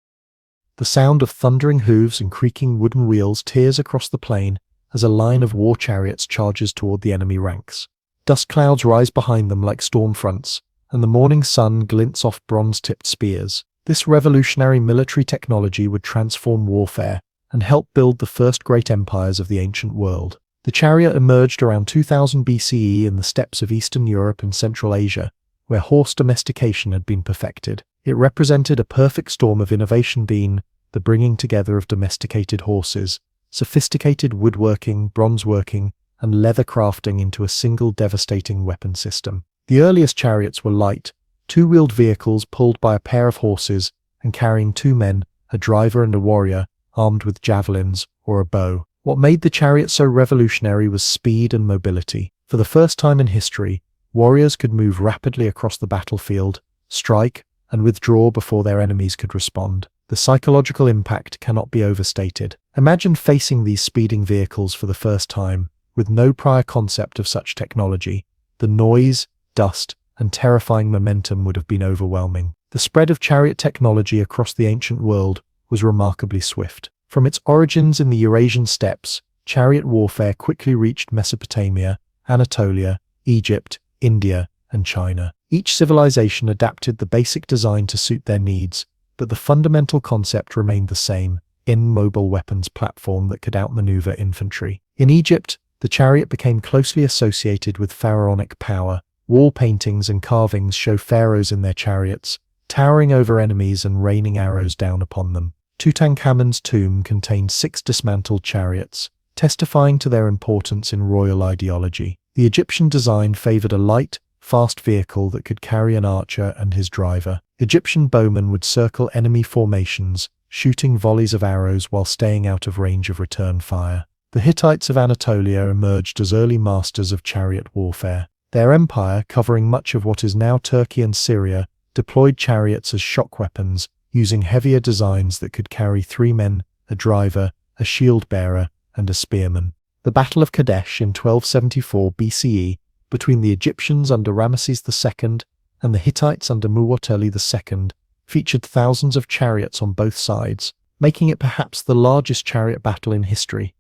A: The sound of thundering hooves and creaking wooden wheels tears across the plain as a line of war chariots charges toward the enemy ranks. Dust clouds rise behind them like storm fronts, and the morning sun glints off bronze-tipped spears. This revolutionary military technology would transform warfare and help build the first great empires of the ancient world. The chariot emerged around 2000 BCE in the steppes of Eastern Europe and Central Asia, where horse domestication had been perfected. It represented a perfect storm of innovation, the bringing together of domesticated horses, sophisticated woodworking, bronzeworking, and leather crafting into a single devastating weapon system. The earliest chariots were light, two-wheeled vehicles pulled by a pair of horses and carrying two men, a driver and a warrior, armed with javelins or a bow. What made the chariot so revolutionary was speed and mobility. For the first time in history, warriors could move rapidly across the battlefield, strike, and withdraw before their enemies could respond. The psychological impact cannot be overstated. Imagine facing these speeding vehicles for the first time, with no prior concept of such technology. The noise, dust, and terrifying momentum would have been overwhelming. The spread of chariot technology across the ancient world was remarkably swift. From its origins in the Eurasian steppes, chariot warfare quickly reached Mesopotamia, Anatolia, Egypt, India, and China. Each civilization adapted the basic design to suit their needs, but the fundamental concept remained the same: immobile weapons platform that could outmaneuver infantry. In Egypt, the chariot became closely associated with pharaonic power. Wall paintings and carvings show pharaohs in their chariots, towering over enemies and raining arrows down upon them. Tutankhamun's tomb contained 6 dismantled chariots, testifying to their importance in royal ideology. The Egyptian design favored a light, fast vehicle that could carry an archer and his driver. Egyptian bowmen would circle enemy formations, shooting volleys of arrows while staying out of range of return fire. The Hittites of Anatolia emerged as early masters of chariot warfare. Their empire, covering much of what is now Turkey and Syria, deployed chariots as shock weapons, using heavier designs that could carry 3 men, a driver, a shield-bearer, and a spearman. The Battle of Kadesh in 1274 BCE, between the Egyptians under Ramesses II and the Hittites under Muwatalli II, featured thousands of chariots on both sides, making it perhaps the largest chariot battle in history.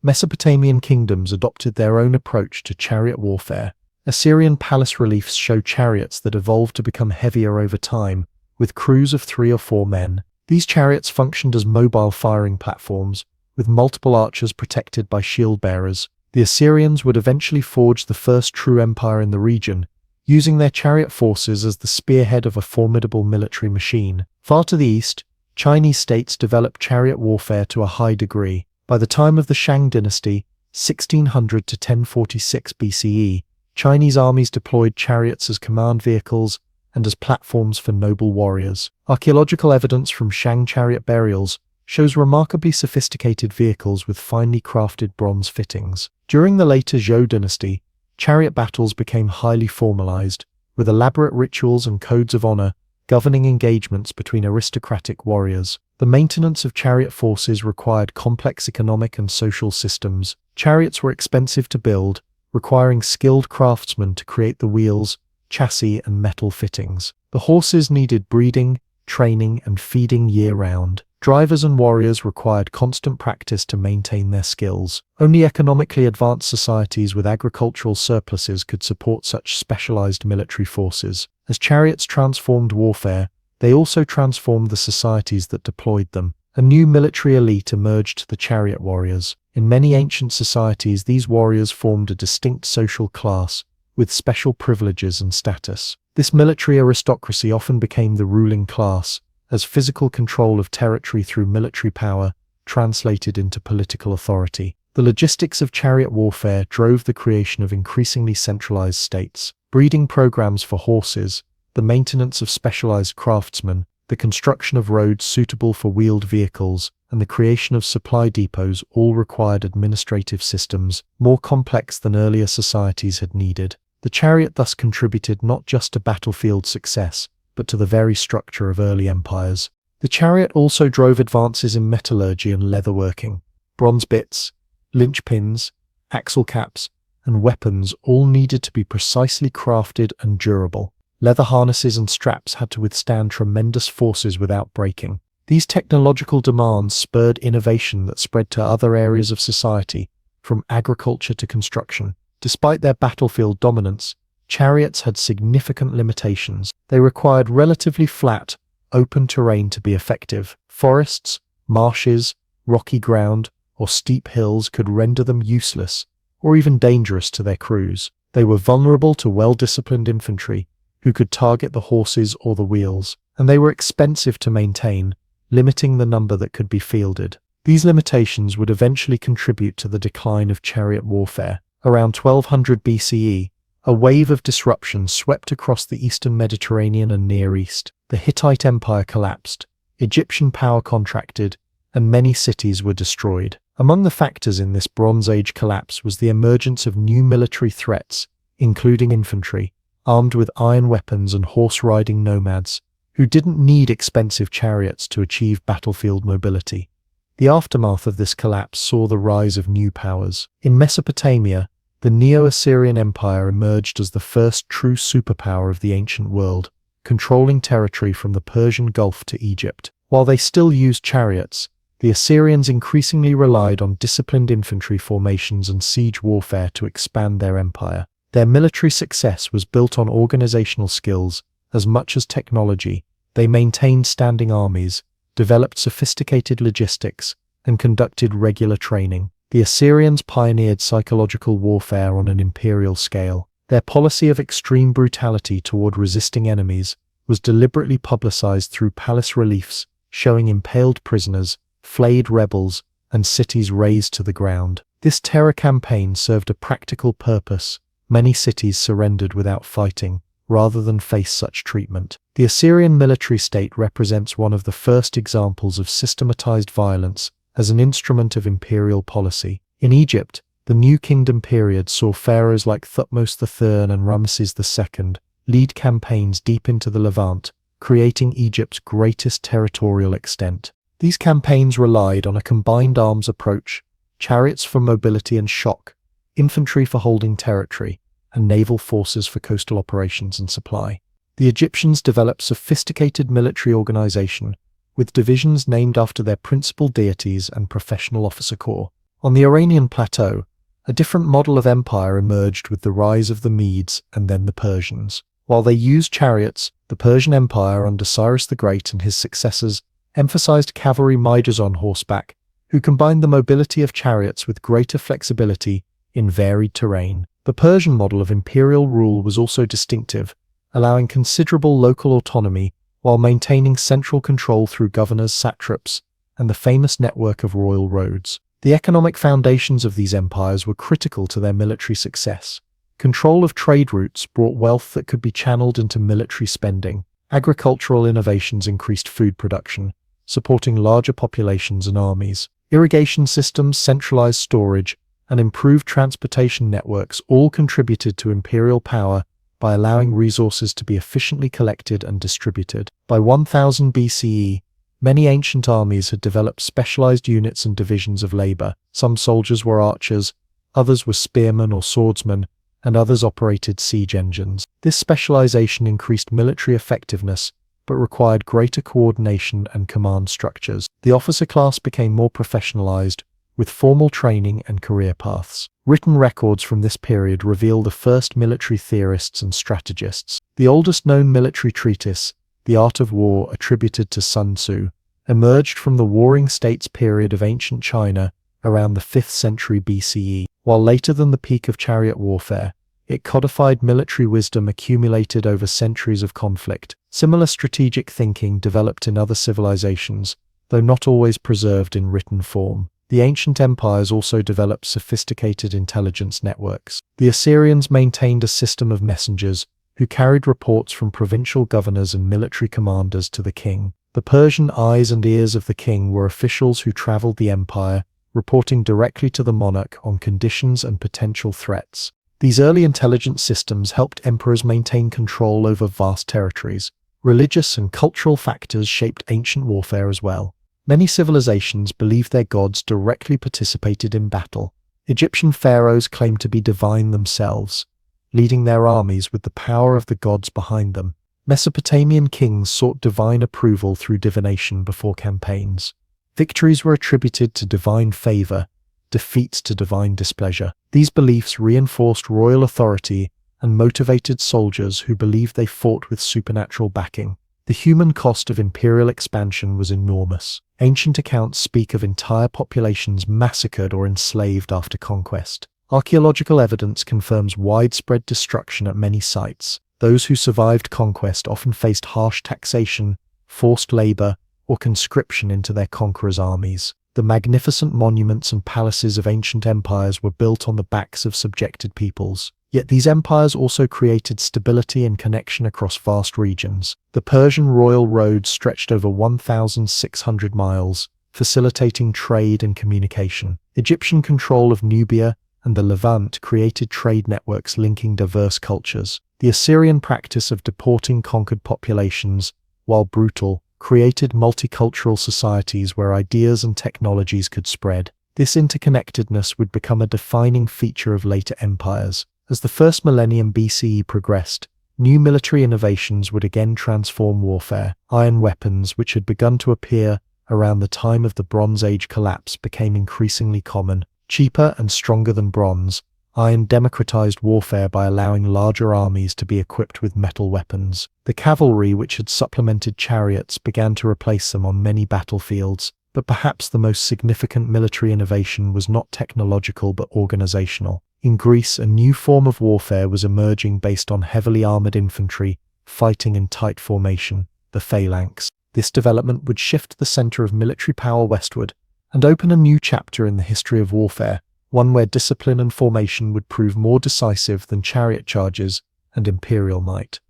A: Mesopotamian kingdoms adopted their own approach to chariot warfare. Assyrian palace reliefs show chariots that evolved to become heavier over time, with crews of 3 or 4 men. These chariots functioned as mobile firing platforms, with multiple archers protected by shield-bearers. The Assyrians would eventually forge the first true empire in the region, using their chariot forces as the spearhead of a formidable military machine. Far to the east, Chinese states developed chariot warfare to a high degree. By the time of the Shang dynasty, 1600 to 1046 BCE, Chinese armies deployed chariots as command vehicles and as platforms for noble warriors. Archaeological evidence from Shang chariot burials shows remarkably sophisticated vehicles with finely crafted bronze fittings. During the later Zhou dynasty, chariot battles became highly formalized, with elaborate rituals and codes of honor governing engagements between aristocratic warriors. The maintenance of chariot forces required complex economic and social systems. Chariots were expensive to build, requiring skilled craftsmen to create the wheels, chassis, and metal fittings. The horses needed breeding, training, and feeding year-round. Drivers and warriors required constant practice to maintain their skills. Only economically advanced societies with agricultural surpluses could support such specialized military forces. As chariots transformed warfare, they also transformed the societies that deployed them. A new military elite emerged: the chariot warriors. In many ancient societies, these warriors formed a distinct social class, with special privileges and status. This military aristocracy often became the ruling class, as physical control of territory through military power translated into political authority. The logistics of chariot warfare drove the creation of increasingly centralized states. Breeding programs for horses, the maintenance of specialized craftsmen, the construction of roads suitable for wheeled vehicles, and the creation of supply depots all required administrative systems more complex than earlier societies had needed. The chariot thus contributed not just to battlefield success, but to the very structure of early empires. The chariot also drove advances in metallurgy and leatherworking. Bronze bits, linchpins, axle caps, and weapons all needed to be precisely crafted and durable. Leather harnesses and straps had to withstand tremendous forces without breaking. These technological demands spurred innovation that spread to other areas of society, from agriculture to construction. Despite their battlefield dominance, chariots had significant limitations. They required relatively flat, open terrain to be effective. Forests, marshes, rocky ground, or steep hills could render them useless, or even dangerous to their crews. They were vulnerable to well-disciplined infantry, who could target the horses or the wheels, and they were expensive to maintain, limiting the number that could be fielded. These limitations would eventually contribute to the decline of chariot warfare. Around 1200 BCE, a wave of disruption swept across the eastern Mediterranean and Near East. The Hittite Empire collapsed, Egyptian power contracted, and many cities were destroyed. Among the factors in this Bronze Age collapse was the emergence of new military threats, including infantry, armed with iron weapons, and horse-riding nomads, who didn't need expensive chariots to achieve battlefield mobility. The aftermath of this collapse saw the rise of new powers. In Mesopotamia, the Neo-Assyrian Empire emerged as the first true superpower of the ancient world, controlling territory from the Persian Gulf to Egypt. While they still used chariots, the Assyrians increasingly relied on disciplined infantry formations and siege warfare to expand their empire. Their military success was built on organizational skills as much as technology. They maintained standing armies, developed sophisticated logistics, and conducted regular training. The Assyrians pioneered psychological warfare on an imperial scale. Their policy of extreme brutality toward resisting enemies was deliberately publicized through palace reliefs showing impaled prisoners, flayed rebels, and cities razed to the ground. This terror campaign served a practical purpose. Many cities surrendered without fighting, rather than face such treatment. The Assyrian military state represents one of the first examples of systematized violence as an instrument of imperial policy. In Egypt, the New Kingdom period saw pharaohs like Thutmose III and Ramses II lead campaigns deep into the Levant, creating Egypt's greatest territorial extent. These campaigns relied on a combined arms approach: chariots for mobility and shock, infantry for holding territory, and naval forces for coastal operations and supply. The Egyptians developed sophisticated military organization, with divisions named after their principal deities and professional officer corps. On the Iranian plateau, a different model of empire emerged with the rise of the Medes and then the Persians. While they used chariots, the Persian Empire under Cyrus the Great and his successors emphasized cavalry riders on horseback, who combined the mobility of chariots with greater flexibility in varied terrain. The Persian model of imperial rule was also distinctive, allowing considerable local autonomy while maintaining central control through governors, satraps, and the famous network of royal roads. The economic foundations of these empires were critical to their military success. Control of trade routes brought wealth that could be channeled into military spending. Agricultural innovations increased food production, supporting larger populations and armies. Irrigation systems, centralized storage, and improved transportation networks all contributed to imperial power by allowing resources to be efficiently collected and distributed. By 1000 BCE, many ancient armies had developed specialized units and divisions of labor. Some soldiers were archers, others were spearmen or swordsmen, and others operated siege engines. This specialization increased military effectiveness, but required greater coordination and command structures. The officer class became more professionalized, with formal training and career paths. Written records from this period reveal the first military theorists and strategists. The oldest known military treatise, The Art of War, attributed to Sun Tzu, emerged from the Warring States period of ancient China around the 5th century BCE. While later than the peak of chariot warfare, it codified military wisdom accumulated over centuries of conflict. Similar strategic thinking developed in other civilizations, though not always preserved in written form. The ancient empires also developed sophisticated intelligence networks. The Assyrians maintained a system of messengers who carried reports from provincial governors and military commanders to the king. The Persian eyes and ears of the king were officials who traveled the empire, reporting directly to the monarch on conditions and potential threats. These early intelligence systems helped emperors maintain control over vast territories. Religious and cultural factors shaped ancient warfare as well. Many civilizations believed their gods directly participated in battle. Egyptian pharaohs claimed to be divine themselves, leading their armies with the power of the gods behind them. Mesopotamian kings sought divine approval through divination before campaigns. Victories were attributed to divine favor, defeats to divine displeasure. These beliefs reinforced royal authority and motivated soldiers who believed they fought with supernatural backing. The human cost of imperial expansion was enormous. Ancient accounts speak of entire populations massacred or enslaved after conquest. Archaeological evidence confirms widespread destruction at many sites. Those who survived conquest often faced harsh taxation, forced labor, or conscription into their conquerors' armies. The magnificent monuments and palaces of ancient empires were built on the backs of subjected peoples. Yet these empires also created stability and connection across vast regions. The Persian royal road stretched over 1,600 miles, facilitating trade and communication. Egyptian control of Nubia and the Levant created trade networks linking diverse cultures. The Assyrian practice of deporting conquered populations, while brutal, created multicultural societies where ideas and technologies could spread. This interconnectedness would become a defining feature of later empires. As the first millennium BCE progressed, new military innovations would again transform warfare. Iron weapons, which had begun to appear around the time of the Bronze Age collapse, became increasingly common. Cheaper and stronger than bronze, iron democratized warfare by allowing larger armies to be equipped with metal weapons. The cavalry, which had supplemented chariots, began to replace them on many battlefields, but perhaps the most significant military innovation was not technological but organizational. In Greece, a new form of warfare was emerging based on heavily armored infantry, fighting in tight formation, the Phalanx. This development would shift the center of military power westward and open a new chapter in the history of warfare, one where discipline and formation would prove more decisive than chariot charges and imperial might.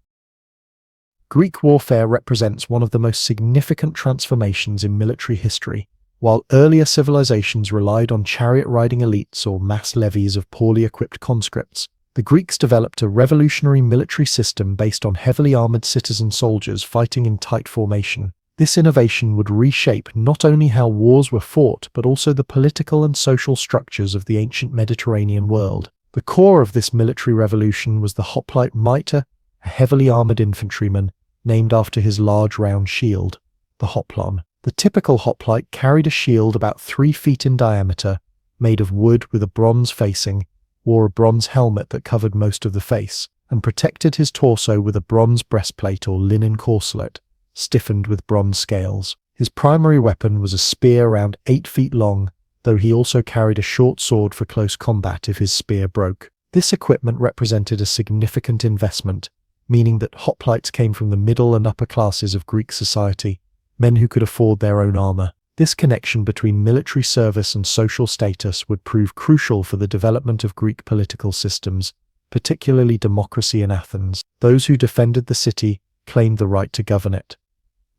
A: Greek warfare represents one of the most significant transformations in military history. While earlier civilizations relied on chariot-riding elites or mass levies of poorly equipped conscripts, the Greeks developed a revolutionary military system based on heavily armored citizen soldiers fighting in tight formation. This innovation would reshape not only how wars were fought, but also the political and social structures of the ancient Mediterranean world. The core of this military revolution was the Hoplite Mitre, a heavily armored infantryman, named after his large round shield, the hoplon. The typical hoplite carried a shield about 3 feet in diameter, made of wood with a bronze facing, wore a bronze helmet that covered most of the face, and protected his torso with a bronze breastplate or linen corselet, stiffened with bronze scales. His primary weapon was a spear around 8 feet long, though he also carried a short sword for close combat if his spear broke. This equipment represented a significant investment, meaning that hoplites came from the middle and upper classes of Greek society, men who could afford their own armor. This connection between military service and social status would prove crucial for the development of Greek political systems, particularly democracy in Athens. Those who defended the city claimed the right to govern it.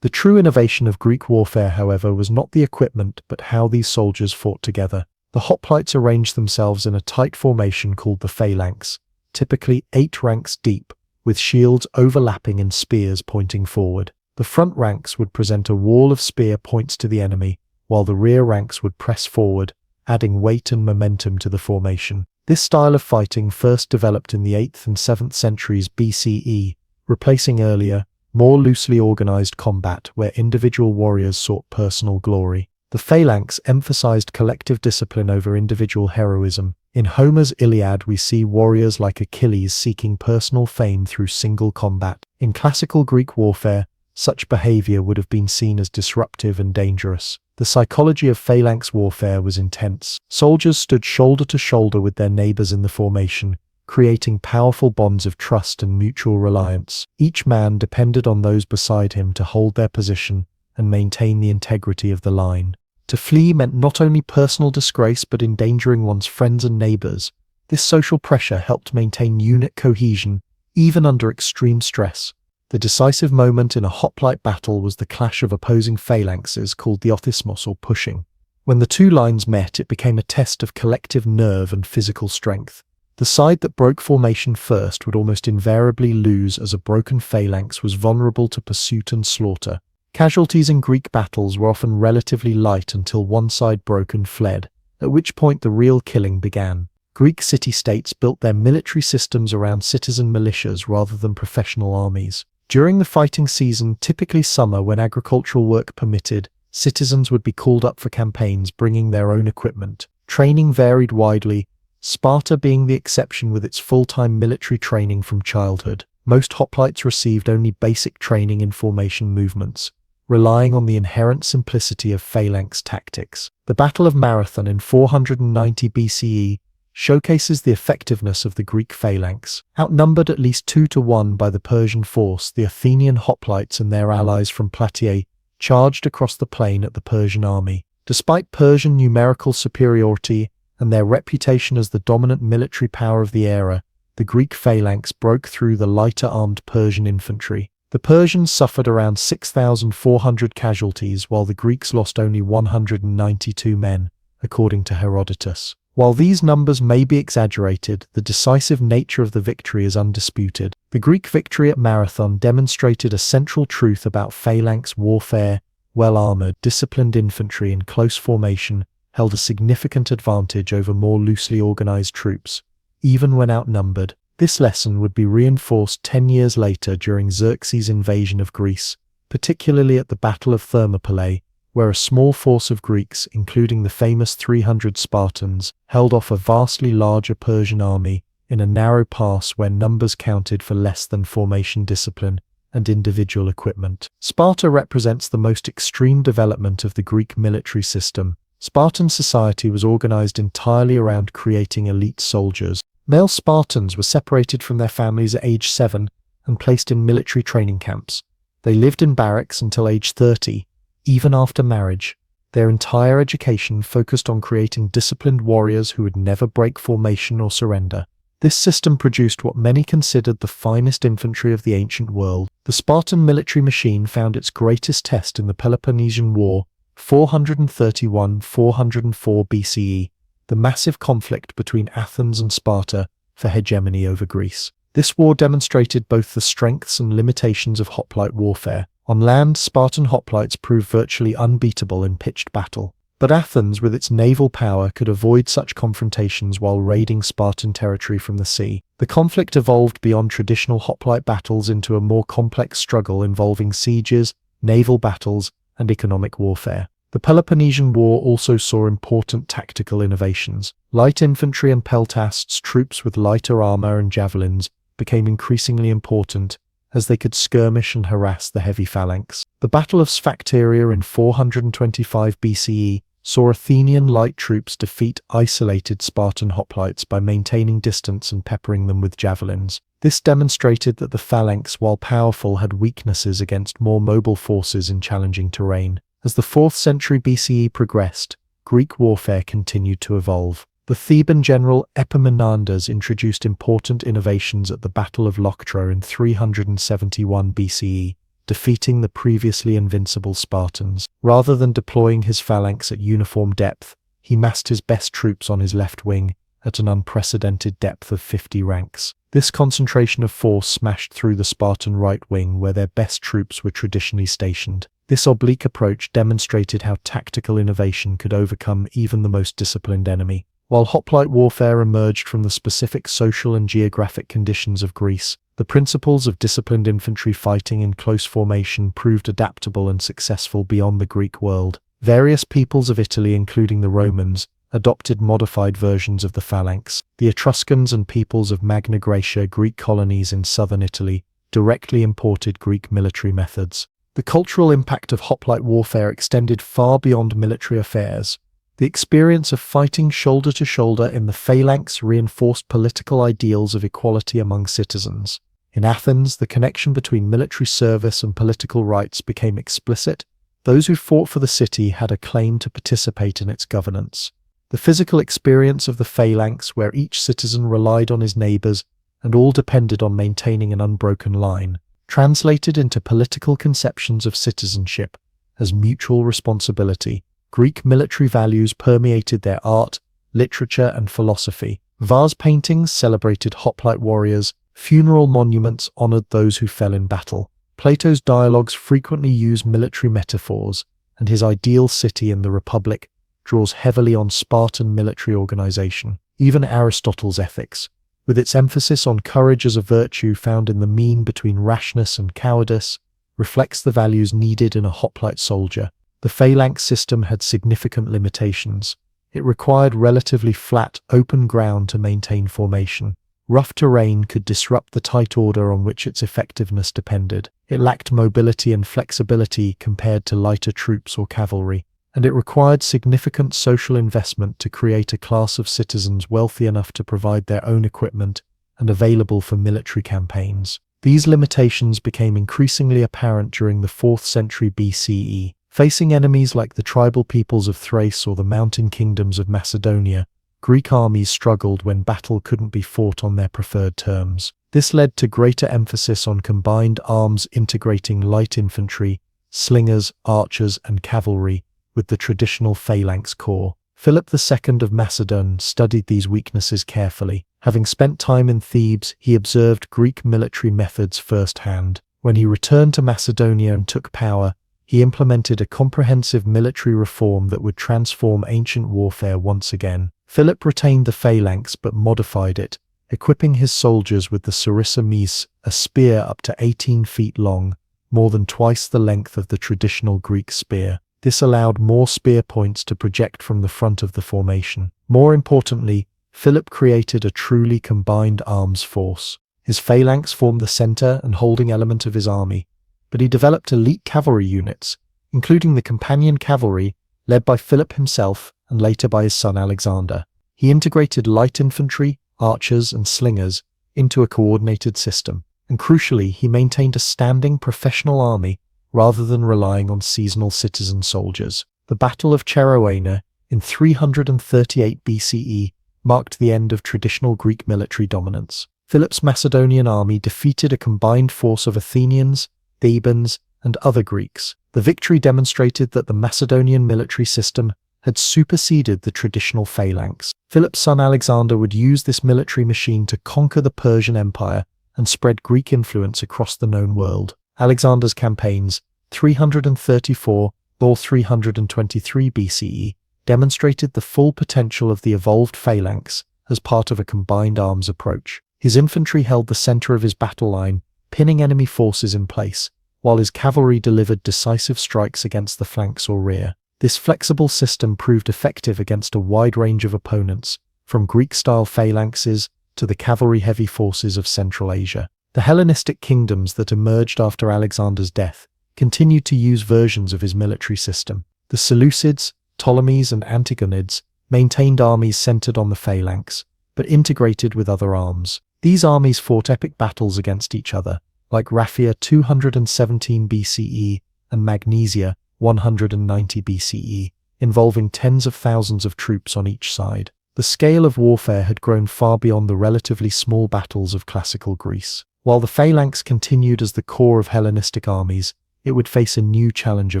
A: The true innovation of Greek warfare, however, was not the equipment but how these soldiers fought together. The hoplites arranged themselves in a tight formation called the Phalanx, typically 8 ranks deep, with shields overlapping and spears pointing forward. The front ranks would present a wall of spear points to the enemy, while the rear ranks would press forward, adding weight and momentum to the formation. This style of fighting first developed in the 8th and 7th centuries BCE, replacing earlier, more loosely organized combat where individual warriors sought personal glory. The Phalanx emphasized collective discipline over individual heroism. In Homer's Iliad, we see warriors like Achilles seeking personal fame through single combat. In classical Greek warfare, such behavior would have been seen as disruptive and dangerous. The psychology of Phalanx warfare was intense. Soldiers stood shoulder to shoulder with their neighbors in the formation, creating powerful bonds of trust and mutual reliance. Each man depended on those beside him to hold their position and maintain the integrity of the line. To flee meant not only personal disgrace but endangering one's friends and neighbors. This social pressure helped maintain unit cohesion, even under extreme stress. The decisive moment in a hoplite battle was the clash of opposing phalanxes called the othismos or pushing. When the two lines met, it became a test of collective nerve and physical strength. The side that broke formation first would almost invariably lose, as a broken phalanx was vulnerable to pursuit and slaughter. Casualties in Greek battles were often relatively light until one side broke and fled, at which point the real killing began. Greek city-states built their military systems around citizen militias rather than professional armies. During the fighting season, typically summer when agricultural work permitted, citizens would be called up for campaigns bringing their own equipment. Training varied widely, Sparta being the exception with its full-time military training from childhood. Most hoplites received only basic training in formation movements, relying on the inherent simplicity of phalanx tactics. The Battle of Marathon in 490 BCE showcases the effectiveness of the Greek phalanx. Outnumbered at least 2-1 by the Persian force, the Athenian hoplites and their allies from Plataea charged across the plain at the Persian army. Despite Persian numerical superiority and their reputation as the dominant military power of the era, the Greek phalanx broke through the lighter-armed Persian infantry. The Persians suffered around 6,400 casualties, while the Greeks lost only 192 men, according to Herodotus. While these numbers may be exaggerated, the decisive nature of the victory is undisputed. The Greek victory at Marathon demonstrated a central truth about phalanx warfare. Well-armored, disciplined infantry in close formation held a significant advantage over more loosely organized troops, even when outnumbered. This lesson would be reinforced 10 years later during Xerxes' invasion of Greece, particularly at the Battle of Thermopylae, where a small force of Greeks, including the famous 300 Spartans, held off a vastly larger Persian army in a narrow pass where numbers counted for less than formation discipline and individual equipment. Sparta represents the most extreme development of the Greek military system. Spartan society was organized entirely around creating elite soldiers. Male Spartans were separated from their families at age 7 and placed in military training camps. They lived in barracks until age 30, even after marriage. Their entire education focused on creating disciplined warriors who would never break formation or surrender. This system produced what many considered the finest infantry of the ancient world. The Spartan military machine found its greatest test in the Peloponnesian War, 431–404 BCE, the massive conflict between Athens and Sparta for hegemony over Greece. This war demonstrated both the strengths and limitations of hoplite warfare. On land, Spartan hoplites proved virtually unbeatable in pitched battle. But Athens, with its naval power, could avoid such confrontations while raiding Spartan territory from the sea. The conflict evolved beyond traditional hoplite battles into a more complex struggle involving sieges, naval battles, and economic warfare. The Peloponnesian War also saw important tactical innovations. Light infantry and peltasts, troops with lighter armor and javelins, became increasingly important as they could skirmish and harass the heavy phalanx. The Battle of Sphacteria in 425 BCE saw Athenian light troops defeat isolated Spartan hoplites by maintaining distance and peppering them with javelins. This demonstrated that the phalanx, while powerful, had weaknesses against more mobile forces in challenging terrain. As the 4th century BCE progressed, Greek warfare continued to evolve. The Theban general Epaminondas introduced important innovations at the Battle of Leuctra in 371 BCE, defeating the previously invincible Spartans. Rather than deploying his phalanx at uniform depth, he massed his best troops on his left wing at an unprecedented depth of 50 ranks. This concentration of force smashed through the Spartan right wing where their best troops were traditionally stationed. This oblique approach demonstrated how tactical innovation could overcome even the most disciplined enemy. While hoplite warfare emerged from the specific social and geographic conditions of Greece, the principles of disciplined infantry fighting in close formation proved adaptable and successful beyond the Greek world. Various peoples of Italy, including the Romans, adopted modified versions of the phalanx. The Etruscans and peoples of Magna Graecia, Greek colonies in southern Italy, directly imported Greek military methods. The cultural impact of hoplite warfare extended far beyond military affairs. The experience of fighting shoulder to shoulder in the phalanx reinforced political ideals of equality among citizens. In Athens, the connection between military service and political rights became explicit. Those who fought for the city had a claim to participate in its governance. The physical experience of the phalanx, where each citizen relied on his neighbors and all depended on maintaining an unbroken line, translated into political conceptions of citizenship as mutual responsibility. Greek military values permeated their art, literature, and philosophy. Vase paintings celebrated hoplite warriors, funeral monuments honored those who fell in battle. Plato's dialogues frequently use military metaphors, and his ideal city in the Republic draws heavily on Spartan military organization. Even Aristotle's Ethics, with its emphasis on courage as a virtue found in the mean between rashness and cowardice, reflects the values needed in a hoplite soldier. The phalanx system had significant limitations. It required relatively flat, open ground to maintain formation. Rough terrain could disrupt the tight order on which its effectiveness depended. It lacked mobility and flexibility compared to lighter troops or cavalry. and it required significant social investment to create a class of citizens wealthy enough to provide their own equipment and available for military campaigns. These limitations became increasingly apparent during the 4th century BCE. Facing enemies like the tribal peoples of Thrace or the mountain kingdoms of Macedonia, Greek armies struggled when battle couldn't be fought on their preferred terms. This led to greater emphasis on combined arms integrating light infantry, slingers, archers, and cavalry with the traditional phalanx corps. Philip II of Macedon studied these weaknesses carefully. Having spent time in Thebes, he observed Greek military methods firsthand. When he returned to Macedonia and took power, he implemented a comprehensive military reform that would transform ancient warfare once again. Philip retained the phalanx but modified it, equipping his soldiers with the sarissa mise, a spear up to 18 feet long, more than twice the length of the traditional Greek spear. This allowed more spear points to project from the front of the formation. More importantly, Philip created a truly combined arms force. His phalanx formed the center and holding element of his army, but he developed elite cavalry units, including the companion cavalry led by Philip himself and later by his son Alexander. He integrated light infantry, archers, and slingers into a coordinated system, and crucially, he maintained a standing professional army rather than relying on seasonal citizen soldiers. The Battle of Chariots in 338 BCE marked the end of traditional Greek military dominance. Philip's Macedonian army defeated a combined force of Athenians, Thebans, and other Greeks. The victory demonstrated that the Macedonian military system had superseded the traditional phalanx. Philip's son Alexander would use this military machine to conquer the Persian Empire and spread Greek influence across the known world. Alexander's campaigns, 334 or 323 BCE, demonstrated the full potential of the evolved phalanx as part of a combined arms approach. His infantry held the center of his battle line, pinning enemy forces in place, while his cavalry delivered decisive strikes against the flanks or rear. This flexible system proved effective against a wide range of opponents, from Greek-style phalanxes to the cavalry-heavy forces of Central Asia. The Hellenistic kingdoms that emerged after Alexander's death continued to use versions of his military system. The Seleucids, Ptolemies, and Antigonids maintained armies centered on the phalanx, but integrated with other arms. These armies fought epic battles against each other, like Raphia 217 BCE and Magnesia 190 BCE, involving tens of thousands of troops on each side. The scale of warfare had grown far beyond the relatively small battles of classical Greece. While the phalanx continued as the core of Hellenistic armies, it would face a new challenger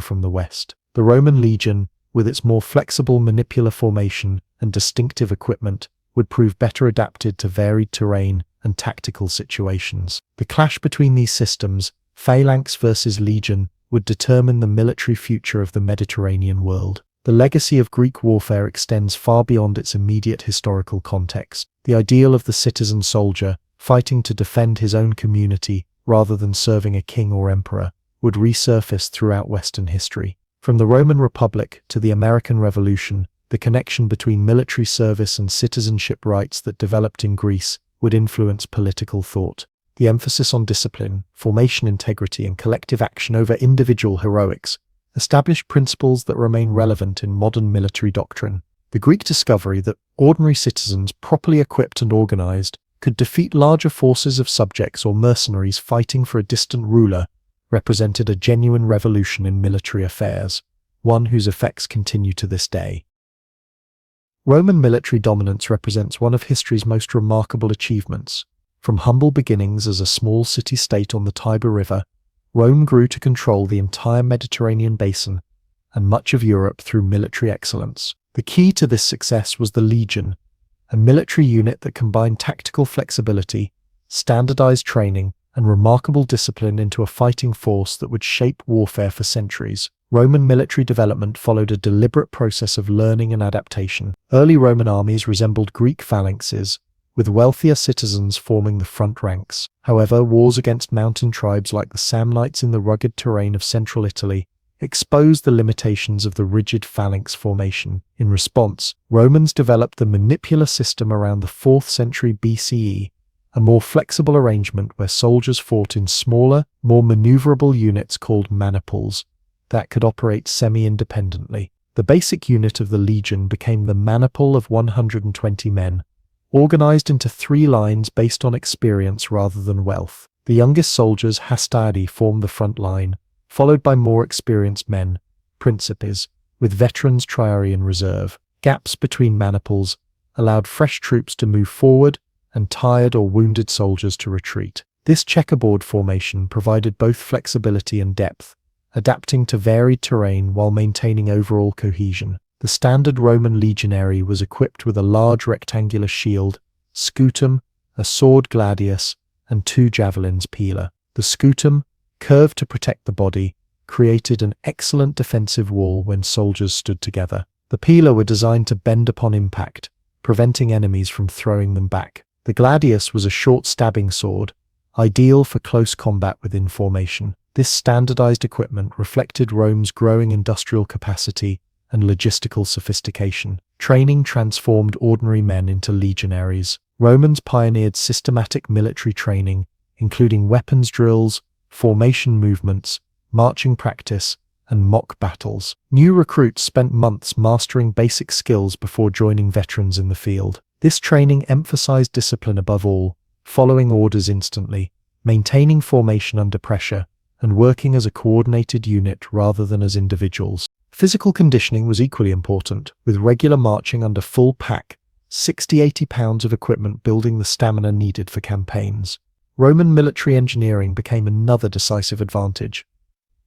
A: from the west. The Roman legion, with its more flexible manipular formation and distinctive equipment, would prove better adapted to varied terrain and tactical situations. The clash between these systems, phalanx versus legion, would determine the military future of the Mediterranean world. The legacy of Greek warfare extends far beyond its immediate historical context. The ideal of the citizen soldier, fighting to defend his own community rather than serving a king or emperor, would resurface throughout Western history. From the Roman Republic to the American Revolution, the connection between military service and citizenship rights that developed in Greece would influence political thought. The emphasis on discipline, formation integrity, and collective action over individual heroics established principles that remain relevant in modern military doctrine. The Greek discovery that ordinary citizens, properly equipped and organized, could defeat larger forces of subjects or mercenaries fighting for a distant ruler represented a genuine revolution in military affairs, one whose effects continue to this day. Roman military dominance represents one of history's most remarkable achievements. From humble beginnings as a small city-state on the Tiber River, Rome grew to control the entire Mediterranean basin and much of Europe through military excellence. The key to this success was the legion, a military unit that combined tactical flexibility, standardized training, and remarkable discipline into a fighting force that would shape warfare for centuries. Roman military development followed a deliberate process of learning and adaptation. Early Roman armies resembled Greek phalanxes, with wealthier citizens forming the front ranks. However, wars against mountain tribes like the Samnites in the rugged terrain of central Italy exposed the limitations of the rigid phalanx formation. In response, Romans developed the manipular system around the 4th century BCE, a more flexible arrangement where soldiers fought in smaller, more maneuverable units called maniples that could operate semi-independently. The basic unit of the legion became the maniple of 120 men, organized into 3 lines based on experience rather than wealth. The youngest soldiers, hastadi, formed the front line, followed by more experienced men, principes, with veterans triarii in reserve. Gaps between maniples allowed fresh troops to move forward and tired or wounded soldiers to retreat. This checkerboard formation provided both flexibility and depth, adapting to varied terrain while maintaining overall cohesion. The standard Roman legionary was equipped with a large rectangular shield, scutum, a sword gladius, and 2 javelins pila. The scutum, curved to protect the body, created an excellent defensive wall when soldiers stood together. The pila were designed to bend upon impact, preventing enemies from throwing them back. The gladius was a short stabbing sword, ideal for close combat within formation. This standardized equipment reflected Rome's growing industrial capacity and logistical sophistication. Training transformed ordinary men into legionaries. Romans pioneered systematic military training, including weapons drills, formation movements, marching practice, and mock battles. New recruits spent months mastering basic skills before joining veterans in the field. This training emphasized discipline above all, following orders instantly, maintaining formation under pressure, and working as a coordinated unit rather than as individuals. Physical conditioning was equally important, with regular marching under full pack, 60-80 pounds of equipment building the stamina needed for campaigns. Roman military engineering became another decisive advantage.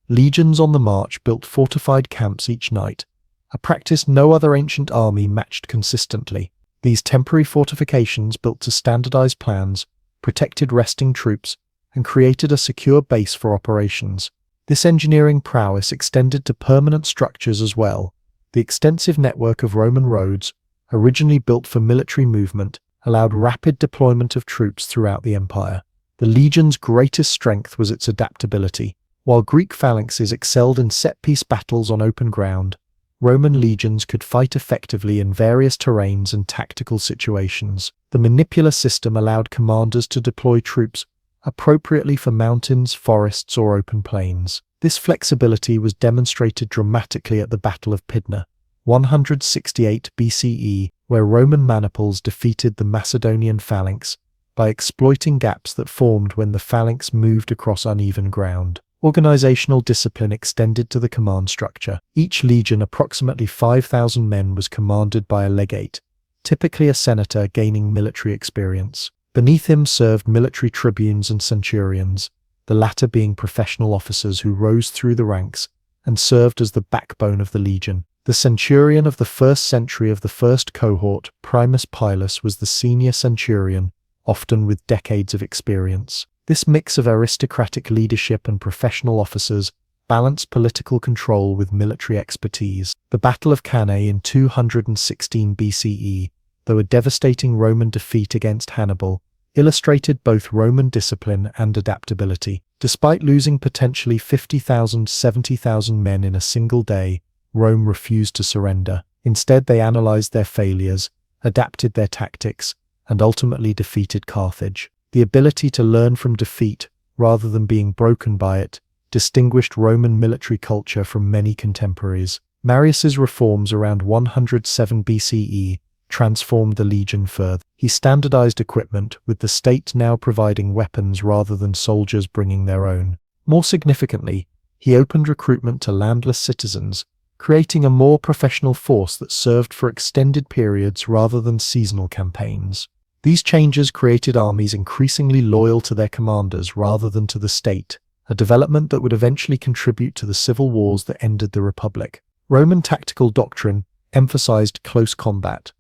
A: Legions on the march built fortified camps each night, a practice no other ancient army matched consistently. These temporary fortifications, built to standardized plans, protected resting troops, and created a secure base for operations. This engineering prowess extended to permanent structures as well. The extensive network of Roman roads, originally built for military movement, allowed rapid deployment of troops throughout the empire. The legion's greatest strength was its adaptability. While Greek phalanxes excelled in set-piece battles on open ground, Roman legions could fight effectively in various terrains and tactical situations. The manipular system allowed commanders to deploy troops appropriately for mountains, forests, or open plains. This flexibility was demonstrated dramatically at the Battle of Pydna, 168 BCE, where Roman maniples defeated the Macedonian phalanx by exploiting gaps that formed when the phalanx moved across uneven ground. Organizational discipline extended to the command structure. Each legion, approximately 5,000 men, was commanded by a legate, typically a senator gaining military experience. Beneath him served military tribunes and centurions, the latter being professional officers who rose through the ranks and served as the backbone of the legion. The centurion of the 1st century of the first cohort, Primus Pilus, was the senior centurion, often with decades of experience. This mix of aristocratic leadership and professional officers balanced political control with military expertise. The Battle of Cannae in 216 BCE, though a devastating Roman defeat against Hannibal, illustrated both Roman discipline and adaptability. Despite losing potentially 50,000–70,000 men in a single day, Rome refused to surrender. Instead, they analyzed their failures, adapted their tactics, and ultimately defeated Carthage. The ability to learn from defeat, rather than being broken by it, distinguished Roman military culture from many contemporaries. Marius's reforms around 107 BCE transformed the legion further. He standardized equipment, with the state now providing weapons rather than soldiers bringing their own. More significantly, he opened recruitment to landless citizens, creating a more professional force that served for extended periods rather than seasonal campaigns. These changes created armies increasingly loyal to their commanders rather than to the state, a development that would eventually contribute to the civil wars that ended the Republic. Roman tactical doctrine emphasized close combat.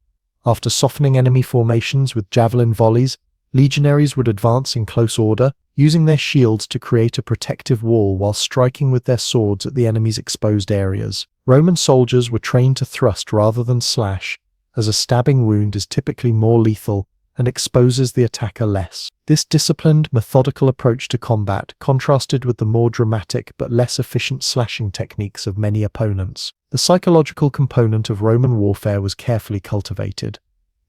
A: After softening enemy formations with javelin volleys, legionaries would advance in close order, using their shields to create a protective wall while striking with their swords at the enemy's exposed areas. Roman soldiers were trained to thrust rather than slash, as a stabbing wound is typically more lethal and exposes the attacker less. This disciplined, methodical approach to combat contrasted with the more dramatic but less efficient slashing techniques of many opponents. The psychological component of Roman warfare was carefully cultivated.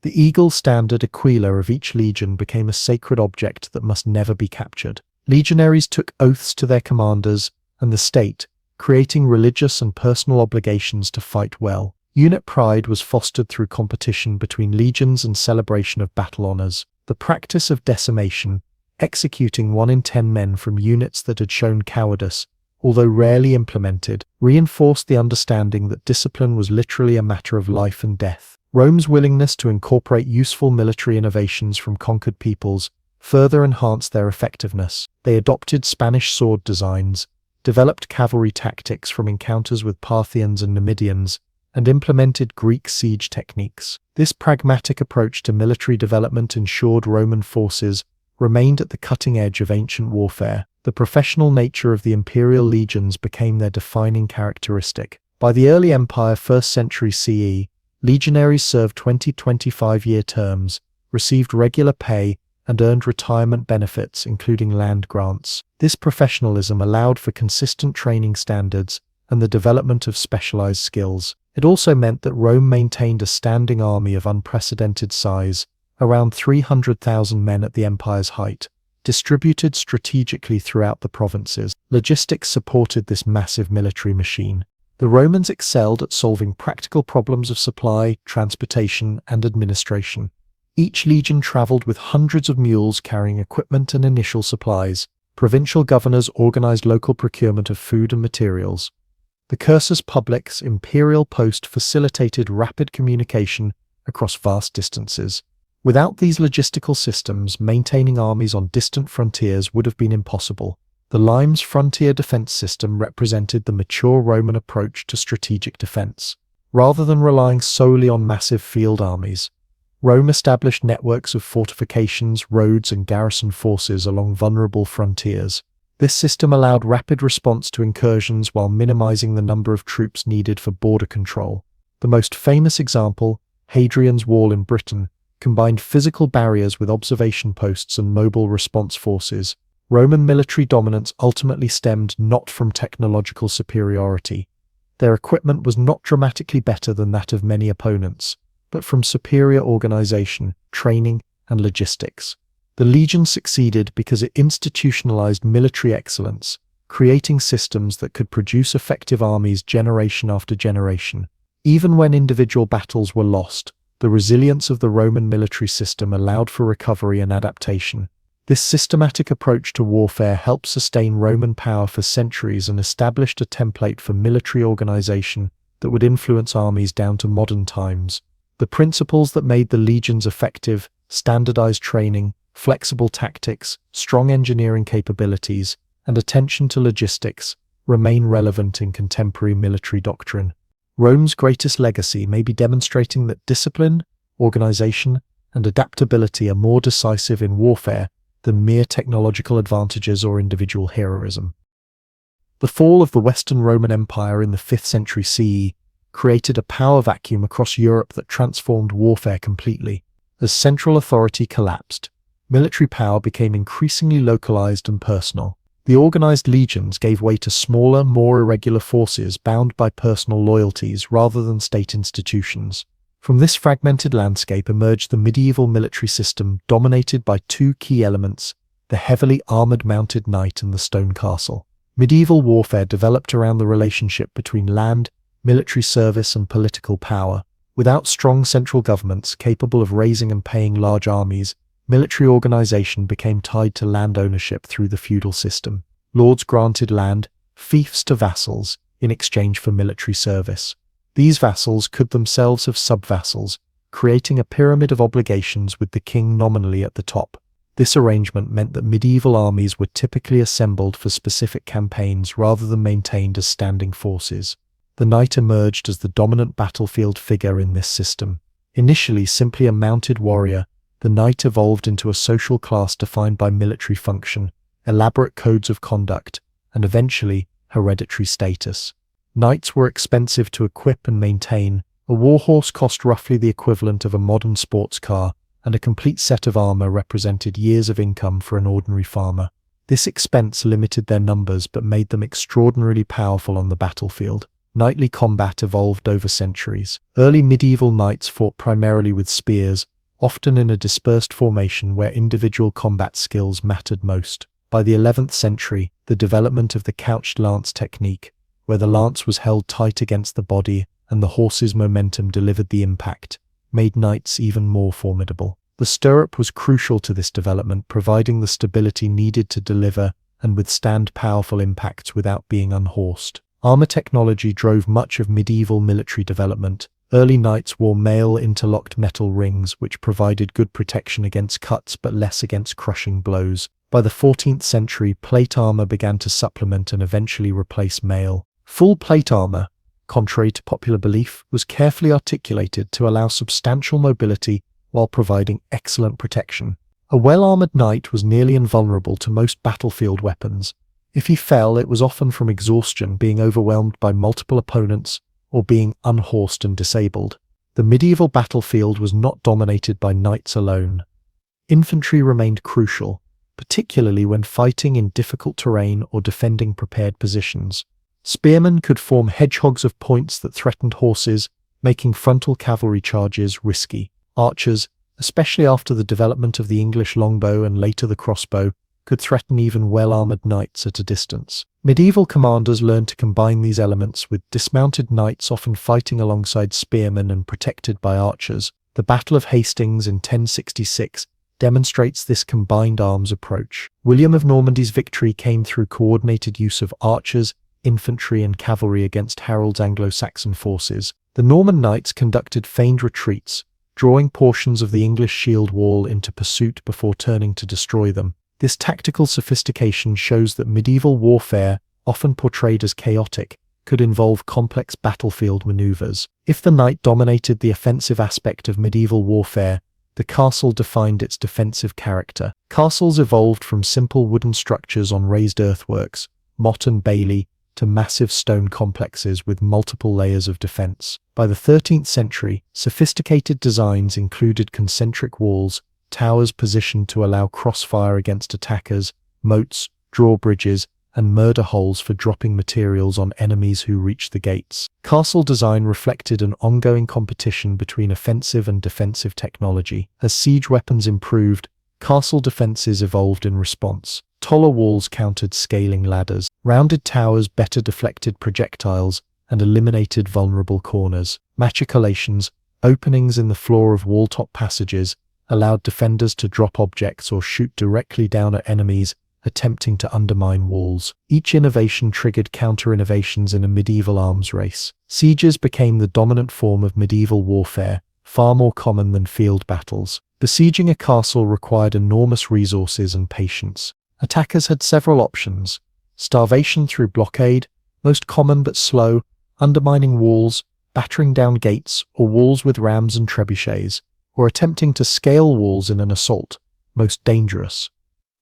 A: The eagle standard aquila of each legion became a sacred object that must never be captured. Legionaries took oaths to their commanders and the state, creating religious and personal obligations to fight well. Unit pride was fostered through competition between legions and celebration of battle honors. The practice of decimation, executing 1 in 10 men from units that had shown cowardice, although rarely implemented, reinforced the understanding that discipline was literally a matter of life and death. Rome's willingness to incorporate useful military innovations from conquered peoples further enhanced their effectiveness. They adopted Spanish sword designs, developed cavalry tactics from encounters with Parthians and Numidians, and implemented Greek siege techniques. This pragmatic approach to military development ensured Roman forces remained at the cutting edge of ancient warfare. The professional nature of the imperial legions became their defining characteristic. By the early empire 1st century CE, legionaries served 20-25-year terms, received regular pay, and earned retirement benefits, including land grants. This professionalism allowed for consistent training standards and the development of specialized skills. It also meant that Rome maintained a standing army of unprecedented size, around 300,000 men at the empire's height, distributed strategically throughout the provinces. Logistics supported this massive military machine. The Romans excelled at solving practical problems of supply, transportation, and administration. Each legion traveled with hundreds of mules carrying equipment and initial supplies. Provincial governors organized local procurement of food and materials. The cursus public's imperial post facilitated rapid communication across vast distances. Without these logistical systems, maintaining armies on distant frontiers would have been impossible. The Limes frontier defense system represented the mature Roman approach to strategic defense. Rather than relying solely on massive field armies, Rome established networks of fortifications, roads, and garrison forces along vulnerable frontiers. This system allowed rapid response to incursions while minimizing the number of troops needed for border control. The most famous example, Hadrian's Wall in Britain, combined physical barriers with observation posts and mobile response forces. Roman military dominance ultimately stemmed not from technological superiority. Their equipment was not dramatically better than that of many opponents, but from superior organization, training, and logistics. The legion succeeded because it institutionalized military excellence, creating systems that could produce effective armies generation after generation. Even when individual battles were lost, the resilience of the Roman military system allowed for recovery and adaptation. This systematic approach to warfare helped sustain Roman power for centuries and established a template for military organization that would influence armies down to modern times. The principles that made the legions effective, standardized training, flexible tactics, strong engineering capabilities, and attention to logistics, remain relevant in contemporary military doctrine. Rome's greatest legacy may be demonstrating that discipline, organization, and adaptability are more decisive in warfare than mere technological advantages or individual heroism. The fall of the Western Roman Empire in the 5th century CE created a power vacuum across Europe that transformed warfare completely. As central authority collapsed, military power became increasingly localized and personal. The organized legions gave way to smaller, more irregular forces bound by personal loyalties rather than state institutions. From this fragmented landscape emerged the medieval military system dominated by two key elements, the heavily armored mounted knight and the stone castle. Medieval warfare developed around the relationship between land, military service, and political power. Without strong central governments capable of raising and paying large armies, military organization became tied to land ownership through the feudal system. Lords granted land, fiefs to vassals, in exchange for military service. These vassals could themselves have sub-vassals, creating a pyramid of obligations with the king nominally at the top. This arrangement meant that medieval armies were typically assembled for specific campaigns rather than maintained as standing forces. The knight emerged as the dominant battlefield figure in this system. Initially simply a mounted warrior, the knight evolved into a social class defined by military function, elaborate codes of conduct, and eventually hereditary status. Knights were expensive to equip and maintain. A warhorse cost roughly the equivalent of a modern sports car, and a complete set of armor represented years of income for an ordinary farmer. This expense limited their numbers but made them extraordinarily powerful on the battlefield. Knightly combat evolved over centuries. Early medieval knights fought primarily with spears, often in a dispersed formation where individual combat skills mattered most. By the 11th century, the development of the couched lance technique, where the lance was held tight against the body and the horse's momentum delivered the impact, made knights even more formidable. The stirrup was crucial to this development, providing the stability needed to deliver and withstand powerful impacts without being unhorsed. Armor technology drove much of medieval military development. Early knights wore male interlocked metal rings, which provided good protection against cuts but less against crushing blows. By the 14th century, plate armor began to supplement and eventually replace mail. Full plate armor, contrary to popular belief, was carefully articulated to allow substantial mobility while providing excellent protection. A well-armored knight was nearly invulnerable to most battlefield weapons. If he fell, it was often from exhaustion, being overwhelmed by multiple opponents, or being unhorsed and disabled. The medieval battlefield was not dominated by knights alone. Infantry remained crucial, particularly when fighting in difficult terrain or defending prepared positions. Spearmen could form hedgehogs of points that threatened horses, making frontal cavalry charges risky. Archers, especially after the development of the English longbow and later the crossbow, could threaten even well-armored knights at a distance. Medieval commanders learned to combine these elements, with dismounted knights often fighting alongside spearmen and protected by archers. The Battle of Hastings in 1066 demonstrates this combined arms approach. William of Normandy's victory came through coordinated use of archers, infantry and cavalry against Harold's Anglo-Saxon forces. The Norman knights conducted feigned retreats, drawing portions of the English shield wall into pursuit before turning to destroy them. This tactical sophistication shows that medieval warfare, often portrayed as chaotic, could involve complex battlefield maneuvers. If the knight dominated the offensive aspect of medieval warfare, the castle defined its defensive character. Castles evolved from simple wooden structures on raised earthworks, motte and bailey, to massive stone complexes with multiple layers of defense. By the 13th century, sophisticated designs included concentric walls, towers positioned to allow crossfire against attackers, moats, drawbridges, and murder holes for dropping materials on enemies who reached the gates. Castle design reflected an ongoing competition between offensive and defensive technology. As siege weapons improved, castle defenses evolved in response. Taller walls countered scaling ladders. Rounded towers better deflected projectiles and eliminated vulnerable corners. Machicolations, openings in the floor of wall-top passages, allowed defenders to drop objects or shoot directly down at enemies attempting to undermine walls. Each innovation triggered counter-innovations in a medieval arms race. Sieges became the dominant form of medieval warfare, far more common than field battles. Besieging a castle required enormous resources and patience. Attackers had several options: starvation through blockade, most common but slow, undermining walls, battering down gates or walls with rams and trebuchets, or attempting to scale walls in an assault, most dangerous.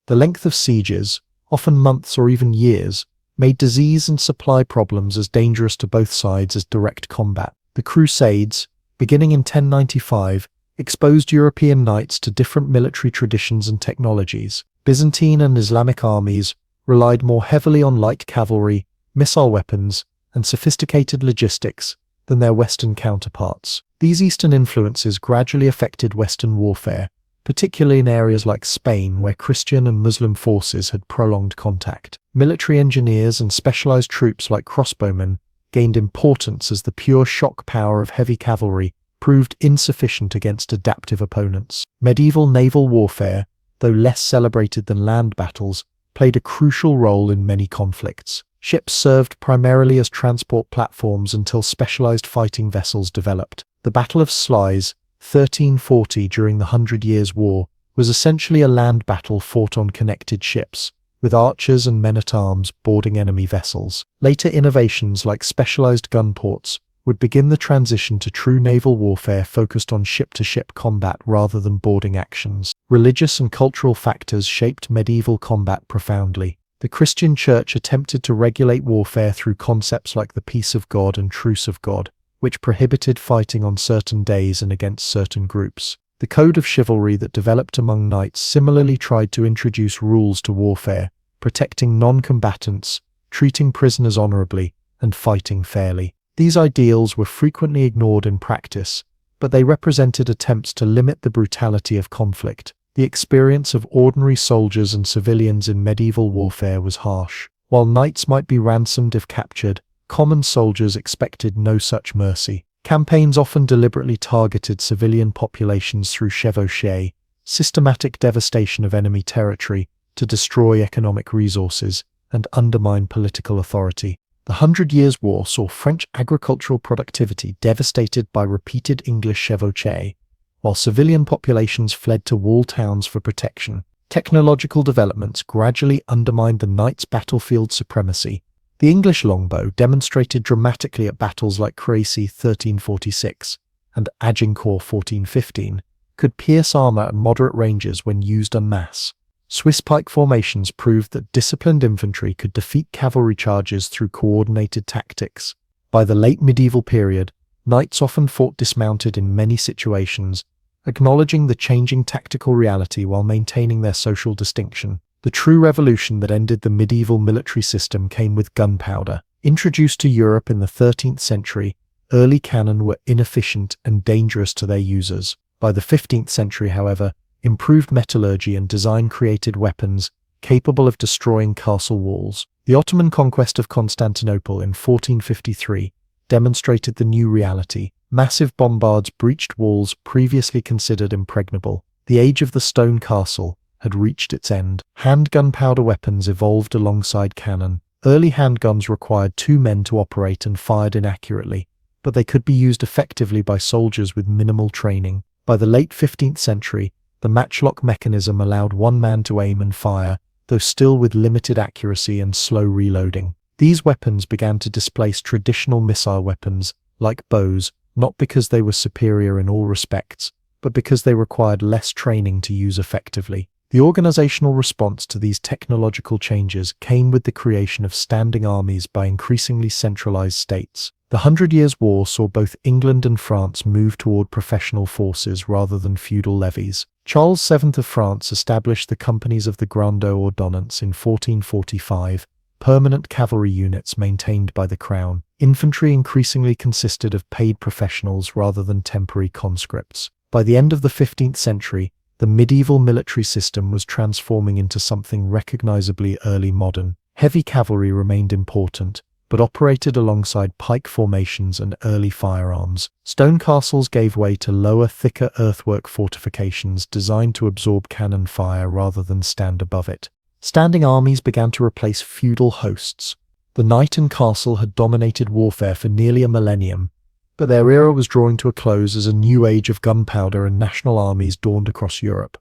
A: The length of sieges, often months or even years, made disease and supply problems as dangerous to both sides as direct combat. The Crusades, beginning in 1095, exposed European knights to different military traditions and technologies. Byzantine and Islamic armies relied more heavily on light cavalry, missile weapons, and sophisticated logistics than their Western counterparts. These Eastern influences gradually affected Western warfare, particularly in areas like Spain, where Christian and Muslim forces had prolonged contact. Military engineers and specialized troops like crossbowmen gained importance as the pure shock power of heavy cavalry proved insufficient against adaptive opponents. Medieval naval warfare, though less celebrated than land battles, played a crucial role in many conflicts. Ships served primarily as transport platforms until specialized fighting vessels developed. The Battle of Sluys, 1340 during the 100 Years' War, was essentially a land battle fought on connected ships, with archers and men-at-arms boarding enemy vessels. Later innovations like specialized gun ports would begin the transition to true naval warfare focused on ship-to-ship combat rather than boarding actions. Religious and cultural factors shaped medieval combat profoundly. The Christian Church attempted to regulate warfare through concepts like the peace of God and truce of God, which prohibited fighting on certain days and against certain groups. The code of chivalry that developed among knights similarly tried to introduce rules to warfare, protecting non-combatants, treating prisoners honorably, and fighting fairly. These ideals were frequently ignored in practice, but they represented attempts to limit the brutality of conflict. The experience of ordinary soldiers and civilians in medieval warfare was harsh. While knights might be ransomed if captured, common soldiers expected no such mercy. Campaigns often deliberately targeted civilian populations through chevauchée, systematic devastation of enemy territory to destroy economic resources and undermine political authority. The 100 Years' War saw French agricultural productivity devastated by repeated English chevauchée, while civilian populations fled to wall towns for protection. Technological developments gradually undermined the knight's battlefield supremacy. The English longbow, demonstrated dramatically at battles like Crécy 1346 and Agincourt 1415, could pierce armor at moderate ranges when used en masse. Swiss pike formations proved that disciplined infantry could defeat cavalry charges through coordinated tactics. By the late medieval period, knights often fought dismounted in many situations, acknowledging the changing tactical reality while maintaining their social distinction. The true revolution that ended the medieval military system came with gunpowder. Introduced to Europe in the 13th century, early cannon were inefficient and dangerous to their users. By the 15th century, however, improved metallurgy and design created weapons capable of destroying castle walls. The Ottoman conquest of Constantinople in 1453 demonstrated the new reality. Massive bombards breached walls previously considered impregnable. The age of the stone castle had reached its end. Hand gunpowder weapons evolved alongside cannon. Early handguns required 2 men to operate and fired inaccurately, but they could be used effectively by soldiers with minimal training. By the late 15th century, the matchlock mechanism allowed 1 man to aim and fire, though still with limited accuracy and slow reloading. These weapons began to displace traditional missile weapons, like bows, not because they were superior in all respects, but because they required less training to use effectively. The organizational response to these technological changes came with the creation of standing armies by increasingly centralized states. The 100 Years' War saw both England and France move toward professional forces rather than feudal levies. Charles VII of France established the companies of the Grande Ordonnance in 1445, permanent cavalry units maintained by the crown. Infantry increasingly consisted of paid professionals rather than temporary conscripts. By the end of the 15th century, the medieval military system was transforming into something recognizably early modern. Heavy cavalry remained important, but operated alongside pike formations and early firearms. Stone castles gave way to lower, thicker earthwork fortifications designed to absorb cannon fire rather than stand above it. Standing armies began to replace feudal hosts. The knight and castle had dominated warfare for nearly a millennium, but their era was drawing to a close as a new age of gunpowder and national armies dawned across Europe.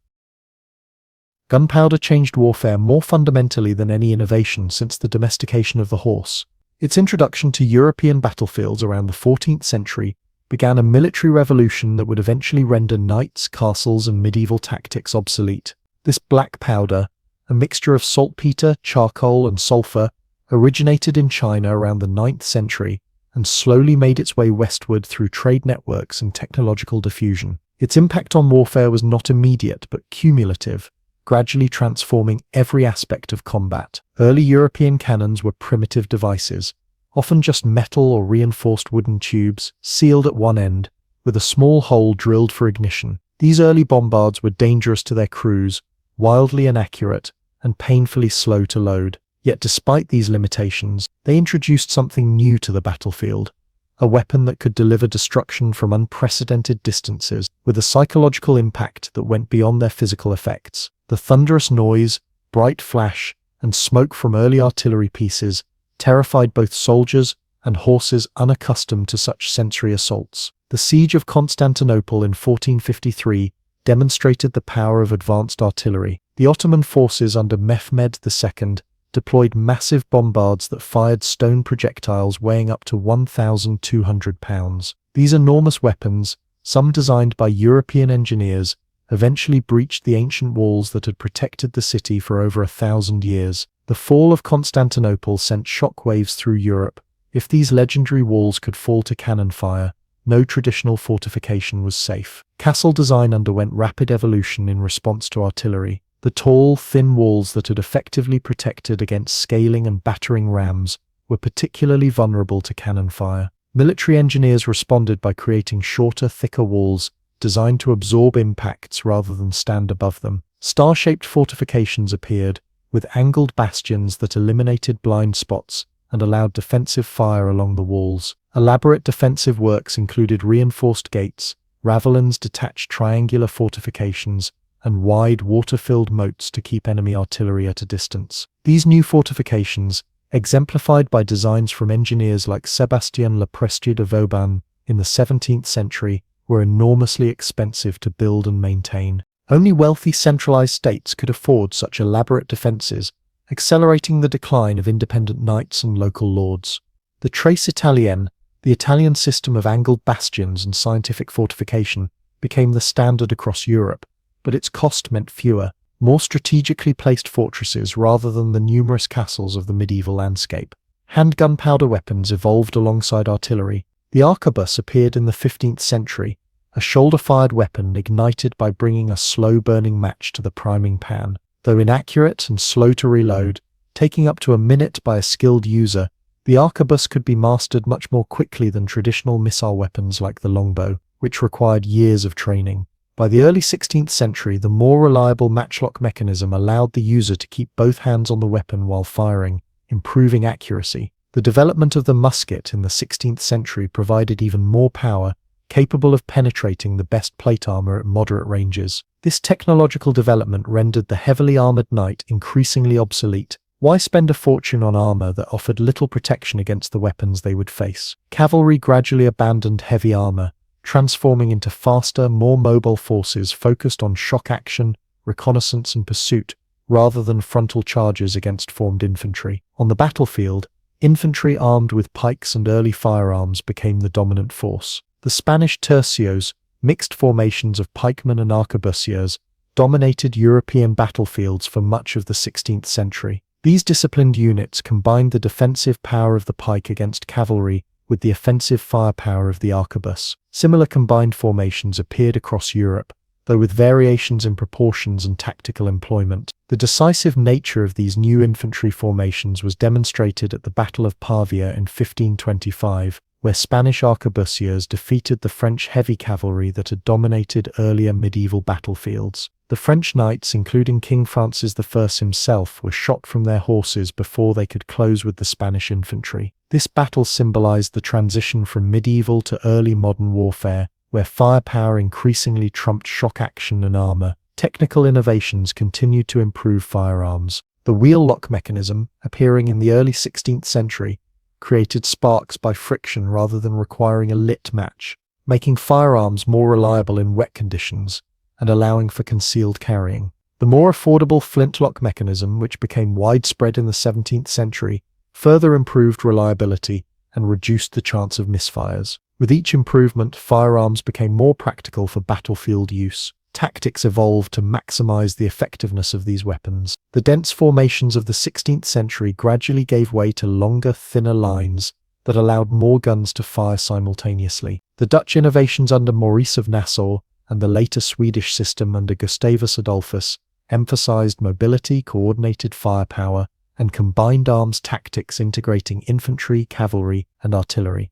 A: Gunpowder changed warfare more fundamentally than any innovation since the domestication of the horse. Its introduction to European battlefields around the 14th century began a military revolution that would eventually render knights, castles, and medieval tactics obsolete. This black powder, a mixture of saltpeter, charcoal, and sulfur, originated in China around the 9th century and slowly made its way westward through trade networks and technological diffusion. Its impact on warfare was not immediate but cumulative, gradually transforming every aspect of combat. Early European cannons were primitive devices, often just metal or reinforced wooden tubes, sealed at one end, with a small hole drilled for ignition. These early bombards were dangerous to their crews, wildly inaccurate, and painfully slow to load. Yet despite these limitations, they introduced something new to the battlefield, a weapon that could deliver destruction from unprecedented distances, with a psychological impact that went beyond their physical effects. The thunderous noise, bright flash, and smoke from early artillery pieces terrified both soldiers and horses unaccustomed to such sensory assaults. The siege of Constantinople in 1453 demonstrated the power of advanced artillery. The Ottoman forces under Mehmed II deployed massive bombards that fired stone projectiles weighing up to 1,200 pounds. These enormous weapons, some designed by European engineers, eventually breached the ancient walls that had protected the city for over 1,000 years. The fall of Constantinople sent shockwaves through Europe. If these legendary walls could fall to cannon fire, no traditional fortification was safe. Castle design underwent rapid evolution in response to artillery. The tall, thin walls that had effectively protected against scaling and battering rams were particularly vulnerable to cannon fire. Military engineers responded by creating shorter, thicker walls designed to absorb impacts rather than stand above them. Star-shaped fortifications appeared, with angled bastions that eliminated blind spots and allowed defensive fire along the walls. Elaborate defensive works included reinforced gates, ravelins detached triangular fortifications, and wide water-filled moats to keep enemy artillery at a distance. These new fortifications, exemplified by designs from engineers like Sébastien Leprestier de Vauban in the 17th century, were enormously expensive to build and maintain. Only wealthy centralized states could afford such elaborate defenses, accelerating the decline of independent knights and local lords. The Tres Italienne, the Italian system of angled bastions and scientific fortification, became the standard across Europe, but its cost meant fewer, more strategically placed fortresses rather than the numerous castles of the medieval landscape. Hand gunpowder weapons evolved alongside artillery. The arquebus appeared in the 15th century, a shoulder-fired weapon ignited by bringing a slow-burning match to the priming pan. Though inaccurate and slow to reload, taking up to a minute by a skilled user, the arquebus could be mastered much more quickly than traditional missile weapons like the longbow, which required years of training. By the early 16th century, the more reliable matchlock mechanism allowed the user to keep both hands on the weapon while firing, improving accuracy. The development of the musket in the 16th century provided even more power, capable of penetrating the best plate armor at moderate ranges. This technological development rendered the heavily armored knight increasingly obsolete. Why spend a fortune on armor that offered little protection against the weapons they would face? Cavalry gradually abandoned heavy armor, transforming into faster, more mobile forces focused on shock action, reconnaissance, and pursuit, rather than frontal charges against formed infantry. On the battlefield, infantry armed with pikes and early firearms became the dominant force. The Spanish tercios, mixed formations of pikemen and arquebusiers, dominated European battlefields for much of the 16th century. These disciplined units combined the defensive power of the pike against cavalry with the offensive firepower of the arquebus. Similar combined formations appeared across Europe, though with variations in proportions and tactical employment. The decisive nature of these new infantry formations was demonstrated at the Battle of Pavia in 1525, where Spanish arquebusiers defeated the French heavy cavalry that had dominated earlier medieval battlefields. The French knights, including King Francis I himself, were shot from their horses before they could close with the Spanish infantry. This battle symbolized the transition from medieval to early modern warfare, where firepower increasingly trumped shock action and armor. Technical innovations continued to improve firearms. The wheel lock mechanism, appearing in the early 16th century, created sparks by friction rather than requiring a lit match, making firearms more reliable in wet conditions and allowing for concealed carrying. The more affordable flintlock mechanism, which became widespread in the 17th century, further improved reliability and reduced the chance of misfires. With each improvement, firearms became more practical for battlefield use. Tactics evolved to maximize the effectiveness of these weapons. The dense formations of the 16th century gradually gave way to longer, thinner lines that allowed more guns to fire simultaneously. The Dutch innovations under Maurice of Nassau and the later Swedish system under Gustavus Adolphus emphasized mobility, coordinated firepower, and combined arms tactics integrating infantry, cavalry, and artillery.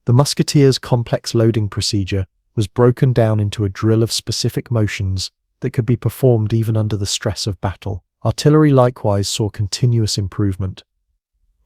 A: The musketeer's complex loading procedure was broken down into a drill of specific motions that could be performed even under the stress of battle. Artillery likewise saw continuous improvement.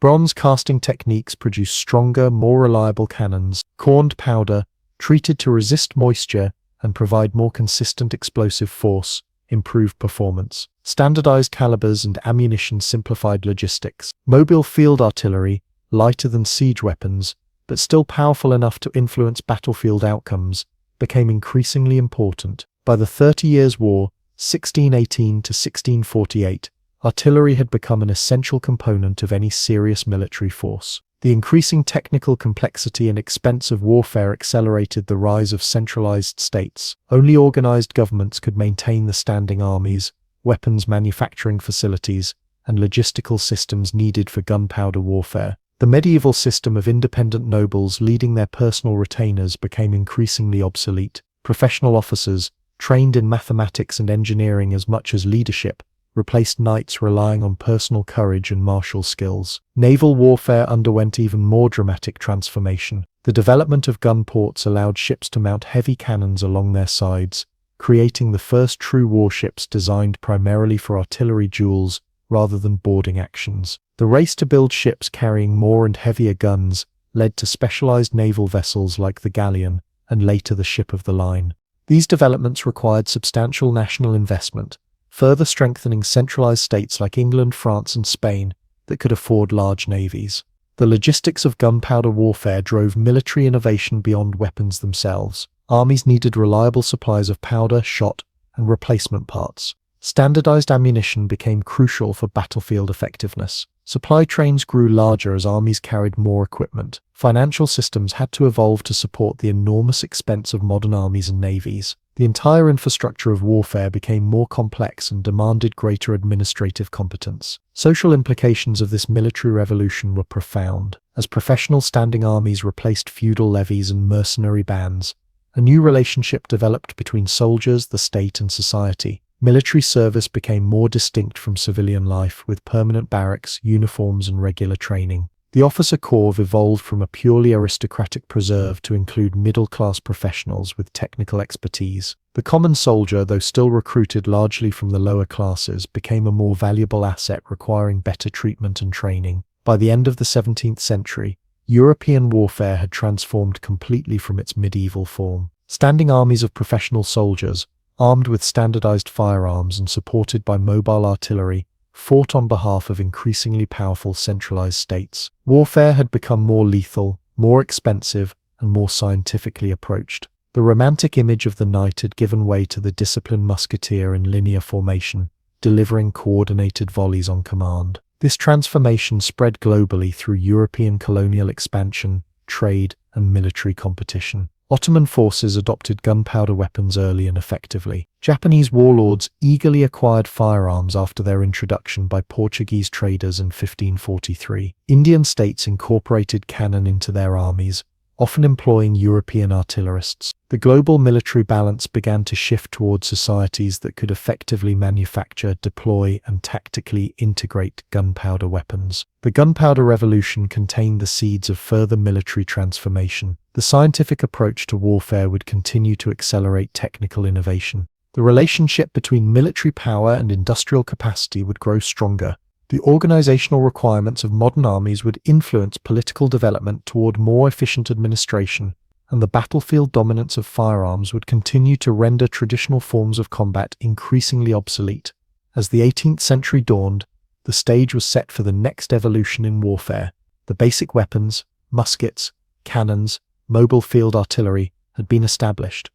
A: Bronze casting techniques produced stronger, more reliable cannons. Corned powder, treated to resist moisture and provide more consistent explosive force, improved performance. Standardized calibers and ammunition simplified logistics. Mobile field artillery, lighter than siege weapons, but still powerful enough to influence battlefield outcomes, became increasingly important. By the 30 Years' War, 1618 to 1648, artillery had become an essential component of any serious military force. The increasing technical complexity and expense of warfare accelerated the rise of centralized states. Only organized governments could maintain the standing armies, weapons manufacturing facilities, and logistical systems needed for gunpowder warfare. The medieval system of independent nobles leading their personal retainers became increasingly obsolete. Professional officers, trained in mathematics and engineering as much as leadership, replaced knights relying on personal courage and martial skills. Naval warfare underwent even more dramatic transformation. The development of gun ports allowed ships to mount heavy cannons along their sides, creating the first true warships designed primarily for artillery duels rather than boarding actions. The race to build ships carrying more and heavier guns led to specialized naval vessels like the galleon and later the ship of the line. These developments required substantial national investment, further strengthening centralized states like England, France, and Spain that could afford large navies. The logistics of gunpowder warfare drove military innovation beyond weapons themselves. Armies needed reliable supplies of powder, shot, and replacement parts. Standardized ammunition became crucial for battlefield effectiveness. Supply trains grew larger as armies carried more equipment. Financial systems had to evolve to support the enormous expense of modern armies and navies. The entire infrastructure of warfare became more complex and demanded greater administrative competence. Social implications of this military revolution were profound. As professional standing armies replaced feudal levies and mercenary bands, a new relationship developed between soldiers, the state, and society. Military service became more distinct from civilian life, with permanent barracks, uniforms, and regular training. The officer corps evolved from a purely aristocratic preserve to include middle-class professionals with technical expertise. The common soldier, though still recruited largely from the lower classes, became a more valuable asset requiring better treatment and training. By the end of the 17th century, European warfare had transformed completely from its medieval form. Standing armies of professional soldiers, armed with standardized firearms and supported by mobile artillery, fought on behalf of increasingly powerful centralized states. Warfare had become more lethal, more expensive, and more scientifically approached. The romantic image of the knight had given way to the disciplined musketeer in linear formation, delivering coordinated volleys on command. This transformation spread globally through European colonial expansion, trade, and military competition. Ottoman forces adopted gunpowder weapons early and effectively. Japanese warlords eagerly acquired firearms after their introduction by Portuguese traders in 1543. Indian states incorporated cannon into their armies, often employing European artillerists. The global military balance began to shift towards societies that could effectively manufacture, deploy, and tactically integrate gunpowder weapons. The gunpowder revolution contained the seeds of further military transformation. The scientific approach to warfare would continue to accelerate technical innovation. The relationship between military power and industrial capacity would grow stronger. The organizational requirements of modern armies would influence political development toward more efficient administration, and the battlefield dominance of firearms would continue to render traditional forms of combat increasingly obsolete. As the 18th century dawned, the stage was set for the next evolution in warfare. The basic weapons, muskets, cannons, mobile field artillery, had been established,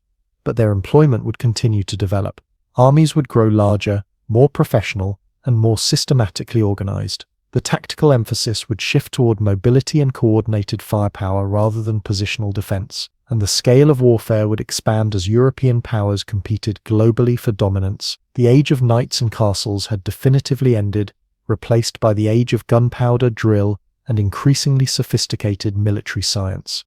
A: but their employment would continue to develop. Armies would grow larger, more professional, and more systematically organized. The tactical emphasis would shift toward mobility and coordinated firepower rather than positional defense, and the scale of warfare would expand as European powers competed globally for dominance. The age of knights and castles had definitively ended, replaced by the age of gunpowder, drill, and increasingly sophisticated military science.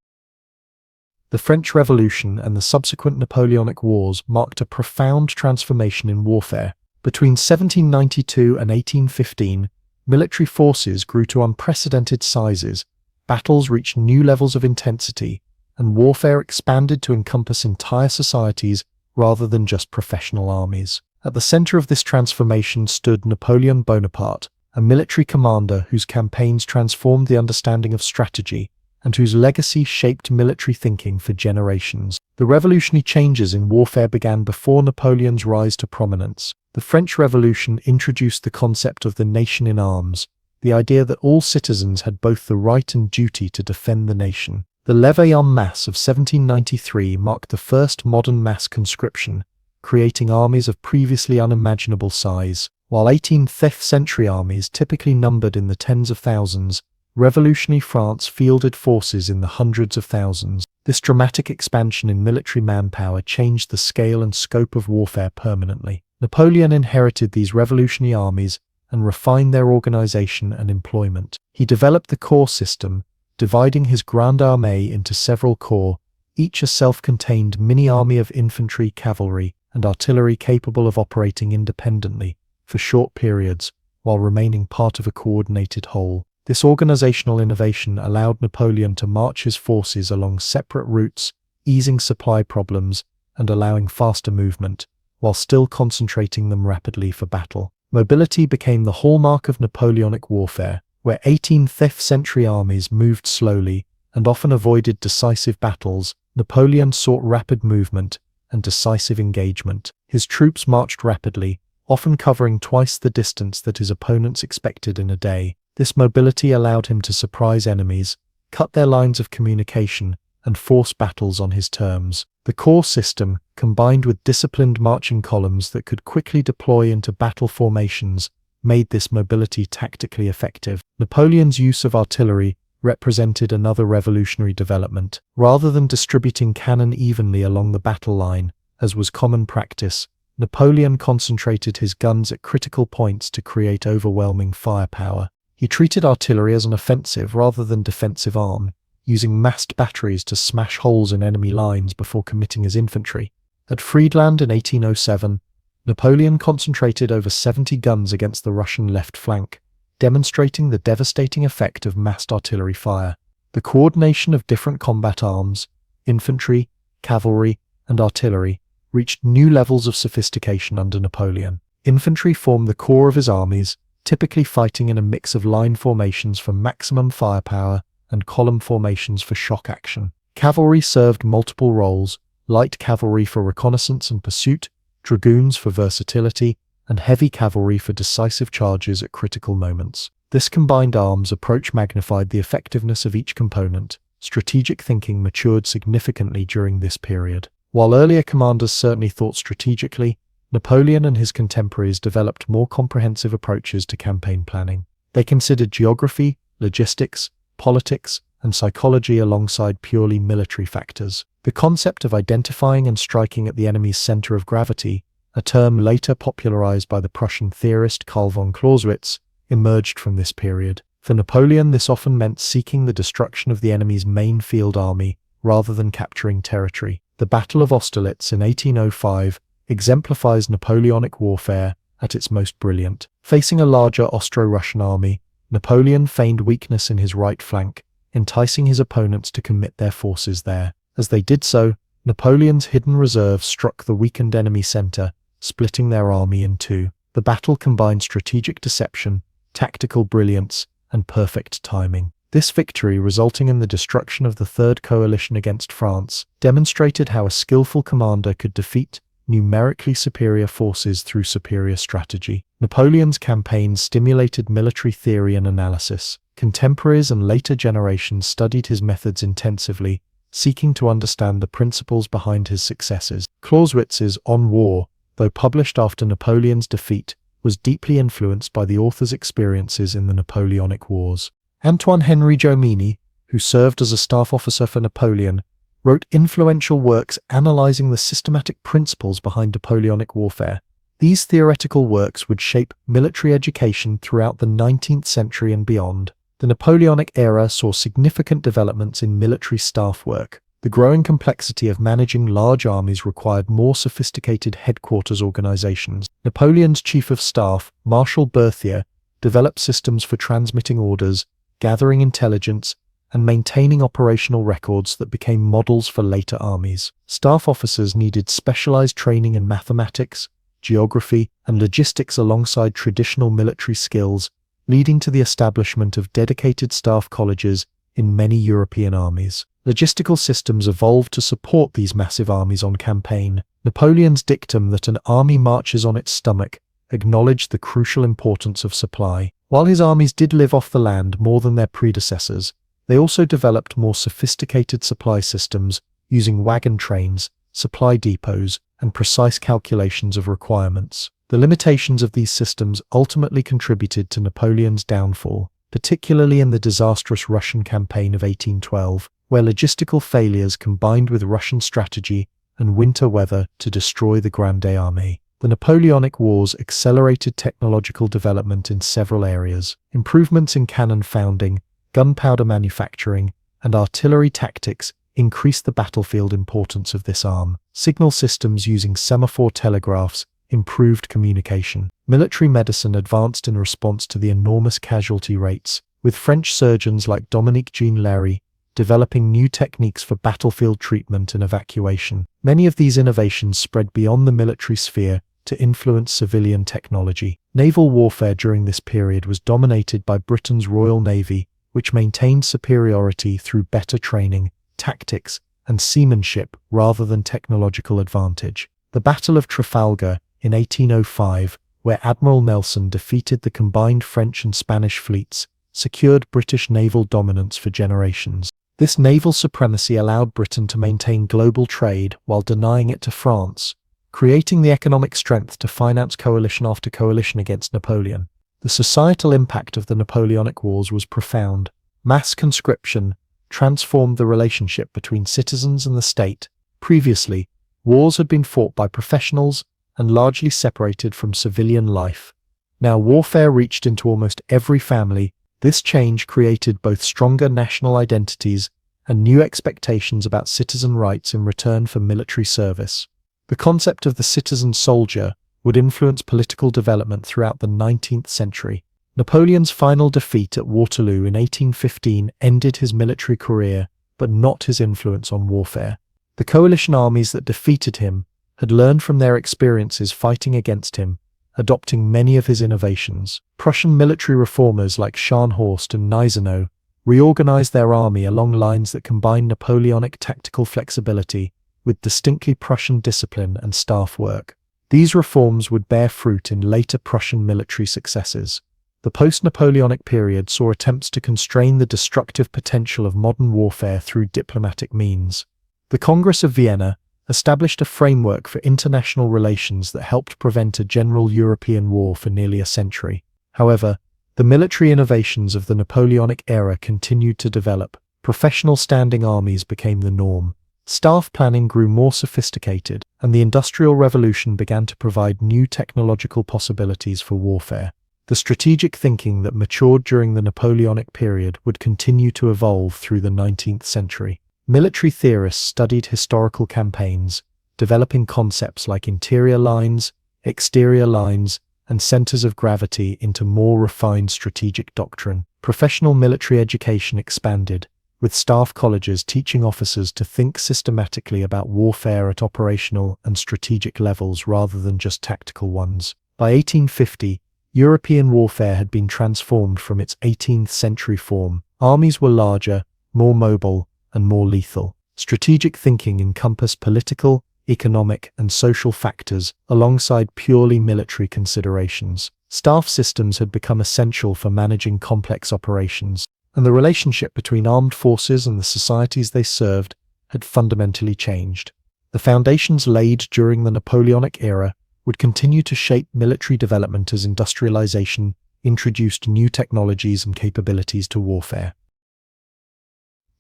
A: The French Revolution and the subsequent Napoleonic Wars marked a profound transformation in warfare. Between 1792 and 1815, military forces grew to unprecedented sizes, battles reached new levels of intensity, and warfare expanded to encompass entire societies rather than just professional armies. At the center of this transformation stood Napoleon Bonaparte, a military commander whose campaigns transformed the understanding of strategy and whose legacy shaped military thinking for generations. The revolutionary changes in warfare began before Napoleon's rise to prominence. The French Revolution introduced the concept of the nation in arms, the idea that all citizens had both the right and duty to defend the nation. The Levée en masse of 1793 marked the first modern mass conscription, creating armies of previously unimaginable size. While 18th century armies typically numbered in the tens of thousands, revolutionary France fielded forces in the hundreds of thousands. This dramatic expansion in military manpower changed the scale and scope of warfare permanently. Napoleon inherited these revolutionary armies and refined their organization and employment. He developed the corps system, dividing his Grande Armée into several corps, each a self-contained mini-army of infantry, cavalry, and artillery capable of operating independently for short periods while remaining part of a coordinated whole. This organizational innovation allowed Napoleon to march his forces along separate routes, easing supply problems and allowing faster movement, while still concentrating them rapidly for battle. Mobility became the hallmark of Napoleonic warfare. Where 18th century armies moved slowly and often avoided decisive battles, Napoleon sought rapid movement and decisive engagement. His troops marched rapidly, often covering twice the distance that his opponents expected in a day. This mobility allowed him to surprise enemies, cut their lines of communication, and force battles on his terms. The corps system, combined with disciplined marching columns that could quickly deploy into battle formations, made this mobility tactically effective. Napoleon's use of artillery represented another revolutionary development. Rather than distributing cannon evenly along the battle line, as was common practice, Napoleon concentrated his guns at critical points to create overwhelming firepower. He treated artillery as an offensive rather than defensive arm, using massed batteries to smash holes in enemy lines before committing his infantry. At Friedland in 1807, Napoleon concentrated over 70 guns against the Russian left flank, demonstrating the devastating effect of massed artillery fire. The coordination of different combat arms, infantry, cavalry, and artillery, reached new levels of sophistication under Napoleon. Infantry formed the core of his armies, typically fighting in a mix of line formations for maximum firepower and column formations for shock action. Cavalry served multiple roles: light cavalry for reconnaissance and pursuit, dragoons for versatility, and heavy cavalry for decisive charges at critical moments. This combined arms approach magnified the effectiveness of each component. Strategic thinking matured significantly during this period. While earlier commanders certainly thought strategically, Napoleon and his contemporaries developed more comprehensive approaches to campaign planning. They considered geography, logistics, politics, and psychology alongside purely military factors. The concept of identifying and striking at the enemy's center of gravity, a term later popularized by the Prussian theorist Karl von Clausewitz, emerged from this period. For Napoleon, this often meant seeking the destruction of the enemy's main field army rather than capturing territory. The Battle of Austerlitz in 1805 exemplifies Napoleonic warfare at its most brilliant. Facing a larger Austro-Russian army, Napoleon feigned weakness in his right flank, enticing his opponents to commit their forces there. As they did so, Napoleon's hidden reserve struck the weakened enemy center, splitting their army in two. The battle combined strategic deception, tactical brilliance, and perfect timing. This victory, resulting in the destruction of the Third Coalition against France, demonstrated how a skillful commander could defeat numerically superior forces through superior strategy. Napoleon's campaigns stimulated military theory and analysis. Contemporaries and later generations studied his methods intensively, seeking to understand the principles behind his successes. Clausewitz's On War, though published after Napoleon's defeat, was deeply influenced by the author's experiences in the Napoleonic Wars. Antoine-Henri Jomini, who served as a staff officer for Napoleon, wrote influential works analyzing the systematic principles behind Napoleonic warfare. These theoretical works would shape military education throughout the 19th century and beyond. The Napoleonic era saw significant developments in military staff work. The growing complexity of managing large armies required more sophisticated headquarters organizations. Napoleon's chief of staff, Marshal Berthier, developed systems for transmitting orders, gathering intelligence, and maintaining operational records that became models for later armies. Staff officers needed specialized training in mathematics, geography, and logistics alongside traditional military skills, leading to the establishment of dedicated staff colleges in many European armies. Logistical systems evolved to support these massive armies on campaign. Napoleon's dictum that an army marches on its stomach acknowledged the crucial importance of supply. While his armies did live off the land more than their predecessors, they also developed more sophisticated supply systems using wagon trains, supply depots, and precise calculations of requirements. The limitations of these systems ultimately contributed to Napoleon's downfall, particularly in the disastrous Russian campaign of 1812, where logistical failures combined with Russian strategy and winter weather to destroy the Grande Armée. The Napoleonic Wars accelerated technological development in several areas. Improvements in cannon founding, gunpowder manufacturing, and artillery tactics increased the battlefield importance of this arm. Signal systems using semaphore telegraphs improved communication. Military medicine advanced in response to the enormous casualty rates, with French surgeons like Dominique Jean Léry developing new techniques for battlefield treatment and evacuation. Many of these innovations spread beyond the military sphere, to influence civilian technology. Naval warfare during this period was dominated by Britain's Royal Navy, which maintained superiority through better training, tactics, and seamanship rather than technological advantage. The Battle of Trafalgar in 1805, where Admiral Nelson defeated the combined French and Spanish fleets, secured British naval dominance for generations. This naval supremacy allowed Britain to maintain global trade while denying it to France, creating the economic strength to finance coalition after coalition against Napoleon. The societal impact of the Napoleonic Wars was profound. Mass conscription transformed the relationship between citizens and the state. Previously, wars had been fought by professionals and largely separated from civilian life. Now warfare reached into almost every family. This change created both stronger national identities and new expectations about citizen rights in return for military service. The concept of the citizen soldier would influence political development throughout the 19th century. Napoleon's final defeat at Waterloo in 1815 ended his military career, but not his influence on warfare. The coalition armies that defeated him had learned from their experiences fighting against him, adopting many of his innovations. Prussian military reformers like Scharnhorst and Gneisenau reorganized their army along lines that combined Napoleonic tactical flexibility with distinctly Prussian discipline and staff work. These reforms would bear fruit in later Prussian military successes. The post-Napoleonic period saw attempts to constrain the destructive potential of modern warfare through diplomatic means. The Congress of Vienna established a framework for international relations that helped prevent a general European war for nearly a century. However, the military innovations of the Napoleonic era continued to develop. Professional standing armies became the norm. Staff planning grew more sophisticated, and the Industrial Revolution began to provide new technological possibilities for warfare. The strategic thinking that matured during the Napoleonic period would continue to evolve through the 19th century. Military theorists studied historical campaigns, developing concepts like interior lines, exterior lines, and centers of gravity into more refined strategic doctrine. Professional military education expanded, with staff colleges teaching officers to think systematically about warfare at operational and strategic levels rather than just tactical ones. By 1850, European warfare had been transformed from its 18th century form. Armies were larger, more mobile, and more lethal. Strategic thinking encompassed political, economic, and social factors alongside purely military considerations. Staff systems had become essential for managing complex operations, and the relationship between armed forces and the societies they served had fundamentally changed. The foundations laid during the Napoleonic era would continue to shape military development as industrialization introduced new technologies and capabilities to warfare.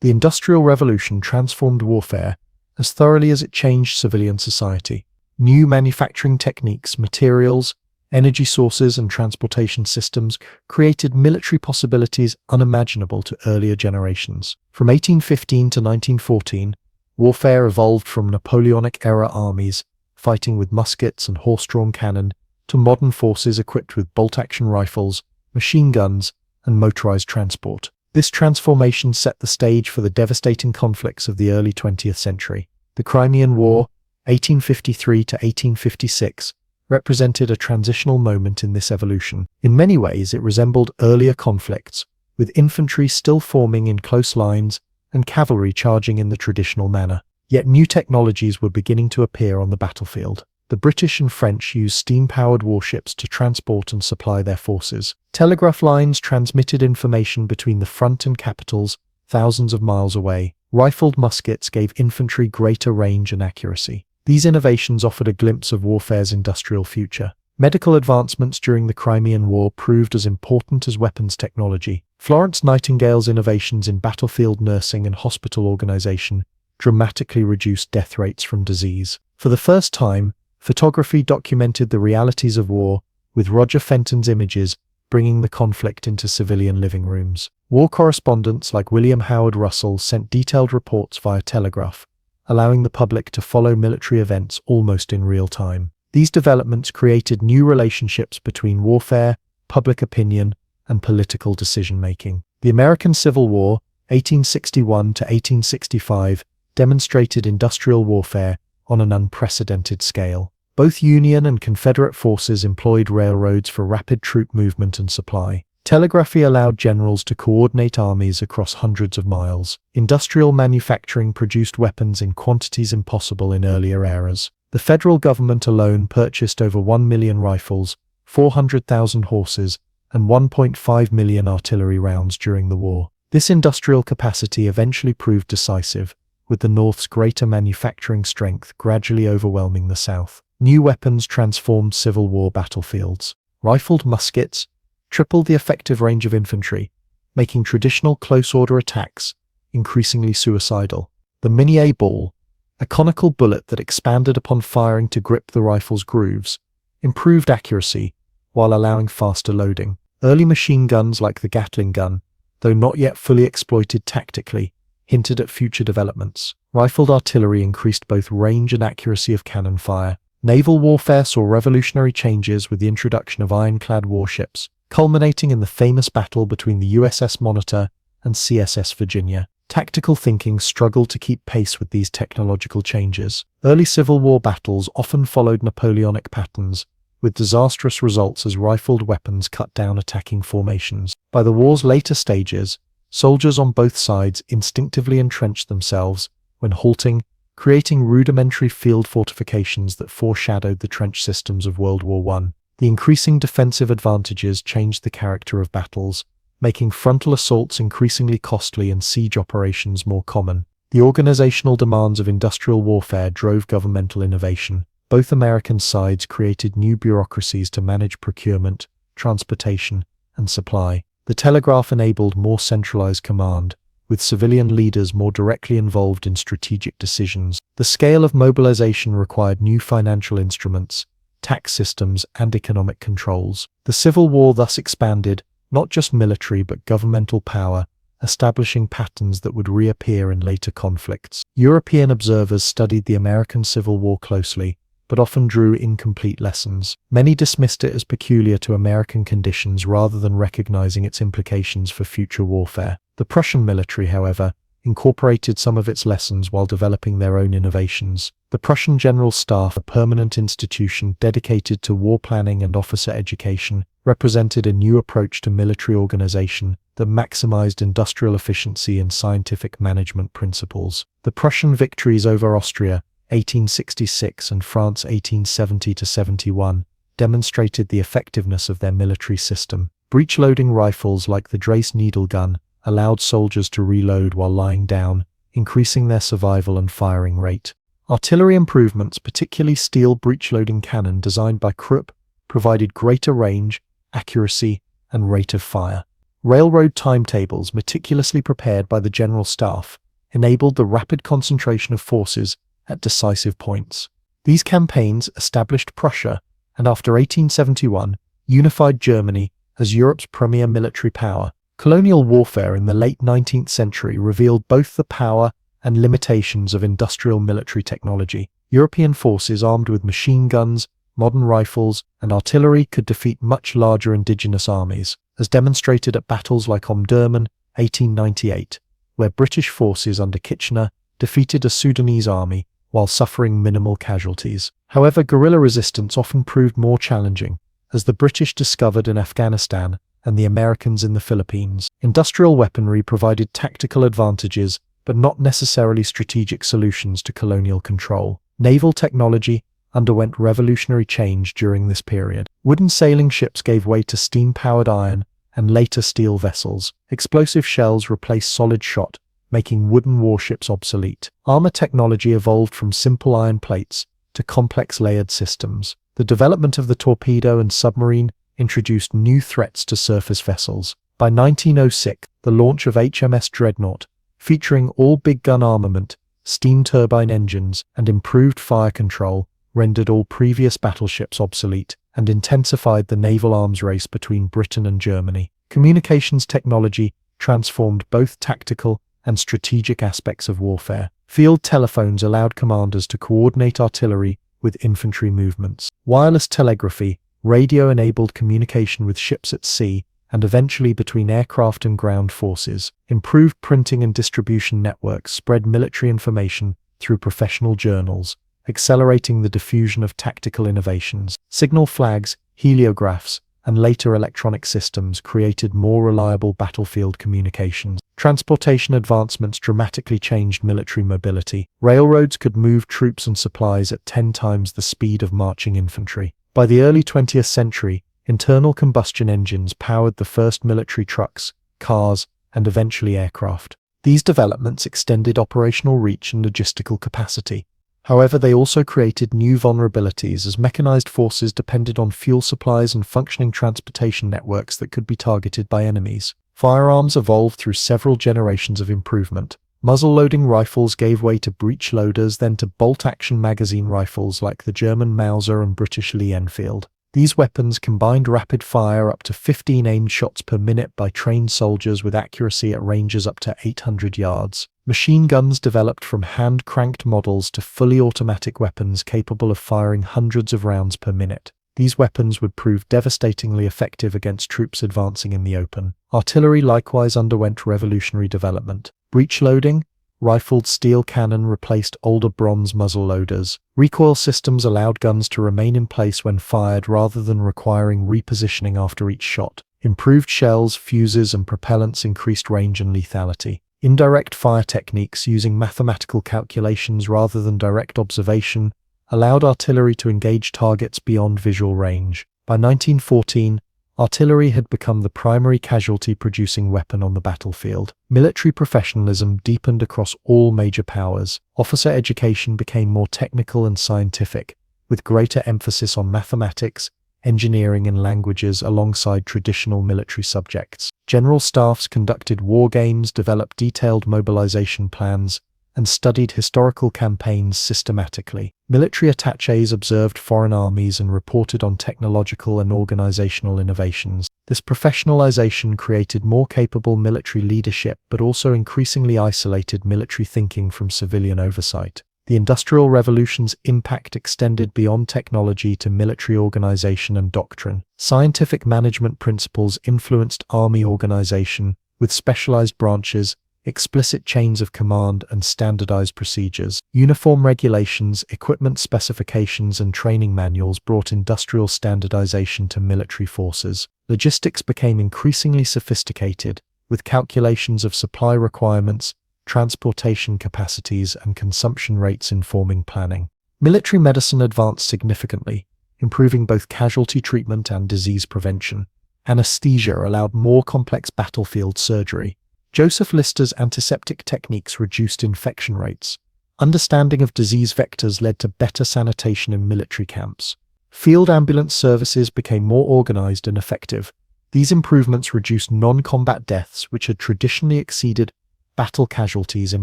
A: The Industrial Revolution transformed warfare as thoroughly as it changed civilian society. New manufacturing techniques, materials, energy sources, and transportation systems created military possibilities unimaginable to earlier generations. From 1815 to 1914, warfare evolved from Napoleonic-era armies fighting with muskets and horse-drawn cannon to modern forces equipped with bolt-action rifles, machine guns, and motorized transport. This transformation set the stage for the devastating conflicts of the early 20th century. The Crimean War, 1853 to 1856, represented a transitional moment in this evolution. In many ways, it resembled earlier conflicts, with infantry still forming in close lines and cavalry charging in the traditional manner. Yet new technologies were beginning to appear on the battlefield. The British and French used steam-powered warships to transport and supply their forces. Telegraph lines transmitted information between the front and capitals thousands of miles away. Rifled muskets gave infantry greater range and accuracy. These innovations offered a glimpse of warfare's industrial future. Medical advancements during the Crimean War proved as important as weapons technology. Florence Nightingale's innovations in battlefield nursing and hospital organization dramatically reduced death rates from disease. For the first time, photography documented the realities of war, with Roger Fenton's images bringing the conflict into civilian living rooms. War correspondents like William Howard Russell sent detailed reports via telegraph, allowing the public to follow military events almost in real time. These developments created new relationships between warfare, public opinion, and political decision-making. The American Civil War, 1861 to 1865, demonstrated industrial warfare on an unprecedented scale. Both Union and Confederate forces employed railroads for rapid troop movement and supply. Telegraphy allowed generals to coordinate armies across hundreds of miles. Industrial manufacturing produced weapons in quantities impossible in earlier eras. The federal government alone purchased over 1 million rifles, 400,000 horses, and 1.5 million artillery rounds during the war. This industrial capacity eventually proved decisive, with the North's greater manufacturing strength gradually overwhelming the South. New weapons transformed Civil War battlefields. Rifled muskets tripled the effective range of infantry, making traditional close-order attacks increasingly suicidal. The Minié ball, a conical bullet that expanded upon firing to grip the rifle's grooves, improved accuracy while allowing faster loading. Early machine guns like the Gatling gun, though not yet fully exploited tactically, hinted at future developments. Rifled artillery increased both range and accuracy of cannon fire. Naval warfare saw revolutionary changes with the introduction of ironclad warships, culminating in the famous battle between the USS Monitor and CSS Virginia. Tactical thinking struggled to keep pace with these technological changes. Early Civil War battles often followed Napoleonic patterns, with disastrous results as rifled weapons cut down attacking formations. By the war's later stages, soldiers on both sides instinctively entrenched themselves when halting, creating rudimentary field fortifications that foreshadowed the trench systems of World War I. The increasing defensive advantages changed the character of battles, making frontal assaults increasingly costly and siege operations more common. The organizational demands of industrial warfare drove governmental innovation. Both American sides created new bureaucracies to manage procurement, transportation, and supply. The telegraph enabled more centralized command, with civilian leaders more directly involved in strategic decisions. The scale of mobilization required new financial instruments, tax systems, and economic controls. The Civil War thus expanded not just military but governmental power, establishing patterns that would reappear in later conflicts. European observers studied the American Civil War closely, but often drew incomplete lessons. Many dismissed it as peculiar to American conditions rather than recognizing its implications for future warfare. The Prussian military, however, incorporated some of its lessons while developing their own innovations. The Prussian General Staff, a permanent institution dedicated to war planning and officer education, represented a new approach to military organization that maximized industrial efficiency and scientific management principles. The Prussian victories over Austria, 1866, and France 1870-71, demonstrated the effectiveness of their military system. Breech-loading rifles like the Drace needle gun allowed soldiers to reload while lying down, increasing their survival and firing rate. Artillery improvements, particularly steel breech-loading cannon designed by Krupp, provided greater range, accuracy, and rate of fire. Railroad timetables, meticulously prepared by the General Staff, enabled the rapid concentration of forces at decisive points. These campaigns established Prussia, and after 1871, unified Germany as Europe's premier military power. Colonial warfare in the late 19th century revealed both the power and limitations of industrial military technology. European forces armed with machine guns, modern rifles, and artillery could defeat much larger indigenous armies, as demonstrated at battles like Omdurman, 1898, where British forces under Kitchener defeated a Sudanese army while suffering minimal casualties. However, guerrilla resistance often proved more challenging, as the British discovered in Afghanistan and the Americans in the Philippines. Industrial weaponry provided tactical advantages, but not necessarily strategic solutions to colonial control. Naval technology underwent revolutionary change during this period. Wooden sailing ships gave way to steam-powered iron and later steel vessels. Explosive shells replaced solid shot, making wooden warships obsolete. Armor technology evolved from simple iron plates to complex layered systems. The development of the torpedo and submarine introduced new threats to surface vessels. By 1906, the launch of HMS Dreadnought, featuring all big gun armament, steam turbine engines, and improved fire control, rendered all previous battleships obsolete and intensified the naval arms race between Britain and Germany. Communications technology transformed both tactical and strategic aspects of warfare. Field telephones allowed commanders to coordinate artillery with infantry movements. Wireless telegraphy, radio-enabled communication with ships at sea, and eventually between aircraft and ground forces. Improved printing and distribution networks spread military information through professional journals, accelerating the diffusion of tactical innovations. Signal flags, heliographs, and later electronic systems created more reliable battlefield communications. Transportation advancements dramatically changed military mobility. Railroads could move troops and supplies at 10 times the speed of marching infantry. By the early 20th century, internal combustion engines powered the first military trucks, cars, and eventually aircraft. These developments extended operational reach and logistical capacity. However, they also created new vulnerabilities as mechanized forces depended on fuel supplies and functioning transportation networks that could be targeted by enemies. Firearms evolved through several generations of improvement. Muzzle-loading rifles gave way to breech loaders, then to bolt-action magazine rifles like the German Mauser and British Lee Enfield. These weapons combined rapid fire up to 15 aimed shots per minute by trained soldiers with accuracy at ranges up to 800 yards. Machine guns developed from hand-cranked models to fully automatic weapons capable of firing hundreds of rounds per minute. These weapons would prove devastatingly effective against troops advancing in the open. Artillery likewise underwent revolutionary development. Breech loading, rifled steel cannon replaced older bronze muzzle loaders. Recoil systems allowed guns to remain in place when fired rather than requiring repositioning after each shot. Improved shells, fuses, and propellants increased range and lethality. Indirect fire techniques using mathematical calculations rather than direct observation allowed artillery to engage targets beyond visual range. By 1914, artillery had become the primary casualty-producing weapon on the battlefield. Military professionalism deepened across all major powers. Officer education became more technical and scientific, with greater emphasis on mathematics, engineering, and languages alongside traditional military subjects. General staffs conducted war games, developed detailed mobilization plans, and studied historical campaigns systematically. Military attachés observed foreign armies and reported on technological and organizational innovations. This professionalization created more capable military leadership but also increasingly isolated military thinking from civilian oversight. The Industrial Revolution's impact extended beyond technology to military organization and doctrine. Scientific management principles influenced army organization, with specialized branches, explicit chains of command, and standardized procedures. Uniform regulations, equipment specifications, and training manuals brought industrial standardization to military forces. Logistics became increasingly sophisticated, with calculations of supply requirements, transportation capacities, and consumption rates informing planning. Military medicine advanced significantly, improving both casualty treatment and disease prevention. Anesthesia allowed more complex battlefield surgery. Joseph Lister's antiseptic techniques reduced infection rates. Understanding of disease vectors led to better sanitation in military camps. Field ambulance services became more organized and effective. These improvements reduced non-combat deaths, which had traditionally exceeded battle casualties in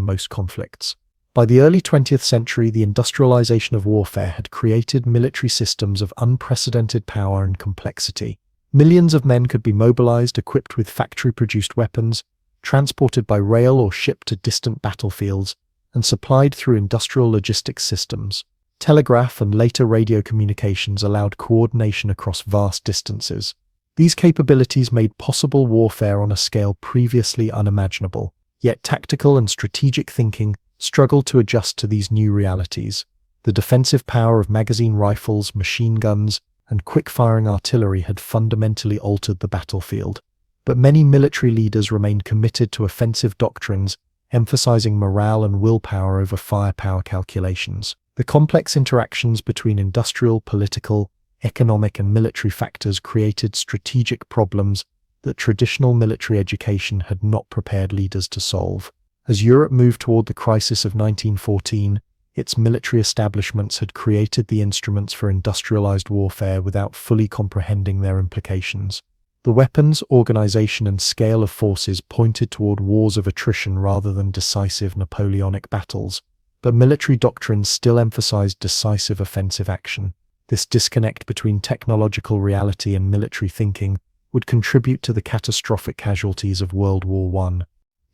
A: most conflicts. By the early 20th century, the industrialization of warfare had created military systems of unprecedented power and complexity. Millions of men could be mobilized, equipped with factory-produced weapons, transported by rail or ship to distant battlefields, and supplied through industrial logistics systems. Telegraph and later radio communications allowed coordination across vast distances. These capabilities made possible warfare on a scale previously unimaginable. Yet tactical and strategic thinking struggled to adjust to these new realities. The defensive power of magazine rifles, machine guns, and quick-firing artillery had fundamentally altered the battlefield. But many military leaders remained committed to offensive doctrines, emphasizing morale and willpower over firepower calculations. The complex interactions between industrial, political, economic, and military factors created strategic problems that traditional military education had not prepared leaders to solve. As Europe moved toward the crisis of 1914, its military establishments had created the instruments for industrialized warfare without fully comprehending their implications. The weapons, organization, and scale of forces pointed toward wars of attrition rather than decisive Napoleonic battles, but military doctrines still emphasized decisive offensive action. This disconnect between technological reality and military thinking would contribute to the catastrophic casualties of World War I.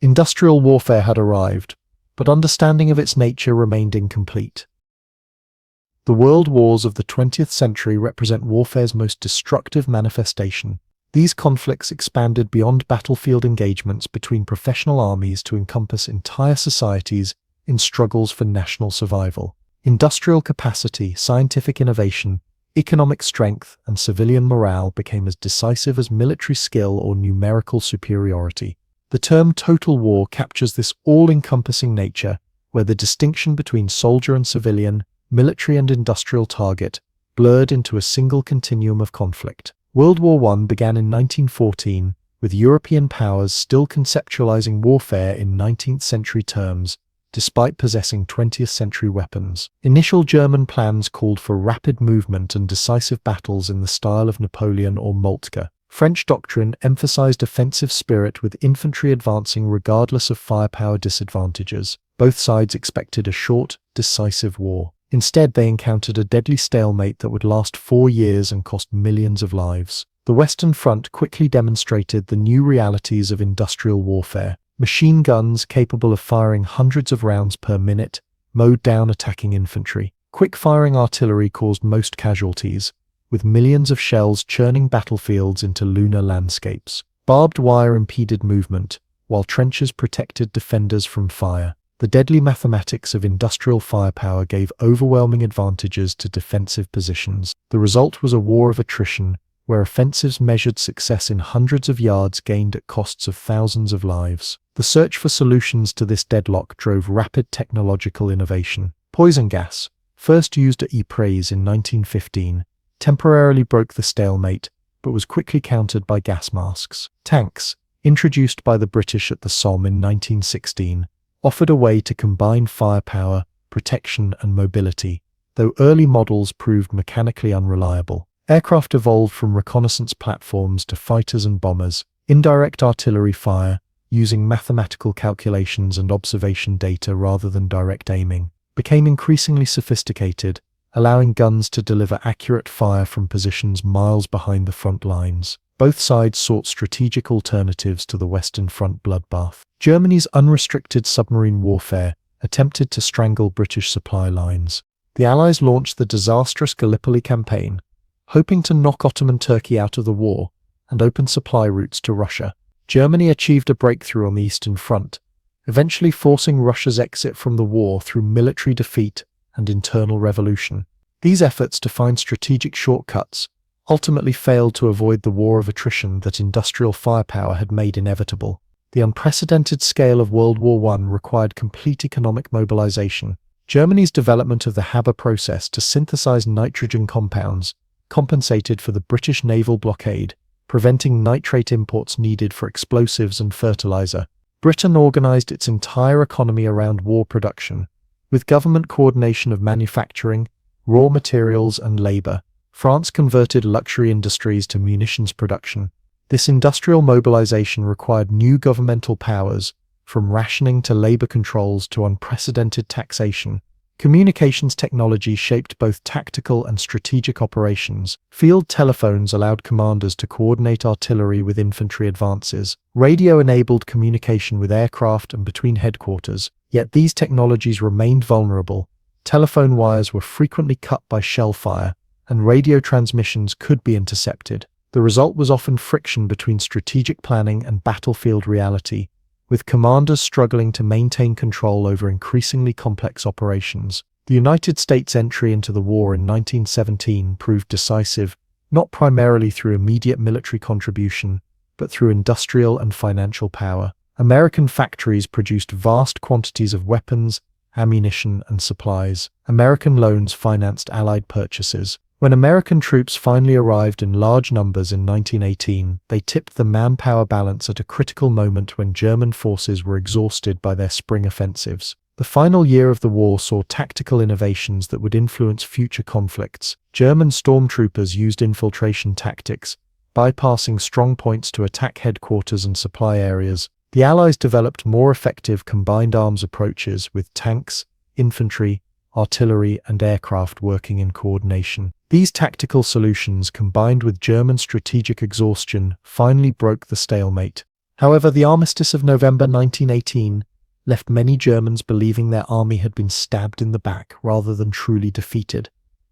A: Industrial warfare had arrived, but understanding of its nature remained incomplete. The world wars of the 20th century represent warfare's most destructive manifestation. These conflicts expanded beyond battlefield engagements between professional armies to encompass entire societies in struggles for national survival. Industrial capacity, scientific innovation, economic strength, and civilian morale became as decisive as military skill or numerical superiority. The term total war captures this all-encompassing nature, where the distinction between soldier and civilian, military and industrial target, blurred into a single continuum of conflict. World War I began in 1914, with European powers still conceptualizing warfare in 19th century terms, despite possessing 20th century weapons. Initial German plans called for rapid movement and decisive battles in the style of Napoleon or Moltke. French doctrine emphasized offensive spirit with infantry advancing regardless of firepower disadvantages. Both sides expected a short, decisive war. Instead, they encountered a deadly stalemate that would last 4 years and cost millions of lives. The Western Front quickly demonstrated the new realities of industrial warfare. Machine guns capable of firing hundreds of rounds per minute mowed down attacking infantry. Quick-firing artillery caused most casualties, with millions of shells churning battlefields into lunar landscapes. Barbed wire impeded movement, while trenches protected defenders from fire. The deadly mathematics of industrial firepower gave overwhelming advantages to defensive positions. The result was a war of attrition, where offensives measured success in hundreds of yards gained at costs of thousands of lives. The search for solutions to this deadlock drove rapid technological innovation. Poison gas, first used at Ypres in 1915, temporarily broke the stalemate, but was quickly countered by gas masks. Tanks, introduced by the British at the Somme in 1916, offered a way to combine firepower, protection, and mobility, though early models proved mechanically unreliable. Aircraft evolved from reconnaissance platforms to fighters and bombers. Indirect artillery fire, using mathematical calculations and observation data rather than direct aiming, became increasingly sophisticated, allowing guns to deliver accurate fire from positions miles behind the front lines. Both sides sought strategic alternatives to the Western Front bloodbath. Germany's unrestricted submarine warfare attempted to strangle British supply lines. The Allies launched the disastrous Gallipoli campaign, hoping to knock Ottoman Turkey out of the war and open supply routes to Russia. Germany achieved a breakthrough on the Eastern Front, eventually forcing Russia's exit from the war through military defeat and internal revolution. These efforts to find strategic shortcuts ultimately failed to avoid the war of attrition that industrial firepower had made inevitable. The unprecedented scale of World War I required complete economic mobilization. Germany's development of the Haber process to synthesize nitrogen compounds compensated for the British naval blockade, preventing nitrate imports needed for explosives and fertilizer. Britain organized its entire economy around war production, with government coordination of manufacturing, raw materials, and labor. France converted luxury industries to munitions production. This industrial mobilization required new governmental powers, from rationing to labor controls to unprecedented taxation. Communications technology shaped both tactical and strategic operations. Field telephones allowed commanders to coordinate artillery with infantry advances. Radio enabled communication with aircraft and between headquarters, yet these technologies remained vulnerable. Telephone wires were frequently cut by shell fire, and radio transmissions could be intercepted. The result was often friction between strategic planning and battlefield reality, with commanders struggling to maintain control over increasingly complex operations. The United States' entry into the war in 1917 proved decisive, not primarily through immediate military contribution, but through industrial and financial power. American factories produced vast quantities of weapons, ammunition, and supplies. American loans financed Allied purchases. When American troops finally arrived in large numbers in 1918, they tipped the manpower balance at a critical moment when German forces were exhausted by their spring offensives. The final year of the war saw tactical innovations that would influence future conflicts. German stormtroopers used infiltration tactics, bypassing strong points to attack headquarters and supply areas. The Allies developed more effective combined arms approaches with tanks, infantry, artillery, and aircraft working in coordination. These tactical solutions, combined with German strategic exhaustion, finally broke the stalemate. However, the armistice of November 1918 left many Germans believing their army had been stabbed in the back rather than truly defeated,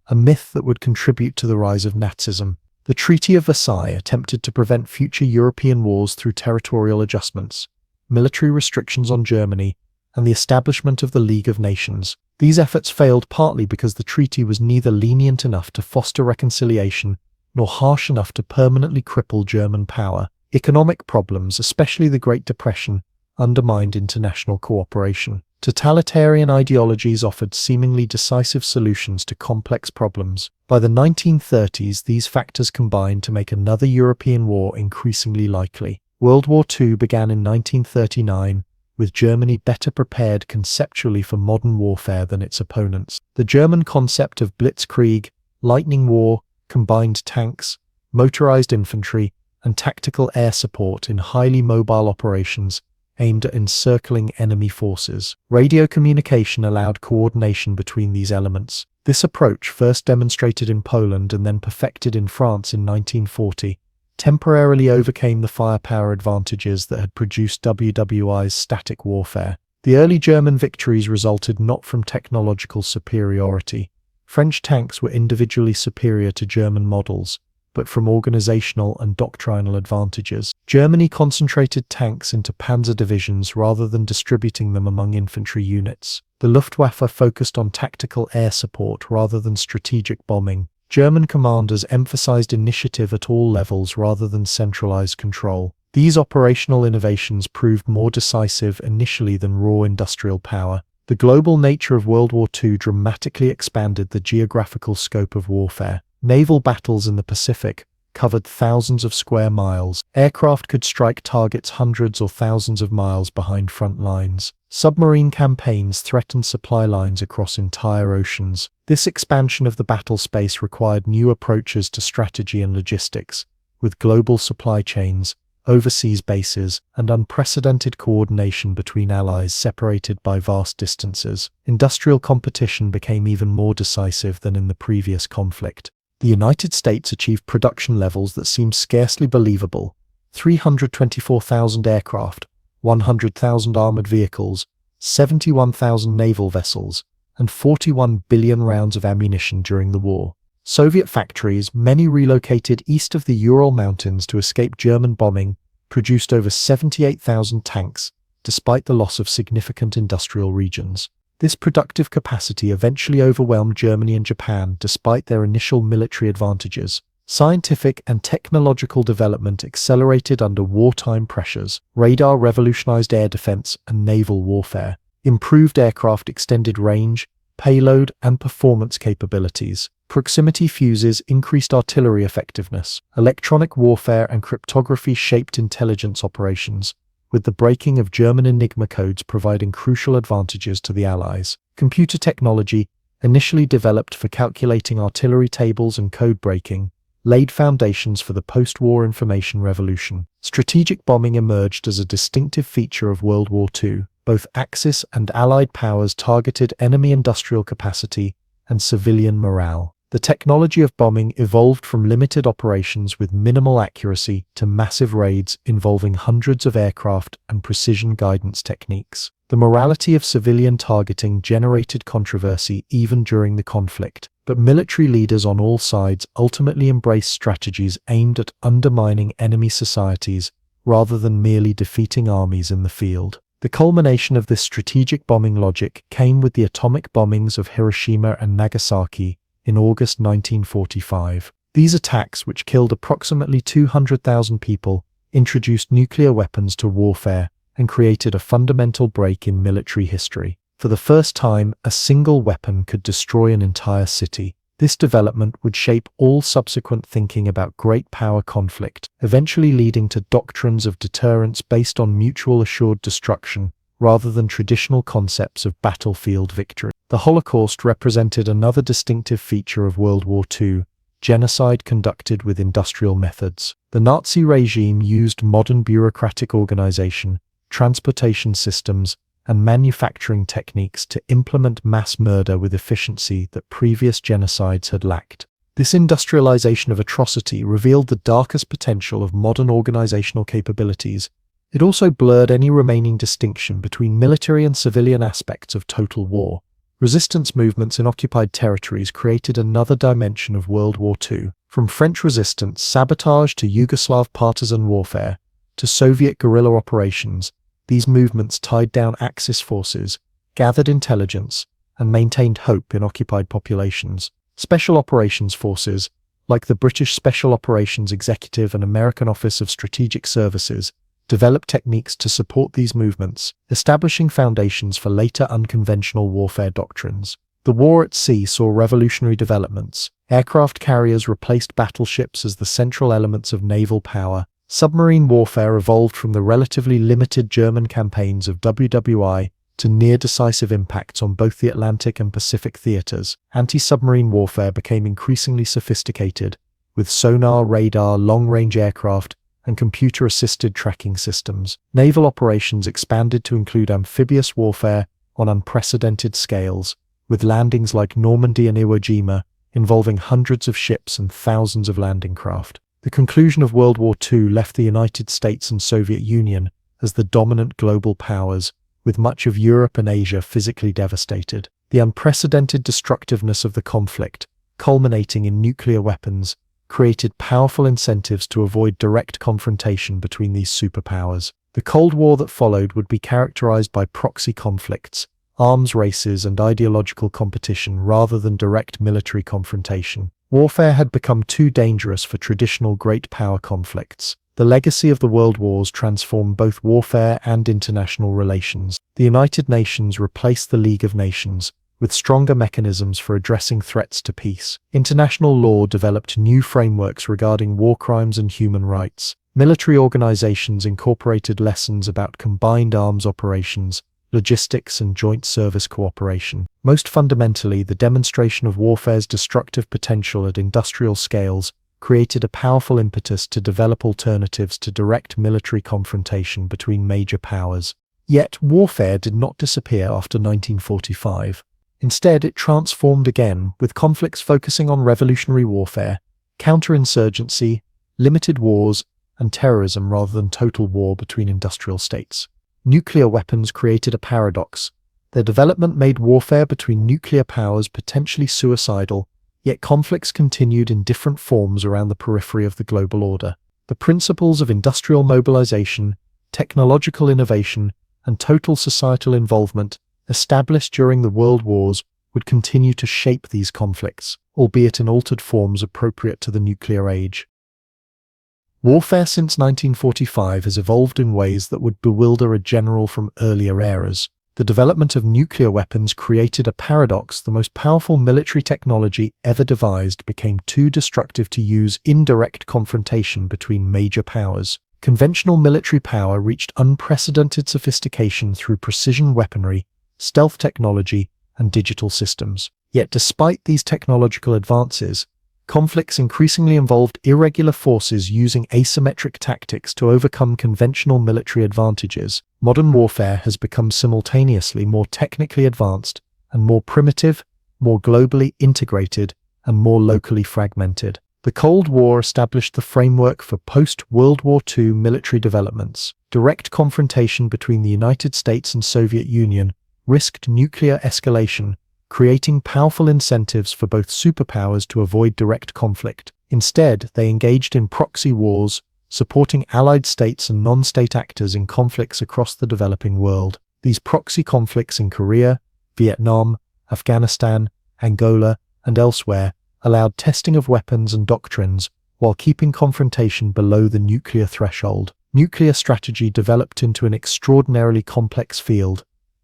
A: a myth that would contribute to the rise of Nazism. The Treaty of Versailles attempted to prevent future European wars through territorial adjustments, military restrictions on Germany, and the establishment of the League of Nations. These efforts failed partly because the treaty was neither lenient enough to foster reconciliation nor harsh enough to permanently cripple German power. Economic problems, especially the Great Depression, undermined international cooperation. Totalitarian ideologies offered seemingly decisive solutions to complex problems. By the 1930s, these factors combined to make another European war increasingly likely. World War II began in 1939, with Germany better prepared conceptually for modern warfare than its opponents. The German concept of blitzkrieg, lightning war, combined tanks, motorized infantry, and tactical air support in highly mobile operations aimed at encircling enemy forces. Radio communication allowed coordination between these elements. This approach, first demonstrated in Poland and then perfected in France in 1940, temporarily overcame the firepower advantages that had produced WWI's static warfare. The early German victories resulted not from technological superiority. French tanks were individually superior to German models, but from organizational and doctrinal advantages. Germany concentrated tanks into panzer divisions rather than distributing them among infantry units. The Luftwaffe focused on tactical air support rather than strategic bombing. German commanders emphasized initiative at all levels rather than centralized control. These operational innovations proved more decisive initially than raw industrial power. The global nature of World War II dramatically expanded the geographical scope of warfare. Naval battles in the Pacific covered thousands of square miles. Aircraft could strike targets hundreds or thousands of miles behind front lines. Submarine campaigns threatened supply lines across entire oceans. This expansion of the battle space required new approaches to strategy and logistics, with global supply chains, overseas bases, and unprecedented coordination between allies separated by vast distances. Industrial competition became even more decisive than in the previous conflict. The United States achieved production levels that seemed scarcely believable: 324,000 aircraft, 100,000 armored vehicles, 71,000 naval vessels, and 41 billion rounds of ammunition during the war. Soviet factories, many relocated east of the Ural Mountains to escape German bombing, produced over 78,000 tanks, despite the loss of significant industrial regions. This productive capacity eventually overwhelmed Germany and Japan despite their initial military advantages. Scientific and technological development accelerated under wartime pressures. Radar revolutionized air defense and naval warfare. Improved aircraft extended range, payload, and performance capabilities. Proximity fuses increased artillery effectiveness. Electronic warfare and cryptography shaped intelligence operations, with the breaking of German Enigma codes providing crucial advantages to the Allies. Computer technology, initially developed for calculating artillery tables and code breaking, laid foundations for the post-war information revolution. Strategic bombing emerged as a distinctive feature of World War II. Both Axis and Allied powers targeted enemy industrial capacity and civilian morale. The technology of bombing evolved from limited operations with minimal accuracy to massive raids involving hundreds of aircraft and precision guidance techniques. The morality of civilian targeting generated controversy even during the conflict, but military leaders on all sides ultimately embraced strategies aimed at undermining enemy societies rather than merely defeating armies in the field. The culmination of this strategic bombing logic came with the atomic bombings of Hiroshima and Nagasaki in August 1945. These attacks, which killed approximately 200,000 people, introduced nuclear weapons to warfare and created a fundamental break in military history. For the first time, a single weapon could destroy an entire city. This development would shape all subsequent thinking about great power conflict, eventually leading to doctrines of deterrence based on mutual assured destruction rather than traditional concepts of battlefield victory. The Holocaust represented another distinctive feature of World War II: genocide conducted with industrial methods. The Nazi regime used modern bureaucratic organization, transportation systems, and manufacturing techniques to implement mass murder with efficiency that previous genocides had lacked. This industrialization of atrocity revealed the darkest potential of modern organizational capabilities. It also blurred any remaining distinction between military and civilian aspects of total war. Resistance movements in occupied territories created another dimension of World War II. From French resistance sabotage to Yugoslav partisan warfare to Soviet guerrilla operations, these movements tied down Axis forces, gathered intelligence, and maintained hope in occupied populations. Special operations forces, like the British Special Operations Executive and American Office of Strategic Services, developed techniques to support these movements, establishing foundations for later unconventional warfare doctrines. The war at sea saw revolutionary developments. Aircraft carriers replaced battleships as the central elements of naval power. Submarine warfare evolved from the relatively limited German campaigns of WWI to near-decisive impacts on both the Atlantic and Pacific theaters. Anti-submarine warfare became increasingly sophisticated, with sonar, radar, long-range aircraft, and computer-assisted tracking systems. Naval operations expanded to include amphibious warfare on unprecedented scales, with landings like Normandy and Iwo Jima involving hundreds of ships and thousands of landing craft. The conclusion of World War II left the United States and Soviet Union as the dominant global powers, with much of Europe and Asia physically devastated. The unprecedented destructiveness of the conflict, culminating in nuclear weapons, created powerful incentives to avoid direct confrontation between these superpowers. The Cold War that followed would be characterized by proxy conflicts, arms races, and ideological competition rather than direct military confrontation. Warfare had become too dangerous for traditional great power conflicts. The legacy of the world wars transformed both warfare and international relations. The United Nations replaced the League of Nations, with stronger mechanisms for addressing threats to peace. International law developed new frameworks regarding war crimes and human rights. Military organizations incorporated lessons about combined arms operations, logistics, and joint service cooperation. Most fundamentally, the demonstration of warfare's destructive potential at industrial scales created a powerful impetus to develop alternatives to direct military confrontation between major powers. Yet, warfare did not disappear after 1945. Instead, it transformed again, with conflicts focusing on revolutionary warfare, counterinsurgency, limited wars, and terrorism rather than total war between industrial states. Nuclear weapons created a paradox. Their development made warfare between nuclear powers potentially suicidal, yet conflicts continued in different forms around the periphery of the global order. The principles of industrial mobilization, technological innovation, and total societal involvement established during the World Wars would continue to shape these conflicts, albeit in altered forms appropriate to the nuclear age. Warfare since 1945 has evolved in ways that would bewilder a general from earlier eras. The development of nuclear weapons created a paradox. The most powerful military technology ever devised became too destructive to use in direct confrontation between major powers. Conventional military power reached unprecedented sophistication through precision weaponry, stealth technology, and digital systems. Yet despite these technological advances, conflicts increasingly involved irregular forces using asymmetric tactics to overcome conventional military advantages. Modern warfare has become simultaneously more technically advanced and more primitive, more globally integrated, and more locally fragmented. The Cold War established the framework for post-World War II military developments. Direct confrontation between the United States and Soviet Union risked nuclear escalation, creating powerful incentives for both superpowers to avoid direct conflict. Instead, they engaged in proxy wars, supporting allied states and non-state actors in conflicts across the developing world. These proxy conflicts in Korea, Vietnam, Afghanistan, Angola, and elsewhere allowed testing of weapons and doctrines while keeping confrontation below the nuclear threshold. Nuclear strategy developed into an extraordinarily complex field.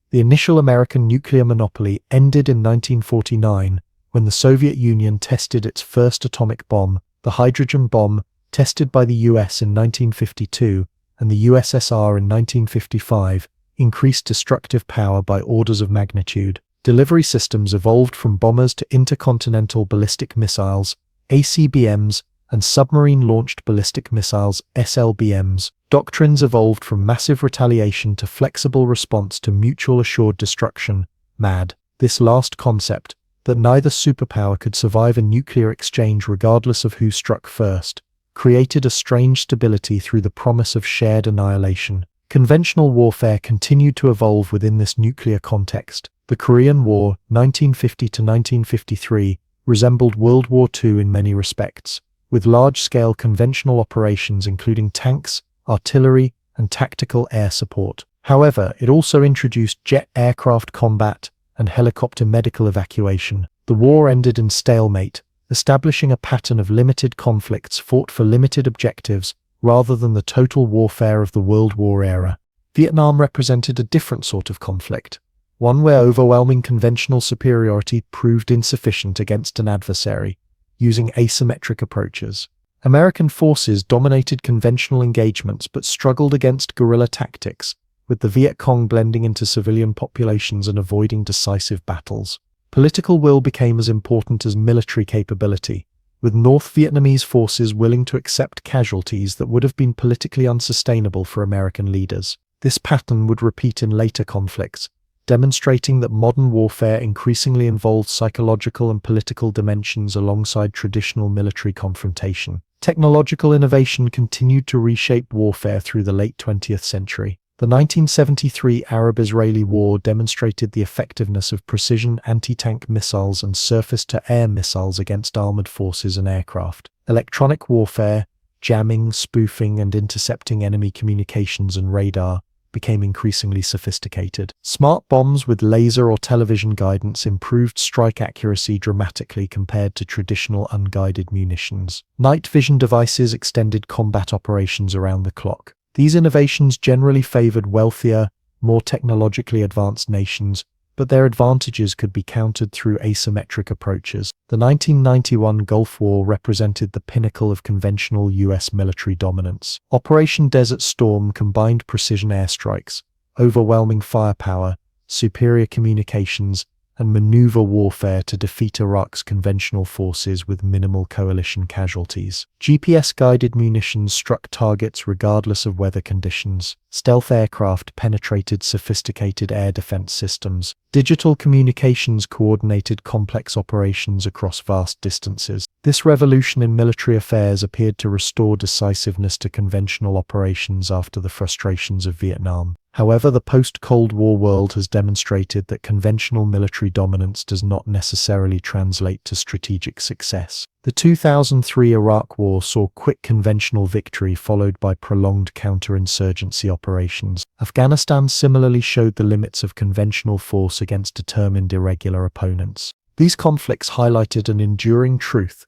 A: The initial American nuclear monopoly ended in 1949 when the Soviet Union tested its first atomic bomb. The hydrogen bomb, tested by the US in 1952 and the USSR in 1955, increased destructive power by orders of magnitude. Delivery systems evolved from bombers to intercontinental ballistic missiles, ACBMs, and submarine-launched ballistic missiles, SLBMs. Doctrines evolved from massive retaliation to flexible response to mutual assured destruction, MAD. This last concept, that neither superpower could survive a nuclear exchange regardless of who struck first, created a strange stability through the promise of shared annihilation. Conventional warfare continued to evolve within this nuclear context. The Korean War, 1950 to 1953, resembled World War II in many respects, with large-scale conventional operations including tanks, artillery, and tactical air support. However, it also introduced jet aircraft combat, and helicopter medical evacuation. The war ended in stalemate, establishing a pattern of limited conflicts fought for limited objectives rather than the total warfare of the World War era. Vietnam represented a different sort of conflict, one where overwhelming conventional superiority proved insufficient against an adversary, using asymmetric approaches. American forces dominated conventional engagements but struggled against guerrilla tactics, with the Viet Cong blending into civilian populations and avoiding decisive battles. Political will became as important as military capability, with North Vietnamese forces willing to accept casualties that would have been politically unsustainable for American leaders. This pattern would repeat in later conflicts, demonstrating that modern warfare increasingly involves psychological and political dimensions alongside traditional military confrontation. Technological innovation continued to reshape warfare through the late 20th century. The 1973 Arab-Israeli War demonstrated the effectiveness of precision anti-tank missiles and surface-to-air missiles against armored forces and aircraft. Electronic warfare, jamming, spoofing, and intercepting enemy communications and radar became increasingly sophisticated. Smart bombs with laser or television guidance improved strike accuracy dramatically compared to traditional unguided munitions. Night vision devices extended combat operations around the clock. These innovations generally favored wealthier, more technologically advanced nations, but their advantages could be countered through asymmetric approaches. The 1991 Gulf War represented the pinnacle of conventional U.S. military dominance. Operation Desert Storm combined precision airstrikes, overwhelming firepower, superior communications, and maneuver warfare to defeat Iraq's conventional forces with minimal coalition casualties. GPS-guided munitions struck targets regardless of weather conditions. Stealth aircraft penetrated sophisticated air defense systems. Digital communications coordinated complex operations across vast distances. This revolution in military affairs appeared to restore decisiveness to conventional operations after the frustrations of Vietnam. However, the post-Cold War world has demonstrated that conventional military dominance does not necessarily translate to strategic success. The 2003 Iraq War saw quick conventional victory followed by prolonged counterinsurgency operations. Afghanistan similarly showed the limits of conventional force against determined irregular opponents. These conflicts highlighted an enduring truth: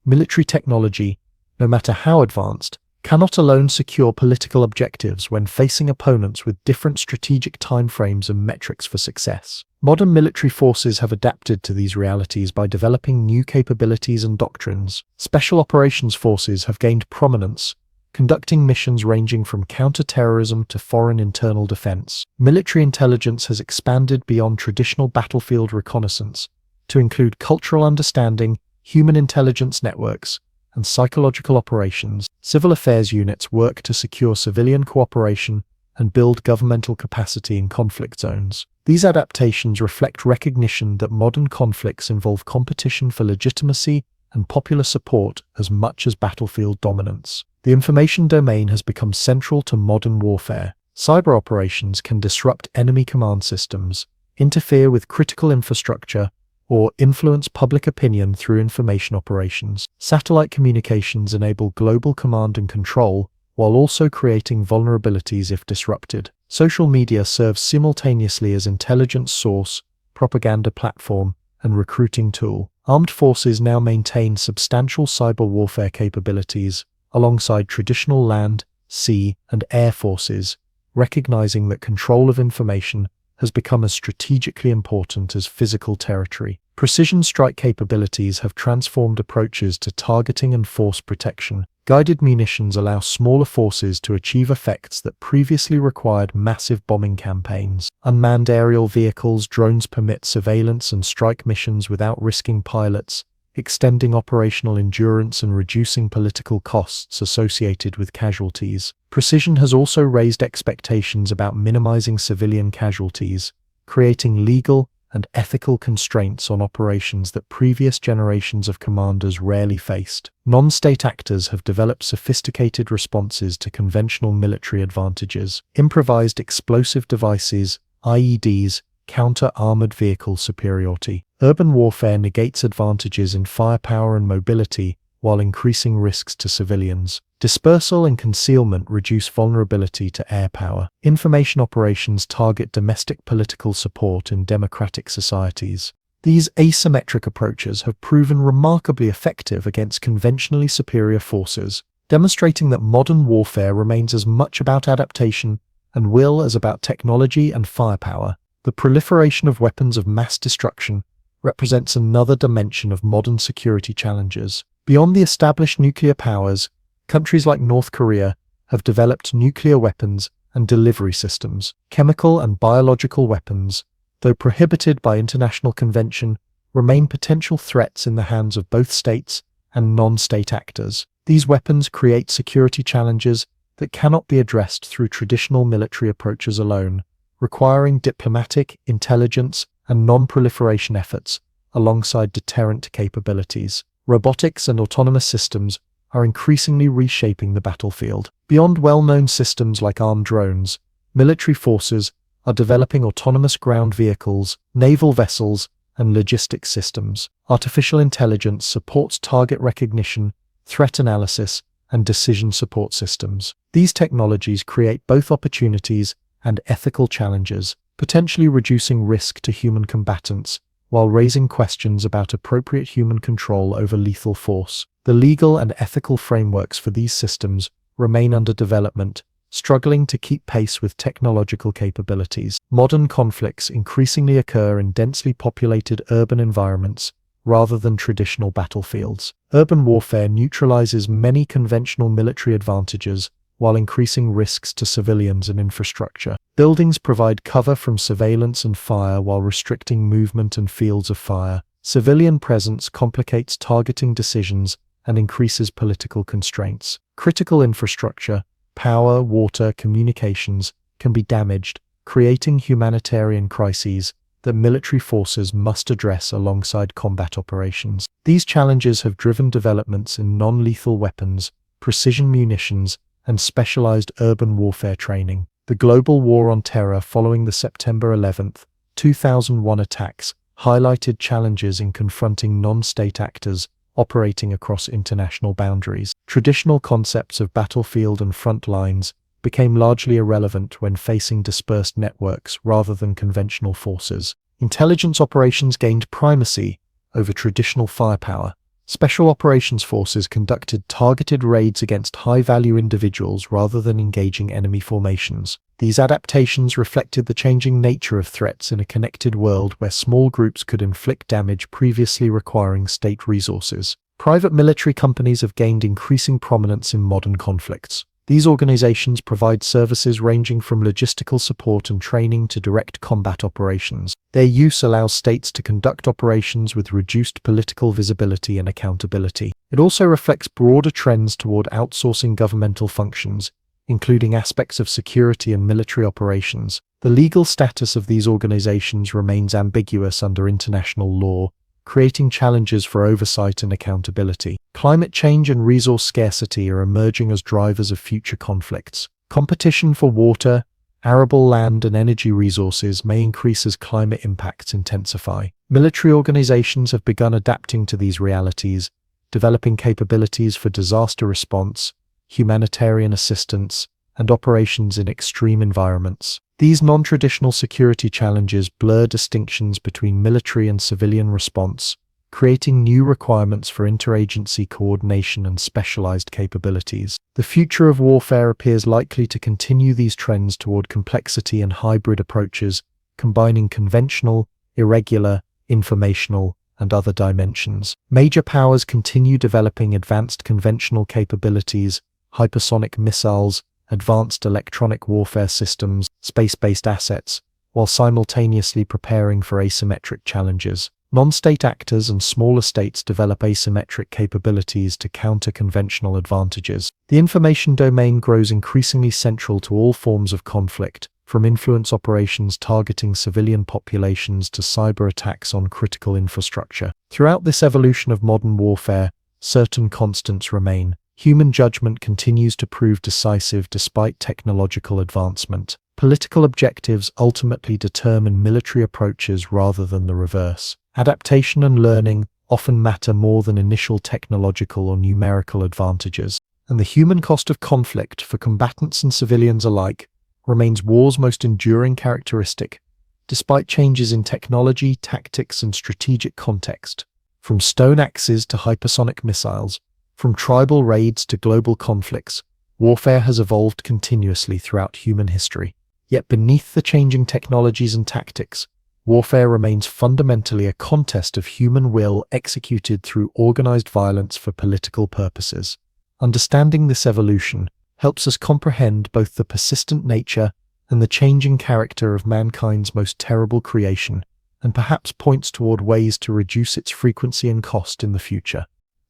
A: military technology, no matter how advanced, cannot alone secure political objectives when facing opponents with different strategic timeframes and metrics for success. Modern military forces have adapted to these realities by developing new capabilities and doctrines. Special operations forces have gained prominence, conducting missions ranging from counter-terrorism to foreign internal defense. Military intelligence has expanded beyond traditional battlefield reconnaissance to include cultural understanding, human intelligence networks, and psychological operations. Civil affairs units work to secure civilian cooperation and build governmental capacity in conflict zones. These adaptations reflect recognition that modern conflicts involve competition for legitimacy and popular support as much as battlefield dominance. The information domain has become central to modern warfare. Cyber operations can disrupt enemy command systems, interfere with critical infrastructure, or influence public opinion through information operations. Satellite communications enable global command and control, while also creating vulnerabilities if disrupted. Social media serves simultaneously as intelligence source, propaganda platform, and recruiting tool. Armed forces now maintain substantial cyber warfare capabilities, alongside traditional land, sea, and air forces, recognizing that control of information has become as strategically important as physical territory. Precision strike capabilities have transformed approaches to targeting and force protection. Guided munitions allow smaller forces to achieve effects that previously required massive bombing campaigns. Unmanned aerial vehicles, drones permit surveillance and strike missions without risking pilots, extending operational endurance and reducing political costs associated with casualties. Precision has also raised expectations about minimizing civilian casualties, creating legal and ethical constraints on operations that previous generations of commanders rarely faced. Non-state actors have developed sophisticated responses to conventional military advantages. Improvised explosive devices, IEDs, counter-armored vehicle superiority. Urban warfare negates advantages in firepower and mobility while increasing risks to civilians. Dispersal and concealment reduce vulnerability to air power. Information operations target domestic political support in democratic societies. These asymmetric approaches have proven remarkably effective against conventionally superior forces, demonstrating that modern warfare remains as much about adaptation and will as about technology and firepower. The proliferation of weapons of mass destruction represents another dimension of modern security challenges. Beyond the established nuclear powers, countries like North Korea have developed nuclear weapons and delivery systems. Chemical and biological weapons, though prohibited by international convention, remain potential threats in the hands of both states and non-state actors. These weapons create security challenges that cannot be addressed through traditional military approaches alone, requiring diplomatic, intelligence, and non-proliferation efforts alongside deterrent capabilities. Robotics and autonomous systems are increasingly reshaping the battlefield. Beyond well-known systems like armed drones, military forces are developing autonomous ground vehicles, naval vessels, and logistics systems. Artificial intelligence supports target recognition, threat analysis, and decision support systems. These technologies create both opportunities and ethical challenges, potentially reducing risk to human combatants while raising questions about appropriate human control over lethal force. The legal and ethical frameworks for these systems remain under development, struggling to keep pace with technological capabilities. Modern conflicts increasingly occur in densely populated urban environments rather than traditional battlefields. Urban warfare neutralizes many conventional military advantages while increasing risks to civilians and infrastructure. Buildings provide cover from surveillance and fire while restricting movement and fields of fire. Civilian presence complicates targeting decisions and increases political constraints. Critical infrastructure, power, water, communications, can be damaged, creating humanitarian crises that military forces must address alongside combat operations. These challenges have driven developments in non-lethal weapons, precision munitions, and specialized urban warfare training. The global war on terror following the September 11, 2001 attacks highlighted challenges in confronting non-state actors operating across international boundaries. Traditional concepts of battlefield and front lines became largely irrelevant when facing dispersed networks rather than conventional forces. Intelligence operations gained primacy over traditional firepower. Special operations forces conducted targeted raids against high-value individuals rather than engaging enemy formations. These adaptations reflected the changing nature of threats in a connected world where small groups could inflict damage previously requiring state resources. Private military companies have gained increasing prominence in modern conflicts. These organizations provide services ranging from logistical support and training to direct combat operations. Their use allows states to conduct operations with reduced political visibility and accountability. It also reflects broader trends toward outsourcing governmental functions, including aspects of security and military operations. The legal status of these organizations remains ambiguous under international law, creating challenges for oversight and accountability. Climate change and resource scarcity are emerging as drivers of future conflicts. Competition for water, arable land, and energy resources may increase as climate impacts intensify. Military organizations have begun adapting to these realities, developing capabilities for disaster response, humanitarian assistance, and operations in extreme environments. These non-traditional security challenges blur distinctions between military and civilian response, creating new requirements for interagency coordination and specialized capabilities. The future of warfare appears likely to continue these trends toward complexity and hybrid approaches, combining conventional, irregular, informational, and other dimensions. Major powers continue developing advanced conventional capabilities, hypersonic missiles, advanced electronic warfare systems, space-based assets, while simultaneously preparing for asymmetric challenges. Non-state actors and smaller states develop asymmetric capabilities to counter conventional advantages. The information domain grows increasingly central to all forms of conflict, from influence operations targeting civilian populations to cyber attacks on critical infrastructure. Throughout this evolution of modern warfare, certain constants remain. Human judgment continues to prove decisive despite technological advancement. Political objectives ultimately determine military approaches rather than the reverse. Adaptation and learning often matter more than initial technological or numerical advantages. and the human cost of conflict for combatants and civilians alike remains war's most enduring characteristic, despite changes in technology, tactics, and strategic context. From stone axes to hypersonic missiles, from tribal raids to global conflicts, warfare has evolved continuously throughout human history. Yet beneath the changing technologies and tactics, warfare remains fundamentally a contest of human will executed through organized violence for political purposes. Understanding this evolution helps us comprehend both the persistent nature and the changing character of mankind's most terrible creation, and perhaps points toward ways to reduce its frequency and cost in the future.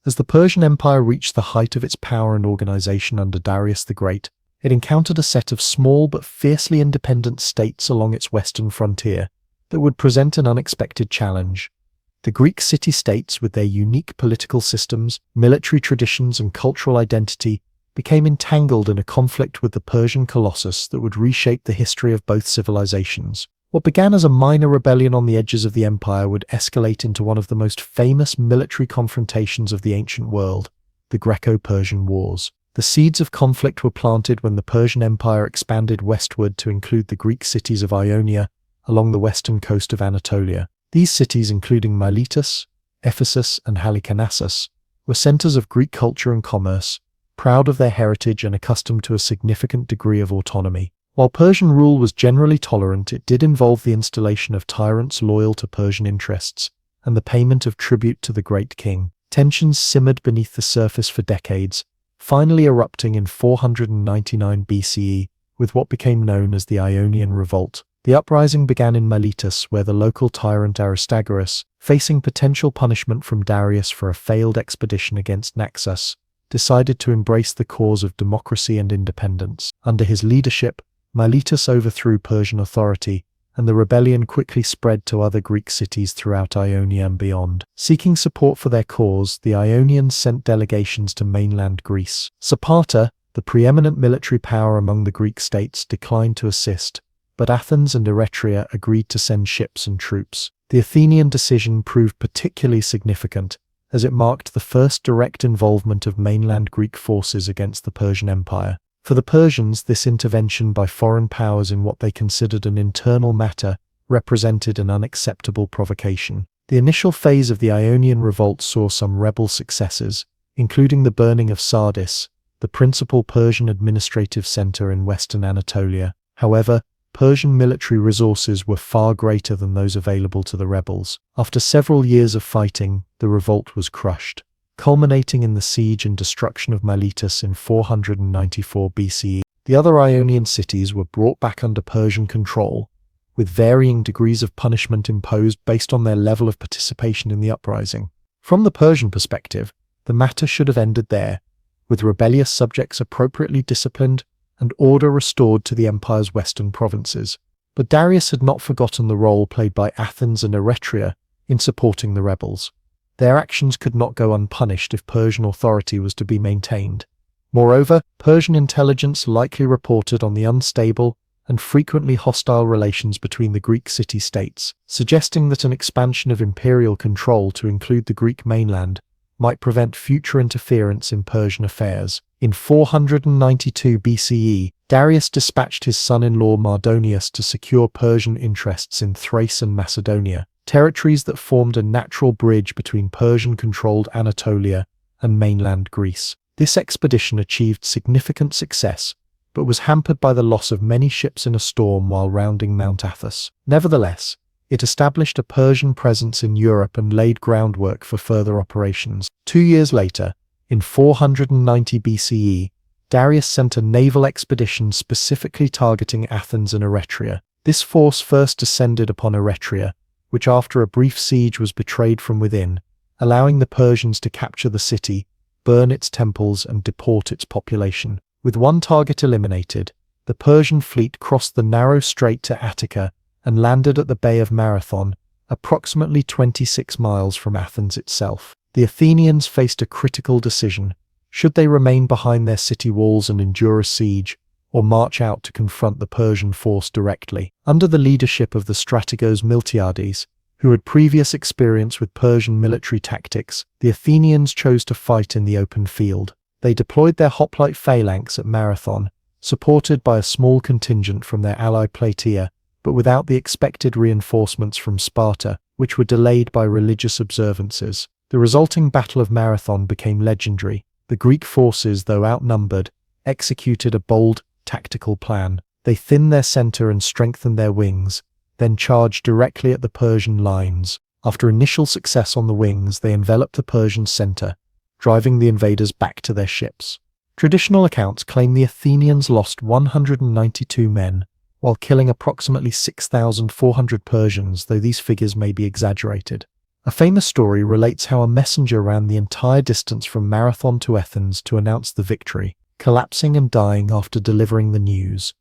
A: As the Persian Empire reached the height of its power and organization under Darius the Great, it encountered a set of small but fiercely independent states along its western frontier that would present an unexpected challenge. The Greek city-states, with their unique political systems, military traditions, and cultural identity, became entangled in a conflict with the Persian colossus that would reshape the history of both civilizations. What began as a minor rebellion on the edges of the empire would escalate into one of the most famous military confrontations of the ancient world, the Greco-Persian Wars. The seeds of conflict were planted when the Persian Empire expanded westward to include the Greek cities of Ionia along the western coast of Anatolia. These cities, including Miletus, Ephesus, and Halicarnassus, were centers of Greek culture and commerce, proud of their heritage and accustomed to a significant degree of autonomy. While Persian rule was generally tolerant, it did involve the installation of tyrants loyal to Persian interests and the payment of tribute to the great king. Tensions simmered beneath the surface for decades, finally erupting in 499 BCE with what became known as the Ionian Revolt. The uprising began in Miletus, where the local tyrant Aristagoras, facing potential punishment from Darius for a failed expedition against Naxos, decided to embrace the cause of democracy and independence. Under his leadership, Miletus overthrew Persian authority, and the rebellion quickly spread to other Greek cities throughout Ionia and beyond. Seeking support for their cause, the Ionians sent delegations to mainland Greece. Sparta, the preeminent military power among the Greek states, declined to assist, but Athens and Eretria agreed to send ships and troops. The Athenian decision proved particularly significant, as it marked the first direct involvement of mainland Greek forces against the Persian Empire. For the Persians, this intervention by foreign powers in what they considered an internal matter represented an unacceptable provocation. The initial phase of the Ionian Revolt saw some rebel successes, including the burning of Sardis, the principal Persian administrative center in western Anatolia. However, Persian military resources were far greater than those available to the rebels. After several years of fighting, the revolt was crushed, culminating in the siege and destruction of Miletus in 494 BCE. The other Ionian cities were brought back under Persian control, with varying degrees of punishment imposed based on their level of participation in the uprising. From the Persian perspective, the matter should have ended there, with rebellious subjects appropriately disciplined and order restored to the empire's western provinces. But Darius had not forgotten the role played by Athens and Eretria in supporting the rebels. Their actions could not go unpunished if Persian authority was to be maintained. Moreover, Persian intelligence likely reported on the unstable and frequently hostile relations between the Greek city-states, suggesting that an expansion of imperial control to include the Greek mainland might prevent future interference in Persian affairs. In 492 BCE, Darius dispatched his son-in-law Mardonius to secure Persian interests in Thrace and Macedonia, territories that formed a natural bridge between Persian-controlled Anatolia and mainland Greece. This expedition achieved significant success, but was hampered by the loss of many ships in a storm while rounding Mount Athos. Nevertheless, it established a Persian presence in Europe and laid groundwork for further operations. 2 years later, in 490 BCE, Darius sent a naval expedition specifically targeting Athens and Eretria. This force first descended upon Eretria, which after a brief siege was betrayed from within, allowing the Persians to capture the city, burn its temples, and deport its population. With one target eliminated, the Persian fleet crossed the narrow strait to Attica and landed at the Bay of Marathon, approximately 26 miles from Athens itself. The Athenians faced a critical decision. Should they remain behind their city walls and endure a siege, or march out to confront the Persian force directly? Under the leadership of the strategos Miltiades, who had previous experience with Persian military tactics, the Athenians chose to fight in the open field. They deployed their hoplite Phalanx at Marathon, supported by a small contingent from their ally Plataea, but without the expected reinforcements from Sparta, which were delayed by religious observances. The resulting Battle of Marathon became legendary. The Greek forces, though outnumbered, executed a bold, tactical plan. They thinned their center and strengthened their wings, then charged directly at the Persian lines. After initial success on the wings, they enveloped the Persian center, driving the invaders back to their ships. Traditional accounts claim the Athenians lost 192 men, while killing approximately 6,400 Persians, though these figures may be exaggerated. A famous story relates how a messenger ran the entire distance from Marathon to Athens to announce the victory, collapsing and dying after delivering the news,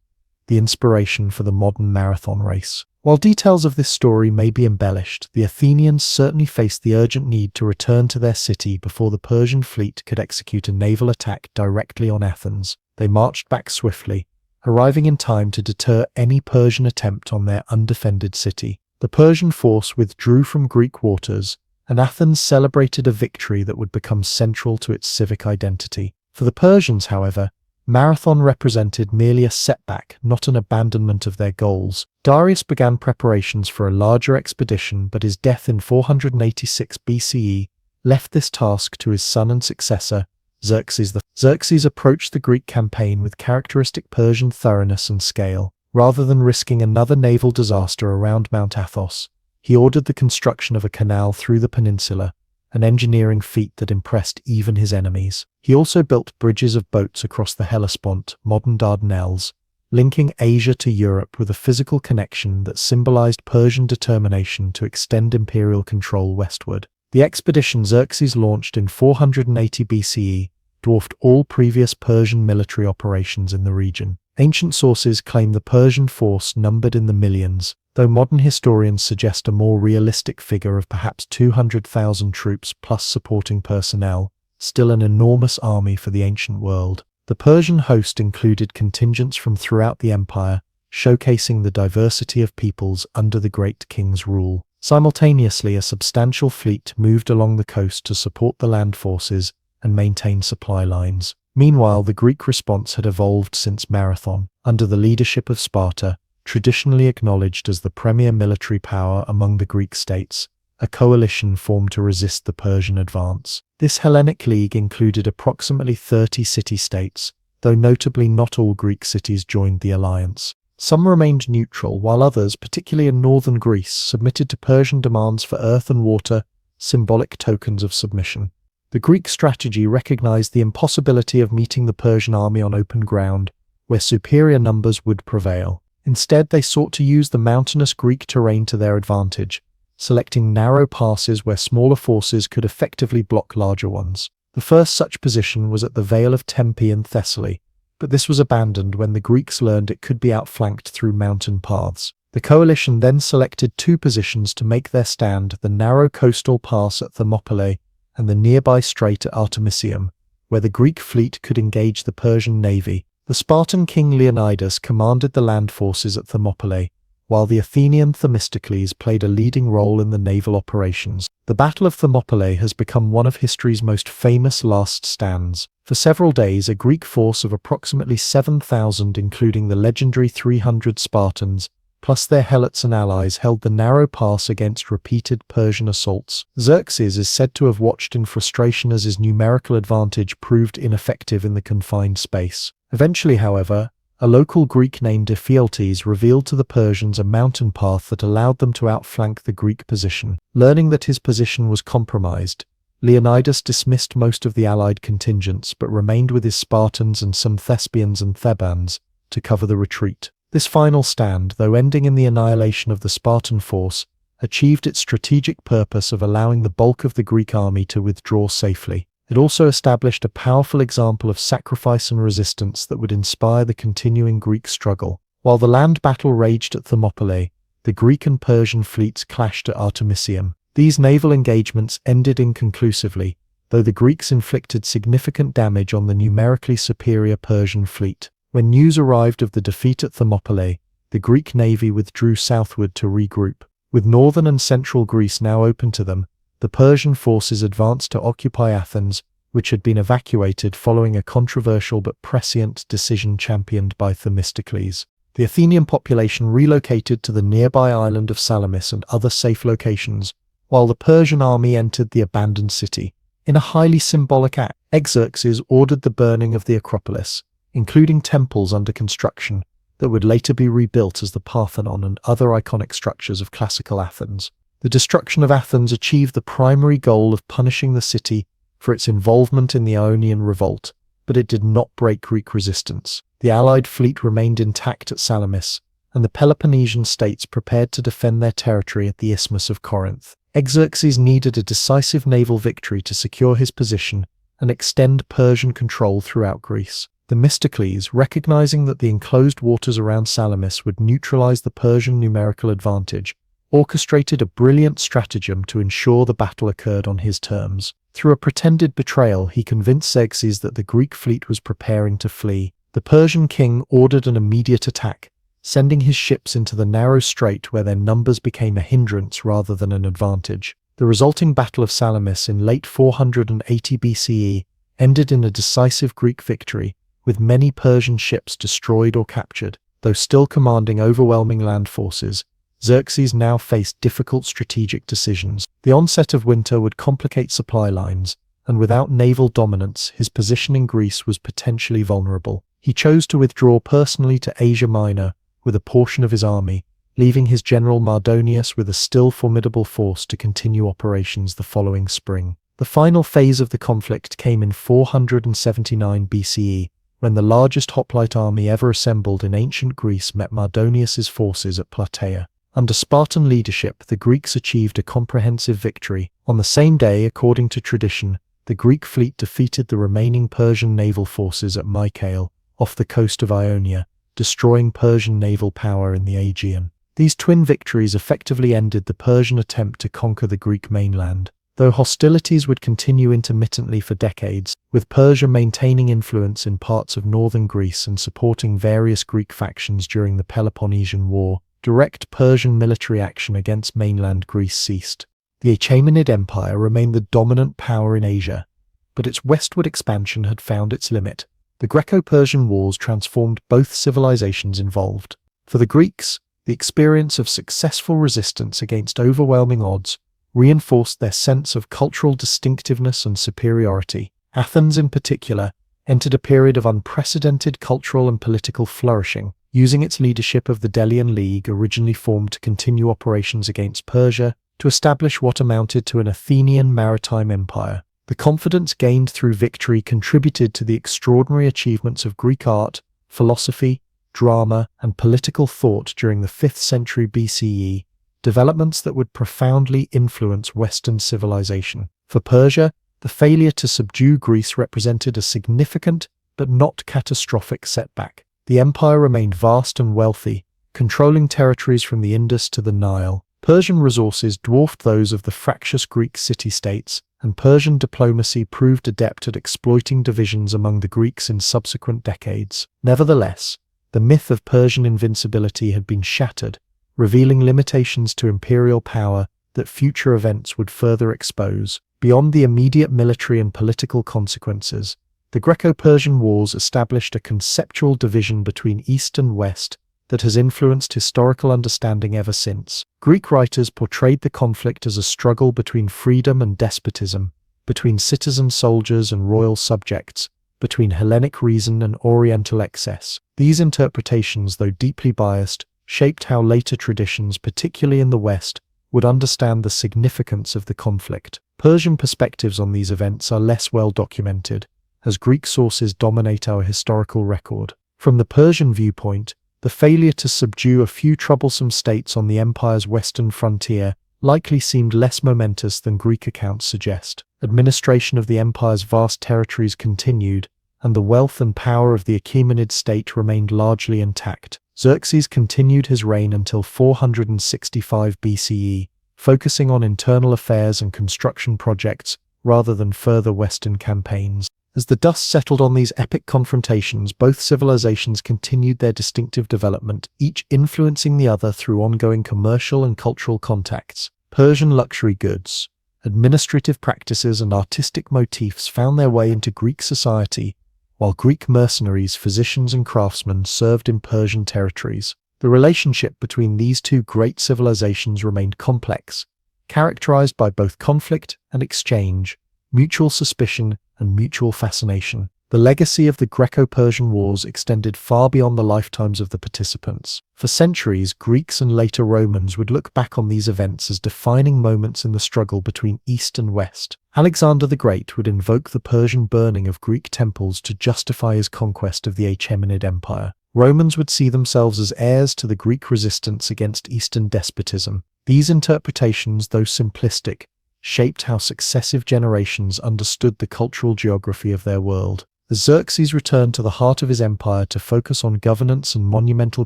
A: the inspiration for the modern marathon race. While details of this story may be embellished, the Athenians certainly faced the urgent need to return to their city before the Persian fleet could execute a naval attack directly on Athens. They marched back swiftly, arriving in time to deter any Persian attempt on their undefended city. The Persian force withdrew from Greek waters, and Athens celebrated a victory that would become central to its civic identity. For the Persians, however, Marathon represented merely a setback, not an abandonment of their goals. Darius began preparations for a larger expedition, but his death in 486 BCE left this task to his son and successor, Xerxes. Xerxes approached the Greek campaign with characteristic Persian thoroughness and scale. Rather than risking another naval disaster around Mount Athos, he ordered the construction of a canal through the peninsula, an engineering feat that impressed even his enemies. He also built bridges of boats across the Hellespont, modern Dardanelles, linking Asia to Europe with a physical connection that symbolized Persian determination to extend imperial control westward. The expedition Xerxes launched in 480 BCE dwarfed all previous Persian military operations in the region. Ancient sources claim the Persian force numbered in the millions, though modern historians suggest a more realistic figure of perhaps 200,000 troops plus supporting personnel, still an enormous army for the ancient world. The Persian host included contingents from throughout the empire, showcasing the diversity of peoples under the great king's rule. Simultaneously, a substantial fleet moved along the coast to support the land forces and maintain supply lines. Meanwhile, the Greek response had evolved since Marathon. Under the leadership of Sparta, traditionally acknowledged as the premier military power among the Greek states, a coalition formed to resist the Persian advance. This Hellenic League included approximately 30 city-states, though notably not all Greek cities joined the alliance. Some remained neutral, while others, particularly in northern Greece, submitted to Persian demands for earth and water, symbolic tokens of submission. The Greek strategy recognized the impossibility of meeting the Persian army on open ground, where superior numbers would prevail. Instead, they sought to use the mountainous Greek terrain to their advantage, selecting narrow passes where smaller forces could effectively block larger ones. The first such position was at the Vale of Tempe in Thessaly, but this was abandoned when the Greeks learned it could be outflanked through mountain paths. The coalition then selected two positions to make their stand: the narrow coastal pass at Thermopylae and the nearby strait at Artemisium, where the Greek fleet could engage the Persian navy. The Spartan king Leonidas commanded the land forces at Thermopylae, while the Athenian Themistocles played a leading role in the naval operations. The Battle of Thermopylae has become one of history's most famous last stands. For several days, a Greek force of approximately 7,000, including the legendary 300 Spartans, plus their helots and allies, held the narrow pass against repeated Persian assaults. Xerxes is said to have watched in frustration as his numerical advantage proved ineffective in the confined space. Eventually, however, a local Greek named Defiance revealed to the Persians a mountain path that allowed them to outflank the Greek position. Learning that his position was compromised, Leonidas dismissed most of the allied contingents but remained with his Spartans and some Thespians and Thebans to cover the retreat. This final stand, though ending in the annihilation of the Spartan force, achieved its strategic purpose of allowing the bulk of the Greek army to withdraw safely. It also established a powerful example of sacrifice and resistance that would inspire the continuing Greek struggle. While the land battle raged at Thermopylae, the Greek and Persian fleets clashed at Artemisium. These naval engagements ended inconclusively, though the Greeks inflicted significant damage on the numerically superior Persian fleet. When news arrived of the defeat at Thermopylae, the Greek navy withdrew southward to regroup. With northern and central Greece now open to them, the Persian forces advanced to occupy Athens, which had been evacuated following a controversial but prescient decision championed by Themistocles. The Athenian population relocated to the nearby island of Salamis and other safe locations, while the Persian army entered the abandoned city. In a highly symbolic act, Xerxes ordered the burning of the Acropolis, including temples under construction that would later be rebuilt as the Parthenon and other iconic structures of classical Athens. The destruction of Athens achieved the primary goal of punishing the city for its involvement in the Ionian Revolt, but it did not break Greek resistance. The Allied fleet remained intact at Salamis, and the Peloponnesian states prepared to defend their territory at the Isthmus of Corinth. Xerxes needed a decisive naval victory to secure his position and extend Persian control throughout Greece. Themistocles, recognizing that the enclosed waters around Salamis would neutralize the Persian numerical advantage, orchestrated a brilliant stratagem to ensure the battle occurred on his terms. Through a pretended betrayal, he convinced Xerxes that the Greek fleet was preparing to flee. The Persian king ordered an immediate attack, sending his ships into the narrow strait where their numbers became a hindrance rather than an advantage. The resulting Battle of Salamis in late 480 BCE ended in a decisive Greek victory, with many Persian ships destroyed or captured. Though still commanding overwhelming land forces, Xerxes now faced difficult strategic decisions. The onset of winter would complicate supply lines, and without naval dominance, his position in Greece was potentially vulnerable. He chose to withdraw personally to Asia Minor with a portion of his army, leaving his general Mardonius with a still formidable force to continue operations the following spring. The final phase of the conflict came in 479 BCE, when the largest hoplite army ever assembled in ancient Greece met Mardonius's forces at Plataea. Under Spartan leadership, the Greeks achieved a comprehensive victory. On the same day, according to tradition, the Greek fleet defeated the remaining Persian naval forces at Mycale, off the coast of Ionia, destroying Persian naval power in the Aegean. These twin victories effectively ended the Persian attempt to conquer the Greek mainland, though hostilities would continue intermittently for decades, with Persia maintaining influence in parts of northern Greece and supporting various Greek factions during the Peloponnesian War. Direct Persian military action against mainland Greece ceased. The Achaemenid Empire remained the dominant power in Asia, but its westward expansion had found its limit. The Greco-Persian Wars transformed both civilizations involved. For the Greeks, the experience of successful resistance against overwhelming odds reinforced their sense of cultural distinctiveness and superiority. Athens, in particular, entered a period of unprecedented cultural and political flourishing, using its leadership of the Delian League, originally formed to continue operations against Persia, to establish what amounted to an Athenian maritime empire. The confidence gained through victory contributed to the extraordinary achievements of Greek art, philosophy, drama, and political thought during the 5th century BCE, developments that would profoundly influence Western civilization. For Persia, the failure to subdue Greece represented a significant but not catastrophic setback. The empire remained vast and wealthy, controlling territories from the Indus to the Nile. Persian resources dwarfed those of the fractious Greek city-states, and Persian diplomacy proved adept at exploiting divisions among the Greeks in subsequent decades. Nevertheless, the myth of Persian invincibility had been shattered, revealing limitations to imperial power that future events would further expose. Beyond the immediate military and political consequences, the Greco-Persian Wars established a conceptual division between East and West that has influenced historical understanding ever since. Greek writers portrayed the conflict as a struggle between freedom and despotism, between citizen soldiers and royal subjects, between Hellenic reason and Oriental excess. These interpretations, though deeply biased, shaped how later traditions, particularly in the West, would understand the significance of the conflict. Persian perspectives on these events are less well documented, as Greek sources dominate our historical record. From the Persian viewpoint, the failure to subdue a few troublesome states on the empire's western frontier likely seemed less momentous than Greek accounts suggest. Administration of the empire's vast territories continued, and the wealth and power of the Achaemenid state remained largely intact. Xerxes continued his reign until 465 BCE, focusing on internal affairs and construction projects rather than further western campaigns. As the dust settled on these epic confrontations, both civilizations continued their distinctive development, each influencing the other through ongoing commercial and cultural contacts. Persian luxury goods, administrative practices and artistic motifs found their way into Greek society, while Greek mercenaries, physicians, and craftsmen served in Persian territories. The relationship between these two great civilizations remained complex, characterized by both conflict and exchange, mutual suspicion and mutual fascination. The legacy of the Greco-Persian Wars extended far beyond the lifetimes of the participants. For centuries, Greeks and later Romans would look back on these events as defining moments in the struggle between East and West. Alexander the Great would invoke the Persian burning of Greek temples to justify his conquest of the Achaemenid Empire. Romans would see themselves as heirs to the Greek resistance against Eastern despotism. These interpretations, though simplistic, shaped how successive generations understood the cultural geography of their world. As Xerxes returned to the heart of his empire to focus on governance and monumental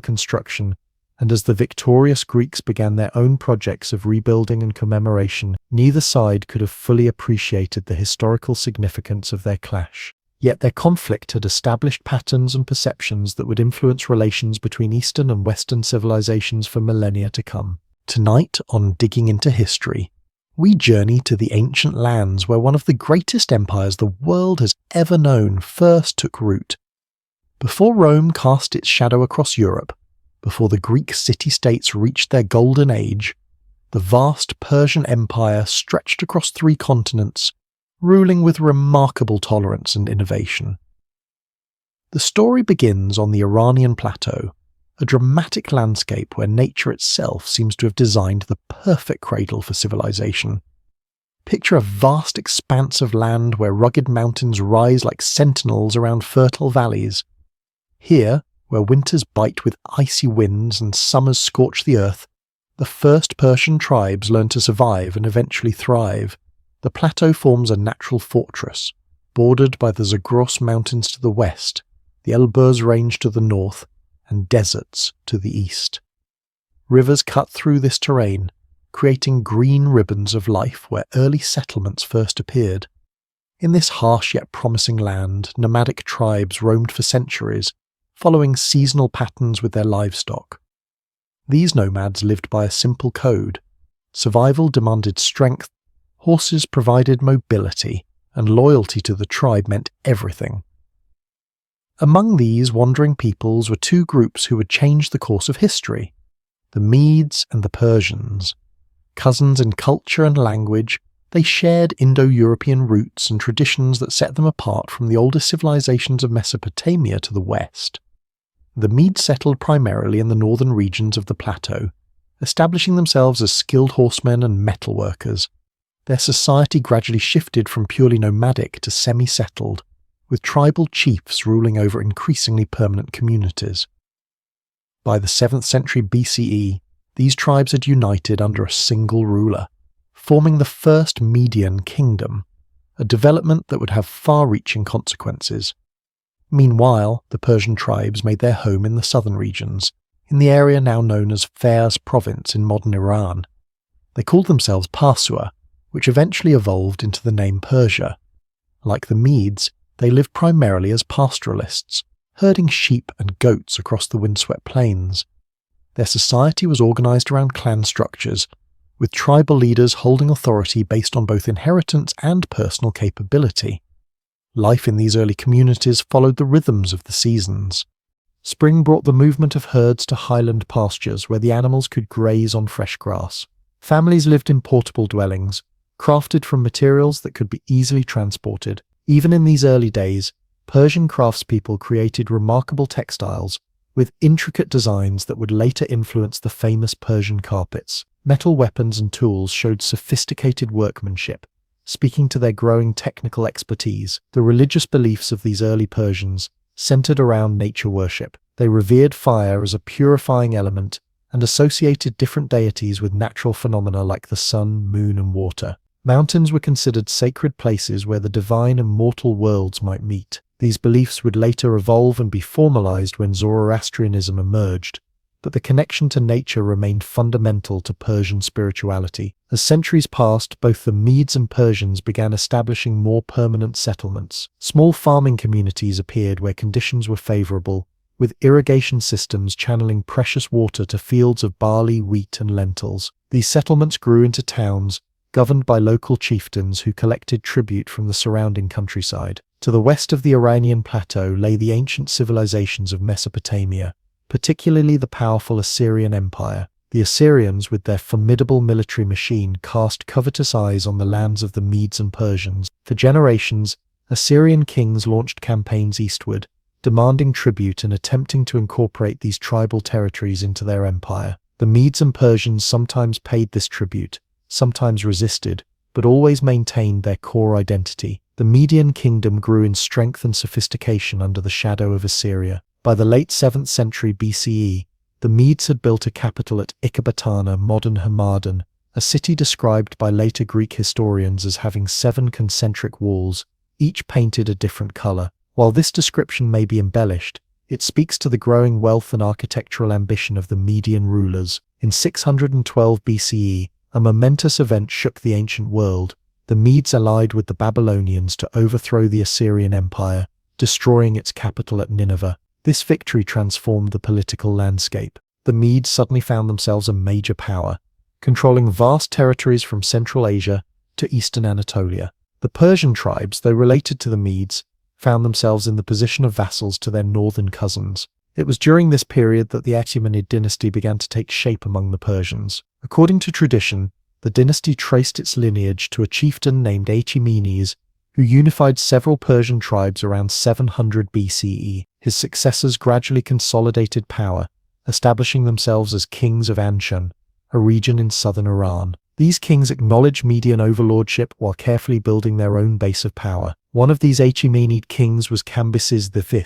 A: construction, and as the victorious Greeks began their own projects of rebuilding and commemoration, neither side could have fully appreciated the historical significance of their clash. Yet their conflict had established patterns and perceptions that would influence relations between Eastern and Western civilizations for millennia to come. Tonight, on Digging into History, we journey to the ancient lands where one of the greatest empires the world has ever known first took root. Before Rome cast its shadow across Europe, before the Greek city-states reached their golden age, the vast Persian Empire stretched across 3 continents, ruling with remarkable tolerance and innovation. The story begins on the Iranian plateau, a dramatic landscape where nature itself seems to have designed the perfect cradle for civilization. Picture a vast expanse of land where rugged mountains rise like sentinels around fertile valleys. Here, where winters bite with icy winds and summers scorch the earth, the first Persian tribes learn to survive and eventually thrive. The plateau forms a natural fortress, bordered by the Zagros Mountains to the west, the Elburz Range to the north, and deserts to the east. Rivers cut through this terrain, creating green ribbons of life where early settlements first appeared. In this harsh yet promising land, nomadic tribes roamed for centuries, following seasonal patterns with their livestock. These nomads lived by a simple code. Survival demanded strength, horses provided mobility, and loyalty to the tribe meant everything. Among these wandering peoples were 2 groups who would change the course of history: the Medes and the Persians. Cousins in culture and language, they shared Indo-European roots and traditions that set them apart from the older civilizations of Mesopotamia to the west. The Medes settled primarily in the northern regions of the plateau, establishing themselves as skilled horsemen and metalworkers. Their society gradually shifted from purely nomadic to semi-settled, with tribal chiefs ruling over increasingly permanent communities. By the 7th century BCE, these tribes had united under a single ruler, forming the first Median kingdom, a development that would have far-reaching consequences. Meanwhile, the Persian tribes made their home in the southern regions, in the area now known as Fars province in modern Iran. They called themselves Parsua, which eventually evolved into the name Persia. Like the Medes, they lived primarily as pastoralists, herding sheep and goats across the windswept plains. Their society was organized around clan structures, with tribal leaders holding authority based on both inheritance and personal capability. Life in these early communities followed the rhythms of the seasons. Spring brought the movement of herds to highland pastures where the animals could graze on fresh grass. Families lived in portable dwellings, crafted from materials that could be easily transported. Even in these early days, Persian craftspeople created remarkable textiles with intricate designs that would later influence the famous Persian carpets. Metal weapons and tools showed sophisticated workmanship, speaking to their growing technical expertise. The religious beliefs of these early Persians centered around nature worship. They revered fire as a purifying element and associated different deities with natural phenomena like the sun, moon, and water. Mountains were considered sacred places where the divine and mortal worlds might meet. These beliefs would later evolve and be formalized when Zoroastrianism emerged, but the connection to nature remained fundamental to Persian spirituality. As centuries passed, both the Medes and Persians began establishing more permanent settlements. Small farming communities appeared where conditions were favorable, with irrigation systems channeling precious water to fields of barley, wheat, and lentils. These settlements grew into towns, governed by local chieftains who collected tribute from the surrounding countryside. To the west of the Iranian plateau lay the ancient civilizations of Mesopotamia, particularly the powerful Assyrian Empire. The Assyrians, with their formidable military machine, cast covetous eyes on the lands of the Medes and Persians. For generations, Assyrian kings launched campaigns eastward, demanding tribute and attempting to incorporate these tribal territories into their empire. The Medes and Persians sometimes paid this tribute, sometimes resisted, but always maintained their core identity. The Median kingdom grew in strength and sophistication under the shadow of Assyria. By the late 7th century BCE, the Medes had built a capital at Ecbatana, modern Hamadan, a city described by later Greek historians as having 7 concentric walls, each painted a different color. While this description may be embellished, it speaks to the growing wealth and architectural ambition of the Median rulers. In 612 BCE, a momentous event shook the ancient world. The Medes allied with the Babylonians to overthrow the Assyrian Empire, destroying its capital at Nineveh. This victory transformed the political landscape. The Medes suddenly found themselves a major power, controlling vast territories from Central Asia to eastern Anatolia. The Persian tribes, though related to the Medes, found themselves in the position of vassals to their northern cousins. It was during this period that the Achaemenid dynasty began to take shape among the Persians. According to tradition, the dynasty traced its lineage to a chieftain named Achaemenes, who unified several Persian tribes around 700 BCE. His successors gradually consolidated power, establishing themselves as kings of Anshan, a region in southern Iran. These kings acknowledged Median overlordship while carefully building their own base of power. One of these Achaemenid kings was Cambyses V,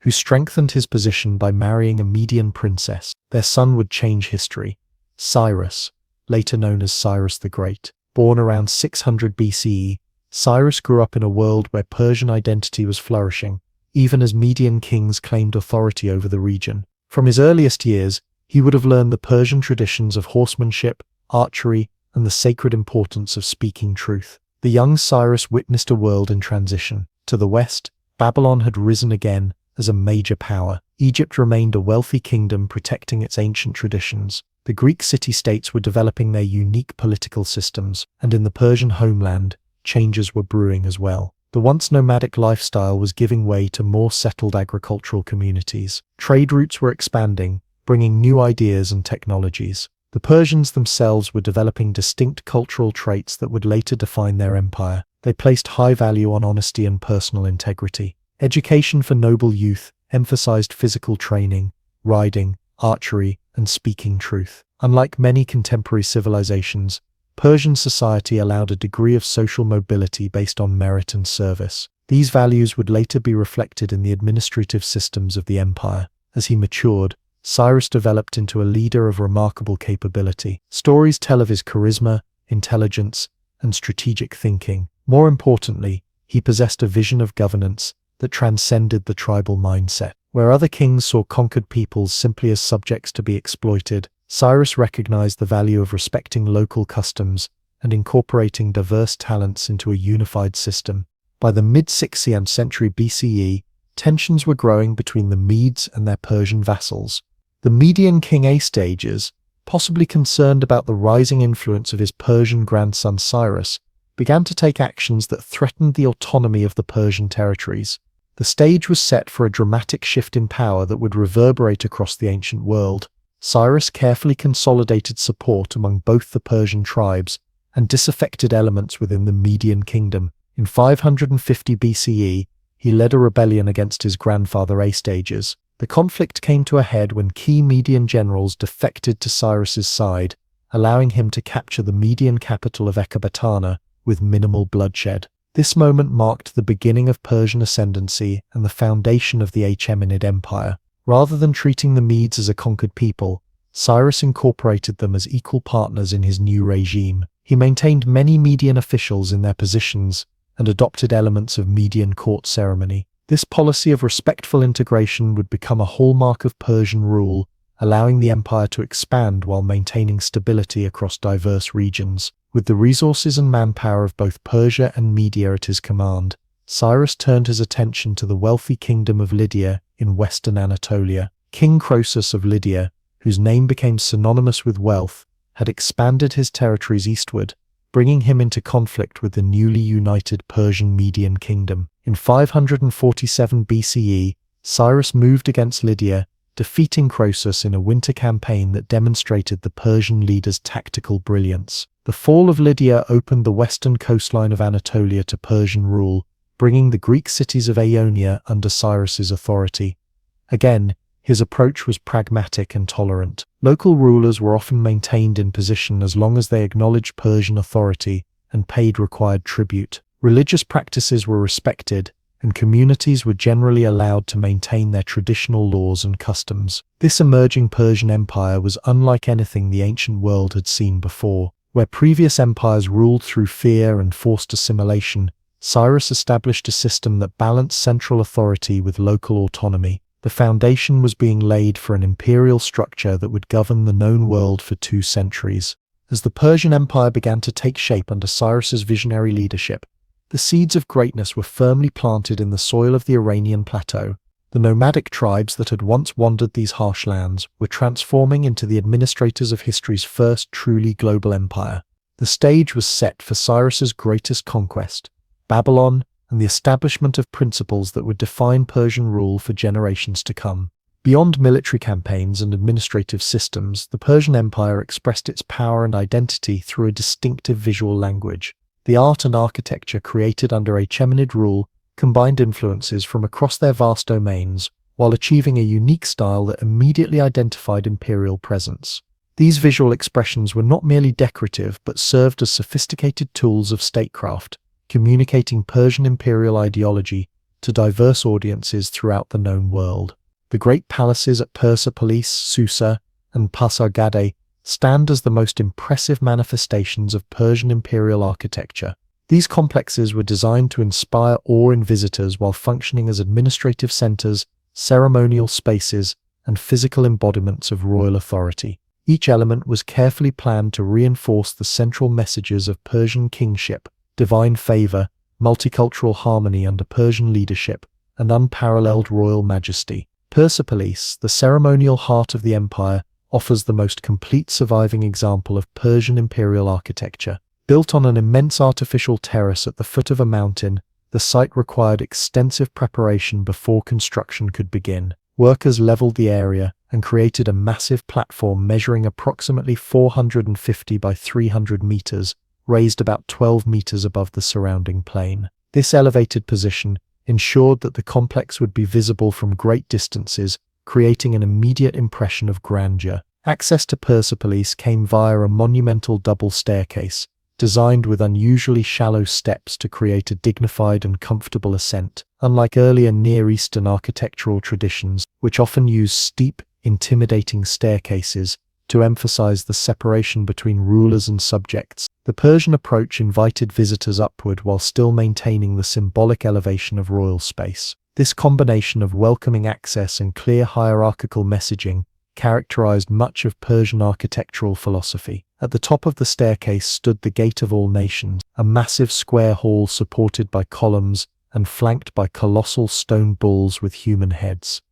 A: who strengthened his position by marrying a Median princess. Their son would change history. Cyrus, later known as Cyrus the Great, born around 600 BCE, Cyrus grew up in a world where Persian identity was flourishing, even as Median kings claimed authority over the region. From his earliest years, he would have learned the Persian traditions of horsemanship, archery, and the sacred importance of speaking truth. The young Cyrus witnessed a world in transition. To the west, Babylon had risen again as a major power. Egypt remained a wealthy kingdom protecting its ancient traditions. The Greek city-states were developing their unique political systems, and in the Persian homeland, changes were brewing as well. The once nomadic lifestyle was giving way to more settled agricultural communities. Trade routes were expanding, bringing new ideas and technologies. The Persians themselves were developing distinct cultural traits that would later define their empire. They placed high value on honesty and personal integrity. Education for noble youth emphasized physical training, riding, archery, and speaking truth. Unlike many contemporary civilizations, Persian society allowed a degree of social mobility based on merit and service. These values would later be reflected in the administrative systems of the empire. As he matured, Cyrus developed into a leader of remarkable capability. Stories tell of his charisma, intelligence, and strategic thinking. More importantly, he possessed a vision of governance that transcended the tribal mindset. Where other kings saw conquered peoples simply as subjects to be exploited, Cyrus recognized the value of respecting local customs and incorporating diverse talents into a unified system. By the mid-6th century BCE, tensions were growing between the Medes and their Persian vassals. The Median king Astyages, possibly concerned about the rising influence of his Persian grandson Cyrus, began to take actions that threatened the autonomy of the Persian territories. The stage was set for a dramatic shift in power that would reverberate across the ancient world. Cyrus carefully consolidated support among both the Persian tribes and disaffected elements within the Median kingdom. In 550 BCE, he led a rebellion against his grandfather Astyages. The conflict came to a head when key Median generals defected to Cyrus's side, allowing him to capture the Median capital of Ecbatana with minimal bloodshed. This moment marked the beginning of Persian ascendancy and the foundation of the Achaemenid Empire. Rather than treating the Medes as a conquered people, Cyrus incorporated them as equal partners in his new regime. He maintained many Median officials in their positions and adopted elements of Median court ceremony. This policy of respectful integration would become a hallmark of Persian rule, allowing the empire to expand while maintaining stability across diverse regions. With the resources and manpower of both Persia and Media at his command, Cyrus turned his attention to the wealthy kingdom of Lydia in western Anatolia. King Croesus of Lydia, whose name became synonymous with wealth, had expanded his territories eastward, bringing him into conflict with the newly united Persian Median Kingdom. In 547 BCE, Cyrus moved against Lydia, defeating Croesus in a winter campaign that demonstrated the Persian leader's tactical brilliance. The fall of Lydia opened the western coastline of Anatolia to Persian rule, bringing the Greek cities of Ionia under Cyrus's authority. Again, his approach was pragmatic and tolerant. Local rulers were often maintained in position as long as they acknowledged Persian authority and paid required tribute. Religious practices were respected, and communities were generally allowed to maintain their traditional laws and customs. This emerging Persian Empire was unlike anything the ancient world had seen before. Where previous empires ruled through fear and forced assimilation, Cyrus established a system that balanced central authority with local autonomy. The foundation was being laid for an imperial structure that would govern the known world for 2 centuries. As the Persian Empire began to take shape under Cyrus's visionary leadership, the seeds of greatness were firmly planted in the soil of the Iranian plateau. The nomadic tribes that had once wandered these harsh lands were transforming into the administrators of history's first truly global empire. The stage was set for Cyrus's greatest conquest, Babylon, and the establishment of principles that would define Persian rule for generations to come. Beyond military campaigns and administrative systems, the Persian Empire expressed its power and identity through a distinctive visual language. The art and architecture created under Achaemenid rule combined influences from across their vast domains, while achieving a unique style that immediately identified imperial presence. These visual expressions were not merely decorative but served as sophisticated tools of statecraft, communicating Persian imperial ideology to diverse audiences throughout the known world. The great palaces at Persepolis, Susa, and Pasargadae stand as the most impressive manifestations of Persian imperial architecture. These complexes were designed to inspire awe in visitors while functioning as administrative centers, ceremonial spaces, and physical embodiments of royal authority. Each element was carefully planned to reinforce the central messages of Persian kingship, divine favor, multicultural harmony under Persian leadership, and unparalleled royal majesty. Persepolis, the ceremonial heart of the empire, offers the most complete surviving example of Persian imperial architecture. Built on an immense artificial terrace at the foot of a mountain, the site required extensive preparation before construction could begin. Workers leveled the area and created a massive platform measuring approximately 450 by 300 meters, raised about 12 meters above the surrounding plain. This elevated position ensured that the complex would be visible from great distances, creating an immediate impression of grandeur. Access to Persepolis came via a monumental double staircase, designed with unusually shallow steps to create a dignified and comfortable ascent. Unlike earlier Near Eastern architectural traditions, which often use steep, intimidating staircases to emphasize the separation between rulers and subjects, the Persian approach invited visitors upward while still maintaining the symbolic elevation of royal space. This combination of welcoming access and clear hierarchical messaging characterized much of Persian architectural philosophy. At the top of the staircase stood the Gate of All Nations, a massive square hall supported by columns and flanked by colossal stone bulls with human heads.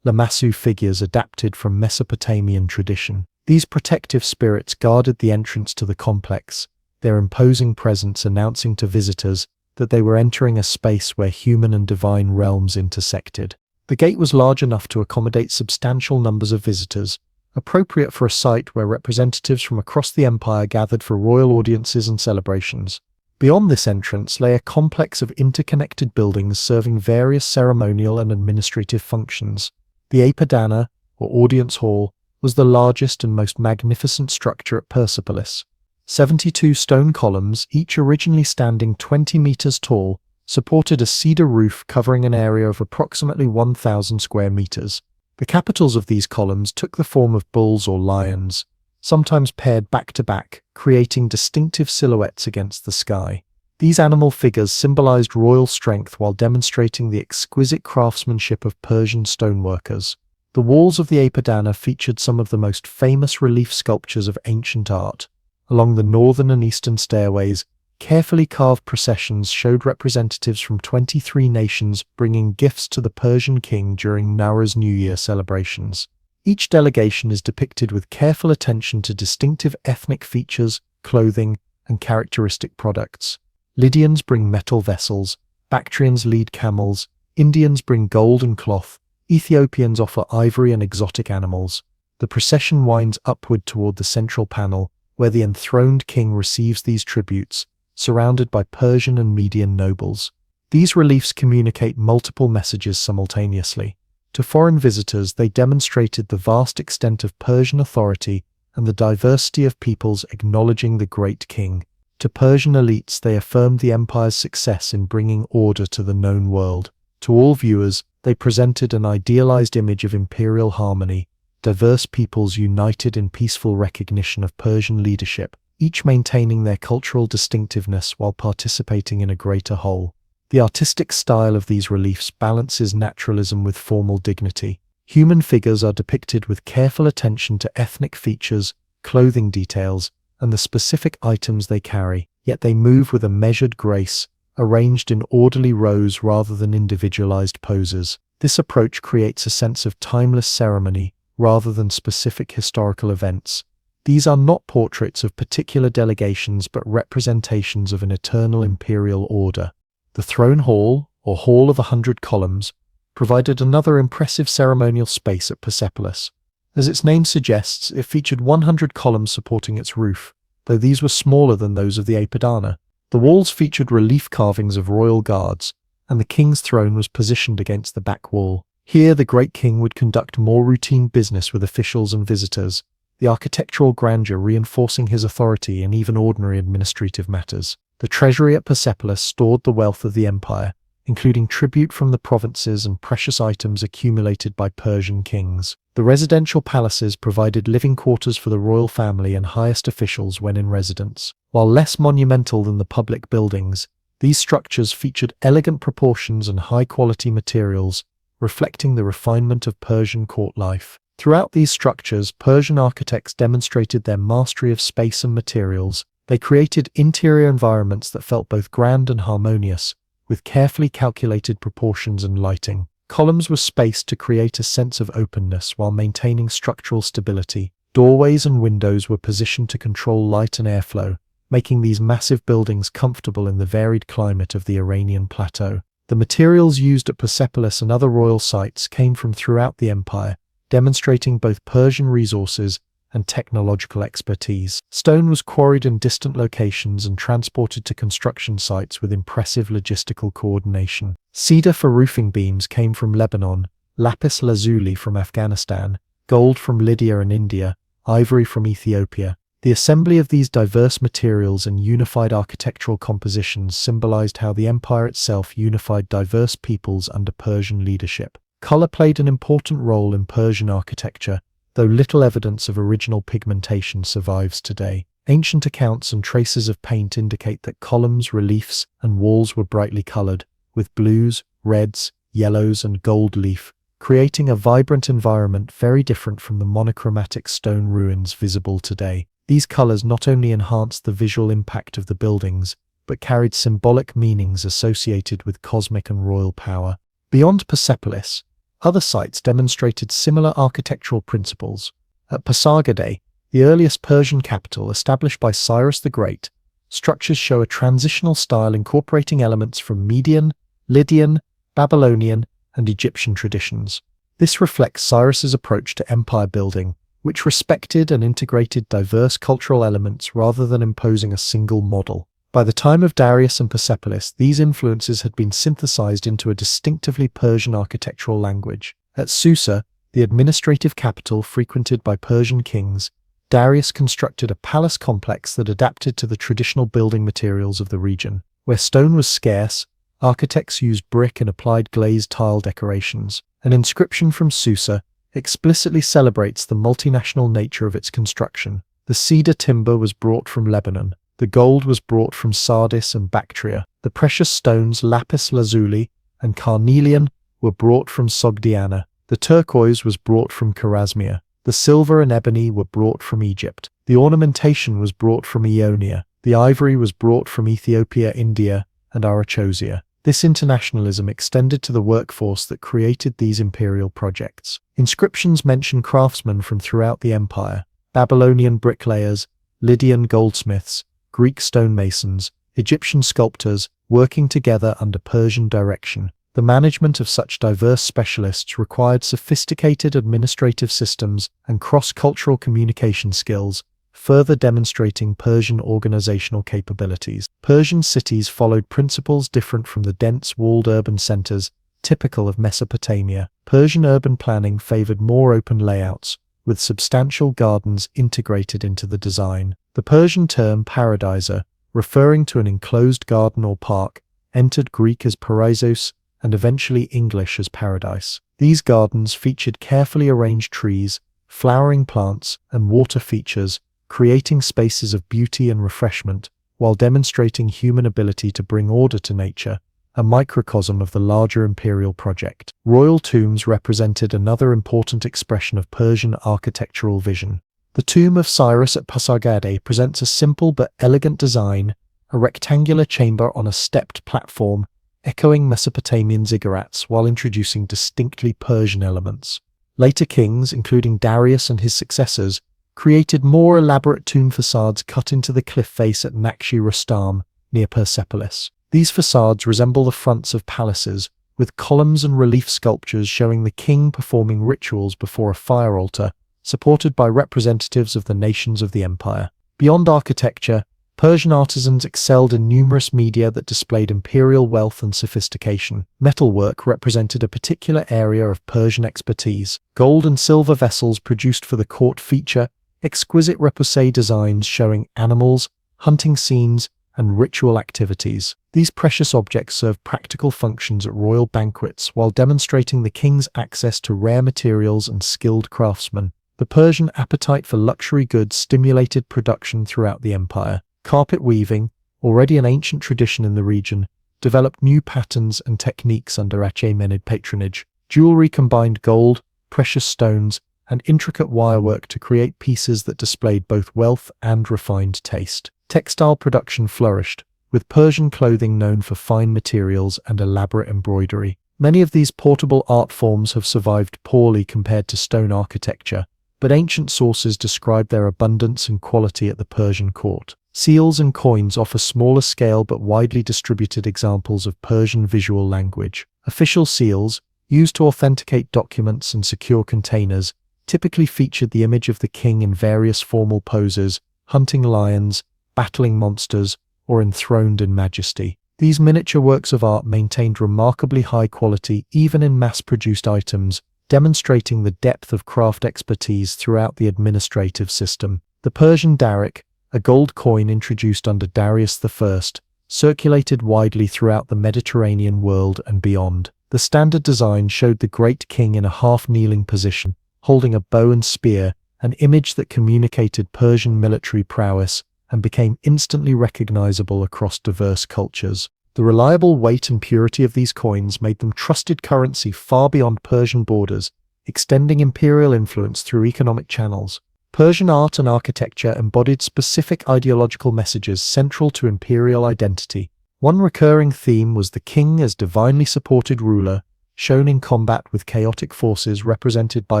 A: Lamassu figures adapted from Mesopotamian tradition. These protective spirits guarded the entrance to the complex, their imposing presence announcing to visitors that they were entering a space where human and divine realms intersected. The gate was large enough to accommodate substantial numbers of visitors, appropriate for a site where representatives from across the empire gathered for royal audiences and celebrations. Beyond this entrance lay a complex of interconnected buildings serving various ceremonial and administrative functions. The Apadana, or audience hall, was the largest and most magnificent structure at Persepolis. 72 stone columns, each originally standing 20 meters tall, supported a cedar roof covering an area of approximately 1,000 square meters. The capitals of these columns took the form of bulls or lions, sometimes paired back to back, creating distinctive silhouettes against the sky. These animal figures symbolized royal strength while demonstrating the exquisite craftsmanship of Persian stoneworkers. The walls of the Apadana featured some of the most famous relief sculptures of ancient art. Along the northern and eastern stairways, carefully carved processions showed representatives from 23 nations bringing gifts to the Persian king during Nowruz New Year celebrations. Each delegation is depicted with careful attention to distinctive ethnic features, clothing, and characteristic products. Lydians bring metal vessels, Bactrians lead camels, Indians bring gold and cloth, Ethiopians offer ivory and exotic animals. The procession winds upward toward the central panel, where the enthroned king receives these tributes, surrounded by Persian and Median nobles. These reliefs communicate multiple messages simultaneously. To foreign visitors, they demonstrated the vast extent of Persian authority and the diversity of peoples acknowledging the great king. To Persian elites, they affirmed the empire's success in bringing order to the known world. To all viewers, they presented an idealized image of imperial harmony, diverse peoples united in peaceful recognition of Persian leadership, each maintaining their cultural distinctiveness while participating in a greater whole. The artistic style of these reliefs balances naturalism with formal dignity. Human figures are depicted with careful attention to ethnic features, clothing details, and the specific items they carry, yet they move with a measured grace, arranged in orderly rows rather than individualized poses. This approach creates a sense of timeless ceremony rather than specific historical events. These are not portraits of particular delegations but representations of an eternal imperial order. The throne hall, or Hall of 100 Columns, provided another impressive ceremonial space at Persepolis. As its name suggests, it featured 100 columns supporting its roof, though these were smaller than those of the Apadana. The walls featured relief carvings of royal guards, and the king's throne was positioned against the back wall. Here, the great king would conduct more routine business with officials and visitors, the architectural grandeur reinforcing his authority in even ordinary administrative matters. The treasury at Persepolis stored the wealth of the empire, including tribute from the provinces and precious items accumulated by Persian kings. The residential palaces provided living quarters for the royal family and highest officials when in residence. While less monumental than the public buildings, these structures featured elegant proportions and high-quality materials, reflecting the refinement of Persian court life. Throughout these structures, Persian architects demonstrated their mastery of space and materials. They created interior environments that felt both grand and harmonious, with carefully calculated proportions and lighting. Columns were spaced to create a sense of openness while maintaining structural stability. Doorways and windows were positioned to control light and airflow, making these massive buildings comfortable in the varied climate of the Iranian plateau. The materials used at Persepolis and other royal sites came from throughout the empire, demonstrating both Persian resources and technological expertise. Stone was quarried in distant locations and transported to construction sites with impressive logistical coordination. Cedar for roofing beams came from Lebanon, lapis lazuli from Afghanistan, gold from Lydia and India, ivory from Ethiopia. The assembly of these diverse materials and unified architectural compositions symbolized how the empire itself unified diverse peoples under Persian leadership. Color played an important role in Persian architecture, though little evidence of original pigmentation survives today. Ancient accounts and traces of paint indicate that columns, reliefs, and walls were brightly colored, with blues, reds, yellows, and gold leaf, creating a vibrant environment very different from the monochromatic stone ruins visible today. These colors not only enhanced the visual impact of the buildings, but carried symbolic meanings associated with cosmic and royal power. Beyond Persepolis, other sites demonstrated similar architectural principles. At Pasargadae, the earliest Persian capital established by Cyrus the Great, structures show a transitional style incorporating elements from Median, Lydian, Babylonian, and Egyptian traditions. This reflects Cyrus's approach to empire building, which respected and integrated diverse cultural elements rather than imposing a single model. By the time of Darius and Persepolis, these influences had been synthesized into a distinctively Persian architectural language. At Susa, the administrative capital frequented by Persian kings, Darius constructed a palace complex that adapted to the traditional building materials of the region. Where stone was scarce, architects used brick and applied glazed tile decorations. An inscription from Susa explicitly celebrates the multinational nature of its construction. The cedar timber was brought from Lebanon. The gold was brought from Sardis and Bactria. The precious stones lapis lazuli and carnelian were brought from Sogdiana. The turquoise was brought from Chorasmia. The silver and ebony were brought from Egypt. The ornamentation was brought from Ionia. The ivory was brought from Ethiopia, India, and Arachosia. This internationalism extended to the workforce that created these imperial projects. Inscriptions mention craftsmen from throughout the empire: Babylonian bricklayers, Lydian goldsmiths, Greek stonemasons, Egyptian sculptors, working together under Persian direction. The management of such diverse specialists required sophisticated administrative systems and cross-cultural communication skills, further demonstrating Persian organizational capabilities. Persian cities followed principles different from the dense walled urban centers typical of Mesopotamia. Persian urban planning favored more open layouts, with substantial gardens integrated into the design. The Persian term paradiser, referring to an enclosed garden or park, entered Greek as parizos and eventually English as paradise. These gardens featured carefully arranged trees, flowering plants, and water features, creating spaces of beauty and refreshment, while demonstrating human ability to bring order to nature, a microcosm of the larger imperial project. Royal tombs represented another important expression of Persian architectural vision. The tomb of Cyrus at Pasargadae presents a simple but elegant design, a rectangular chamber on a stepped platform, echoing Mesopotamian ziggurats while introducing distinctly Persian elements. Later kings, including Darius and his successors, created more elaborate tomb facades cut into the cliff face at Nakshi Rustam, near Persepolis. These facades resemble the fronts of palaces, with columns and relief sculptures showing the king performing rituals before a fire altar, supported by representatives of the nations of the empire. Beyond architecture, Persian artisans excelled in numerous media that displayed imperial wealth and sophistication. Metalwork represented a particular area of Persian expertise. Gold and silver vessels produced for the court feature exquisite repoussé designs showing animals, hunting scenes, and ritual activities. These precious objects served practical functions at royal banquets while demonstrating the king's access to rare materials and skilled craftsmen. The Persian appetite for luxury goods stimulated production throughout the empire. Carpet weaving, already an ancient tradition in the region, developed new patterns and techniques under Achaemenid patronage. Jewelry combined gold, precious stones, and intricate wirework to create pieces that displayed both wealth and refined taste. Textile production flourished, with Persian clothing known for fine materials and elaborate embroidery. Many of these portable art forms have survived poorly compared to stone architecture, but ancient sources describe their abundance and quality at the Persian court. Seals and coins offer smaller scale but widely distributed examples of Persian visual language. Official seals, used to authenticate documents and secure containers, typically featured the image of the king in various formal poses, hunting lions, battling monsters, or enthroned in majesty. These miniature works of art maintained remarkably high quality even in mass-produced items, demonstrating the depth of craft expertise throughout the administrative system. The Persian daric, a gold coin introduced under Darius I, circulated widely throughout the Mediterranean world and beyond. The standard design showed the great king in a half-kneeling position, holding a bow and spear, an image that communicated Persian military prowess and became instantly recognizable across diverse cultures. The reliable weight and purity of these coins made them trusted currency far beyond Persian borders, extending imperial influence through economic channels. Persian art and architecture embodied specific ideological messages central to imperial identity. One recurring theme was the king as divinely supported ruler, shown in combat with chaotic forces represented by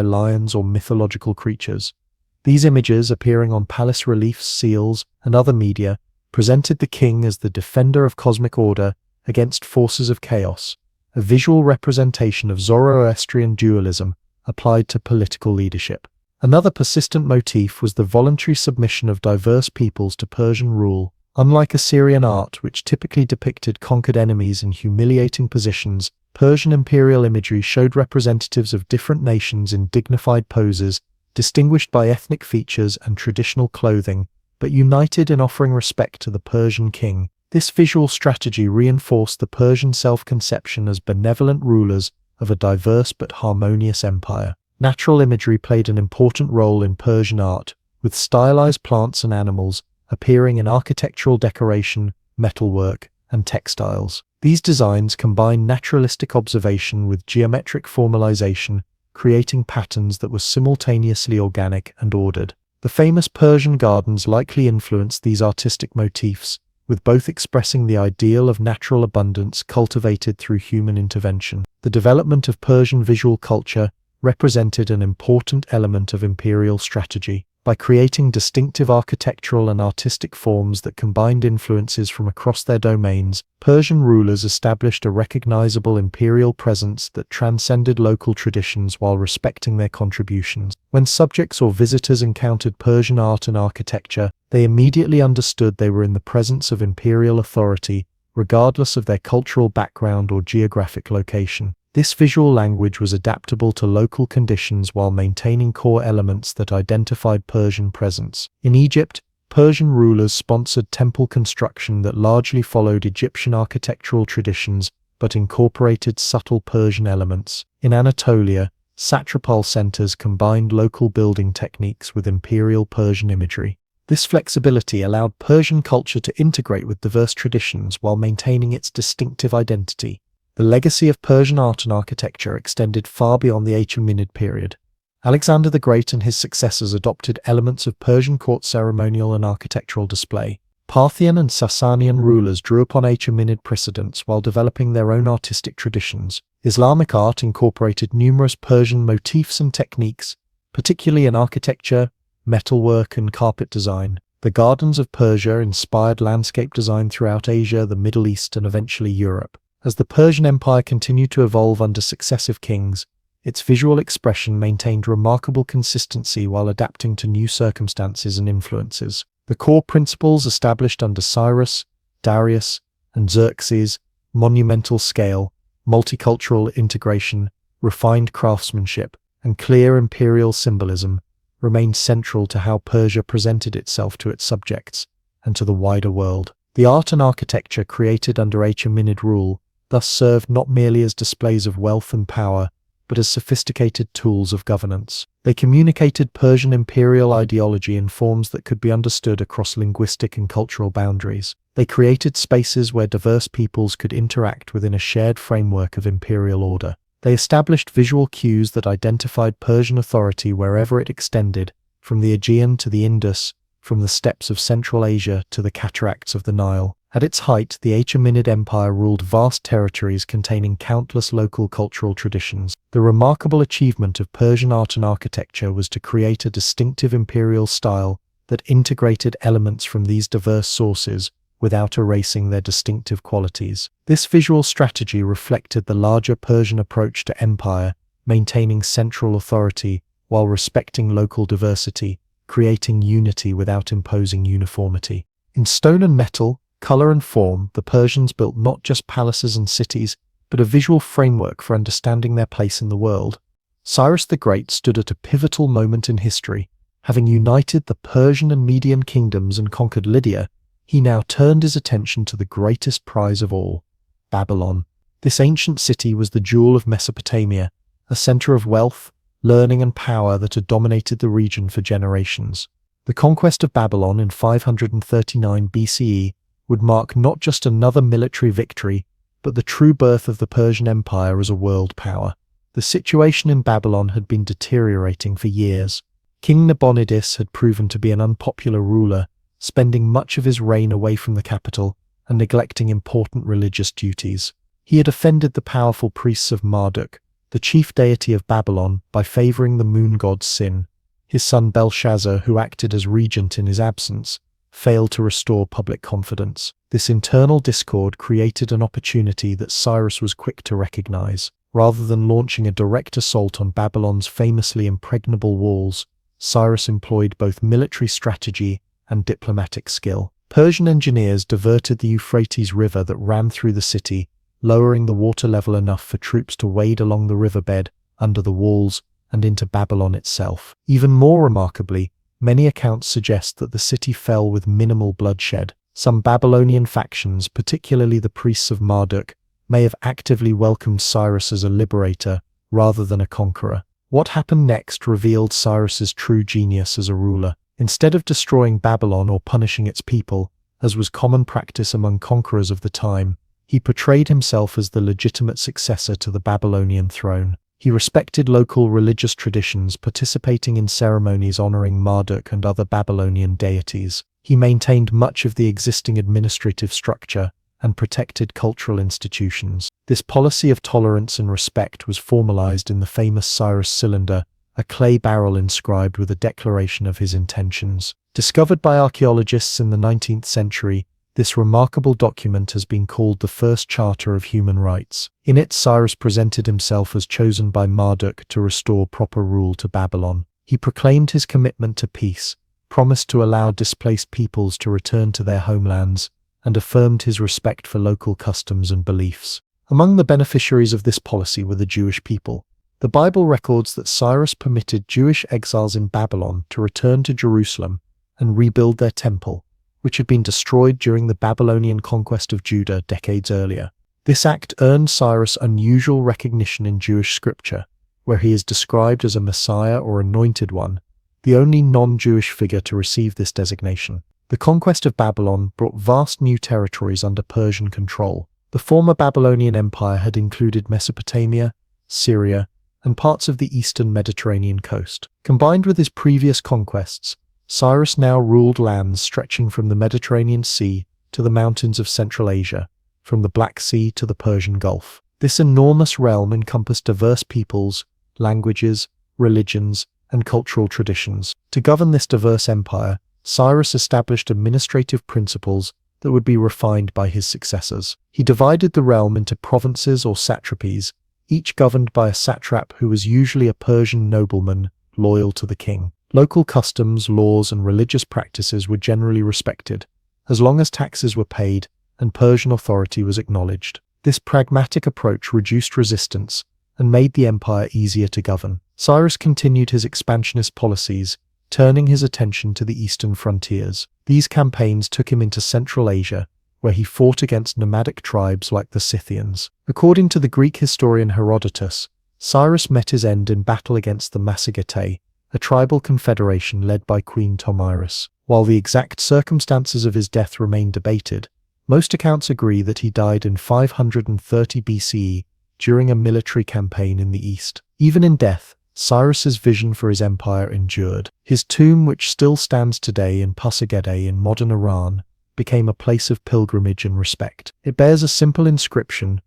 A: lions or mythological creatures. These images, appearing on palace reliefs, seals, and other media, presented the king as the defender of cosmic order against forces of chaos, a visual representation of Zoroastrian dualism applied to political leadership. Another persistent motif was the voluntary submission of diverse peoples to Persian rule. Unlike Assyrian art, which typically depicted conquered enemies in humiliating positions, Persian imperial imagery showed representatives of different nations in dignified poses, distinguished by ethnic features and traditional clothing, but united in offering respect to the Persian king. This visual strategy reinforced the Persian self-conception as benevolent rulers of a diverse but harmonious empire. Natural imagery played an important role in Persian art, with stylized plants and animals appearing in architectural decoration, metalwork, and textiles. These designs combined naturalistic observation with geometric formalization, creating patterns that were simultaneously organic and ordered. The famous Persian gardens likely influenced these artistic motifs, with both expressing the ideal of natural abundance cultivated through human intervention. The development of Persian visual culture represented an important element of imperial strategy. By creating distinctive architectural and artistic forms that combined influences from across their domains, Persian rulers established a recognizable imperial presence that transcended local traditions while respecting their contributions. When subjects or visitors encountered Persian art and architecture, they immediately understood they were in the presence of imperial authority, regardless of their cultural background or geographic location. This visual language was adaptable to local conditions while maintaining core elements that identified Persian presence. In Egypt, Persian rulers sponsored temple construction that largely followed Egyptian architectural traditions but incorporated subtle Persian elements. In Anatolia, satrapal centers combined local building techniques with imperial Persian imagery. This flexibility allowed Persian culture to integrate with diverse traditions while maintaining its distinctive identity. The legacy of Persian art and architecture extended far beyond the Achaemenid period. Alexander the Great and his successors adopted elements of Persian court ceremonial and architectural display. Parthian and Sasanian rulers drew upon Achaemenid precedents while developing their own artistic traditions. Islamic art incorporated numerous Persian motifs and techniques, particularly in architecture, metalwork, and carpet design. The gardens of Persia inspired landscape design throughout Asia, the Middle East, and eventually Europe. As the Persian Empire continued to evolve under successive kings, its visual expression maintained remarkable consistency while adapting to new circumstances and influences. The core principles established under Cyrus, Darius, and Xerxes, monumental scale, multicultural integration, refined craftsmanship, and clear imperial symbolism, remained central to how Persia presented itself to its subjects and to the wider world. The art and architecture created under Achaemenid rule thus served not merely as displays of wealth and power, but as sophisticated tools of governance. They communicated Persian imperial ideology in forms that could be understood across linguistic and cultural boundaries. They created spaces where diverse peoples could interact within a shared framework of imperial order. They established visual cues that identified Persian authority wherever it extended, from the Aegean to the Indus, from the steppes of Central Asia to the cataracts of the Nile. At its height, the Achaemenid Empire ruled vast territories containing countless local cultural traditions. The remarkable achievement of Persian art and architecture was to create a distinctive imperial style that integrated elements from these diverse sources without erasing their distinctive qualities. This visual strategy reflected the larger Persian approach to empire, maintaining central authority while respecting local diversity, creating unity without imposing uniformity. In stone and metal, color and form, the Persians built not just palaces and cities, but a visual framework for understanding their place in the world. Cyrus the Great stood at a pivotal moment in history. Having united the Persian and Median kingdoms and conquered Lydia, he now turned his attention to the greatest prize of all, Babylon. This ancient city was the jewel of Mesopotamia, a center of wealth, learning, and power that had dominated the region for generations. The conquest of Babylon in 539 BCE would mark not just another military victory, but the true birth of the Persian Empire as a world power. The situation in Babylon had been deteriorating for years. King Nabonidus had proven to be an unpopular ruler, spending much of his reign away from the capital and neglecting important religious duties. He had offended the powerful priests of Marduk, the chief deity of Babylon, by favoring the moon god Sin. His son Belshazzar, who acted as regent in his absence, failed to restore public confidence. This internal discord created an opportunity that Cyrus was quick to recognize. Rather than launching a direct assault on Babylon's famously impregnable walls, Cyrus employed both military strategy and diplomatic skill. Persian engineers diverted the Euphrates River that ran through the city, lowering the water level enough for troops to wade along the riverbed, under the walls, and into Babylon itself. Even more remarkably, many accounts suggest that the city fell with minimal bloodshed. Some Babylonian factions, particularly the priests of Marduk, may have actively welcomed Cyrus as a liberator rather than a conqueror. What happened next revealed Cyrus's true genius as a ruler. Instead of destroying Babylon or punishing its people, as was common practice among conquerors of the time, he portrayed himself as the legitimate successor to the Babylonian throne. He respected local religious traditions, participating in ceremonies honoring Marduk and other Babylonian deities. He maintained much of the existing administrative structure and protected cultural institutions. This policy of tolerance and respect was formalized in the famous Cyrus Cylinder, a clay barrel inscribed with a declaration of his intentions. Discovered by archaeologists in the 19th century, this remarkable document has been called the first Charter of Human Rights. In it, Cyrus presented himself as chosen by Marduk to restore proper rule to Babylon. He proclaimed his commitment to peace, promised to allow displaced peoples to return to their homelands, and affirmed his respect for local customs and beliefs. Among the beneficiaries of this policy were the Jewish people. The Bible records that Cyrus permitted Jewish exiles in Babylon to return to Jerusalem and rebuild their temple, which had been destroyed during the Babylonian conquest of Judah decades earlier. This act earned Cyrus unusual recognition in Jewish scripture, where he is described as a Messiah or anointed one, the only non-Jewish figure to receive this designation. The conquest of Babylon brought vast new territories under Persian control. The former Babylonian Empire had included Mesopotamia, Syria, and parts of the eastern Mediterranean coast. Combined with his previous conquests, Cyrus now ruled lands stretching from the Mediterranean Sea to the mountains of Central Asia, from the Black Sea to the Persian Gulf. This enormous realm encompassed diverse peoples, languages, religions, and cultural traditions. To govern this diverse empire, Cyrus established administrative principles that would be refined by his successors. He divided the realm into provinces or satrapies, each governed by a satrap who was usually a Persian nobleman loyal to the king. Local customs, laws, and religious practices were generally respected, as long as taxes were paid and Persian authority was acknowledged. This pragmatic approach reduced resistance and made the empire easier to govern. Cyrus continued his expansionist policies, turning his attention to the eastern frontiers. These campaigns took him into Central Asia, where he fought against nomadic tribes like the Scythians. According to the Greek historian Herodotus, Cyrus met his end in battle against the Massagetae, a tribal confederation led by Queen Tomyris. While the exact circumstances of his death remain debated, most accounts agree that he died in 530 BCE during a military campaign in the east. Even in death, Cyrus's vision for his empire endured. His tomb, which still stands today in Pasargadae in modern Iran, became a place of pilgrimage and respect. It bears a simple inscription,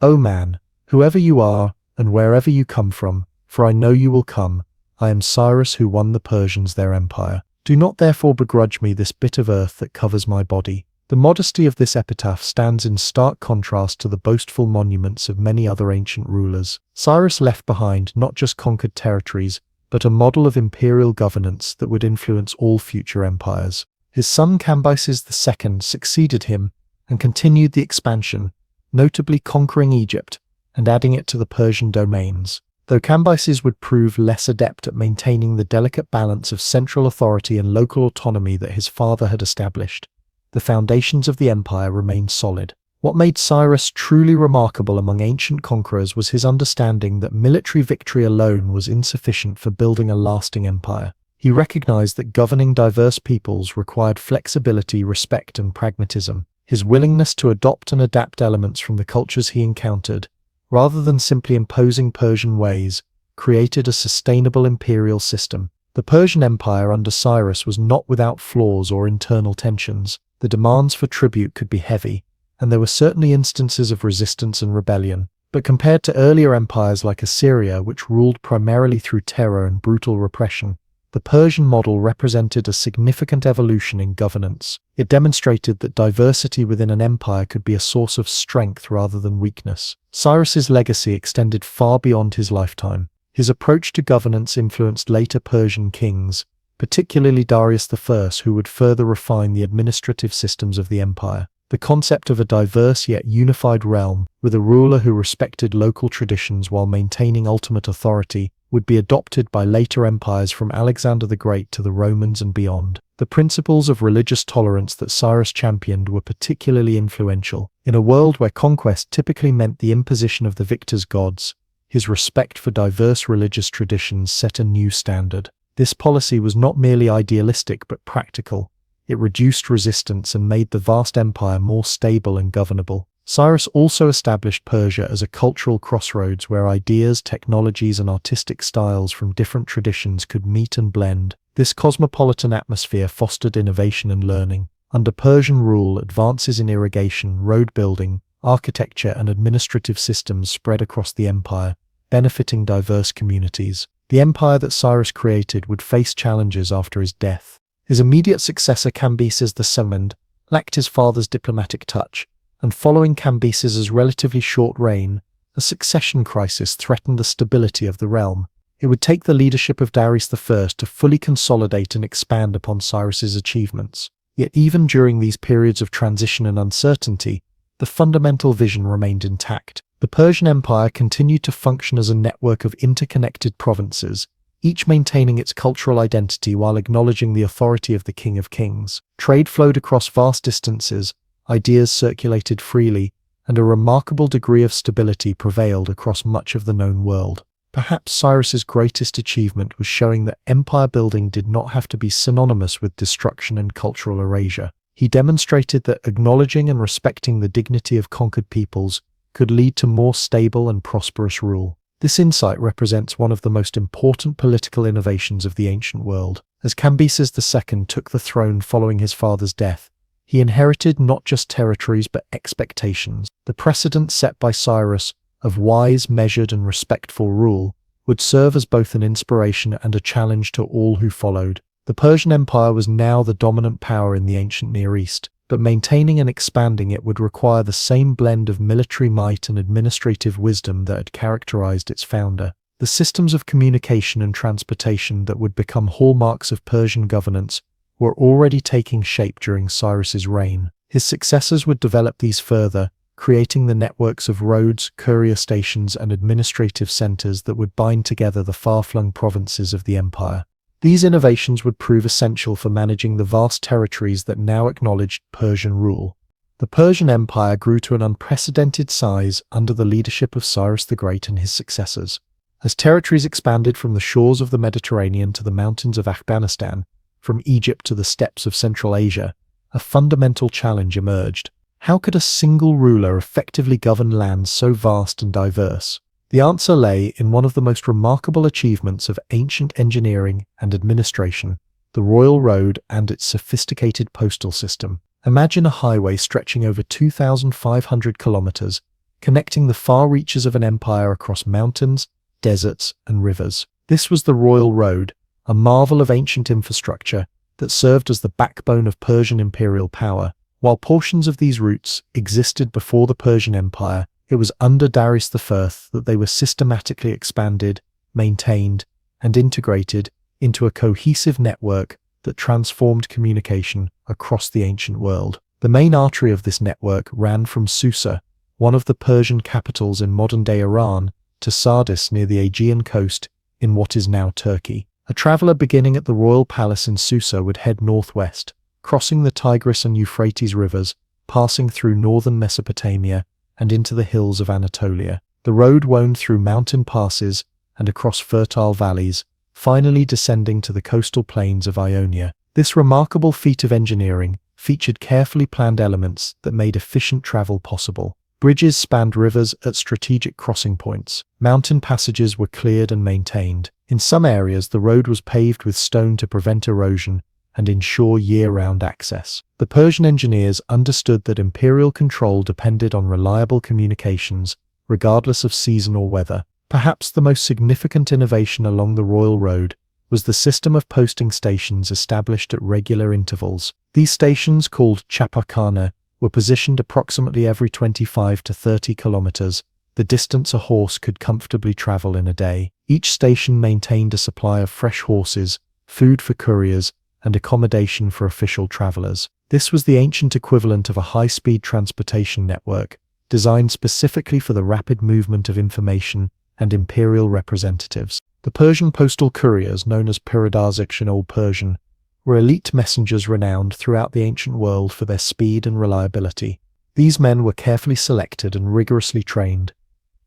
A: "O man, whoever you are and wherever you come from, for I know you will come, I am Cyrus who won the Persians their empire. Do not therefore begrudge me this bit of earth that covers my body." The modesty of this epitaph stands in stark contrast to the boastful monuments of many other ancient rulers. Cyrus left behind not just conquered territories, but a model of imperial governance that would influence all future empires. His son Cambyses II succeeded him and continued the expansion, notably conquering Egypt and adding it to the Persian domains. Though Cambyses would prove less adept at maintaining the delicate balance of central authority and local autonomy that his father had established, the foundations of the empire remained solid. What made Cyrus truly remarkable among ancient conquerors was his understanding that military victory alone was insufficient for building a lasting empire. He recognized that governing diverse peoples required flexibility, respect, and pragmatism. His willingness to adopt and adapt elements from the cultures he encountered, rather than simply imposing Persian ways, created a sustainable imperial system. The Persian Empire under Cyrus was not without flaws or internal tensions. The demands for tribute could be heavy, and there were certainly instances of resistance and rebellion. But compared to earlier empires like Assyria, which ruled primarily through terror and brutal repression, the Persian model represented a significant evolution in governance. It demonstrated that diversity within an empire could be a source of strength rather than weakness. Cyrus's legacy extended far beyond his lifetime. His approach to governance influenced later Persian kings, particularly Darius I, who would further refine the administrative systems of the empire. The concept of a diverse yet unified realm, with a ruler who respected local traditions while maintaining ultimate authority, would be adopted by later empires from Alexander the Great to the Romans and beyond. The principles of religious tolerance that Cyrus championed were particularly influential. In a world where conquest typically meant the imposition of the victor's gods, his respect for diverse religious traditions set a new standard. This policy was not merely idealistic but practical. It reduced resistance and made the vast empire more stable and governable. Cyrus also established Persia as a cultural crossroads where ideas, technologies, and artistic styles from different traditions could meet and blend. This cosmopolitan atmosphere fostered innovation and learning. Under Persian rule, advances in irrigation, road building, architecture, and administrative systems spread across the empire, benefiting diverse communities. The empire that Cyrus created would face challenges after his death. His immediate successor Cambyses II lacked his father's diplomatic touch, and following Cambyses's relatively short reign, a succession crisis threatened the stability of the realm. It would take the leadership of Darius I to fully consolidate and expand upon Cyrus's achievements. Yet even during these periods of transition and uncertainty, the fundamental vision remained intact. The Persian Empire continued to function as a network of interconnected provinces, each maintaining its cultural identity while acknowledging the authority of the King of Kings. Trade flowed across vast distances, ideas circulated freely, and a remarkable degree of stability prevailed across much of the known world. Perhaps Cyrus's greatest achievement was showing that empire building did not have to be synonymous with destruction and cultural erasure. He demonstrated that acknowledging and respecting the dignity of conquered peoples could lead to more stable and prosperous rule. This insight represents one of the most important political innovations of the ancient world. As Cambyses II took the throne following his father's death, he inherited not just territories but expectations. The precedent set by Cyrus of wise, measured, and respectful rule would serve as both an inspiration and a challenge to all who followed. The Persian Empire was now the dominant power in the ancient Near East, but maintaining and expanding it would require the same blend of military might and administrative wisdom that had characterized its founder. The systems of communication and transportation that would become hallmarks of Persian governance were already taking shape during Cyrus's reign. His successors would develop these further, creating the networks of roads, courier stations, and administrative centers that would bind together the far-flung provinces of the empire. These innovations would prove essential for managing the vast territories that now acknowledged Persian rule. The Persian Empire grew to an unprecedented size under the leadership of Cyrus the Great and his successors. As territories expanded from the shores of the Mediterranean to the mountains of Afghanistan, from Egypt to the steppes of Central Asia, a fundamental challenge emerged. How could a single ruler effectively govern lands so vast and diverse? The answer lay in one of the most remarkable achievements of ancient engineering and administration, the royal road and its sophisticated postal system. Imagine a highway stretching over 2,500 kilometers, connecting the far reaches of an empire across mountains, deserts, and rivers. This was the royal road, a marvel of ancient infrastructure that served as the backbone of Persian imperial power. While portions of these routes existed before the Persian Empire, it was under Darius I that they were systematically expanded, maintained, and integrated into a cohesive network that transformed communication across the ancient world. The main artery of this network ran from Susa, one of the Persian capitals in modern-day Iran, to Sardis near the Aegean coast in what is now Turkey. A traveler beginning at the royal palace in Susa would head northwest, crossing the Tigris and Euphrates rivers, passing through northern Mesopotamia and into the hills of Anatolia. The road wound through mountain passes and across fertile valleys, finally descending to the coastal plains of Ionia. This remarkable feat of engineering featured carefully planned elements that made efficient travel possible. Bridges spanned rivers at strategic crossing points. Mountain passages were cleared and maintained. In some areas, the road was paved with stone to prevent erosion and ensure year-round access. The Persian engineers understood that imperial control depended on reliable communications, regardless of season or weather. Perhaps the most significant innovation along the royal road was the system of posting stations established at regular intervals. These stations, called chapakhana, were positioned approximately every 25 to 30 kilometers, the distance a horse could comfortably travel in a day. Each station maintained a supply of fresh horses, food for couriers, and accommodation for official travelers. This was the ancient equivalent of a high-speed transportation network, designed specifically for the rapid movement of information and imperial representatives. The Persian postal couriers, known as piradars in Old Persian, were elite messengers renowned throughout the ancient world for their speed and reliability. These men were carefully selected and rigorously trained.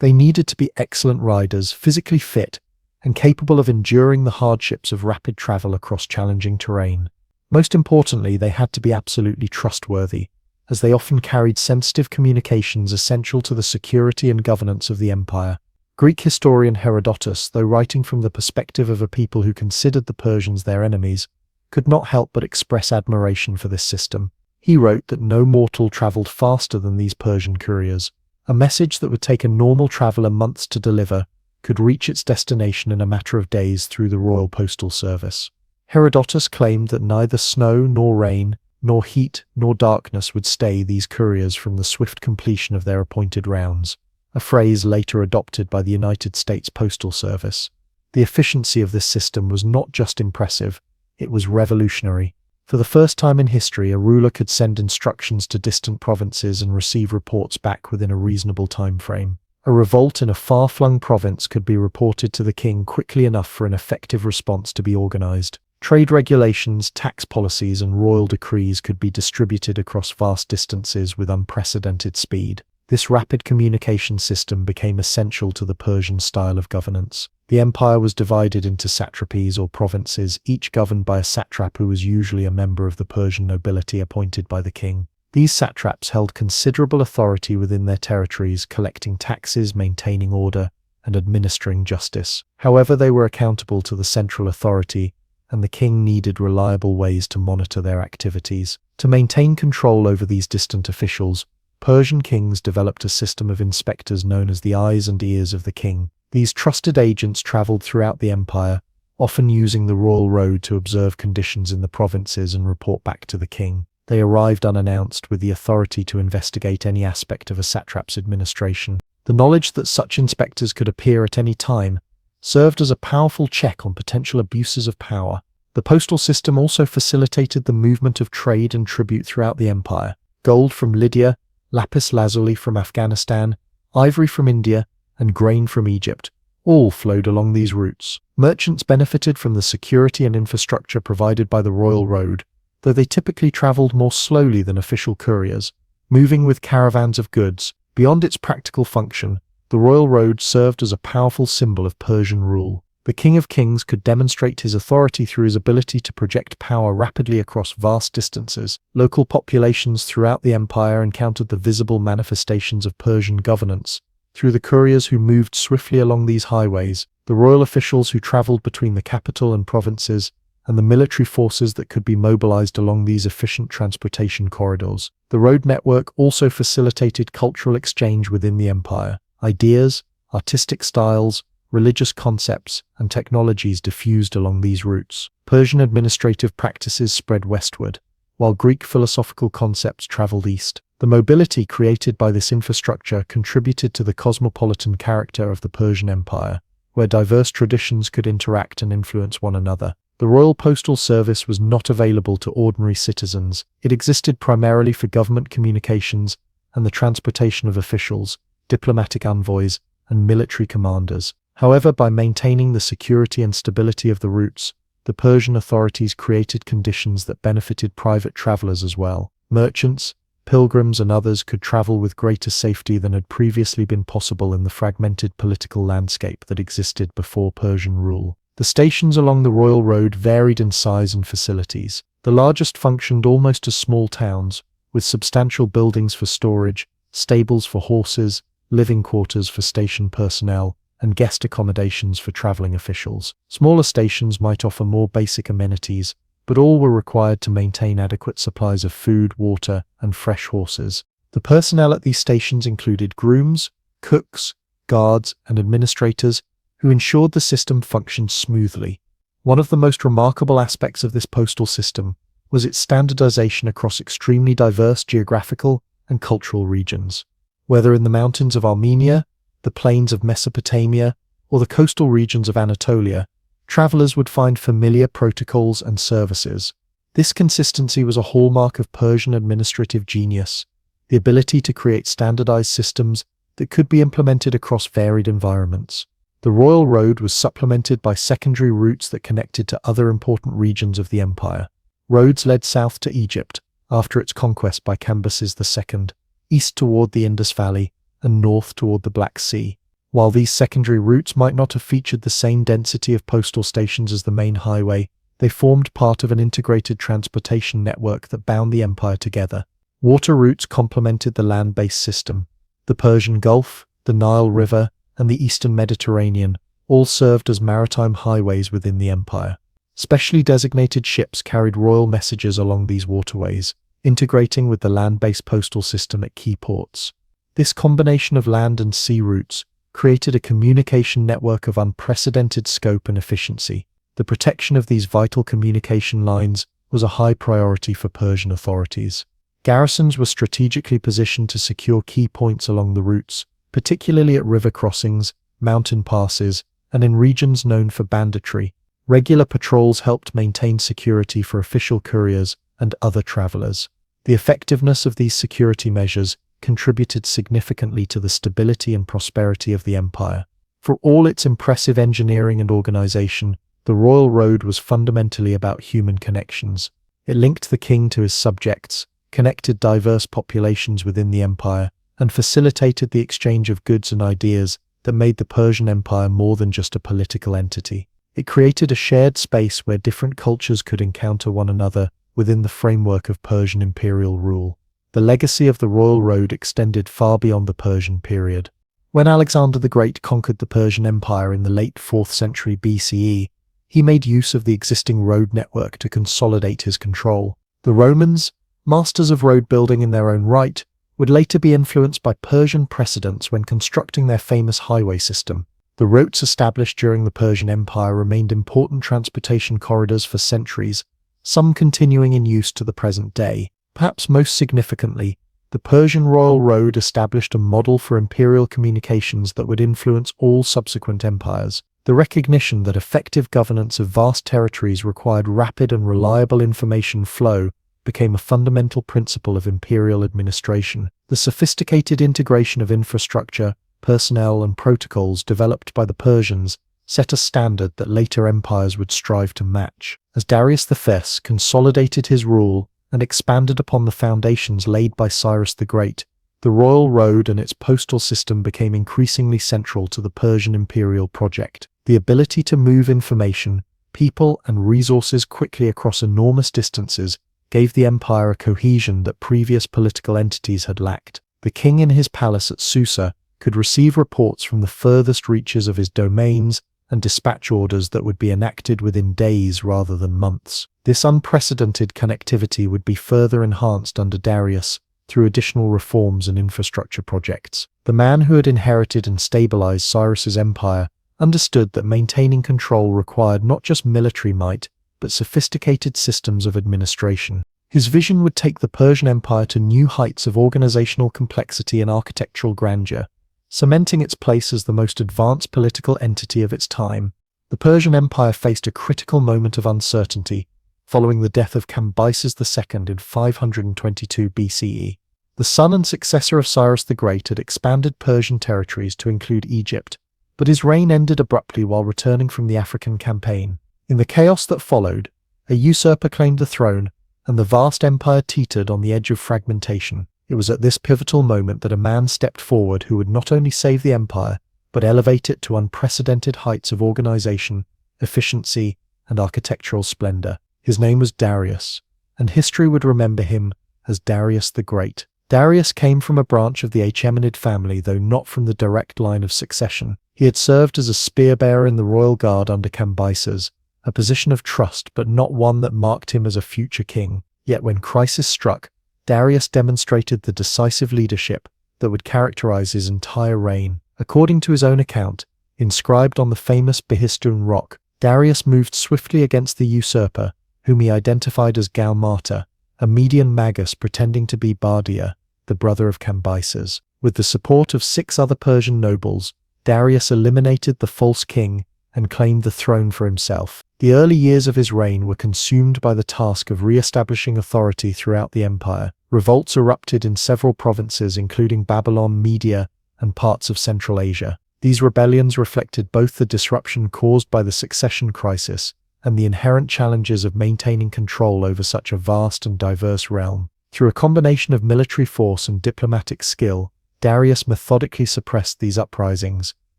A: They needed to be excellent riders, physically fit, and capable of enduring the hardships of rapid travel across challenging terrain. Most importantly, they had to be absolutely trustworthy, as they often carried sensitive communications essential to the security and governance of the empire. Greek historian Herodotus, though writing from the perspective of a people who considered the Persians their enemies, could not help but express admiration for this system. He wrote that no mortal traveled faster than these Persian couriers. A message that would take a normal traveler months to deliver could reach its destination in a matter of days through the Royal Postal Service. Herodotus claimed that neither snow nor rain, nor heat nor darkness would stay these couriers from the swift completion of their appointed rounds, a phrase later adopted by the United States Postal Service. The efficiency of this system was not just impressive, it was revolutionary. For the first time in history, a ruler could send instructions to distant provinces and receive reports back within a reasonable time frame. A revolt in a far-flung province could be reported to the king quickly enough for an effective response to be organized. Trade regulations, tax policies, and royal decrees could be distributed across vast distances with unprecedented speed. This rapid communication system became essential to the Persian style of governance. The empire was divided into satrapies or provinces, each governed by a satrap who was usually a member of the Persian nobility appointed by the king. These satraps held considerable authority within their territories, collecting taxes, maintaining order, and administering justice. However, they were accountable to the central authority, and the king needed reliable ways to monitor their activities. To maintain control over these distant officials, Persian kings developed a system of inspectors known as the eyes and ears of the king. These trusted agents traveled throughout the empire, often using the royal road to observe conditions in the provinces and report back to the king. They arrived unannounced with the authority to investigate any aspect of a satrap's administration. The knowledge that such inspectors could appear at any time served as a powerful check on potential abuses of power. The postal system also facilitated the movement of trade and tribute throughout the empire. Gold from Lydia, lapis lazuli from Afghanistan, ivory from India, and grain from Egypt all flowed along these routes. Merchants benefited from the security and infrastructure provided by the royal road, though they typically traveled more slowly than official couriers, moving with caravans of goods. Beyond its practical function, the royal road served as a powerful symbol of Persian rule. The King of Kings could demonstrate his authority through his ability to project power rapidly across vast distances. Local populations throughout the empire encountered the visible manifestations of Persian governance through the couriers who moved swiftly along these highways, the royal officials who traveled between the capital and provinces, and the military forces that could be mobilized along these efficient transportation corridors. The road network also facilitated cultural exchange within the empire. Ideas, artistic styles, religious concepts, and technologies diffused along these routes. Persian administrative practices spread westward, while Greek philosophical concepts traveled east. The mobility created by this infrastructure contributed to the cosmopolitan character of the Persian Empire, where diverse traditions could interact and influence one another. The Royal Postal Service was not available to ordinary citizens. It existed primarily for government communications and the transportation of officials, diplomatic envoys, and military commanders. However, by maintaining the security and stability of the routes, the Persian authorities created conditions that benefited private travelers as well. Merchants, pilgrims, and others could travel with greater safety than had previously been possible in the fragmented political landscape that existed before Persian rule. The stations along the royal road varied in size and facilities. The largest functioned almost as small towns, with substantial buildings for storage, stables for horses, living quarters for station personnel, and guest accommodations for traveling officials. Smaller stations might offer more basic amenities, but all were required to maintain adequate supplies of food, water, and fresh horses. The personnel at these stations included grooms, cooks, guards, and administrators who ensured the system functioned smoothly. One of the most remarkable aspects of this postal system was its standardization across extremely diverse geographical and cultural regions. Whether in the mountains of Armenia, the plains of Mesopotamia, or the coastal regions of Anatolia, travelers would find familiar protocols and services. This consistency was a hallmark of Persian administrative genius, the ability to create standardized systems that could be implemented across varied environments. The royal road was supplemented by secondary routes that connected to other important regions of the empire. Roads led south to Egypt, after its conquest by Cambyses II, east toward the Indus Valley, and north toward the Black Sea. While these secondary routes might not have featured the same density of postal stations as the main highway, they formed part of an integrated transportation network that bound the empire together. Water routes complemented the land-based system. The Persian Gulf, the Nile River, and the Eastern Mediterranean all served as maritime highways within the empire. Specially designated ships carried royal messages along these waterways, integrating with the land-based postal system at key ports. This combination of land and sea routes created a communication network of unprecedented scope and efficiency. The protection of these vital communication lines was a high priority for Persian authorities. Garrisons were strategically positioned to secure key points along the routes, particularly at river crossings, mountain passes, and in regions known for banditry. Regular patrols helped maintain security for official couriers and other travelers. The effectiveness of these security measures contributed significantly to the stability and prosperity of the empire. For all its impressive engineering and organization, the royal road was fundamentally about human connections. It linked the king to his subjects, connected diverse populations within the empire, and facilitated the exchange of goods and ideas that made the Persian Empire more than just a political entity. It created a shared space where different cultures could encounter one another within the framework of Persian imperial rule. The legacy of the royal road extended far beyond the Persian period. When Alexander the Great conquered the Persian Empire in the late 4th century BCE, he made use of the existing road network to consolidate his control. The Romans, masters of road building in their own right, would later be influenced by Persian precedents when constructing their famous highway system. The routes established during the Persian Empire remained important transportation corridors for centuries, some continuing in use to the present day. Perhaps most significantly, the Persian Royal Road established a model for imperial communications that would influence all subsequent empires. The recognition that effective governance of vast territories required rapid and reliable information flow became a fundamental principle of imperial administration. The sophisticated integration of infrastructure, personnel, and protocols developed by the Persians set a standard that later empires would strive to match. As Darius I consolidated his rule and expanded upon the foundations laid by Cyrus the Great, the royal road and its postal system became increasingly central to the Persian imperial project. The ability to move information, people, and resources quickly across enormous distances gave the empire a cohesion that previous political entities had lacked. The king in his palace at Susa could receive reports from the furthest reaches of his domains and dispatch orders that would be enacted within days rather than months. This unprecedented connectivity would be further enhanced under Darius through additional reforms and infrastructure projects. The man who had inherited and stabilized Cyrus's empire understood that maintaining control required not just military might, but sophisticated systems of administration. His vision would take the Persian Empire to new heights of organizational complexity and architectural grandeur, cementing its place as the most advanced political entity of its time. The Persian Empire faced a critical moment of uncertainty following the death of Cambyses II in 522 BCE. The son and successor of Cyrus the Great had expanded Persian territories to include Egypt, but his reign ended abruptly while returning from the African campaign. In the chaos that followed, a usurper claimed the throne, and the vast empire teetered on the edge of fragmentation. It was at this pivotal moment that a man stepped forward who would not only save the empire, but elevate it to unprecedented heights of organization, efficiency, and architectural splendor. His name was Darius, and history would remember him as Darius the Great. Darius came from a branch of the Achaemenid family, though not from the direct line of succession. He had served as a spear-bearer in the royal guard under Cambyses, a position of trust but not one that marked him as a future king. Yet when crisis struck, Darius demonstrated the decisive leadership that would characterize his entire reign. According to his own account, inscribed on the famous Behistun rock, Darius moved swiftly against the usurper, whom he identified as Gaumata, a Median magus pretending to be Bardia, the brother of Cambyses. With the support of 6 other Persian nobles, Darius eliminated the false king and claimed the throne for himself. The early years of his reign were consumed by the task of re-establishing authority throughout the empire. Revolts erupted in several provinces including Babylon, Media, and parts of Central Asia. These rebellions reflected both the disruption caused by the succession crisis and the inherent challenges of maintaining control over such a vast and diverse realm. Through a combination of military force and diplomatic skill, Darius methodically suppressed these uprisings,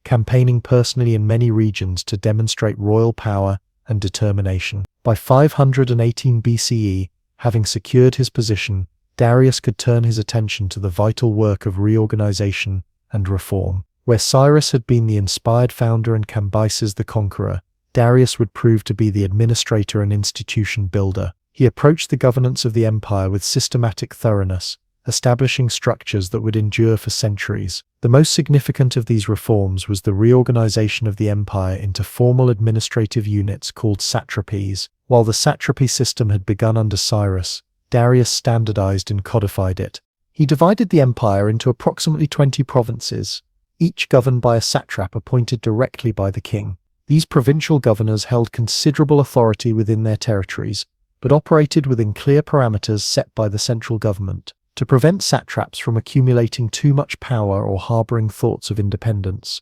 A: campaigning personally in many regions to demonstrate royal power and determination. By 518 BCE, having secured his position, Darius could turn his attention to the vital work of reorganization and reform. Where Cyrus had been the inspired founder and Cambyses the conqueror, Darius would prove to be the administrator and institution builder. He approached the governance of the empire with systematic thoroughness, establishing structures that would endure for centuries. The most significant of these reforms was the reorganization of the empire into formal administrative units called satrapies. While the satrapy system had begun under Cyrus, Darius standardized and codified it. He divided the empire into approximately 20 provinces, each governed by a satrap appointed directly by the king. These provincial governors held considerable authority within their territories, but operated within clear parameters set by the central government. To prevent satraps from accumulating too much power or harboring thoughts of independence,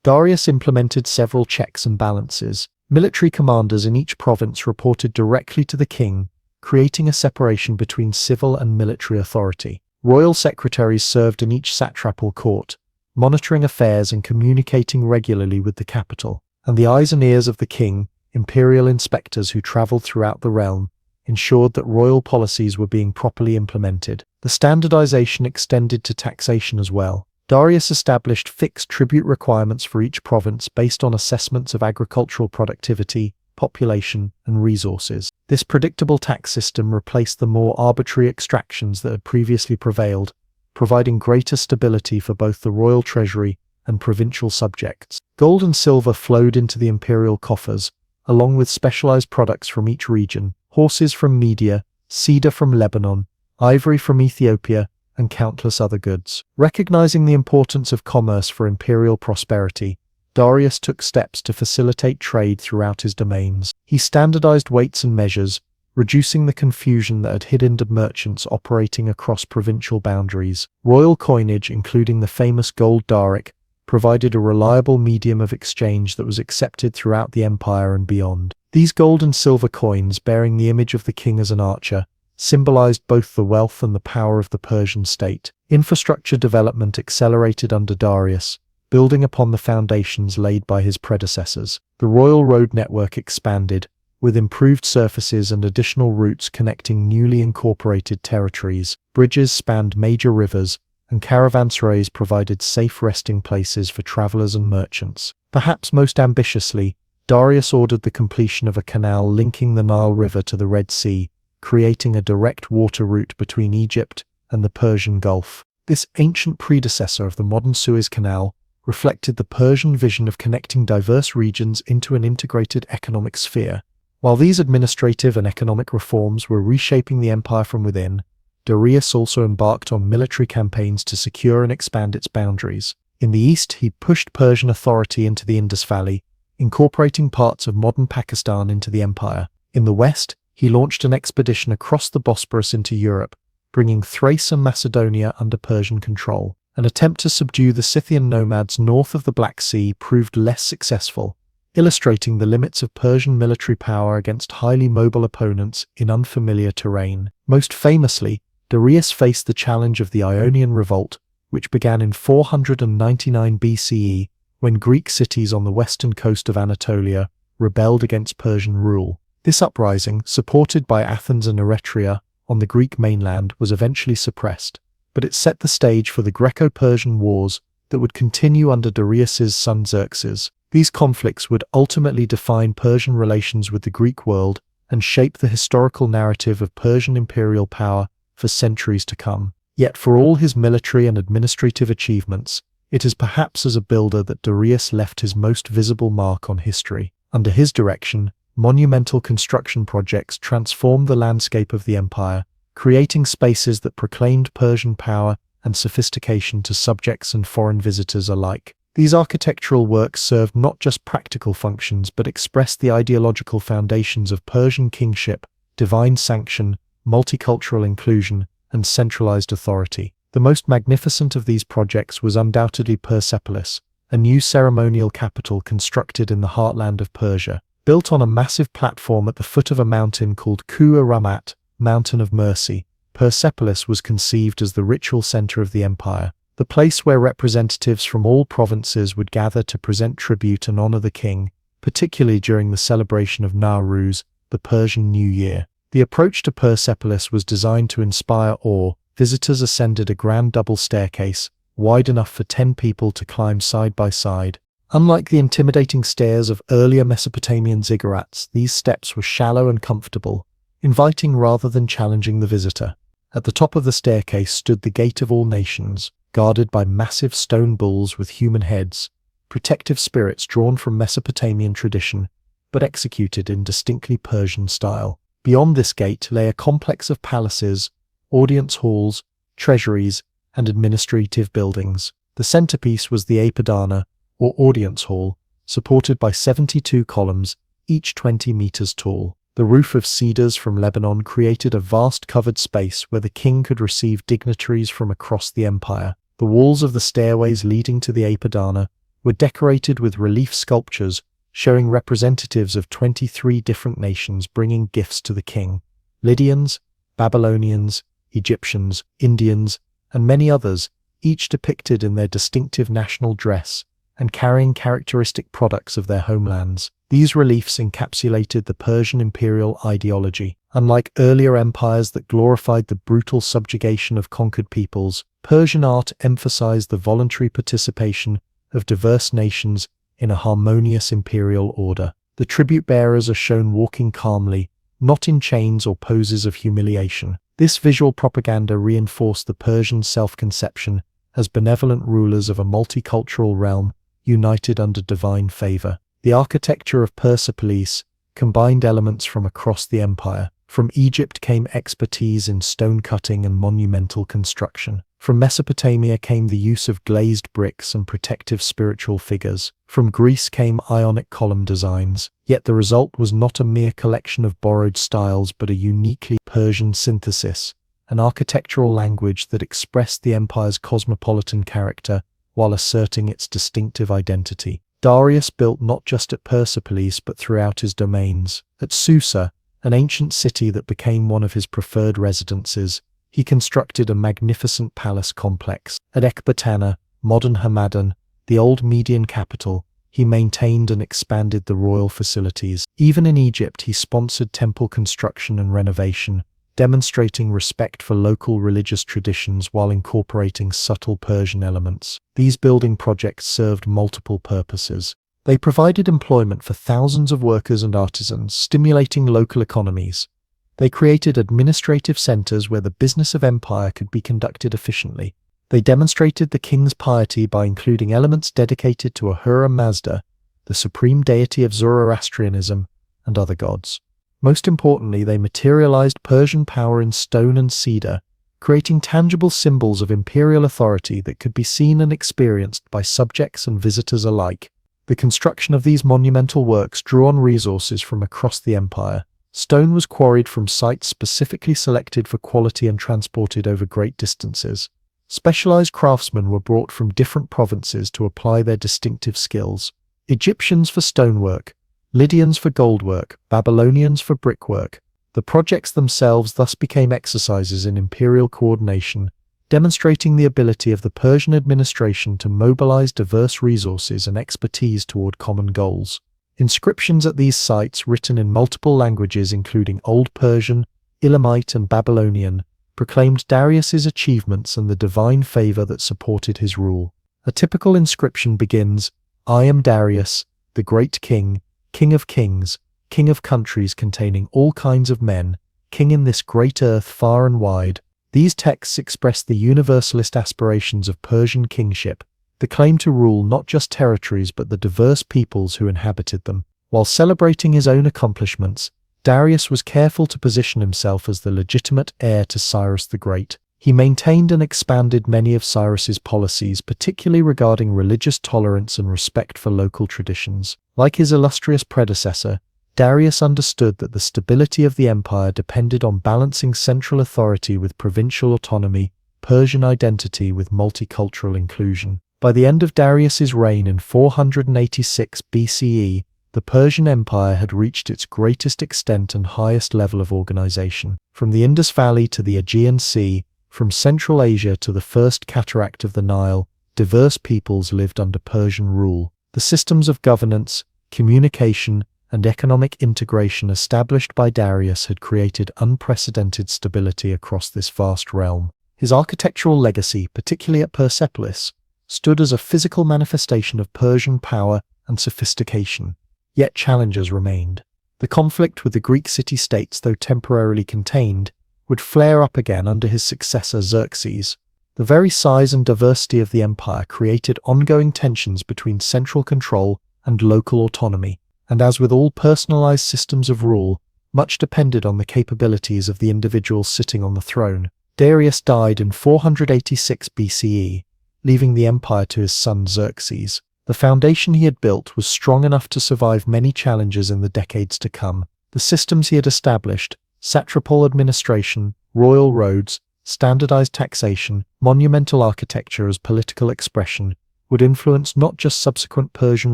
A: Darius implemented several checks and balances. Military commanders in each province reported directly to the king, creating a separation between civil and military authority. Royal secretaries served in each satrapal court, monitoring affairs and communicating regularly with the capital. And the eyes and ears of the king, imperial inspectors who traveled throughout the realm, ensured that royal policies were being properly implemented. The standardization extended to taxation as well. Darius established fixed tribute requirements for each province based on assessments of agricultural productivity, population, and resources. This predictable tax system replaced the more arbitrary extractions that had previously prevailed, providing greater stability for both the royal treasury and provincial subjects. Gold and silver flowed into the imperial coffers, along with specialized products from each region: horses from Media, cedar from Lebanon, ivory from Ethiopia, and countless other goods. Recognizing the importance of commerce for imperial prosperity, Darius took steps to facilitate trade throughout his domains. He standardized weights and measures, reducing the confusion that had hindered merchants operating across provincial boundaries. Royal coinage, including the famous gold daric, provided a reliable medium of exchange that was accepted throughout the empire and beyond. These gold and silver coins, bearing the image of the king as an archer, symbolized both the wealth and the power of the Persian state. Infrastructure development accelerated under Darius, building upon the foundations laid by his predecessors. The royal road network expanded, with improved surfaces and additional routes connecting newly incorporated territories. Bridges spanned major rivers, and caravanserais provided safe resting places for travelers and merchants. Perhaps most ambitiously, Darius ordered the completion of a canal linking the Nile River to the Red Sea, creating a direct water route between Egypt and the Persian Gulf. This ancient predecessor of the modern Suez Canal reflected the Persian vision of connecting diverse regions into an integrated economic sphere. While these administrative and economic reforms were reshaping the empire from within, Darius also embarked on military campaigns to secure and expand its boundaries. In the east, he pushed Persian authority into the Indus Valley, incorporating parts of modern Pakistan into the empire. In the west, he launched an expedition across the Bosporus into Europe, bringing Thrace and Macedonia under Persian control. An attempt to subdue the Scythian nomads north of the Black Sea proved less successful, illustrating the limits of Persian military power against highly mobile opponents in unfamiliar terrain. Most famously, Darius faced the challenge of the Ionian Revolt, which began in 499 BCE when Greek cities on the western coast of Anatolia rebelled against Persian rule. This uprising, supported by Athens and Eretria on the Greek mainland, was eventually suppressed, but it set the stage for the Greco-Persian Wars that would continue under Darius's son Xerxes. These conflicts would ultimately define Persian relations with the Greek world and shape the historical narrative of Persian imperial power for centuries to come. Yet for all his military and administrative achievements, it is perhaps as a builder that Darius left his most visible mark on history. Under his direction, monumental construction projects transformed the landscape of the empire, creating spaces that proclaimed Persian power and sophistication to subjects and foreign visitors alike. These architectural works served not just practical functions but expressed the ideological foundations of Persian kingship, divine sanction, multicultural inclusion, and centralized authority. The most magnificent of these projects was undoubtedly Persepolis, a new ceremonial capital constructed in the heartland of Persia. Built on a massive platform at the foot of a mountain called Ku-Aramat, Mountain of Mercy, Persepolis was conceived as the ritual center of the empire, the place where representatives from all provinces would gather to present tribute and honor the king, particularly during the celebration of Nowruz, the Persian New Year. The approach to Persepolis was designed to inspire awe. Visitors ascended a grand double staircase, wide enough for 10 people to climb side by side. Unlike the intimidating stairs of earlier Mesopotamian ziggurats, these steps were shallow and comfortable, inviting rather than challenging the visitor. At the top of the staircase stood the Gate of All Nations, guarded by massive stone bulls with human heads, protective spirits drawn from Mesopotamian tradition, but executed in distinctly Persian style. Beyond this gate lay a complex of palaces, audience halls, treasuries, and administrative buildings. The centerpiece was the Apadana, or audience hall, supported by 72 columns, each 20 meters tall. The roof of cedars from Lebanon created a vast covered space where the king could receive dignitaries from across the empire. The walls of the stairways leading to the Apadana were decorated with relief sculptures showing representatives of 23 different nations bringing gifts to the king: Lydians, Babylonians, Egyptians, Indians, and many others, each depicted in their distinctive national dress and carrying characteristic products of their homelands. These reliefs encapsulated the Persian imperial ideology. Unlike earlier empires that glorified the brutal subjugation of conquered peoples, Persian art emphasized the voluntary participation of diverse nations in a harmonious imperial order. The tribute bearers are shown walking calmly, not in chains or poses of humiliation. This visual propaganda reinforced the Persian self-conception as benevolent rulers of a multicultural realm united under divine favor. The architecture of Persepolis combined elements from across the empire. From Egypt came expertise in stone cutting and monumental construction. From Mesopotamia came the use of glazed bricks and protective spiritual figures. From Greece came Ionic column designs. Yet the result was not a mere collection of borrowed styles but a uniquely Persian synthesis, an architectural language that expressed the empire's cosmopolitan character while asserting its distinctive identity. Darius built not just at Persepolis but throughout his domains. At Susa, an ancient city that became one of his preferred residences, he constructed a magnificent palace complex. At Ecbatana, modern Hamadan, the old Median capital, he maintained and expanded the royal facilities. Even in Egypt, he sponsored temple construction and renovation, demonstrating respect for local religious traditions while incorporating subtle Persian elements. These building projects served multiple purposes. They provided employment for thousands of workers and artisans, stimulating local economies. They created administrative centers where the business of empire could be conducted efficiently. They demonstrated the king's piety by including elements dedicated to Ahura Mazda, the supreme deity of Zoroastrianism, and other gods. Most importantly, they materialized Persian power in stone and cedar, creating tangible symbols of imperial authority that could be seen and experienced by subjects and visitors alike. The construction of these monumental works drew on resources from across the empire. Stone was quarried from sites specifically selected for quality and transported over great distances. Specialized craftsmen were brought from different provinces to apply their distinctive skills. Egyptians for stonework, Lydians for goldwork, Babylonians for brickwork. The projects themselves thus became exercises in imperial coordination, demonstrating the ability of the Persian administration to mobilize diverse resources and expertise toward common goals. Inscriptions at these sites, written in multiple languages including Old Persian, Elamite, and Babylonian, proclaimed Darius's achievements and the divine favor that supported his rule. A typical inscription begins, "I am Darius, the great king, king of kings, king of countries containing all kinds of men, king in this great earth far and wide." These texts express the universalist aspirations of Persian kingship, the claim to rule not just territories but the diverse peoples who inhabited them. While celebrating his own accomplishments, Darius was careful to position himself as the legitimate heir to Cyrus the Great. He maintained and expanded many of Cyrus's policies, particularly regarding religious tolerance and respect for local traditions. Like his illustrious predecessor, Darius understood that the stability of the empire depended on balancing central authority with provincial autonomy, Persian identity with multicultural inclusion. By the end of Darius's reign in 486 BCE, the Persian Empire had reached its greatest extent and highest level of organization. From the Indus Valley to the Aegean Sea, from Central Asia to the first cataract of the Nile, diverse peoples lived under Persian rule. The systems of governance, communication, and economic integration established by Darius had created unprecedented stability across this vast realm. His architectural legacy, particularly at Persepolis, stood as a physical manifestation of Persian power and sophistication. Yet challenges remained. The conflict with the Greek city-states, though temporarily contained, would flare up again under his successor Xerxes. The very size and diversity of the empire created ongoing tensions between central control and local autonomy, and as with all personalized systems of rule, much depended on the capabilities of the individual sitting on the throne. Darius died in 486 BCE, leaving the empire to his son Xerxes. The foundation he had built was strong enough to survive many challenges in the decades to come. The systems he had established, satrapal administration, royal roads, standardized taxation, monumental architecture as political expression, would influence not just subsequent Persian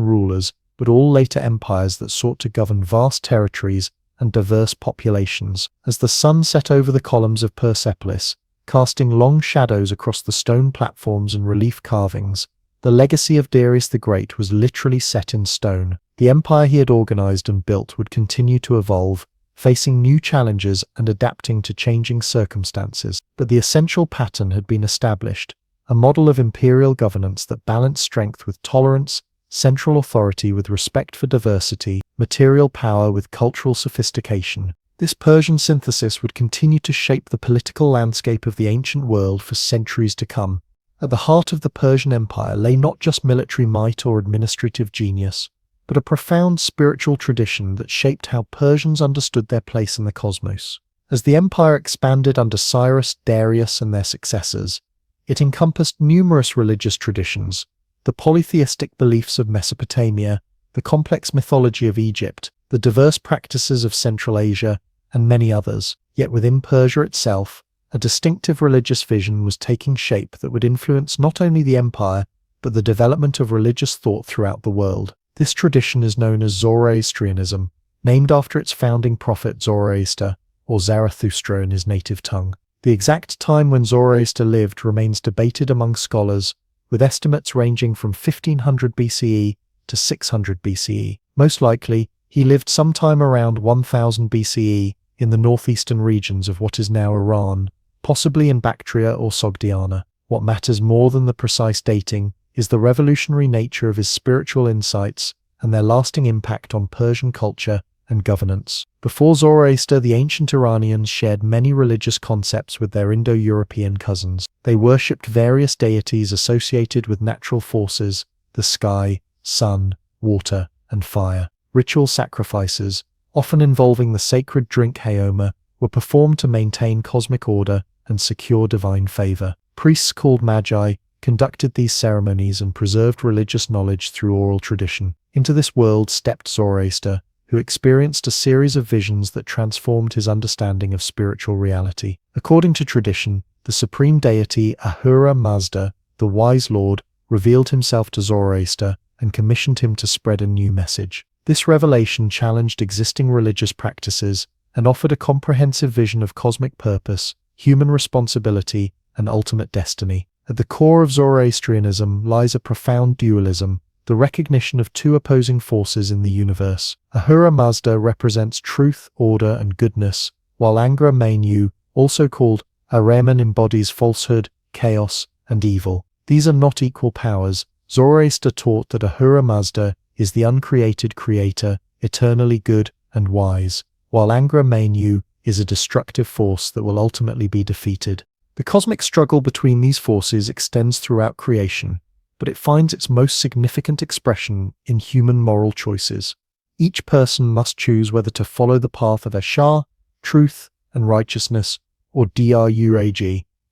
A: rulers, but all later empires that sought to govern vast territories and diverse populations. As the sun set over the columns of Persepolis, casting long shadows across the stone platforms and relief carvings, the legacy of Darius the Great was literally set in stone. The empire he had organized and built would continue to evolve, facing new challenges and adapting to changing circumstances. But the essential pattern had been established, a model of imperial governance that balanced strength with tolerance, central authority with respect for diversity, material power with cultural sophistication. This Persian synthesis would continue to shape the political landscape of the ancient world for centuries to come. At the heart of the Persian Empire lay not just military might or administrative genius, but a profound spiritual tradition that shaped how Persians understood their place in the cosmos. As the empire expanded under Cyrus, Darius, and their successors, it encompassed numerous religious traditions, the polytheistic beliefs of Mesopotamia, the complex mythology of Egypt, the diverse practices of Central Asia, and many others. Yet within Persia itself, a distinctive religious vision was taking shape that would influence not only the empire, but the development of religious thought throughout the world. This tradition is known as Zoroastrianism, named after its founding prophet Zoroaster, or Zarathustra in his native tongue. The exact time when Zoroaster lived remains debated among scholars, with estimates ranging from 1500 BCE to 600 BCE. Most likely, he lived sometime around 1000 BCE in the northeastern regions of what is now Iran, possibly in Bactria or Sogdiana. What matters more than the precise dating is the revolutionary nature of his spiritual insights and their lasting impact on Persian culture and governance. Before Zoroaster, the ancient Iranians shared many religious concepts with their Indo-European cousins. They worshipped various deities associated with natural forces, the sky, sun, water, and fire. Ritual sacrifices, often involving the sacred drink Haoma, were performed to maintain cosmic order and secure divine favor. Priests called magi conducted these ceremonies and preserved religious knowledge through oral tradition. Into this world stepped Zoroaster, who experienced a series of visions that transformed his understanding of spiritual reality. According to tradition, the supreme deity Ahura Mazda, the wise lord, revealed himself to Zoroaster and commissioned him to spread a new message. This revelation challenged existing religious practices and offered a comprehensive vision of cosmic purpose, human responsibility, and ultimate destiny. At the core of Zoroastrianism lies a profound dualism, the recognition of two opposing forces in the universe. Ahura Mazda represents truth, order, and goodness, while Angra Mainyu, also called Ahriman, embodies falsehood, chaos, and evil. These are not equal powers. Zoroaster taught that Ahura Mazda is the uncreated creator, eternally good and wise, while Angra Mainyu is a destructive force that will ultimately be defeated. The cosmic struggle between these forces extends throughout creation, but it finds its most significant expression in human moral choices. Each person must choose whether to follow the path of Ashar, truth and righteousness, or Drug,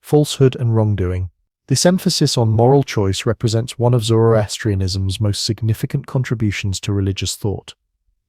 A: falsehood and wrongdoing. This emphasis on moral choice represents one of Zoroastrianism's most significant contributions to religious thought.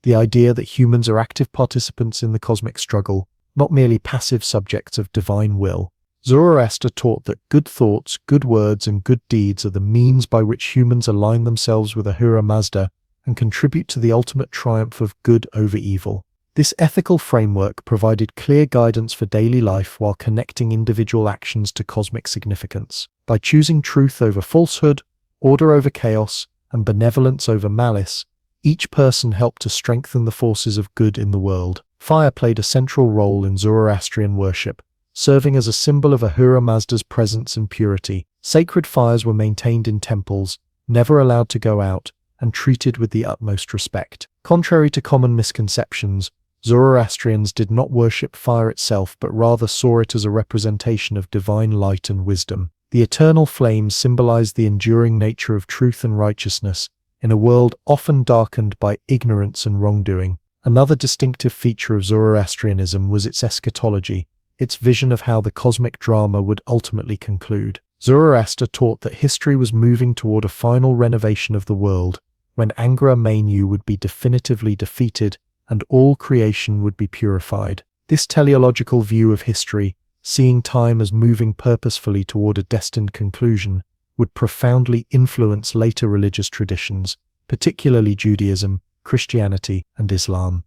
A: The idea that humans are active participants in the cosmic struggle, not merely passive subjects of divine will. Zoroaster taught that good thoughts, good words, and good deeds are the means by which humans align themselves with Ahura Mazda and contribute to the ultimate triumph of good over evil. This ethical framework provided clear guidance for daily life while connecting individual actions to cosmic significance. By choosing truth over falsehood, order over chaos, and benevolence over malice, each person helped to strengthen the forces of good in the world. Fire played a central role in Zoroastrian worship, serving as a symbol of Ahura Mazda's presence and purity. Sacred fires were maintained in temples, never allowed to go out, and treated with the utmost respect. Contrary to common misconceptions, Zoroastrians did not worship fire itself but rather saw it as a representation of divine light and wisdom. The eternal flames symbolized the enduring nature of truth and righteousness in a world often darkened by ignorance and wrongdoing. Another distinctive feature of Zoroastrianism was its eschatology, its vision of how the cosmic drama would ultimately conclude. Zoroaster taught that history was moving toward a final renovation of the world, when Angra Mainyu would be definitively defeated and all creation would be purified. This teleological view of history, seeing time as moving purposefully toward a destined conclusion, would profoundly influence later religious traditions, particularly Judaism, Christianity, and Islam.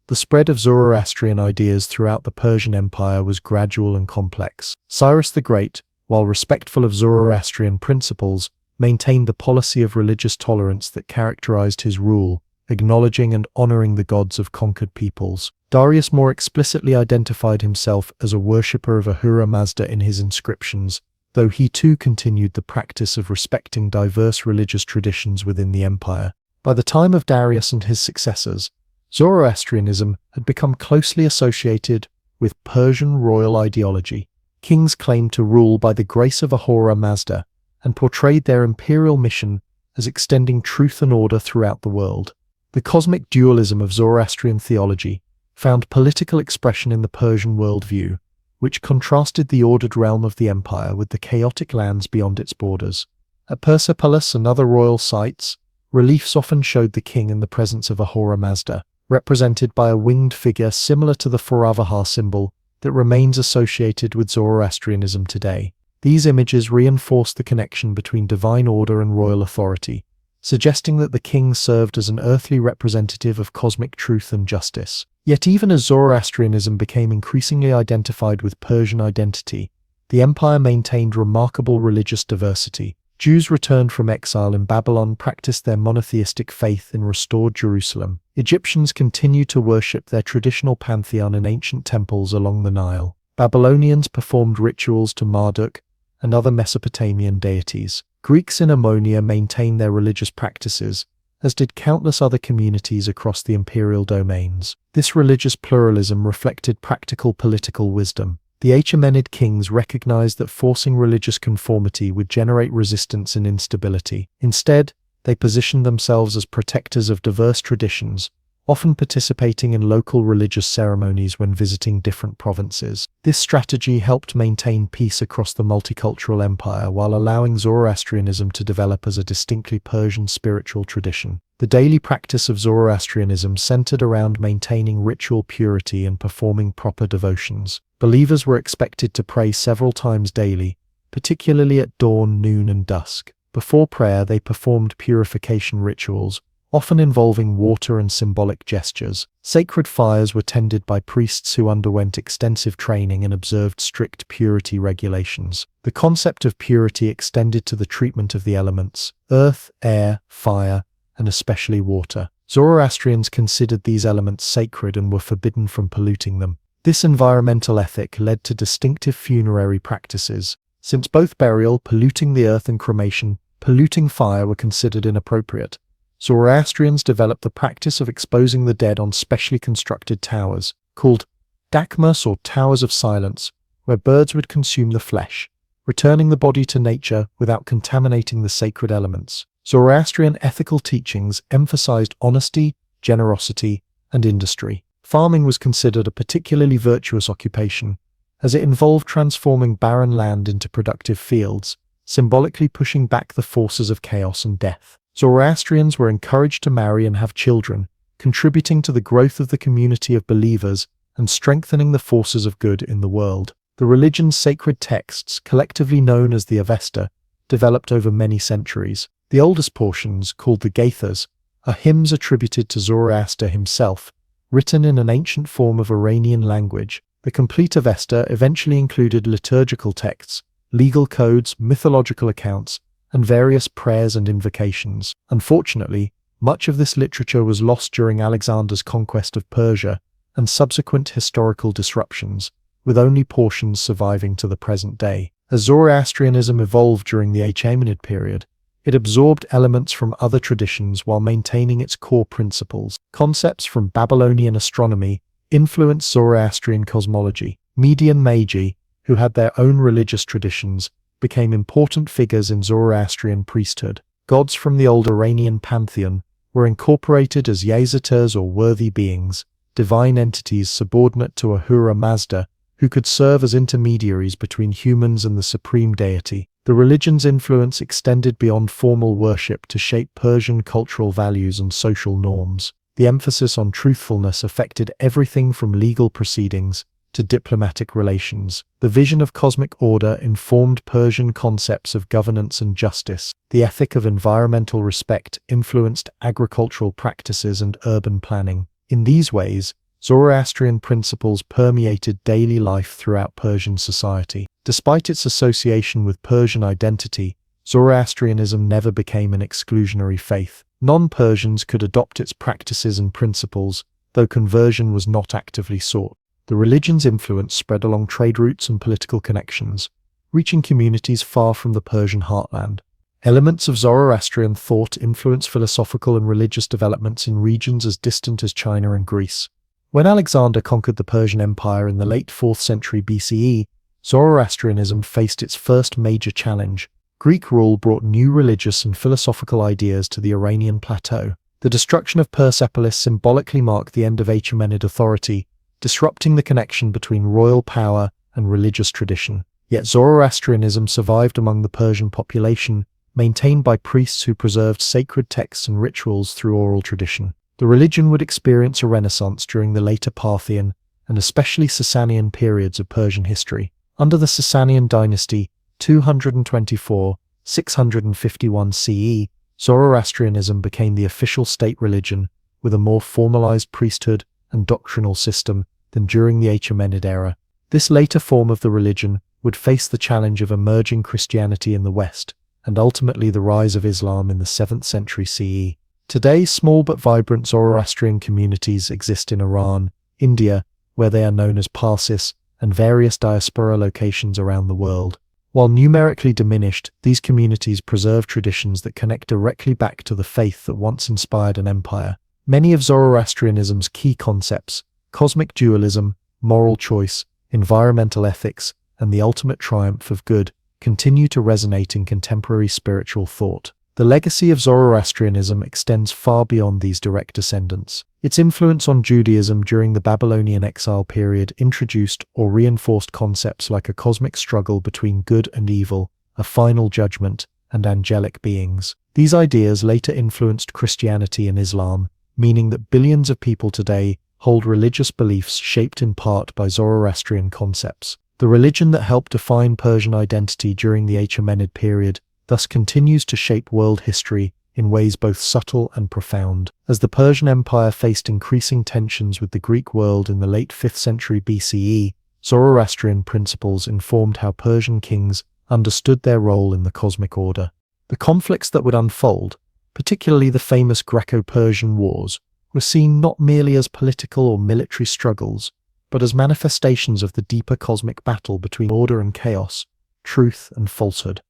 A: The spread of Zoroastrian ideas throughout the Persian Empire was gradual and complex. Cyrus the Great, while respectful of Zoroastrian principles, maintained the policy of religious tolerance that characterized his rule, acknowledging and honoring the gods of conquered peoples. Darius more explicitly identified himself as a worshipper of Ahura Mazda in his inscriptions, though he too continued the practice of respecting diverse religious traditions within the empire. By the time of Darius and his successors, Zoroastrianism had become closely associated with Persian royal ideology. Kings claimed to rule by the grace of Ahura Mazda and portrayed their imperial mission as extending truth and order throughout the world. The cosmic dualism of Zoroastrian theology found political expression in the Persian worldview, which contrasted the ordered realm of the empire with the chaotic lands beyond its borders. At Persepolis and other royal sites, reliefs often showed the king in the presence of Ahura Mazda, represented by a winged figure similar to the Faravahar symbol that remains associated with Zoroastrianism today. These images reinforce the connection between divine order and royal authority, suggesting that the king served as an earthly representative of cosmic truth and justice. Yet even as Zoroastrianism became increasingly identified with Persian identity, the empire maintained remarkable religious diversity. Jews returned from exile in Babylon practiced their monotheistic faith in restored Jerusalem. Egyptians continued to worship their traditional pantheon in ancient temples along the Nile. Babylonians performed rituals to Marduk and other Mesopotamian deities. Greeks in Ammonia maintained their religious practices, as did countless other communities across the imperial domains. This religious pluralism reflected practical political wisdom. The Achaemenid kings recognized that forcing religious conformity would generate resistance and instability. Instead, they positioned themselves as protectors of diverse traditions, often participating in local religious ceremonies when visiting different provinces. This strategy helped maintain peace across the multicultural empire while allowing Zoroastrianism to develop as a distinctly Persian spiritual tradition. The daily practice of Zoroastrianism centered around maintaining ritual purity and performing proper devotions. Believers were expected to pray several times daily, particularly at dawn, noon, and dusk. Before prayer, they performed purification rituals, often involving water and symbolic gestures. Sacred fires were tended by priests who underwent extensive training and observed strict purity regulations. The concept of purity extended to the treatment of the elements: earth, air, fire, and especially water. Zoroastrians considered these elements sacred and were forbidden from polluting them. This environmental ethic led to distinctive funerary practices. Since both burial, polluting the earth, and cremation, polluting fire were considered inappropriate, Zoroastrians developed the practice of exposing the dead on specially constructed towers, called dakmas or towers of silence, where birds would consume the flesh, returning the body to nature without contaminating the sacred elements. Zoroastrian ethical teachings emphasized honesty, generosity, and industry. Farming was considered a particularly virtuous occupation, as it involved transforming barren land into productive fields, symbolically pushing back the forces of chaos and death. Zoroastrians were encouraged to marry and have children, contributing to the growth of the community of believers and strengthening the forces of good in the world. The religion's sacred texts, collectively known as the Avesta, developed over many centuries. The oldest portions, called the Gathas, are hymns attributed to Zoroaster himself, written in an ancient form of Iranian language. The complete Avesta eventually included liturgical texts, legal codes, mythological accounts, and various prayers and invocations. Unfortunately, much of this literature was lost during Alexander's conquest of Persia and subsequent historical disruptions, with only portions surviving to the present day. As Zoroastrianism evolved during the Achaemenid period, it absorbed elements from other traditions while maintaining its core principles. Concepts from Babylonian astronomy, influenced Zoroastrian cosmology. Median Magi, who had their own religious traditions, became important figures in Zoroastrian priesthood. Gods from the old Iranian pantheon were incorporated as Yezaters or worthy beings, divine entities subordinate to Ahura Mazda, who could serve as intermediaries between humans and the supreme deity. The religion's influence extended beyond formal worship to shape Persian cultural values and social norms. The emphasis on truthfulness affected everything from legal proceedings to diplomatic relations. The vision of cosmic order informed Persian concepts of governance and justice. The ethic of environmental respect influenced agricultural practices and urban planning. In these ways, Zoroastrian principles permeated daily life throughout Persian society. Despite its association with Persian identity, Zoroastrianism never became an exclusionary faith. Non-Persians could adopt its practices and principles, though conversion was not actively sought. The religion's influence spread along trade routes and political connections, reaching communities far from the Persian heartland. Elements of Zoroastrian thought influenced philosophical and religious developments in regions as distant as China and Greece. When Alexander conquered the Persian Empire in the late 4th century BCE, Zoroastrianism faced its first major challenge. Greek rule brought new religious and philosophical ideas to the Iranian plateau. The destruction of Persepolis symbolically marked the end of Achaemenid authority, disrupting the connection between royal power and religious tradition. Yet Zoroastrianism survived among the Persian population, maintained by priests who preserved sacred texts and rituals through oral tradition. The religion would experience a renaissance during the later Parthian and especially Sasanian periods of Persian history. Under the Sasanian dynasty, 224–651 CE, Zoroastrianism became the official state religion, with a more formalized priesthood and doctrinal system than during the Achaemenid era. This later form of the religion would face the challenge of emerging Christianity in the West, and ultimately the rise of Islam in the 7th century CE. Today, small but vibrant Zoroastrian communities exist in Iran, India, where they are known as Parsis, and various diaspora locations around the world. While numerically diminished, these communities preserve traditions that connect directly back to the faith that once inspired an empire. Many of Zoroastrianism's key concepts, cosmic dualism, moral choice, environmental ethics, and the ultimate triumph of good, continue to resonate in contemporary spiritual thought. The legacy of Zoroastrianism extends far beyond these direct descendants. Its influence on Judaism during the Babylonian exile period introduced or reinforced concepts like a cosmic struggle between good and evil, a final judgment, and angelic beings. These ideas later influenced Christianity and Islam, meaning that billions of people today hold religious beliefs shaped in part by Zoroastrian concepts. The religion that helped define Persian identity during the Achaemenid period thus continues to shape world history in ways both subtle and profound. As the Persian Empire faced increasing tensions with the Greek world in the late 5th century BCE, Zoroastrian principles informed how Persian kings understood their role in the cosmic order. The conflicts that would unfold, particularly the famous Greco-Persian wars, were seen not merely as political or military struggles, but as manifestations of the deeper cosmic battle between order and chaos, truth and falsehood.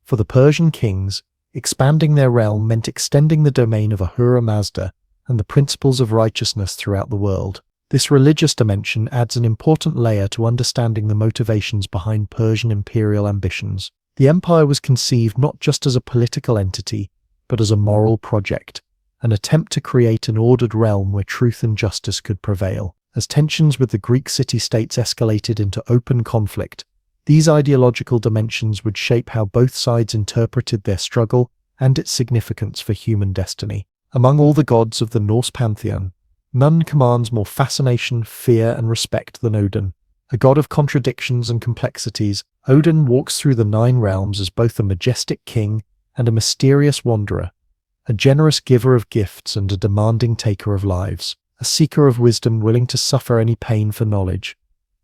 A: For the Persian kings, expanding their realm meant extending the domain of Ahura Mazda and the principles of righteousness throughout the world. This religious dimension adds an important layer to understanding the motivations behind Persian imperial ambitions. The empire was conceived not just as a political entity, but as a moral project, an attempt to create an ordered realm where truth and justice could prevail. As tensions with the Greek city-states escalated into open conflict, these ideological dimensions would shape how both sides interpreted their struggle and its significance for human destiny. Among all the gods of the Norse pantheon, none commands more fascination, fear, and respect than Odin. A god of contradictions and complexities, Odin walks through the 9 realms as both a majestic king and a mysterious wanderer, a generous giver of gifts and a demanding taker of lives, a seeker of wisdom willing to suffer any pain for knowledge.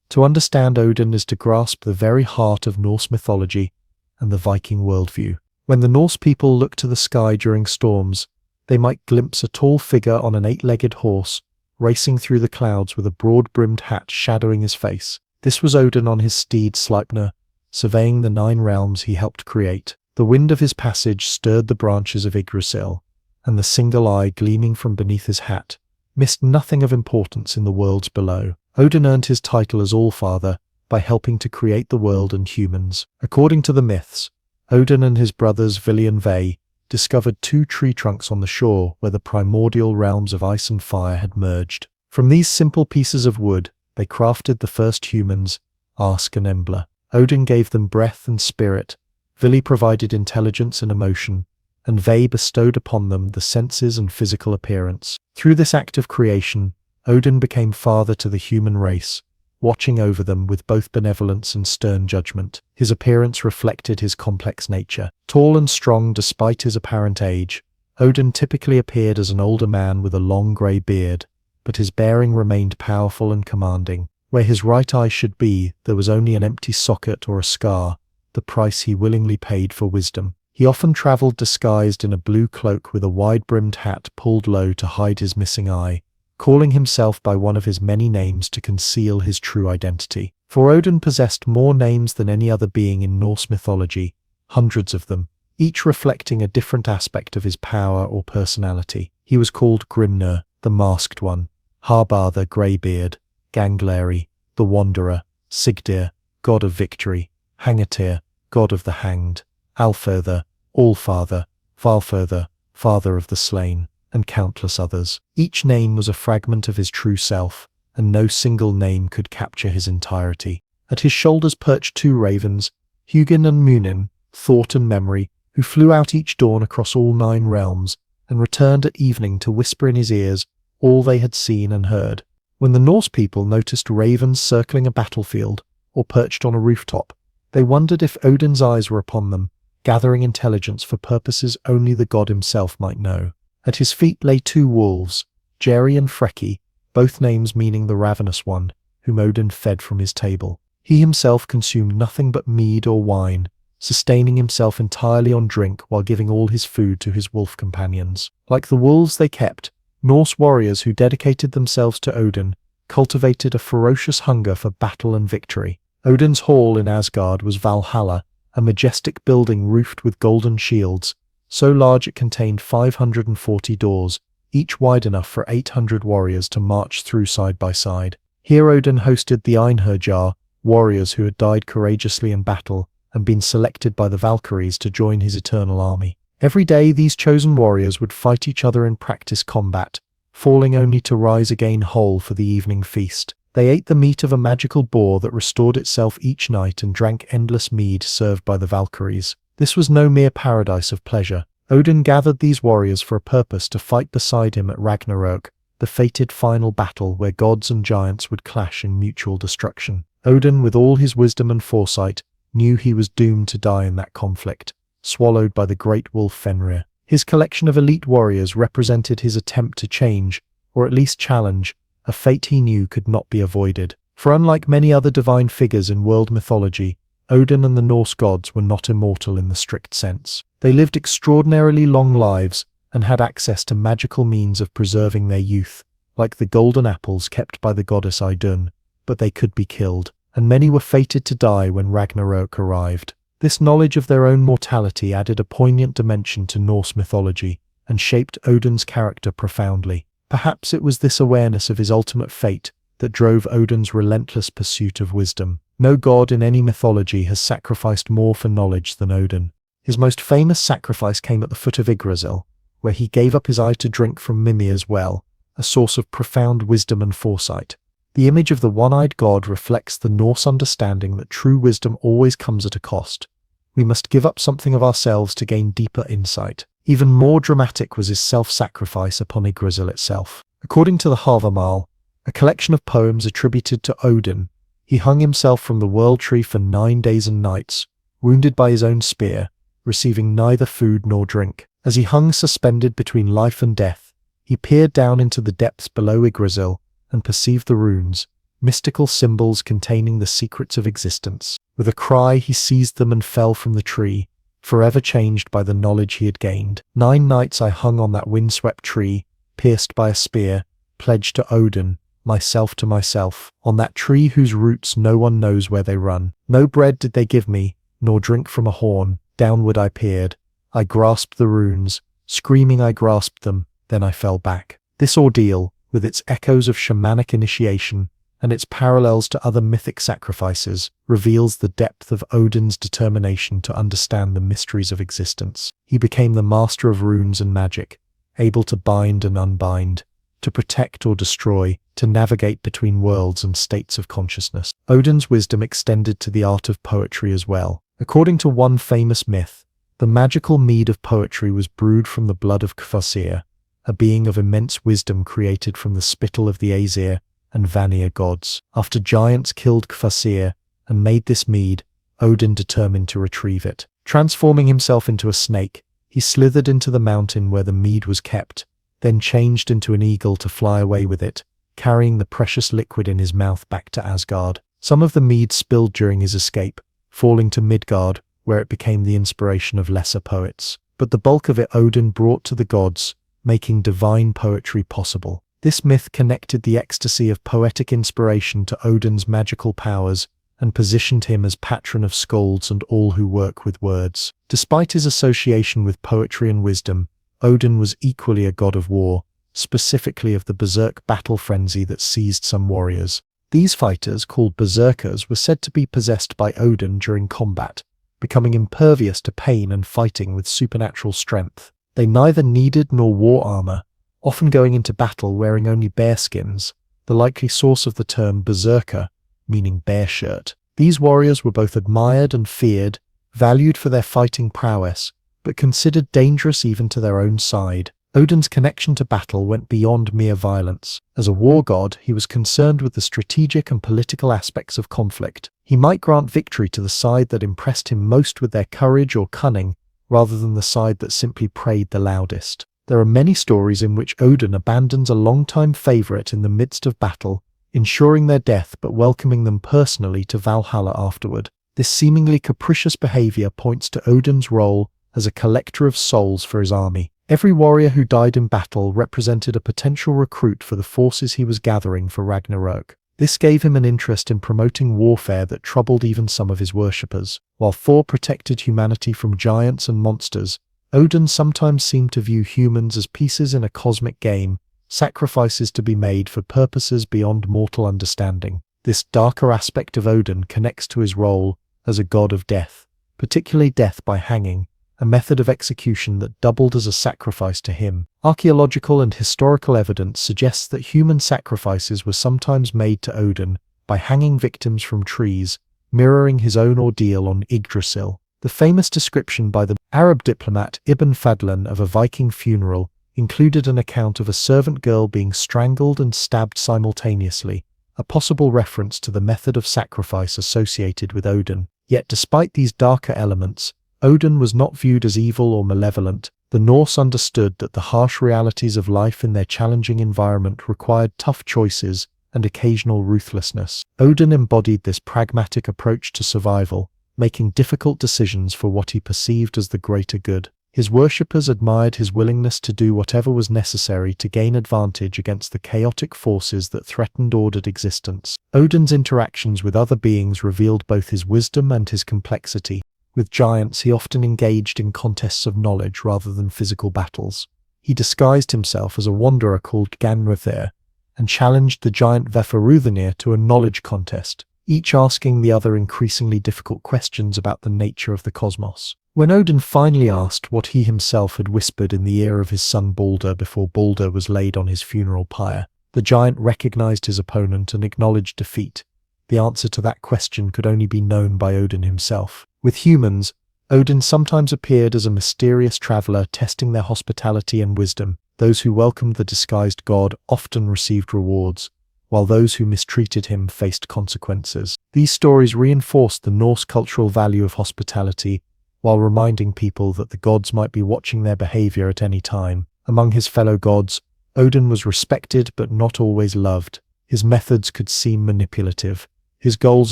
A: To understand Odin is to grasp the very heart of Norse mythology and the Viking worldview. When the Norse people looked to the sky during storms, they might glimpse a tall figure on an 8-legged horse, racing through the clouds with a broad-brimmed hat shadowing his face. This was Odin on his steed Sleipnir, surveying the 9 realms he helped create. The wind of his passage stirred the branches of Yggdrasil, and the single eye gleaming from beneath his hat missed nothing of importance in the worlds below. Odin earned his title as Allfather by helping to create the world and humans. According to the myths, Odin and his brothers Vili and Ve discovered 2 tree trunks on the shore where the primordial realms of ice and fire had merged. From these simple pieces of wood, they crafted the first humans, Ask and Embla. Odin gave them breath and spirit, Vili provided intelligence and emotion, and Ve bestowed upon them the senses and physical appearance. Through this act of creation, Odin became father to the human race, watching over them with both benevolence and stern judgment. His appearance reflected his complex nature. Tall and strong despite his apparent age, Odin typically appeared as an older man with a long grey beard, but his bearing remained powerful and commanding. Where his right eye should be, there was only an empty socket or a scar, the price he willingly paid for wisdom. He often travelled disguised in a blue cloak with a wide-brimmed hat pulled low to hide his missing eye, calling himself by one of his many names to conceal his true identity. For Odin possessed more names than any other being in Norse mythology, hundreds of them, each reflecting a different aspect of his power or personality. He was called Grimnir, the Masked One, Harbar the Greybeard, Gangleri, the Wanderer, Sigdir, God of Victory, Hangatyr, God of the Hanged, Alfother, Allfather, Valfother, Father of the Slain, and countless others. Each name was a fragment of his true self, and no single name could capture his entirety. At his shoulders perched 2 ravens, Hugin and Munin, Thought and Memory, who flew out each dawn across all 9 realms, and returned at evening to whisper in his ears all they had seen and heard. When the Norse people noticed ravens circling a battlefield, or perched on a rooftop, they wondered if Odin's eyes were upon them, gathering intelligence for purposes only the god himself might know. At his feet lay 2 wolves, Jerry and Freki, both names meaning the ravenous one, whom Odin fed from his table. He himself consumed nothing but mead or wine, sustaining himself entirely on drink while giving all his food to his wolf companions. Like the wolves they kept, Norse warriors who dedicated themselves to Odin cultivated a ferocious hunger for battle and victory. Odin's hall in Asgard was Valhalla, a majestic building roofed with golden shields, so large it contained 540 doors, each wide enough for 800 warriors to march through side by side. Here Odin hosted the Einherjar, warriors who had died courageously in battle and been selected by the Valkyries to join his eternal army. Every day these chosen warriors would fight each other in practice combat, falling only to rise again whole for the evening feast. They ate the meat of a magical boar that restored itself each night and drank endless mead served by the Valkyries. This was no mere paradise of pleasure. Odin gathered these warriors for a purpose to fight beside him at Ragnarök, the fated final battle where gods and giants would clash in mutual destruction. Odin, with all his wisdom and foresight, knew he was doomed to die in that conflict, swallowed by the great wolf Fenrir. His collection of elite warriors represented his attempt to change, or at least challenge, a fate he knew could not be avoided. For unlike many other divine figures in world mythology, Odin and the Norse gods were not immortal in the strict sense. They lived extraordinarily long lives and had access to magical means of preserving their youth, like the golden apples kept by the goddess Idun, but they could be killed, and many were fated to die when Ragnarök arrived. This knowledge of their own mortality added a poignant dimension to Norse mythology and shaped Odin's character profoundly. Perhaps it was this awareness of his ultimate fate that drove Odin's relentless pursuit of wisdom. No god in any mythology has sacrificed more for knowledge than Odin. His most famous sacrifice came at the foot of Yggdrasil, where he gave up his eye to drink from Mimir's well, a source of profound wisdom and foresight. The image of the one-eyed god reflects the Norse understanding that true wisdom always comes at a cost. We must give up something of ourselves to gain deeper insight. Even more dramatic was his self-sacrifice upon Yggdrasil itself. According to the Havamal, a collection of poems attributed to Odin, he hung himself from the world tree for 9 days and nights, wounded by his own spear, receiving neither food nor drink. As he hung suspended between life and death, he peered down into the depths below Yggdrasil and perceived the runes, mystical symbols containing the secrets of existence. With a cry he seized them and fell from the tree, forever changed by the knowledge he had gained. 9 nights I hung on that windswept tree, pierced by a spear, pledged to Odin, myself to myself, on that tree whose roots no one knows where they run. No bread did they give me, nor drink from a horn. Downward I peered. I grasped the runes. Screaming I grasped them, then I fell back. This ordeal, with its echoes of shamanic initiation and its parallels to other mythic sacrifices, reveals the depth of Odin's determination to understand the mysteries of existence. He became the master of runes and magic, able to bind and unbind, to protect or destroy, to navigate between worlds and states of consciousness. Odin's wisdom extended to the art of poetry as well. According to one famous myth, the magical mead of poetry was brewed from the blood of Kvasir, a being of immense wisdom created from the spittle of the Aesir and Vanir gods. After giants killed Kvasir and made this mead, Odin determined to retrieve it. Transforming himself into a snake, he slithered into the mountain where the mead was kept, then changed into an eagle to fly away with it, carrying the precious liquid in his mouth back to Asgard. Some of the mead spilled during his escape, falling to Midgard, where it became the inspiration of lesser poets. But the bulk of it Odin brought to the gods, making divine poetry possible. This myth connected the ecstasy of poetic inspiration to Odin's magical powers and positioned him as patron of skalds and all who work with words. Despite his association with poetry and wisdom, Odin was equally a god of war, specifically of the berserk battle frenzy that seized some warriors. These fighters, called berserkers, were said to be possessed by Odin during combat, becoming impervious to pain and fighting with supernatural strength. They neither needed nor wore armor, often going into battle wearing only bearskins, the likely source of the term berserker, meaning bear shirt. These warriors were both admired and feared, valued for their fighting prowess, but considered dangerous even to their own side. Odin's connection to battle went beyond mere violence. As a war god, he was concerned with the strategic and political aspects of conflict. He might grant victory to the side that impressed him most with their courage or cunning, rather than the side that simply prayed the loudest. There are many stories in which Odin abandons a longtime favorite in the midst of battle, ensuring their death but welcoming them personally to Valhalla afterward. This seemingly capricious behavior points to Odin's role as a collector of souls for his army. Every warrior who died in battle represented a potential recruit for the forces he was gathering for Ragnarok. This gave him an interest in promoting warfare that troubled even some of his worshippers. While Thor protected humanity from giants and monsters, Odin sometimes seemed to view humans as pieces in a cosmic game, sacrifices to be made for purposes beyond mortal understanding. This darker aspect of Odin connects to his role as a god of death, particularly death by hanging, a method of execution that doubled as a sacrifice to him. Archaeological and historical evidence suggests that human sacrifices were sometimes made to Odin by hanging victims from trees, mirroring his own ordeal on Yggdrasil. The famous description by the Arab diplomat Ibn Fadlan of a Viking funeral included an account of a servant girl being strangled and stabbed simultaneously, a possible reference to the method of sacrifice associated with Odin. Yet despite these darker elements, Odin was not viewed as evil or malevolent. The Norse understood that the harsh realities of life in their challenging environment required tough choices and occasional ruthlessness. Odin embodied this pragmatic approach to survival, making difficult decisions for what he perceived as the greater good. His worshippers admired his willingness to do whatever was necessary to gain advantage against the chaotic forces that threatened ordered existence. Odin's interactions with other beings revealed both his wisdom and his complexity. With giants, he often engaged in contests of knowledge rather than physical battles. He disguised himself as a wanderer called Ganrathir and challenged the giant Vafaruthanir to a knowledge contest, each asking the other increasingly difficult questions about the nature of the cosmos. When Odin finally asked what he himself had whispered in the ear of his son Balder before Balder was laid on his funeral pyre, the giant recognized his opponent and acknowledged defeat. The answer to that question could only be known by Odin himself. With humans, Odin sometimes appeared as a mysterious traveler testing their hospitality and wisdom. Those who welcomed the disguised god often received rewards, while those who mistreated him faced consequences. These stories reinforced the Norse cultural value of hospitality, while reminding people that the gods might be watching their behavior at any time. Among his fellow gods, Odin was respected but not always loved. His methods could seem manipulative, his goals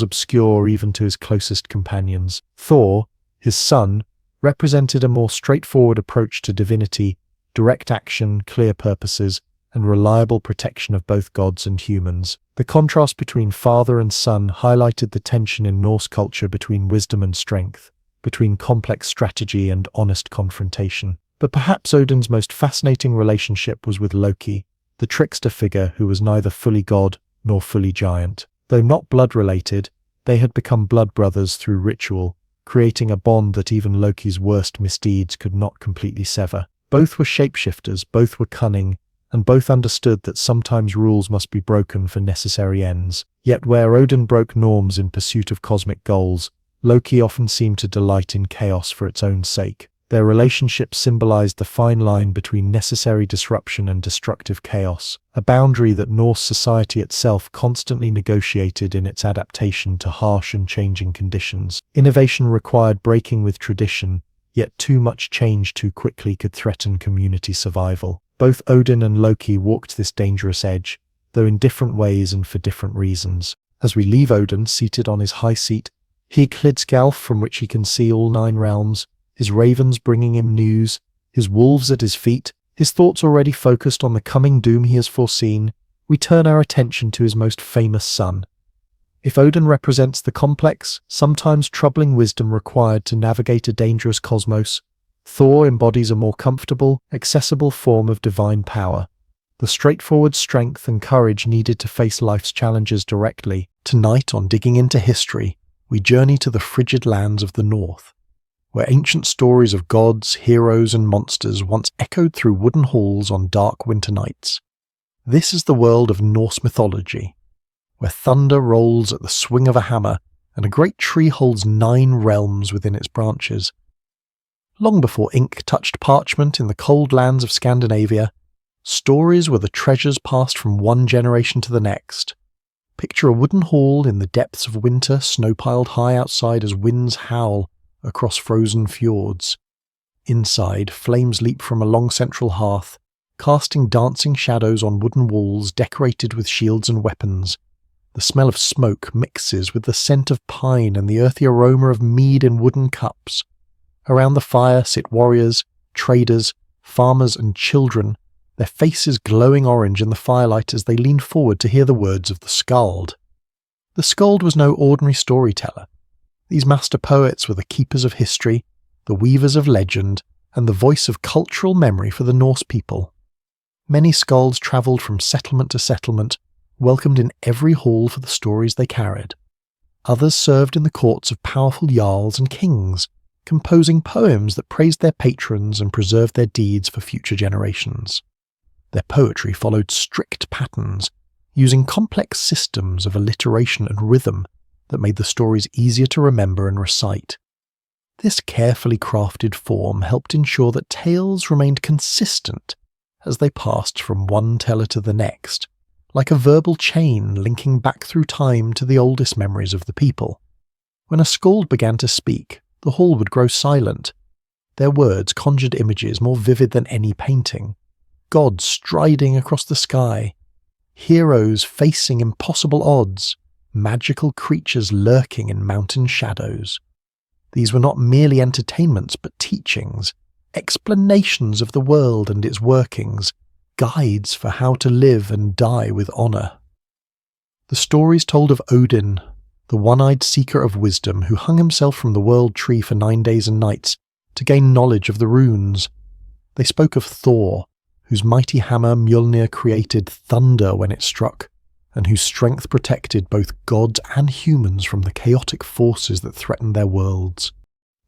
A: obscure even to his closest companions. Thor, his son, represented a more straightforward approach to divinity, direct action, clear purposes, and reliable protection of both gods and humans. The contrast between father and son highlighted the tension in Norse culture between wisdom and strength, between complex strategy and honest confrontation. But perhaps Odin's most fascinating relationship was with Loki, the trickster figure who was neither fully god nor fully giant. Though not blood-related, they had become blood brothers through ritual, creating a bond that even Loki's worst misdeeds could not completely sever. Both were shapeshifters, both were cunning, and both understood that sometimes rules must be broken for necessary ends. Yet where Odin broke norms in pursuit of cosmic goals, Loki often seemed to delight in chaos for its own sake. Their relationship symbolized the fine line between necessary disruption and destructive chaos, a boundary that Norse society itself constantly negotiated in its adaptation to harsh and changing conditions. Innovation required breaking with tradition, yet too much change too quickly could threaten community survival. Both Odin and Loki walked this dangerous edge, though in different ways and for different reasons. As we leave Odin seated on his high seat, Hlidskjalf from which he can see all 9 realms, his ravens bringing him news, his wolves at his feet, his thoughts already focused on the coming doom he has foreseen, we turn our attention to his most famous son. If Odin represents the complex, sometimes troubling wisdom required to navigate a dangerous cosmos, Thor embodies a more comfortable, accessible form of divine power, the straightforward strength and courage needed to face life's challenges directly. Tonight, on Digging into History, we journey to the frigid lands of the North, where ancient stories of gods, heroes, and monsters once echoed through wooden halls on dark winter nights. This is the world of Norse mythology, where thunder rolls at the swing of a hammer and a great tree holds 9 realms within its branches. Long before ink touched parchment in the cold lands of Scandinavia, stories were the treasures passed from one generation to the next. Picture a wooden hall in the depths of winter, snow-piled high outside as winds howl across frozen fjords. Inside, flames leap from a long central hearth, casting dancing shadows on wooden walls decorated with shields and weapons. The smell of smoke mixes with the scent of pine and the earthy aroma of mead in wooden cups. Around the fire sit warriors, traders, farmers and children, their faces glowing orange in the firelight as they lean forward to hear the words of the skald. The skald was no ordinary storyteller. These master poets were the keepers of history, the weavers of legend, and the voice of cultural memory for the Norse people. Many skalds travelled from settlement to settlement, welcomed in every hall for the stories they carried. Others served in the courts of powerful jarls and kings, composing poems that praised their patrons and preserved their deeds for future generations. Their poetry followed strict patterns, using complex systems of alliteration and rhythm that made the stories easier to remember and recite. This carefully crafted form helped ensure that tales remained consistent as they passed from one teller to the next, like a verbal chain linking back through time to the oldest memories of the people. When a skald began to speak, the hall would grow silent. Their words conjured images more vivid than any painting. Gods striding across the sky, heroes facing impossible odds, magical creatures lurking in mountain shadows. These were not merely entertainments but teachings, explanations of the world and its workings, guides for how to live and die with honour. The stories told of Odin, the one-eyed seeker of wisdom who hung himself from the world tree for 9 days and nights to gain knowledge of the runes. They spoke of Thor, whose mighty hammer Mjolnir created thunder when it struck, and whose strength protected both gods and humans from the chaotic forces that threatened their worlds.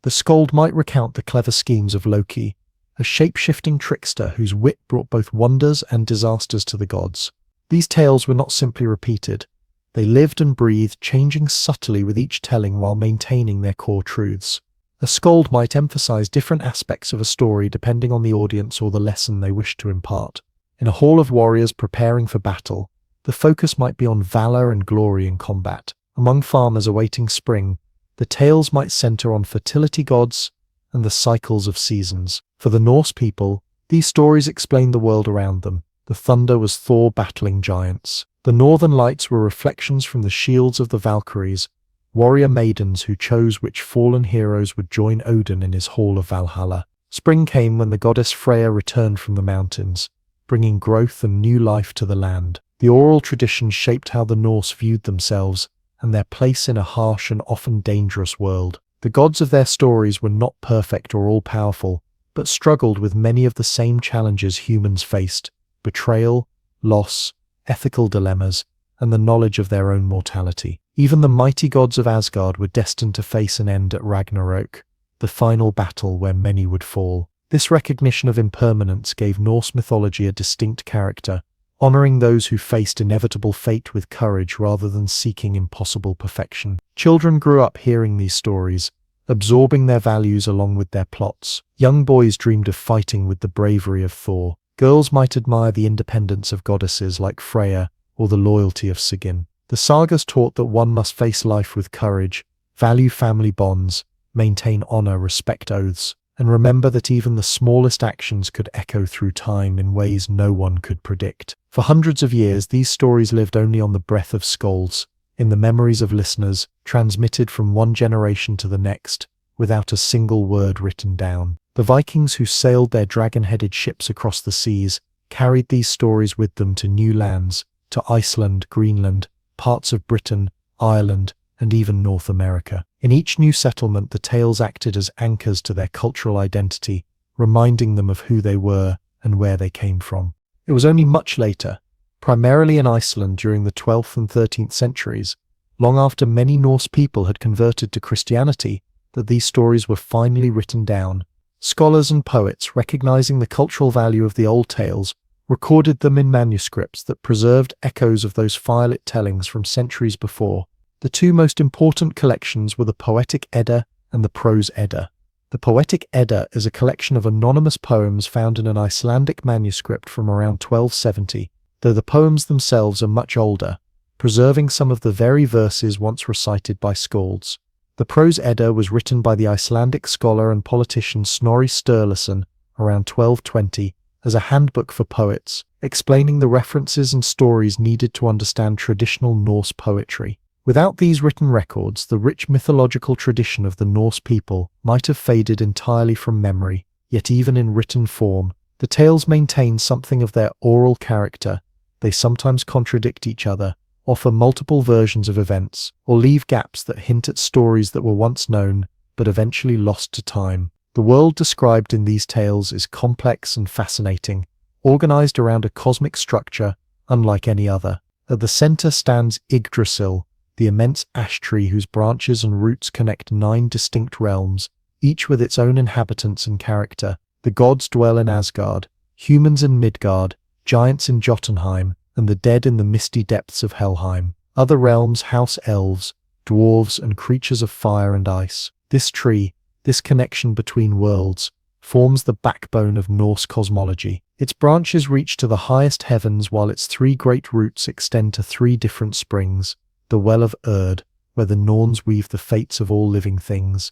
A: The skald might recount the clever schemes of Loki, a shape-shifting trickster whose wit brought both wonders and disasters to the gods. These tales were not simply repeated. They lived and breathed, changing subtly with each telling while maintaining their core truths. A skald might emphasize different aspects of a story depending on the audience or the lesson they wished to impart. In a hall of warriors preparing for battle, the focus might be on valor and glory in combat. Among farmers awaiting spring, the tales might center on fertility gods and the cycles of seasons. For the Norse people, these stories explained the world around them. The thunder was Thor battling giants. The northern lights were reflections from the shields of the Valkyries, warrior maidens who chose which fallen heroes would join Odin in his hall of Valhalla. Spring came when the goddess Freya returned from the mountains, bringing growth and new life to the land. The oral tradition shaped how the Norse viewed themselves and their place in a harsh and often dangerous world. The gods of their stories were not perfect or all-powerful, but struggled with many of the same challenges humans faced: betrayal, loss, ethical dilemmas, and the knowledge of their own mortality. Even the mighty gods of Asgard were destined to face an end at Ragnarok, the final battle where many would fall. This recognition of impermanence gave Norse mythology a distinct character, honoring those who faced inevitable fate with courage rather than seeking impossible perfection. Children grew up hearing these stories, absorbing their values along with their plots. Young boys dreamed of fighting with the bravery of Thor. Girls might admire the independence of goddesses like Freya or the loyalty of Sigyn. The sagas taught that one must face life with courage, value family bonds, maintain honor, respect oaths, and remember that even the smallest actions could echo through time in ways no one could predict. For hundreds of years, these stories lived only on the breath of skalds, in the memories of listeners, transmitted from one generation to the next, without a single word written down. The Vikings who sailed their dragon-headed ships across the seas carried these stories with them to new lands, to Iceland, Greenland, parts of Britain, Ireland, and even North America. In each new settlement, the tales acted as anchors to their cultural identity, reminding them of who they were and where they came from. It was only much later, primarily in Iceland during the 12th and 13th centuries, long after many Norse people had converted to Christianity, that these stories were finally written down. Scholars and poets, recognizing the cultural value of the old tales, recorded them in manuscripts that preserved echoes of those firelit tellings from centuries before. The two most important collections were the Poetic Edda and the Prose Edda. The Poetic Edda is a collection of anonymous poems found in an Icelandic manuscript from around 1270, though the poems themselves are much older, preserving some of the very verses once recited by skalds. The Prose Edda was written by the Icelandic scholar and politician Snorri Sturluson around 1220 as a handbook for poets, explaining the references and stories needed to understand traditional Norse poetry. Without these written records, the rich mythological tradition of the Norse people might have faded entirely from memory, yet even in written form, the tales maintain something of their oral character. They sometimes contradict each other, offer multiple versions of events, or leave gaps that hint at stories that were once known, but eventually lost to time. The world described in these tales is complex and fascinating, organized around a cosmic structure unlike any other. At the center stands Yggdrasil, the immense ash tree whose branches and roots connect 9 distinct realms, each with its own inhabitants and character. The gods dwell in Asgard, humans in Midgard, giants in Jotunheim, and the dead in the misty depths of Helheim. Other realms house elves, dwarves, and creatures of fire and ice. This tree, this connection between worlds, forms the backbone of Norse cosmology. Its branches reach to the highest heavens while its 3 great roots extend to 3 different springs. The Well of Erd, where the Norns weave the fates of all living things.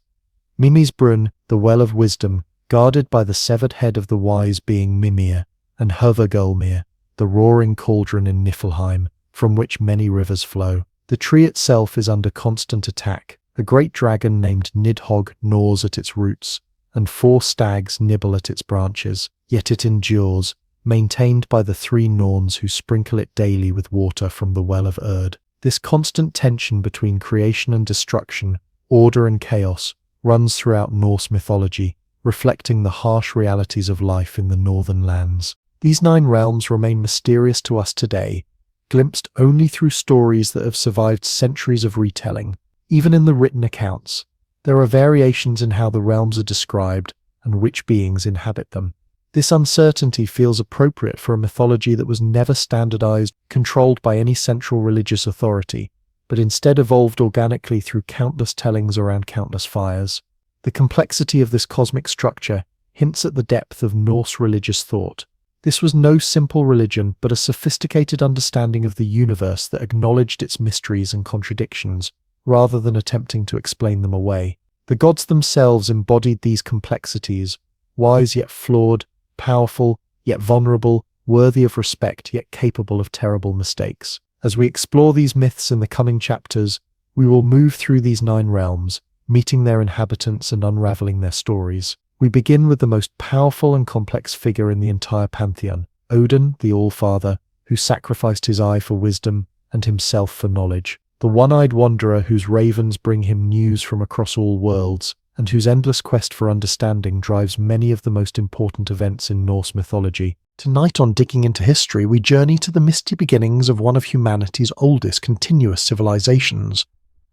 A: Mimi's Brunn, the Well of Wisdom, guarded by the severed head of the wise being Mimir, and Höfugulmir, the roaring cauldron in Niflheim, from which many rivers flow. The tree itself is under constant attack. A great dragon named Nidhogg gnaws at its roots, and 4 stags nibble at its branches, yet it endures, maintained by the 3 Norns who sprinkle it daily with water from the Well of Erd. This constant tension between creation and destruction, order and chaos, runs throughout Norse mythology, reflecting the harsh realities of life in the northern lands. These 9 realms remain mysterious to us today, glimpsed only through stories that have survived centuries of retelling. Even in the written accounts, there are variations in how the realms are described and which beings inhabit them. This uncertainty feels appropriate for a mythology that was never standardized, controlled by any central religious authority, but instead evolved organically through countless tellings around countless fires. The complexity of this cosmic structure hints at the depth of Norse religious thought. This was no simple religion, but a sophisticated understanding of the universe that acknowledged its mysteries and contradictions, rather than attempting to explain them away. The gods themselves embodied these complexities, wise yet flawed, powerful yet vulnerable, worthy of respect yet capable of terrible mistakes. As we explore these myths in the coming chapters, we will move through these 9 realms, meeting their inhabitants and unraveling their stories. We begin with the most powerful and complex figure in the entire pantheon, Odin, the All-Father, who sacrificed his eye for wisdom and himself for knowledge. The one-eyed wanderer whose ravens bring him news from across all worlds, and whose endless quest for understanding drives many of the most important events in Norse mythology. Tonight on Digging into History, we journey to the misty beginnings of one of humanity's oldest continuous civilizations.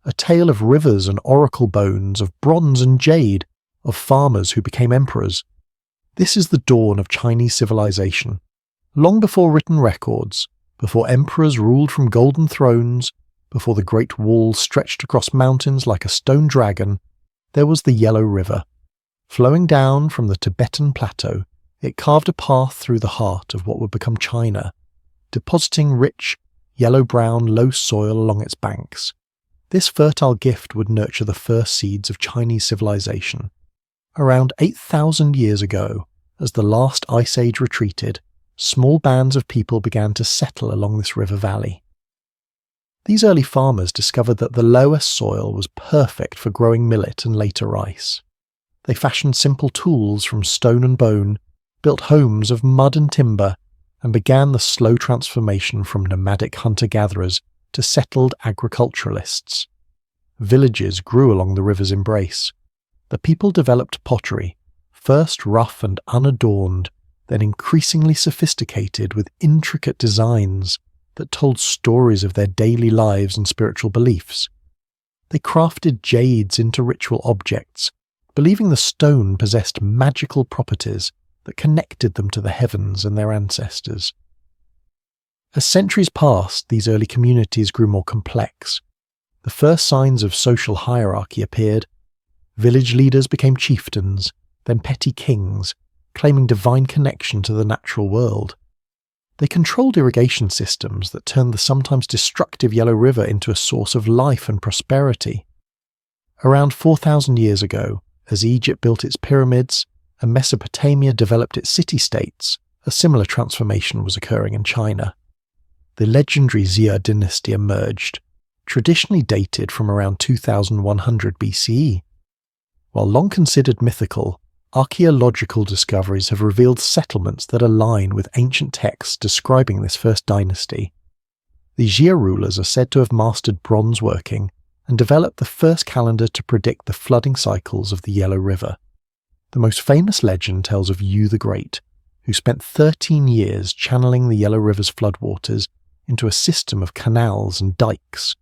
A: A tale of rivers and oracle bones, of bronze and jade, of farmers who became emperors. This is the dawn of Chinese civilization. Long before written records, before emperors ruled from golden thrones, before the Great Wall stretched across mountains like a stone dragon, there was the Yellow River. Flowing down from the Tibetan plateau, it carved a path through the heart of what would become China, depositing rich, yellow-brown, low soil along its banks. This fertile gift would nurture the first seeds of Chinese civilization. Around 8,000 years ago, as the last ice age retreated, small bands of people began to settle along this river valley. These early farmers discovered that the lower soil was perfect for growing millet and later rice. They fashioned simple tools from stone and bone, built homes of mud and timber, and began the slow transformation from nomadic hunter-gatherers to settled agriculturalists. Villages grew along the river's embrace. The people developed pottery, first rough and unadorned, then increasingly sophisticated with intricate designs that told stories of their daily lives and spiritual beliefs. They crafted jades into ritual objects, believing the stone possessed magical properties that connected them to the heavens and their ancestors. As centuries passed, these early communities grew more complex. The first signs of social hierarchy appeared. Village leaders became chieftains, then petty kings, claiming divine connection to the natural world. They controlled irrigation systems that turned the sometimes destructive Yellow River into a source of life and prosperity. Around 4,000 years ago, as Egypt built its pyramids and Mesopotamia developed its city-states, a similar transformation was occurring in China. The legendary Xia dynasty emerged, traditionally dated from around 2100 BCE. While long considered mythical, archaeological discoveries have revealed settlements that align with ancient texts describing this first dynasty. The Xia rulers are said to have mastered bronze working and developed the first calendar to predict the flooding cycles of the Yellow River. The most famous legend tells of Yu the Great, who spent 13 years channeling the Yellow River's floodwaters into a system of canals and dikes.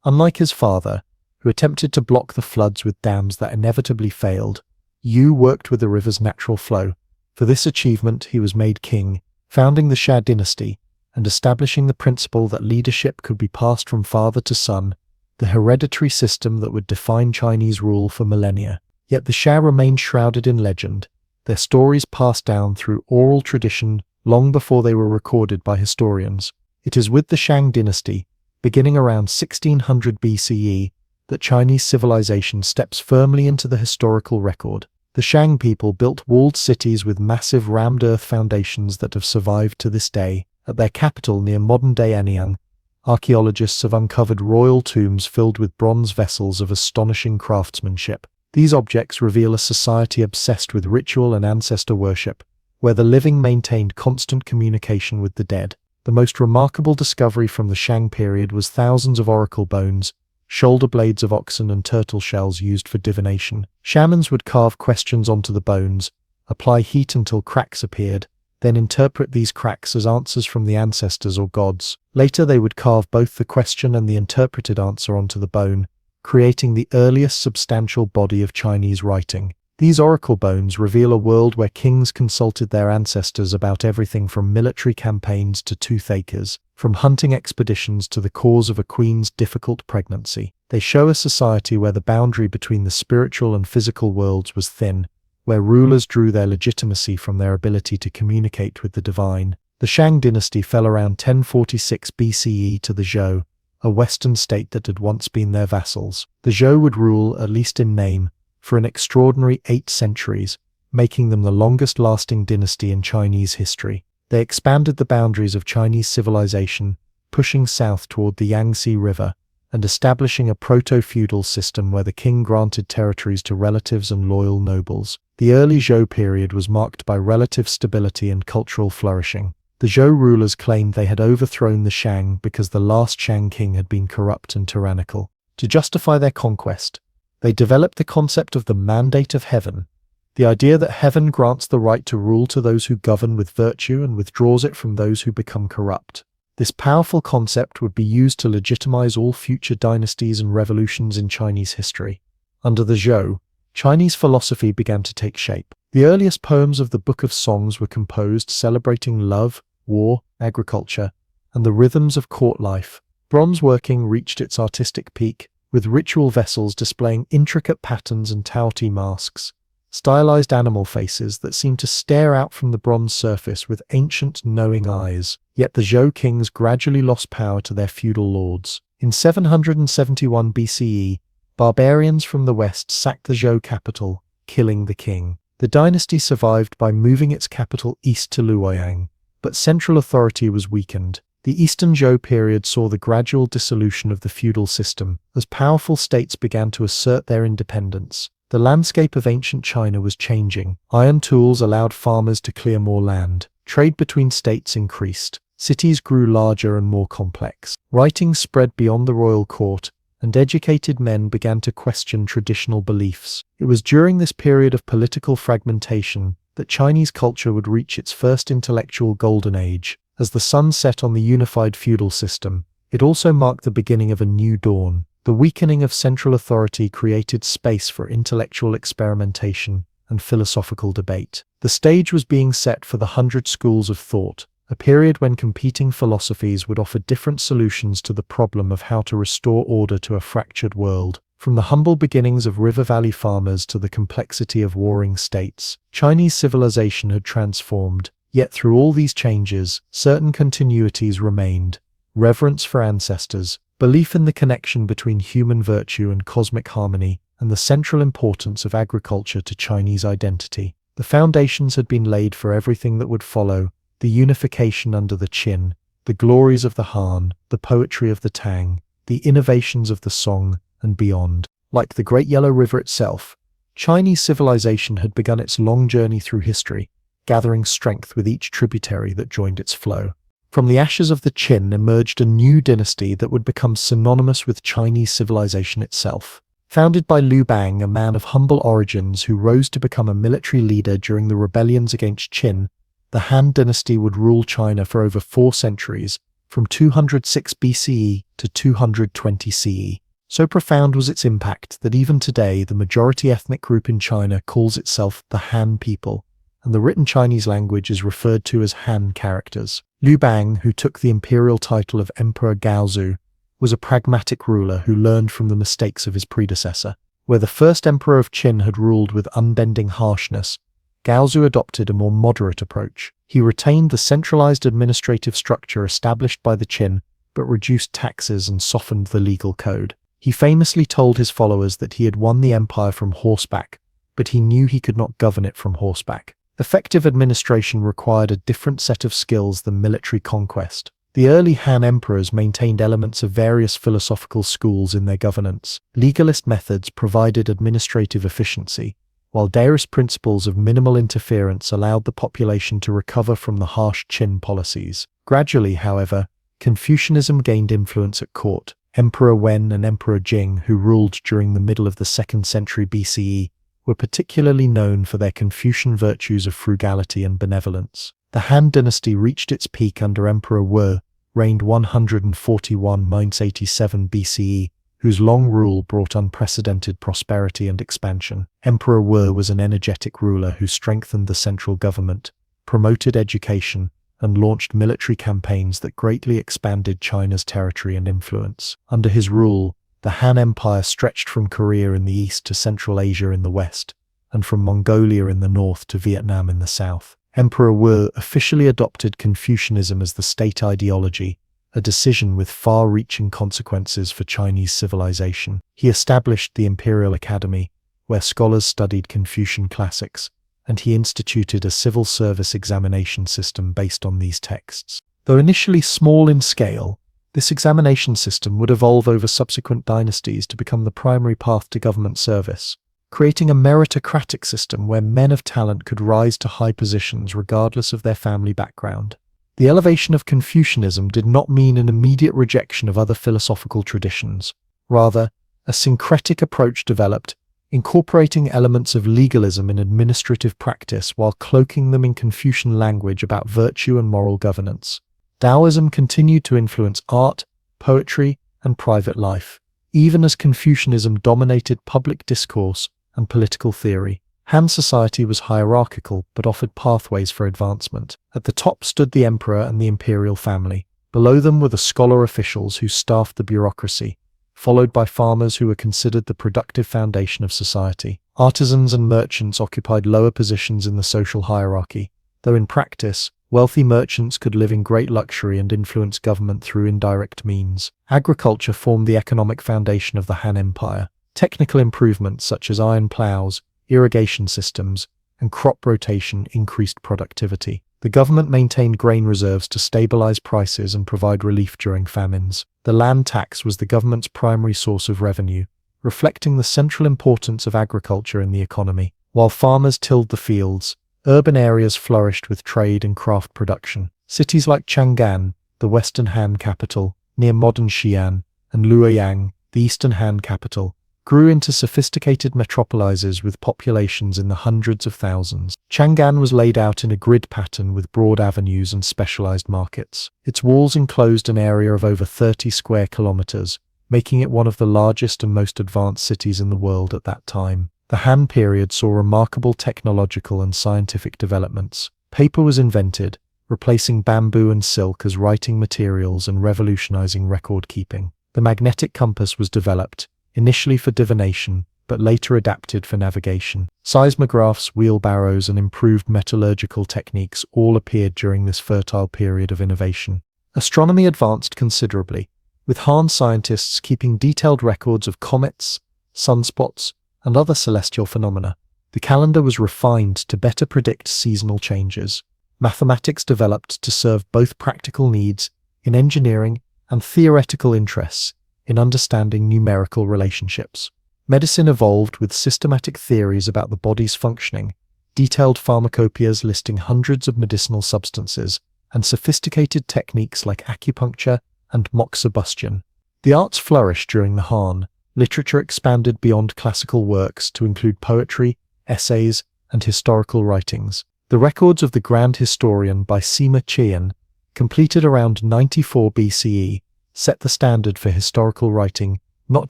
A: Unlike his father, who attempted to block the floods with dams that inevitably failed, Yu worked with the river's natural flow. For this achievement, he was made king, founding the Xia dynasty and establishing the principle that leadership could be passed from father to son, the hereditary system that would define Chinese rule for millennia. Yet the Xia remained shrouded in legend, their stories passed down through oral tradition long before they were recorded by historians. It is with the Shang dynasty, beginning around 1600 BCE, that Chinese civilization steps firmly into the historical record. The Shang people built walled cities with massive rammed earth foundations that have survived to this day. At their capital near modern-day Anyang, archaeologists have uncovered royal tombs filled with bronze vessels of astonishing craftsmanship. These objects reveal a society obsessed with ritual and ancestor worship, where the living maintained constant communication with the dead. The most remarkable discovery from the Shang period was thousands of oracle bones, shoulder blades of oxen and turtle shells used for divination. Shamans would carve questions onto the bones, apply heat until cracks appeared, then interpret these cracks as answers from the ancestors or gods. Later they would carve both the question and the interpreted answer onto the bone, creating the earliest substantial body of Chinese writing. These oracle bones reveal a world where kings consulted their ancestors about everything from military campaigns to toothaches, from hunting expeditions to the cause of a queen's difficult pregnancy. They show a society where the boundary between the spiritual and physical worlds was thin, where rulers drew their legitimacy from their ability to communicate with the divine. The Shang dynasty fell around 1046 BCE to the Zhou, a western state that had once been their vassals. The Zhou would rule, at least in name, for an extraordinary 8 centuries, making them the longest-lasting dynasty in Chinese history. They expanded the boundaries of Chinese civilization, pushing south toward the Yangtze River, and establishing a proto-feudal system where the king granted territories to relatives and loyal nobles. The early Zhou period was marked by relative stability and cultural flourishing. The Zhou rulers claimed they had overthrown the Shang because the last Shang king had been corrupt and tyrannical. To justify their conquest, They developed the concept of the mandate of heaven, the idea that heaven grants the right to rule to those who govern with virtue and withdraws it from those who become corrupt. This powerful concept would be used to legitimize all future dynasties and revolutions in Chinese history. Under the Zhou, Chinese philosophy began to take shape. The earliest poems of the Book of Songs were composed celebrating love, war, agriculture, and the rhythms of court life. Bronze working reached its artistic peak, with ritual vessels displaying intricate patterns and Taoti masks, stylized animal faces that seemed to stare out from the bronze surface with ancient, knowing eyes. Yet the Zhou kings gradually lost power to their feudal lords. In 771 BCE, barbarians from the west sacked the Zhou capital, killing the king. The dynasty survived by moving its capital east to Luoyang, but central authority was weakened. The Eastern Zhou period saw the gradual dissolution of the feudal system, as powerful states began to assert their independence. The landscape of ancient China was changing. Iron tools allowed farmers to clear more land. Trade between states increased. Cities grew larger and more complex. Writings spread beyond the royal court, and educated men began to question traditional beliefs. It was during this period of political fragmentation that Chinese culture would reach its first intellectual golden age. As the sun set on the unified feudal system, it also marked the beginning of a new dawn. The weakening of central authority created space for intellectual experimentation and philosophical debate. The stage was being set for the 100 schools of thought, a period when competing philosophies would offer different solutions to the problem of how to restore order to a fractured world. From the humble beginnings of river valley farmers to the complexity of warring states, Chinese civilization had transformed. Yet through all these changes, certain continuities remained: reverence for ancestors, belief in the connection between human virtue and cosmic harmony, and the central importance of agriculture to Chinese identity. The foundations had been laid for everything that would follow: the unification under the Qin, the glories of the Han, the poetry of the Tang, the innovations of the Song, and beyond. Like the Great Yellow River itself, Chinese civilization had begun its long journey through history, gathering strength with each tributary that joined its flow. From the ashes of the Qin emerged a new dynasty that would become synonymous with Chinese civilization itself. Founded by Liu Bang, a man of humble origins who rose to become a military leader during the rebellions against Qin, the Han dynasty would rule China for over 4 centuries, from 206 BCE to 220 CE. So profound was its impact that even today the majority ethnic group in China calls itself the Han people, and the written Chinese language is referred to as Han characters. Liu Bang, who took the imperial title of Emperor Gaozu, was a pragmatic ruler who learned from the mistakes of his predecessor. Where the first emperor of Qin had ruled with unbending harshness, Gaozu adopted a more moderate approach. He retained the centralized administrative structure established by the Qin, but reduced taxes and softened the legal code. He famously told his followers that he had won the empire from horseback, but he knew he could not govern it from horseback. Effective administration required a different set of skills than military conquest. The early Han emperors maintained elements of various philosophical schools in their governance. Legalist methods provided administrative efficiency, while Daoist principles of minimal interference allowed the population to recover from the harsh Qin policies. Gradually, however, Confucianism gained influence at court. Emperor Wen and Emperor Jing, who ruled during the middle of the 2nd century BCE, were particularly known for their Confucian virtues of frugality and benevolence. The Han dynasty reached its peak under Emperor Wu, reigned 141–87 BCE, whose long rule brought unprecedented prosperity and expansion. Emperor Wu was an energetic ruler who strengthened the central government, promoted education, and launched military campaigns that greatly expanded China's territory and influence. Under his rule, the Han Empire stretched from Korea in the east to Central Asia in the west, and from Mongolia in the north to Vietnam in the south. Emperor Wu officially adopted Confucianism as the state ideology, a decision with far-reaching consequences for Chinese civilization. He established the Imperial Academy, where scholars studied Confucian classics, and he instituted a civil service examination system based on these texts. Though initially small in scale, this examination system would evolve over subsequent dynasties to become the primary path to government service, creating a meritocratic system where men of talent could rise to high positions regardless of their family background. The elevation of Confucianism did not mean an immediate rejection of other philosophical traditions. Rather, A syncretic approach developed, incorporating elements of legalism in administrative practice while cloaking them in Confucian language about virtue and moral governance. Taoism continued to influence art, poetry, and private life, even as Confucianism dominated public discourse and political theory. Han society was hierarchical but offered pathways for advancement. At the top stood the emperor and the imperial family. Below them were the scholar officials who staffed the bureaucracy, followed by farmers who were considered the productive foundation of society. Artisans and merchants occupied lower positions in the social hierarchy, though in practice, wealthy merchants could live in great luxury and influence government through indirect means. Agriculture formed the economic foundation of the Han Empire. Technical improvements such as iron plows, irrigation systems, and crop rotation increased productivity. The government maintained grain reserves to stabilize prices and provide relief during famines. The land tax was the government's primary source of revenue, reflecting the central importance of agriculture in the economy. While farmers tilled the fields, urban areas flourished with trade and craft production. Cities like Chang'an, the Western Han capital, near modern Xi'an, and Luoyang, the Eastern Han capital, grew into sophisticated metropolises with populations in the hundreds of thousands. Chang'an was laid out in a grid pattern with broad avenues and specialized markets. Its walls enclosed an area of over 30 square kilometers, making it one of the largest and most advanced cities in the world at that time. The Han period saw remarkable technological and scientific developments. Paper was invented, replacing bamboo and silk as writing materials and revolutionizing record-keeping. The magnetic compass was developed, initially for divination, but later adapted for navigation. Seismographs, wheelbarrows, and improved metallurgical techniques all appeared during this fertile period of innovation. Astronomy advanced considerably, with Han scientists keeping detailed records of comets, sunspots, and other celestial phenomena. The calendar was refined to better predict seasonal changes. Mathematics developed to serve both practical needs in engineering and theoretical interests in understanding numerical relationships. Medicine evolved with systematic theories about the body's functioning, detailed pharmacopoeias listing hundreds of medicinal substances, and sophisticated techniques like acupuncture and moxibustion. The arts flourished during the Han. Literature expanded beyond classical works to include poetry, essays, and historical writings. The records of the Grand Historian by Sima Qian, completed around 94 BCE, set the standard for historical writing not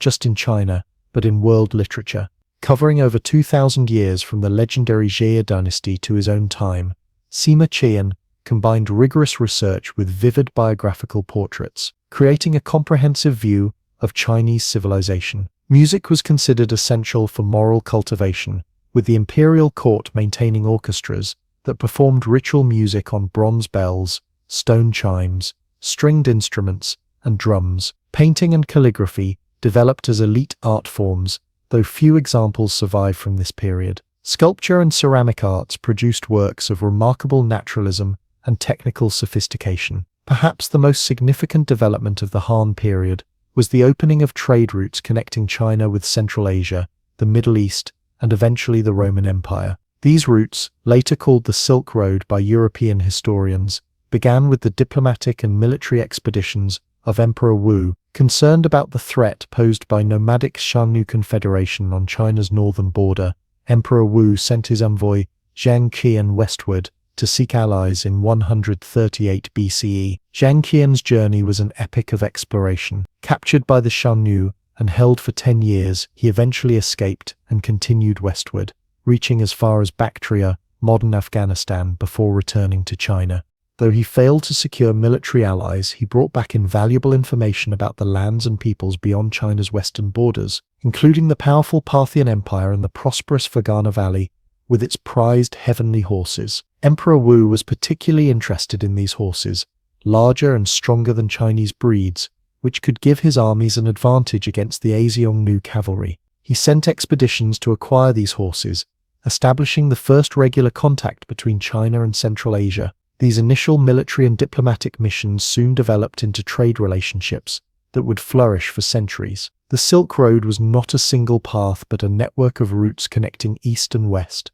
A: just in China, but in world literature. Covering over 2,000 years from the legendary Jia dynasty to his own time, Sima Qian combined rigorous research with vivid biographical portraits, creating a comprehensive view of Chinese civilization. Music was considered essential for moral cultivation, with the imperial court maintaining orchestras that performed ritual music on bronze bells, stone chimes, stringed instruments, and drums. Painting and calligraphy developed as elite art forms, though few examples survive from this period. Sculpture and ceramic arts produced works of remarkable naturalism and technical sophistication. Perhaps the most significant development of the Han period was the opening of trade routes connecting China with Central Asia, the Middle East, and eventually the Roman Empire. These routes, later called the Silk Road by European historians, began with the diplomatic and military expeditions of Emperor Wu, concerned about the threat posed by nomadic Xiongnu Confederation on China's northern border. Emperor Wu sent his envoy Zhang Qian westward to seek allies in 138 BCE. Zhang Qian's journey was an epic of exploration. Captured by the Xiongnu and held for 10 years, he eventually escaped and continued westward, reaching as far as Bactria, modern Afghanistan, before returning to China. Though he failed to secure military allies, he brought back invaluable information about the lands and peoples beyond China's western borders, including the powerful Parthian Empire and the prosperous Fergana Valley, with its prized heavenly horses. Emperor Wu was particularly interested in these horses, larger and stronger than Chinese breeds, which could give his armies an advantage against the Xiongnu cavalry. He sent expeditions to acquire these horses, establishing the first regular contact between China and Central Asia. These initial military and diplomatic missions soon developed into trade relationships that would flourish for centuries. The Silk Road was not a single path but a network of routes connecting east and west.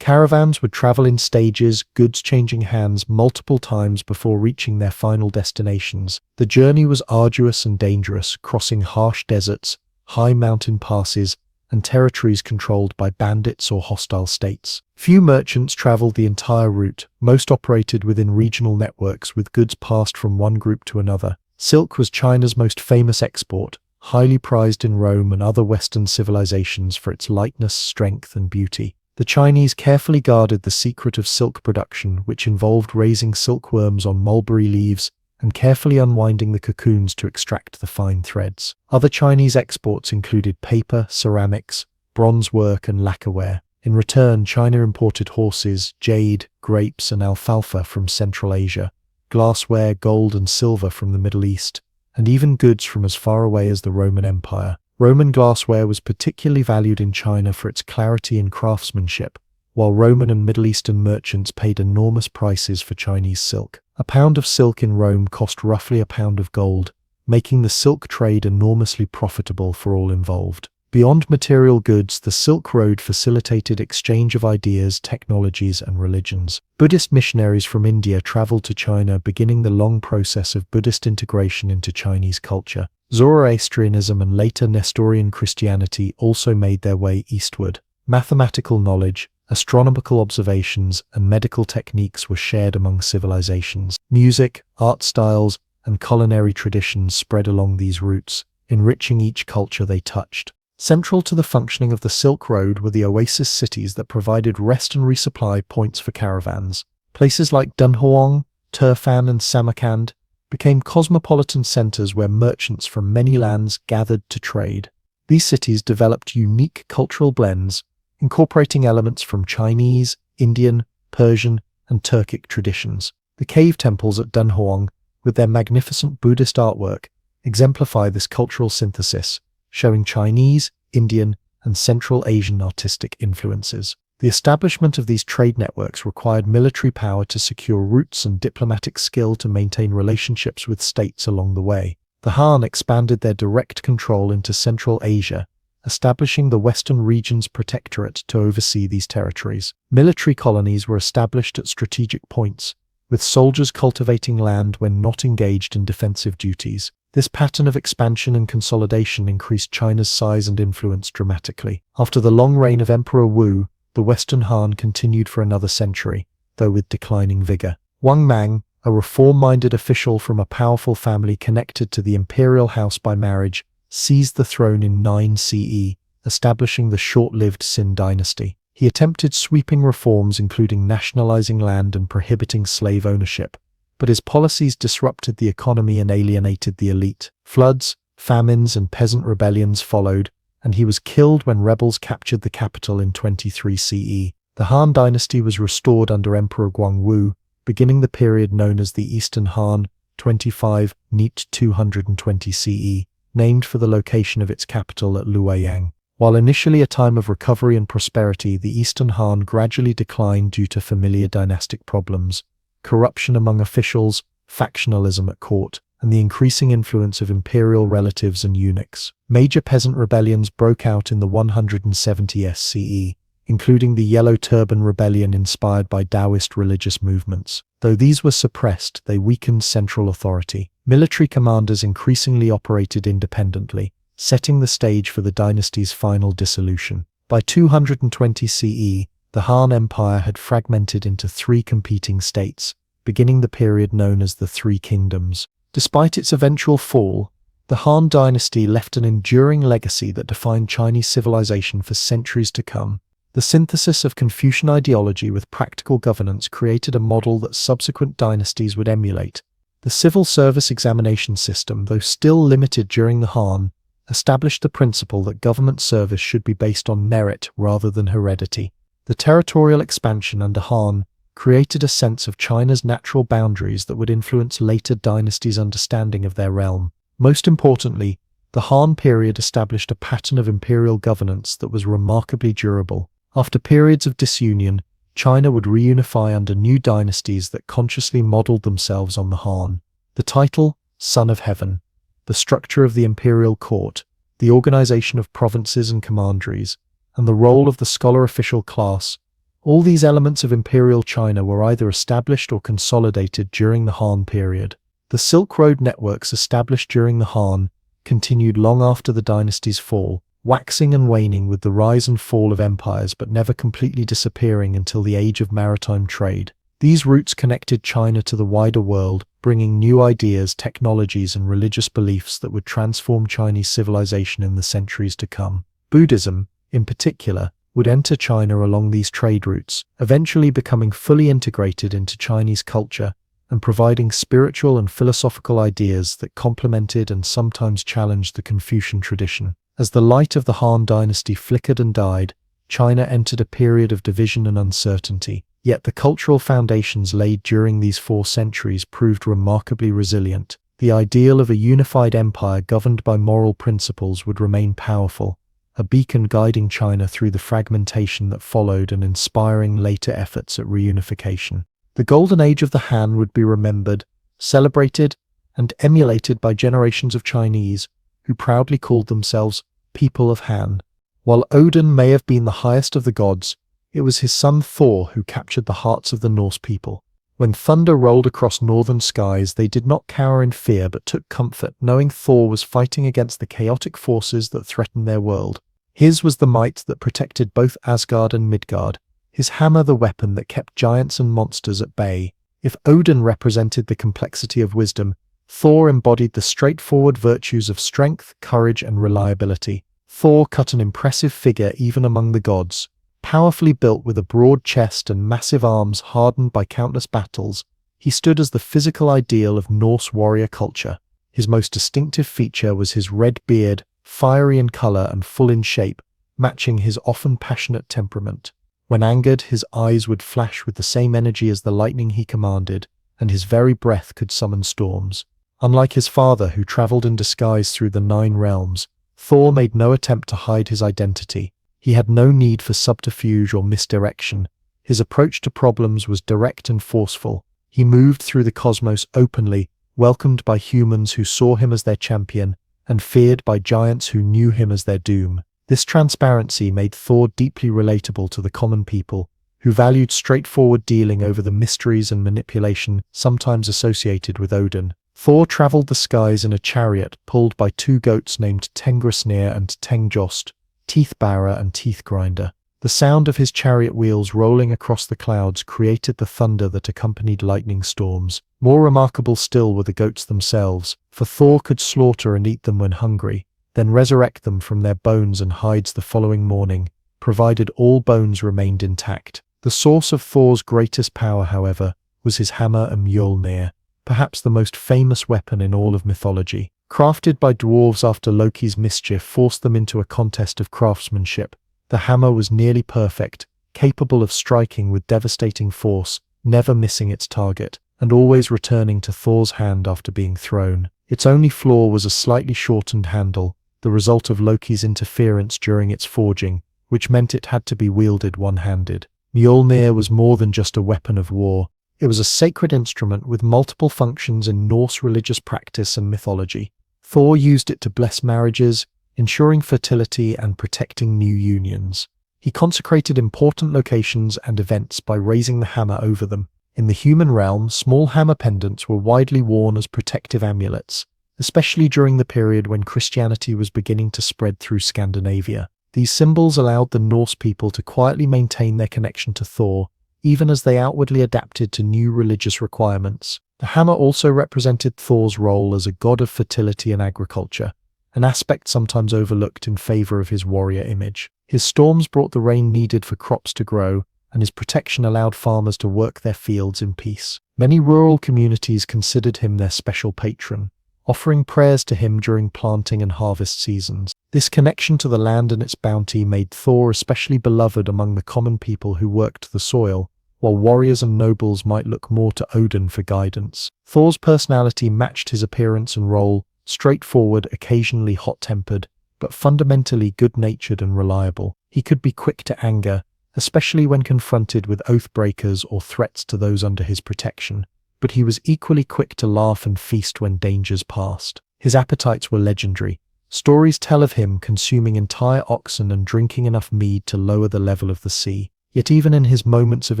A: Caravans would travel in stages, goods changing hands multiple times before reaching their final destinations. The journey was arduous and dangerous, crossing harsh deserts, high mountain passes, and territories controlled by bandits or hostile states. Few merchants traveled the entire route, most operated within regional networks with goods passed from one group to another. Silk was China's most famous export, highly prized in Rome and other Western civilizations for its lightness, strength, and beauty. The Chinese carefully guarded the secret of silk production, which involved raising silkworms on mulberry leaves and carefully unwinding the cocoons to extract the fine threads. Other Chinese exports included paper, ceramics, bronze work, and lacquerware. In return, China imported horses, jade, grapes, and alfalfa from Central Asia, glassware, gold, and silver from the Middle East, and even goods from as far away as the Roman Empire. Roman glassware was particularly valued in China for its clarity and craftsmanship, while Roman and Middle Eastern merchants paid enormous prices for Chinese silk. A pound of silk in Rome cost roughly a pound of gold, making the silk trade enormously profitable for all involved. Beyond material goods, the Silk Road facilitated exchange of ideas, technologies, and religions. Buddhist missionaries from India traveled to China, beginning the long process of Buddhist integration into Chinese culture. Zoroastrianism and later Nestorian Christianity also made their way eastward. Mathematical knowledge, astronomical observations, and medical techniques were shared among civilizations. Music, art styles, and culinary traditions spread along these routes, enriching each culture they touched. Central to the functioning of the Silk Road were the oasis cities that provided rest and resupply points for caravans. Places like Dunhuang, Turfan, and Samarkand became cosmopolitan centers where merchants from many lands gathered to trade. These cities developed unique cultural blends, incorporating elements from Chinese, Indian, Persian, and Turkic traditions. The cave temples at Dunhuang, with their magnificent Buddhist artwork, exemplify this cultural synthesis, showing Chinese, Indian, and Central Asian artistic influences. The establishment of these trade networks required military power to secure routes and diplomatic skill to maintain relationships with states along the way. The Han expanded their direct control into Central Asia, establishing the Western Regions Protectorate to oversee these territories. Military colonies were established at strategic points, with soldiers cultivating land when not engaged in defensive duties. This pattern of expansion and consolidation increased China's size and influence dramatically. After the long reign of Emperor Wu, the Western Han continued for another century, though with declining vigor. Wang Mang, a reform-minded official from a powerful family connected to the imperial house by marriage, seized the throne in 9 CE, establishing the short-lived Xin dynasty. He attempted sweeping reforms including nationalizing land and prohibiting slave ownership, but his policies disrupted the economy and alienated the elite. Floods, famines, and peasant rebellions followed, and he was killed when rebels captured the capital in 23 CE. The Han dynasty was restored under Emperor Guangwu, beginning the period known as the Eastern Han, 25 Neat 220 CE, named for the location of its capital at Luoyang. While initially a time of recovery and prosperity, the Eastern Han gradually declined due to familiar dynastic problems, corruption among officials, factionalism at court, and the increasing influence of imperial relatives and eunuchs. Major peasant rebellions broke out in the 170s CE, including the Yellow Turban Rebellion inspired by Taoist religious movements. Though these were suppressed, they weakened central authority. Military commanders increasingly operated independently, setting the stage for the dynasty's final dissolution. By 220 CE, the Han Empire had fragmented into 3 competing states, beginning the period known as the Three Kingdoms. Despite its eventual fall, the Han dynasty left an enduring legacy that defined Chinese civilization for centuries to come. The synthesis of Confucian ideology with practical governance created a model that subsequent dynasties would emulate. The civil service examination system, though still limited during the Han, established the principle that government service should be based on merit rather than heredity. The territorial expansion under Han created a sense of China's natural boundaries that would influence later dynasties' understanding of their realm. Most importantly, the Han period established a pattern of imperial governance that was remarkably durable. After periods of disunion, China would reunify under new dynasties that consciously modeled themselves on the Han. The title, Son of Heaven, the structure of the imperial court, the organization of provinces and commanderies, and the role of the scholar official class, all these elements of imperial China were either established or consolidated during the Han period. The Silk Road networks established during the Han continued long after the dynasty's fall, waxing and waning with the rise and fall of empires but never completely disappearing until the age of maritime trade. These routes connected China to the wider world, bringing new ideas, technologies, and religious beliefs that would transform Chinese civilization in the centuries to come. Buddhism, in particular, would enter China along these trade routes, eventually becoming fully integrated into Chinese culture and providing spiritual and philosophical ideas that complemented and sometimes challenged the Confucian tradition. As the light of the Han dynasty flickered and died, China entered a period of division and uncertainty. Yet the cultural foundations laid during these 4 centuries proved remarkably resilient. The ideal of a unified empire governed by moral principles would remain powerful, a beacon guiding China through the fragmentation that followed and inspiring later efforts at reunification. The golden age of the Han would be remembered, celebrated, and emulated by generations of Chinese who proudly called themselves people of Han. While Odin may have been the highest of the gods, it was his son Thor who captured the hearts of the Norse people. When thunder rolled across northern skies, they did not cower in fear but took comfort knowing Thor was fighting against the chaotic forces that threatened their world. His was the might that protected both Asgard and Midgard, his hammer the weapon that kept giants and monsters at bay. If Odin represented the complexity of wisdom, Thor embodied the straightforward virtues of strength, courage, and reliability. Thor cut an impressive figure even among the gods. Powerfully built with a broad chest and massive arms hardened by countless battles, he stood as the physical ideal of Norse warrior culture. His most distinctive feature was his red beard, fiery in color and full in shape, matching his often passionate temperament. When angered, his eyes would flash with the same energy as the lightning he commanded, and his very breath could summon storms. Unlike his father, who traveled in disguise through the 9 realms, Thor made no attempt to hide his identity. He had no need for subterfuge or misdirection. His approach to problems was direct and forceful. He moved through the cosmos openly, welcomed by humans who saw him as their champion, and feared by giants who knew him as their doom. This transparency made Thor deeply relatable to the common people, who valued straightforward dealing over the mysteries and manipulation sometimes associated with Odin. Thor traveled the skies in a chariot pulled by 2 goats named Tengrisnir and Tengjost, Teeth-Barer and Teeth-Grinder. The sound of his chariot wheels rolling across the clouds created the thunder that accompanied lightning storms. More remarkable still were the goats themselves, for Thor could slaughter and eat them when hungry, then resurrect them from their bones and hides the following morning, provided all bones remained intact. The source of Thor's greatest power, however, was his hammer and Mjolnir, perhaps the most famous weapon in all of mythology. Crafted by dwarves after Loki's mischief forced them into a contest of craftsmanship, the hammer was nearly perfect, capable of striking with devastating force, never missing its target, and always returning to Thor's hand after being thrown. Its only flaw was a slightly shortened handle, the result of Loki's interference during its forging, which meant it had to be wielded one-handed. Mjolnir was more than just a weapon of war. It was a sacred instrument with multiple functions in Norse religious practice and mythology. Thor used it to bless marriages, ensuring fertility and protecting new unions. He consecrated important locations and events by raising the hammer over them. In the human realm, small hammer pendants were widely worn as protective amulets, especially during the period when Christianity was beginning to spread through Scandinavia. These symbols allowed the Norse people to quietly maintain their connection to Thor, even as they outwardly adapted to new religious requirements. The hammer also represented Thor's role as a god of fertility and agriculture, an aspect sometimes overlooked in favor of his warrior image. His storms brought the rain needed for crops to grow, and his protection allowed farmers to work their fields in peace. Many rural communities considered him their special patron, offering prayers to him during planting and harvest seasons. This connection to the land and its bounty made Thor especially beloved among the common people who worked the soil, while warriors and nobles might look more to Odin for guidance. Thor's personality matched his appearance and role, straightforward, occasionally hot-tempered, but fundamentally good-natured and reliable. He could be quick to anger, especially when confronted with oath-breakers or threats to those under his protection, but he was equally quick to laugh and feast when dangers passed. His appetites were legendary. Stories tell of him consuming entire oxen and drinking enough mead to lower the level of the sea. Yet even in his moments of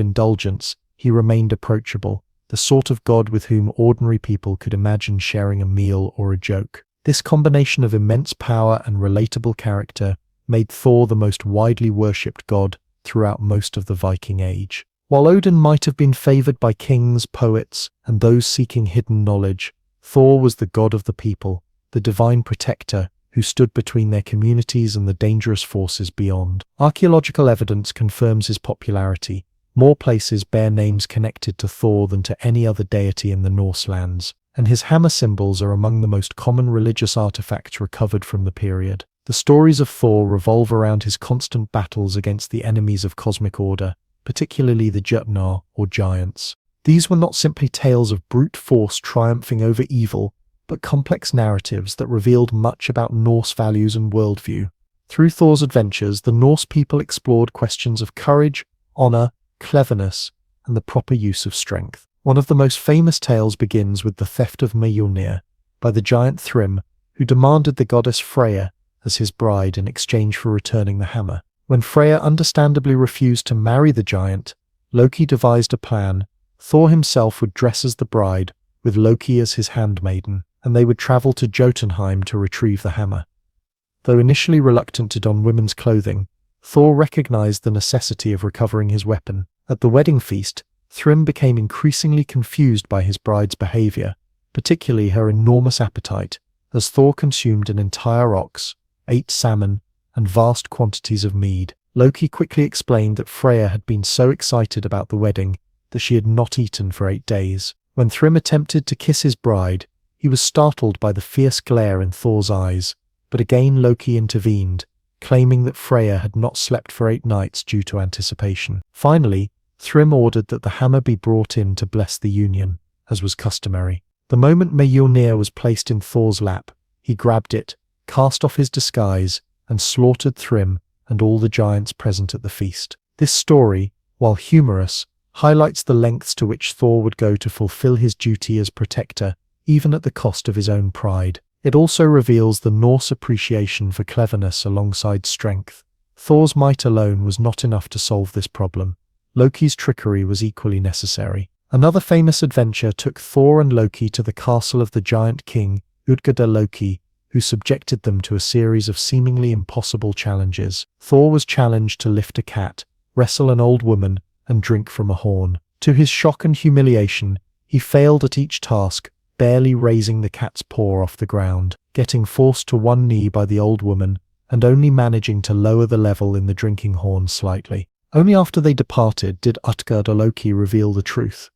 A: indulgence, he remained approachable, the sort of god with whom ordinary people could imagine sharing a meal or a joke. This combination of immense power and relatable character made Thor the most widely worshipped god throughout most of the Viking Age. While Odin might have been favored by kings, poets, and those seeking hidden knowledge, Thor was the god of the people, the divine protector who stood between their communities and the dangerous forces beyond. Archaeological evidence confirms his popularity. More places bear names connected to Thor than to any other deity in the Norse lands, and his hammer symbols are among the most common religious artifacts recovered from the period. The stories of Thor revolve around his constant battles against the enemies of cosmic order, particularly the Jötnar, or giants. These were not simply tales of brute force triumphing over evil, but complex narratives that revealed much about Norse values and worldview. Through Thor's adventures, the Norse people explored questions of courage, honor, cleverness, and the proper use of strength. One of the most famous tales begins with the theft of Mjolnir by the giant Thrym, who demanded the goddess Freyja as his bride in exchange for returning the hammer. When Freyja understandably refused to marry the giant, Loki devised a plan. Thor himself would dress as the bride, with Loki as his handmaiden, and they would travel to Jotunheim to retrieve the hammer. Though initially reluctant to don women's clothing, Thor recognized the necessity of recovering his weapon. At the wedding feast, Thrym became increasingly confused by his bride's behavior, particularly her enormous appetite, as Thor consumed an entire ox, ate salmon, and vast quantities of mead. Loki quickly explained that Freyja had been so excited about the wedding that she had not eaten for 8 days. When Thrym attempted to kiss his bride, he was startled by the fierce glare in Thor's eyes, but again Loki intervened, claiming that Freyja had not slept for 8 nights due to anticipation. Finally, Thrym ordered that the hammer be brought in to bless the union, as was customary. The moment Mjolnir was placed in Thor's lap, he grabbed it, cast off his disguise, and slaughtered Thrym and all the giants present at the feast. This story, while humorous, highlights the lengths to which Thor would go to fulfill his duty as protector, even at the cost of his own pride. It also reveals the Norse appreciation for cleverness alongside strength. Thor's might alone was not enough to solve this problem. Loki's trickery was equally necessary. Another famous adventure took Thor and Loki to the castle of the giant king, Utgard-Loki, who subjected them to a series of seemingly impossible challenges. Thor was challenged to lift a cat, wrestle an old woman, and drink from a horn. To his shock and humiliation, he failed at each task, barely raising the cat's paw off the ground, getting forced to one knee by the old woman, and only managing to lower the level in the drinking horn slightly. Only after they departed did Utgard-Loki reveal the truth.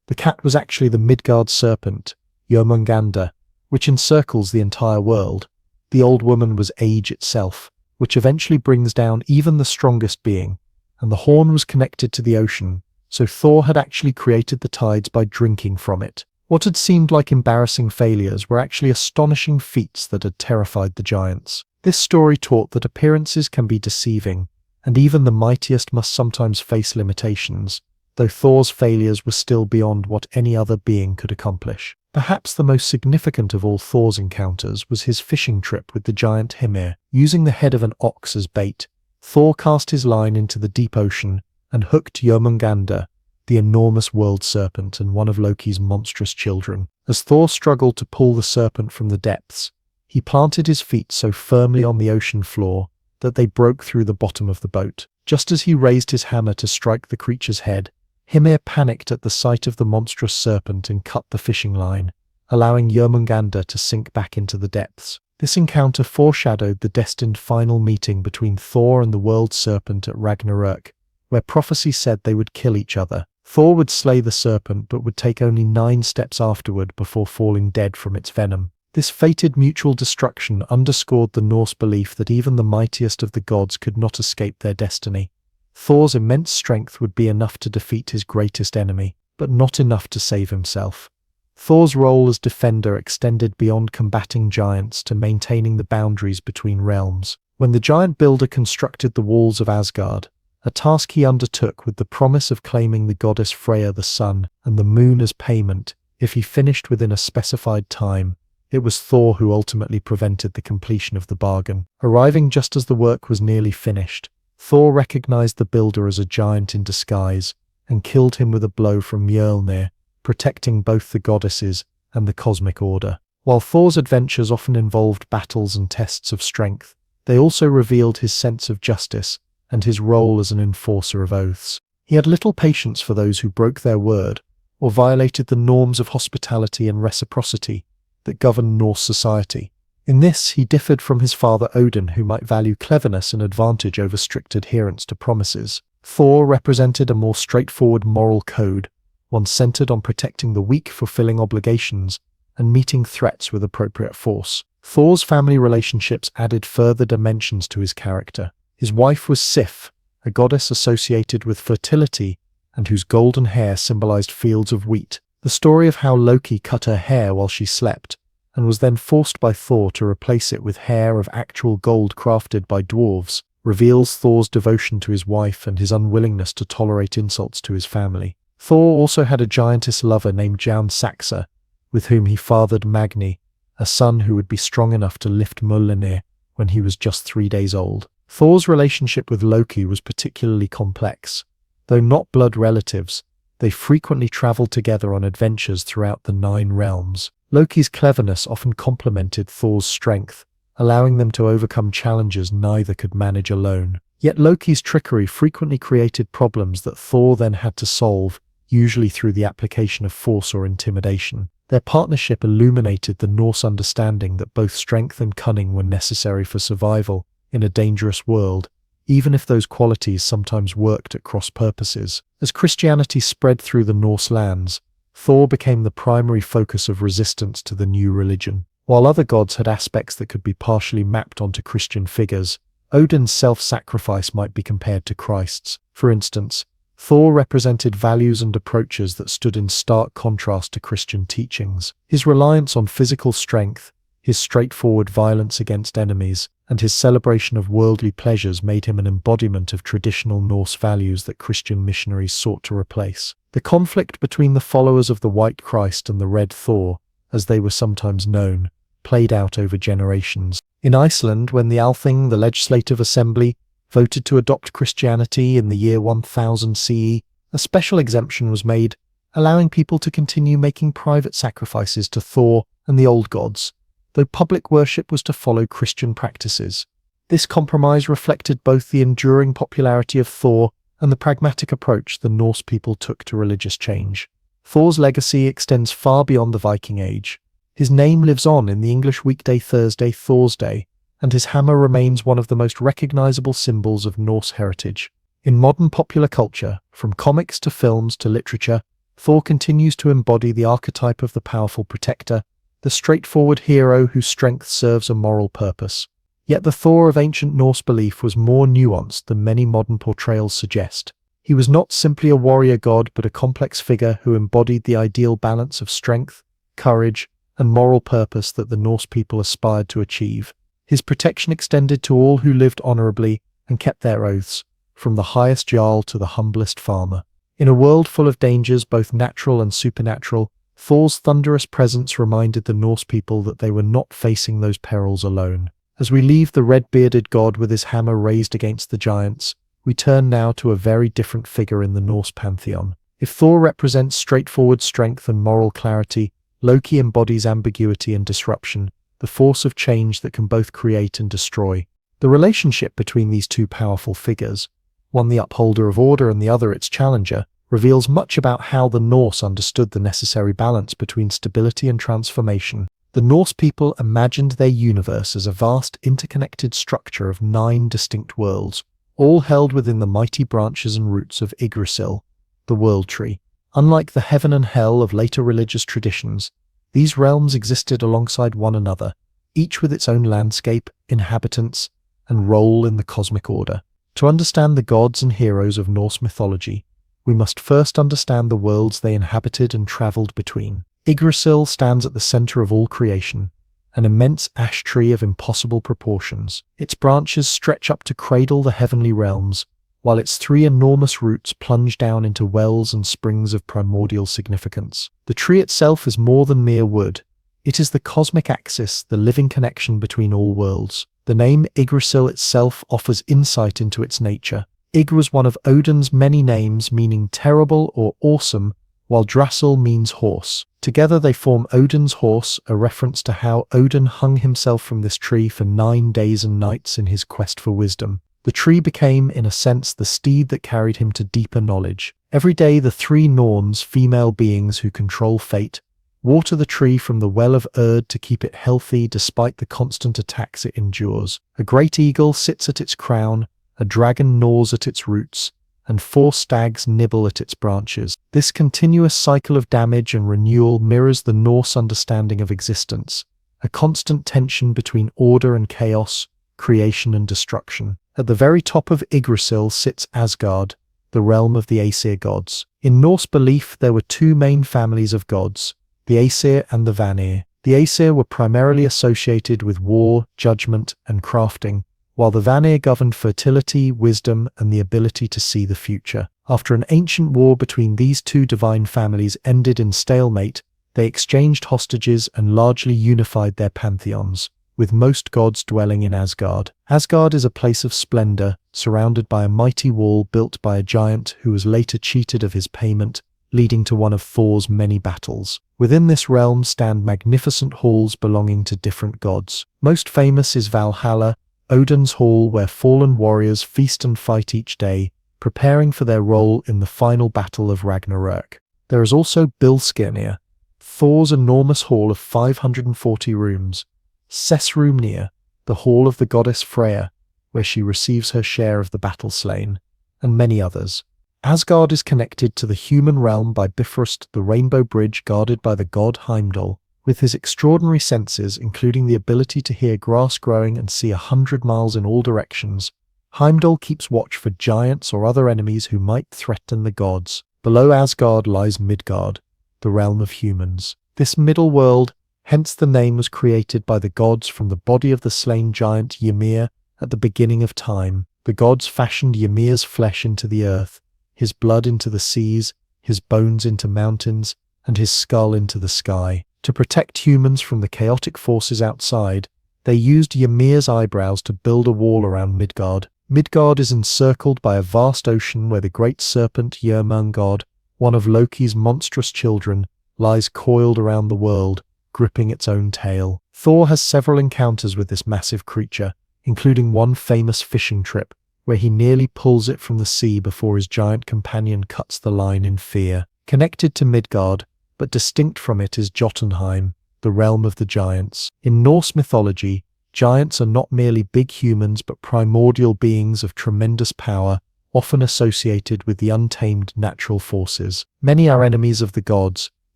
A: The cat was actually the Midgard serpent, Jörmungandr, which encircles the entire world. The old woman was age itself, which eventually brings down even the strongest being, and the horn was connected to the ocean, so Thor had actually created the tides by drinking from it. What had seemed like embarrassing failures were actually astonishing feats that had terrified the giants. This story taught that appearances can be deceiving, and even the mightiest must sometimes face limitations, though Thor's failures were still beyond what any other being could accomplish. Perhaps the most significant of all Thor's encounters was his fishing trip with the giant Hymir. Using the head of an ox as bait, Thor cast his line into the deep ocean and hooked Jörmungandr, the enormous world serpent and one of Loki's monstrous children. As Thor struggled to pull the serpent from the depths, he planted his feet so firmly on the ocean floor that they broke through the bottom of the boat. Just as he raised his hammer to strike the creature's head, Hymir panicked at the sight of the monstrous serpent and cut the fishing line, allowing Jörmungandr to sink back into the depths. This encounter foreshadowed the destined final meeting between Thor and the world serpent at Ragnarök, where prophecy said they would kill each other. Thor would slay the serpent but would take only 9 steps afterward before falling dead from its venom. This fated mutual destruction underscored the Norse belief that even the mightiest of the gods could not escape their destiny. Thor's immense strength would be enough to defeat his greatest enemy, but not enough to save himself. Thor's role as defender extended beyond combating giants to maintaining the boundaries between realms. When the giant builder constructed the walls of Asgard, a task he undertook with the promise of claiming the goddess Freyja the sun and the moon as payment if he finished within a specified time, it was Thor who ultimately prevented the completion of the bargain. Arriving just as the work was nearly finished, Thor recognized the builder as a giant in disguise and killed him with a blow from Mjolnir, protecting both the goddesses and the cosmic order. While Thor's adventures often involved battles and tests of strength, they also revealed his sense of justice and his role as an enforcer of oaths. He had little patience for those who broke their word or violated the norms of hospitality and reciprocity that governed Norse society. In this, he differed from his father Odin, who might value cleverness and advantage over strict adherence to promises. Thor represented a more straightforward moral code, one centered on protecting the weak, fulfilling obligations, and meeting threats with appropriate force. Thor's family relationships added further dimensions to his character. His wife was Sif, a goddess associated with fertility and whose golden hair symbolized fields of wheat. The story of how Loki cut her hair while she slept, and was then forced by Thor to replace it with hair of actual gold crafted by dwarves, reveals Thor's devotion to his wife and his unwillingness to tolerate insults to his family. Thor also had a giantess lover named Jaun Saxa, with whom he fathered Magni, a son who would be strong enough to lift Mjolnir when he was just 3 days old. Thor's relationship with Loki was particularly complex. Though not blood relatives, they frequently traveled together on adventures throughout the 9 realms. Loki's cleverness often complemented Thor's strength, allowing them to overcome challenges neither could manage alone. Yet Loki's trickery frequently created problems that Thor then had to solve, usually through the application of force or intimidation. Their partnership illuminated the Norse understanding that both strength and cunning were necessary for survival in a dangerous world, even if those qualities sometimes worked at cross purposes. As Christianity spread through the Norse lands, Thor became the primary focus of resistance to the new religion. While other gods had aspects that could be partially mapped onto Christian figures, Odin's self-sacrifice might be compared to Christ's. For instance, Thor represented values and approaches that stood in stark contrast to Christian teachings. His reliance on physical strength, his straightforward violence against enemies, and his celebration of worldly pleasures made him an embodiment of traditional Norse values that Christian missionaries sought to replace. The conflict between the followers of the White Christ and the Red Thor, as they were sometimes known, played out over generations. In Iceland, when the Althing, the legislative assembly, voted to adopt Christianity in the year 1000 CE, a special exemption was made, allowing people to continue making private sacrifices to Thor and the old gods, though public worship was to follow Christian practices. This compromise reflected both the enduring popularity of Thor and the pragmatic approach the Norse people took to religious change. Thor's legacy extends far beyond the Viking Age. His name lives on in the English weekday Thursday, Thor's Day, and his hammer remains one of the most recognizable symbols of Norse heritage. In modern popular culture, from comics to films to literature, Thor continues to embody the archetype of the powerful protector, the straightforward hero whose strength serves a moral purpose. Yet the Thor of ancient Norse belief was more nuanced than many modern portrayals suggest. He was not simply a warrior god, but a complex figure who embodied the ideal balance of strength, courage, and moral purpose that the Norse people aspired to achieve. His protection extended to all who lived honorably and kept their oaths, from the highest jarl to the humblest farmer. In a world full of dangers, both natural and supernatural, Thor's thunderous presence reminded the Norse people that they were not facing those perils alone. As we leave the red-bearded god with his hammer raised against the giants, we turn now to a very different figure in the Norse pantheon. If Thor represents straightforward strength and moral clarity, Loki embodies ambiguity and disruption, the force of change that can both create and destroy. The relationship between these two powerful figures, one the upholder of order and the other its challenger, reveals much about how the Norse understood the necessary balance between stability and transformation. The Norse people imagined their universe as a vast interconnected structure of 9 distinct worlds, all held within the mighty branches and roots of Yggdrasil, the world tree. Unlike the heaven and hell of later religious traditions, these realms existed alongside one another, each with its own landscape, inhabitants, and role in the cosmic order. To understand the gods and heroes of Norse mythology, we must first understand the worlds they inhabited and traveled between. Yggdrasil stands at the center of all creation, an immense ash tree of impossible proportions. Its branches stretch up to cradle the heavenly realms, while its 3 enormous roots plunge down into wells and springs of primordial significance. The tree itself is more than mere wood. It is the cosmic axis, the living connection between all worlds. The name Yggdrasil itself offers insight into its nature. Ygg was one of Odin's many names meaning terrible or awesome, while Drasil means horse. Together they form Odin's horse, a reference to how Odin hung himself from this tree for 9 days and nights in his quest for wisdom. The tree became, in a sense, the steed that carried him to deeper knowledge. Every day the 3 Norns, female beings who control fate, water the tree from the well of Erd to keep it healthy despite the constant attacks it endures. A great eagle sits at its crown, a dragon gnaws at its roots, and 4 stags nibble at its branches. This continuous cycle of damage and renewal mirrors the Norse understanding of existence, a constant tension between order and chaos, creation and destruction. At the very top of Yggdrasil sits Asgard, the realm of the Aesir gods. In Norse belief, there were 2 main families of gods, the Aesir and the Vanir. The Aesir were primarily associated with war, judgment, and crafting, while the Vanir governed fertility, wisdom, and the ability to see the future. After an ancient war between these 2 divine families ended in stalemate, they exchanged hostages and largely unified their pantheons, with most gods dwelling in Asgard. Asgard is a place of splendor, surrounded by a mighty wall built by a giant who was later cheated of his payment, leading to one of Thor's many battles. Within this realm stand magnificent halls belonging to different gods. Most famous is Valhalla, Odin's hall where fallen warriors feast and fight each day, preparing for their role in the final battle of Ragnarök. There is also Bilskirnir, Thor's enormous hall of 540 rooms, Sessrumnir, the hall of the goddess Freya, where she receives her share of the battle slain, and many others. Asgard is connected to the human realm by Bifrost, the rainbow bridge guarded by the god Heimdall. With his extraordinary senses, including the ability to hear grass growing and see 100 miles in all directions, Heimdall keeps watch for giants or other enemies who might threaten the gods. Below Asgard lies Midgard, the realm of humans. This middle world, hence the name, was created by the gods from the body of the slain giant Ymir at the beginning of time. The gods fashioned Ymir's flesh into the earth, his blood into the seas, his bones into mountains, and his skull into the sky. To protect humans from the chaotic forces outside, they used Ymir's eyebrows to build a wall around Midgard. Midgard is encircled by a vast ocean where the great serpent Jörmungand, one of Loki's monstrous children, lies coiled around the world, gripping its own tail. Thor has several encounters with this massive creature, including one famous fishing trip, where he nearly pulls it from the sea before his giant companion cuts the line in fear. Connected to Midgard, but distinct from it, is Jotunheim, the realm of the giants. In Norse mythology, giants are not merely big humans but primordial beings of tremendous power, often associated with the untamed natural forces. Many are enemies of the gods,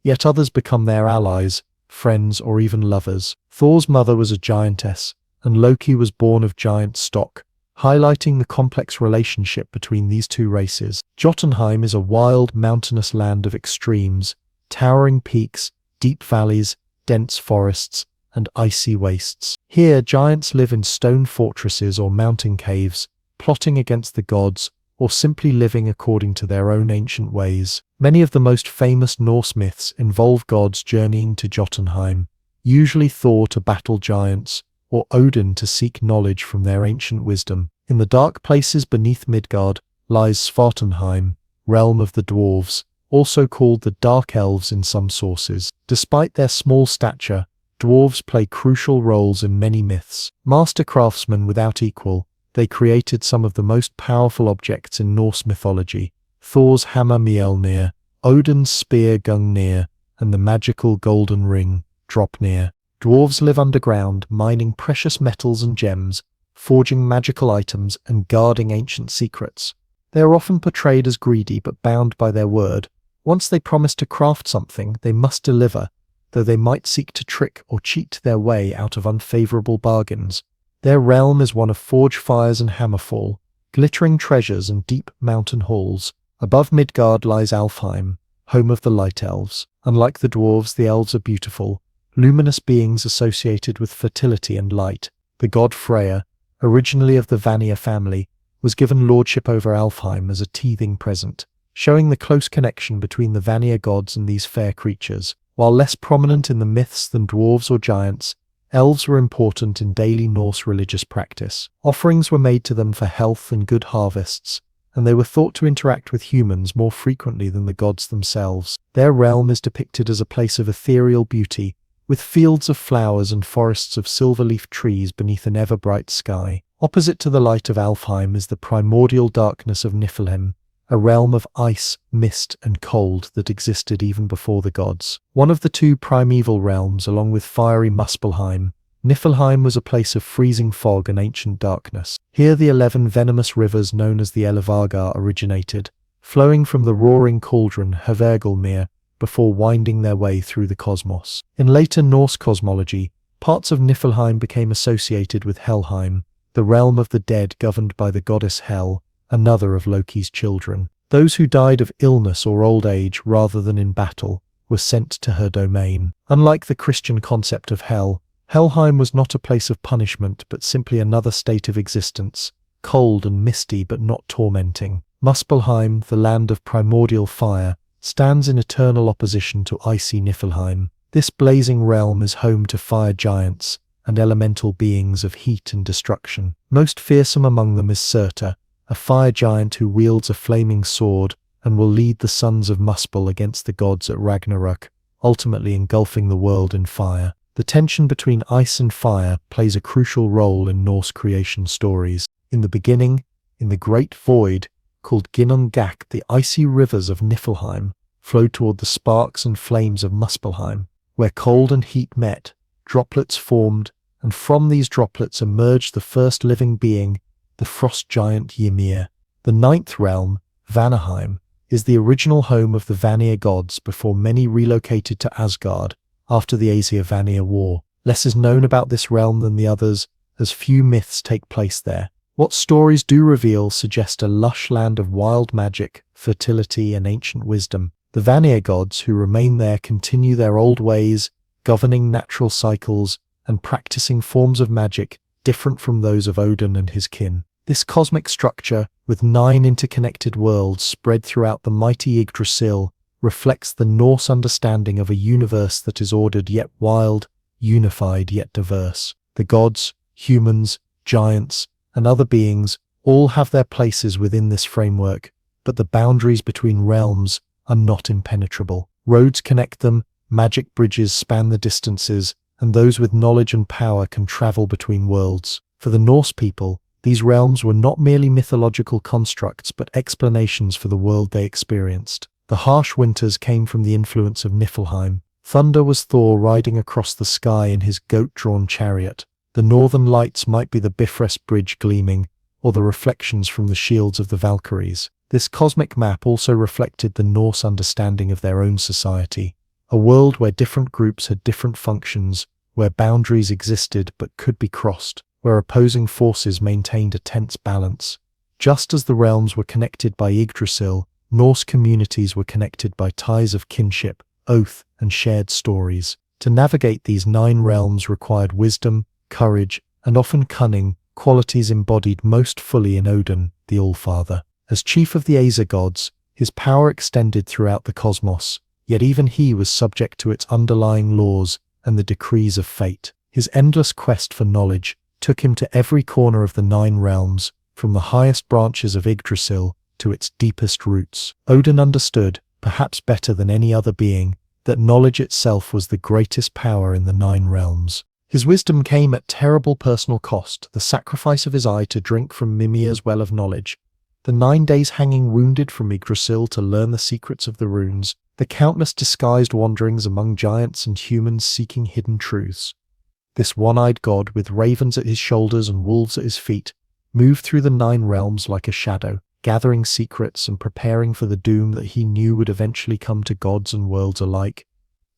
A: yet others become their allies, friends, or even lovers. Thor's mother was a giantess, and Loki was born of giant stock, highlighting the complex relationship between these 2 races. Jotunheim is a wild, mountainous land of extremes, towering peaks, deep valleys, dense forests, and icy wastes. Here, giants live in stone fortresses or mountain caves, plotting against the gods, or simply living according to their own ancient ways. Many of the most famous Norse myths involve gods journeying to Jotunheim, usually Thor to battle giants, or Odin to seek knowledge from their ancient wisdom. In the dark places beneath Midgard lies Svartalfheim, realm of the dwarves, also called the Dark Elves in some sources. Despite their small stature, dwarves play crucial roles in many myths. Master craftsmen without equal, they created some of the most powerful objects in Norse mythology: Thor's hammer Mjolnir, Odin's spear Gungnir, and the magical golden ring, Dropnir. Dwarves live underground, mining precious metals and gems, forging magical items, and guarding ancient secrets. They are often portrayed as greedy but bound by their word. Once they promise to craft something, they must deliver, though they might seek to trick or cheat their way out of unfavorable bargains. Their realm is one of forge fires and hammerfall, glittering treasures and deep mountain halls. Above Midgard lies Alfheim, home of the Light Elves. Unlike the dwarves, the elves are beautiful, luminous beings associated with fertility and light. The god Freya, originally of the Vanir family, was given lordship over Alfheim as a teething present, showing the close connection between the Vanir gods and these fair creatures. While less prominent in the myths than dwarves or giants, elves were important in daily Norse religious practice. Offerings were made to them for health and good harvests, and they were thought to interact with humans more frequently than the gods themselves. Their realm is depicted as a place of ethereal beauty, with fields of flowers and forests of silver-leaf trees beneath an ever-bright sky. Opposite to the light of Alfheim is the primordial darkness of Niflheim, a realm of ice, mist, and cold that existed even before the gods. One of the two primeval realms, along with fiery Muspelheim, Niflheim was a place of freezing fog and ancient darkness. Here the 11 venomous rivers known as the Elevagar originated, flowing from the roaring cauldron Hvergelmir before winding their way through the cosmos. In later Norse cosmology, parts of Niflheim became associated with Helheim, the realm of the dead governed by the goddess Hel, another of Loki's children. Those who died of illness or old age rather than in battle were sent to her domain. Unlike the Christian concept of hell, Helheim was not a place of punishment but simply another state of existence, cold and misty but not tormenting. Muspelheim, the land of primordial fire, stands in eternal opposition to icy Niflheim. This blazing realm is home to fire giants and elemental beings of heat and destruction. Most fearsome among them is Surtur, a fire giant who wields a flaming sword and will lead the sons of Muspel against the gods at Ragnarok, ultimately engulfing the world in fire. The tension between ice and fire plays a crucial role in Norse creation stories. In the beginning, in the Great Void, called Ginnungagak, the icy rivers of Niflheim flowed toward the sparks and flames of Muspelheim. Where cold and heat met, droplets formed, and from these droplets emerged the first living being, the frost giant Ymir. The ninth realm, Vanaheim, is the original home of the Vanir gods before many relocated to Asgard after the Aesir-Vanir War. Less is known about this realm than the others, as few myths take place there. What stories do reveal suggest a lush land of wild magic, fertility, and ancient wisdom. The Vanir gods who remain there continue their old ways, governing natural cycles and practicing forms of magic different from those of Odin and his kin. This cosmic structure, with 9 interconnected worlds spread throughout the mighty Yggdrasil, reflects the Norse understanding of a universe that is ordered yet wild, unified yet diverse. The gods, humans, giants, and other beings all have their places within this framework, but the boundaries between realms are not impenetrable. Roads connect them, magic bridges span the distances, and those with knowledge and power can travel between worlds. For the Norse people, these realms were not merely mythological constructs but explanations for the world they experienced. The harsh winters came from the influence of Niflheim. Thunder was Thor riding across the sky in his goat-drawn chariot. The northern lights might be the Bifrost Bridge gleaming, or the reflections from the shields of the Valkyries. This cosmic map also reflected the Norse understanding of their own society, a world where different groups had different functions, where boundaries existed but could be crossed, where opposing forces maintained a tense balance. Just as the realms were connected by Yggdrasil, Norse communities were connected by ties of kinship, oath, and shared stories. To navigate these 9 realms required wisdom, courage, and often cunning, qualities embodied most fully in Odin, the Allfather. As chief of the Aesir gods, his power extended throughout the cosmos, yet even he was subject to its underlying laws and the decrees of fate. His endless quest for knowledge took him to every corner of the 9 realms, from the highest branches of Yggdrasil to its deepest roots. Odin understood, perhaps better than any other being, that knowledge itself was the greatest power in the 9 realms. His wisdom came at terrible personal cost, the sacrifice of his eye to drink from Mimir's well of knowledge, the 9 days hanging wounded from Yggdrasil to learn the secrets of the runes, the countless disguised wanderings among giants and humans seeking hidden truths. This one-eyed god, with ravens at his shoulders and wolves at his feet, moved through the 9 realms like a shadow, gathering secrets and preparing for the doom that he knew would eventually come to gods and worlds alike.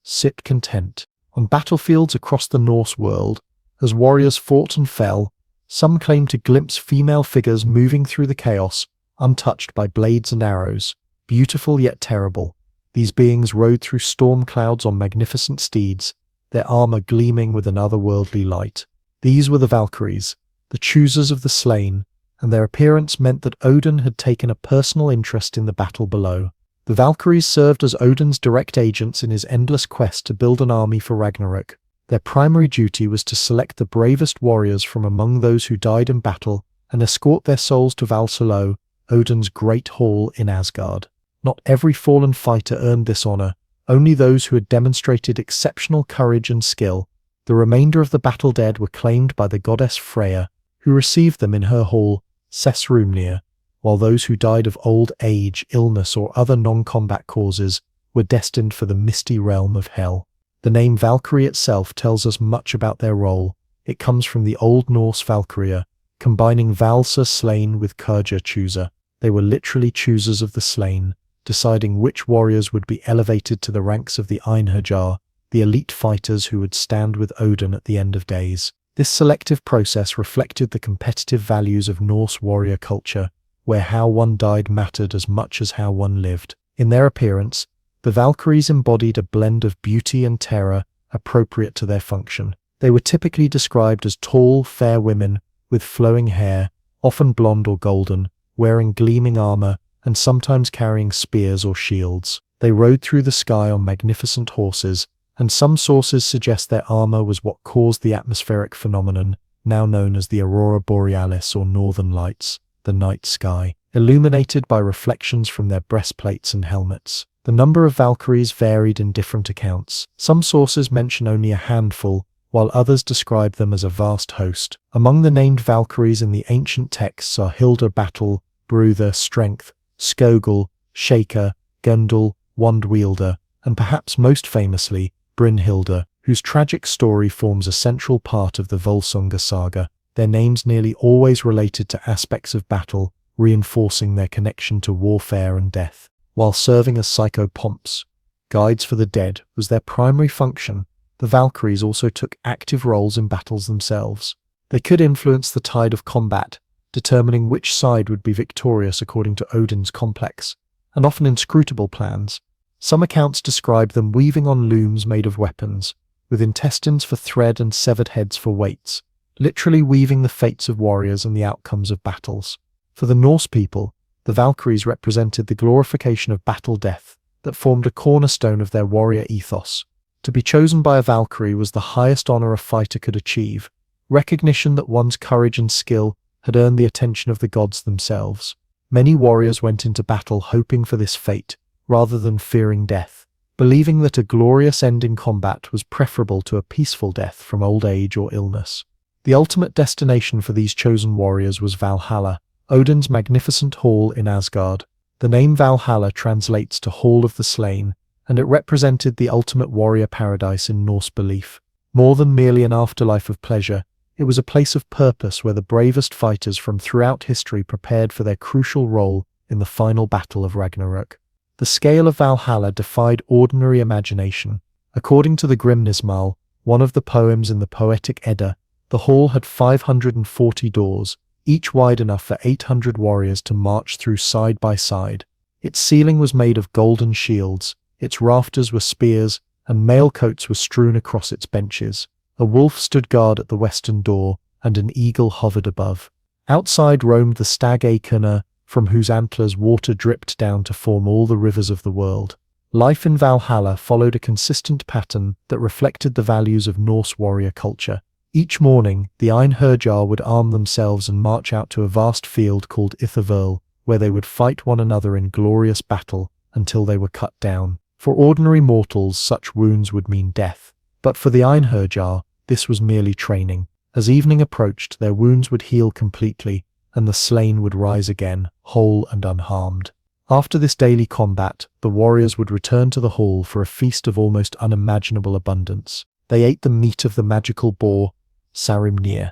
A: Sit content. On battlefields across the Norse world, as warriors fought and fell, some claimed to glimpse female figures moving through the chaos, untouched by blades and arrows, beautiful yet terrible. These beings rode through storm clouds on magnificent steeds, their armor gleaming with an otherworldly light. These were the Valkyries, the choosers of the slain, and their appearance meant that Odin had taken a personal interest in the battle below. The Valkyries served as Odin's direct agents in his endless quest to build an army for Ragnarok. Their primary duty was to select the bravest warriors from among those who died in battle and escort their souls to Valsalo, Odin's great hall in Asgard. Not every fallen fighter earned this honor, only those who had demonstrated exceptional courage and skill. The remainder of the battle dead were claimed by the goddess Freya, who received them in her hall, Sessrumnir, while those who died of old age, illness, or other non-combat causes were destined for the misty realm of Hel. The name Valkyrie itself tells us much about their role. It comes from the Old Norse Valkyria, combining Valsa slain with Kurja chooser. They were literally choosers of the slain, deciding which warriors would be elevated to the ranks of the Einherjar, the elite fighters who would stand with Odin at the end of days. This selective process reflected the competitive values of Norse warrior culture, where how one died mattered as much as how one lived. In their appearance, the Valkyries embodied a blend of beauty and terror appropriate to their function. They were typically described as tall, fair women with flowing hair, often blonde or golden, wearing gleaming armor, and sometimes carrying spears or shields. They rode through the sky on magnificent horses, and some sources suggest their armor was what caused the atmospheric phenomenon, now known as the Aurora Borealis or Northern Lights, the night sky, illuminated by reflections from their breastplates and helmets. The number of Valkyries varied in different accounts. Some sources mention only a handful, while others describe them as a vast host. Among the named Valkyries in the ancient texts are Hilda Battle, Brutha Strength, Skogul, Shaker, Gundul, Wand Wielder, and perhaps most famously, Brynhilda, whose tragic story forms a central part of the Volsunga saga. Their names nearly always related to aspects of battle, reinforcing their connection to warfare and death. While serving as psychopomps, guides for the dead, was their primary function, the Valkyries also took active roles in battles themselves. They could influence the tide of combat, determining which side would be victorious according to Odin's complex and often inscrutable plans. Some accounts describe them weaving on looms made of weapons, with intestines for thread and severed heads for weights, literally weaving the fates of warriors and the outcomes of battles. For the Norse people, the Valkyries represented the glorification of battle death that formed a cornerstone of their warrior ethos. To be chosen by a Valkyrie was the highest honor a fighter could achieve, recognition that one's courage and skill had earned the attention of the gods themselves. Many warriors went into battle hoping for this fate, rather than fearing death, believing that a glorious end in combat was preferable to a peaceful death from old age or illness. The ultimate destination for these chosen warriors was Valhalla, Odin's magnificent hall in Asgard. The name Valhalla translates to Hall of the Slain, and it represented the ultimate warrior paradise in Norse belief. More than merely an afterlife of pleasure, it was a place of purpose where the bravest fighters from throughout history prepared for their crucial role in the final battle of Ragnarok. The scale of Valhalla defied ordinary imagination. According to the Grimnismal, one of the poems in the Poetic Edda, the hall had 540 doors, each wide enough for 800 warriors to march through side by side. Its ceiling was made of golden shields, its rafters were spears, and mail coats were strewn across its benches. A wolf stood guard at the western door, and an eagle hovered above. Outside roamed the stag Akerna, from whose antlers water dripped down to form all the rivers of the world. Life in Valhalla followed a consistent pattern that reflected the values of Norse warrior culture. Each morning, the Einherjar would arm themselves and march out to a vast field called Ithaverl, where they would fight one another in glorious battle until they were cut down. For ordinary mortals, such wounds would mean death. But for the Einherjar, this was merely training. As evening approached, their wounds would heal completely, and the slain would rise again, whole and unharmed. After this daily combat, the warriors would return to the hall for a feast of almost unimaginable abundance. They ate the meat of the magical boar, Sarimnir,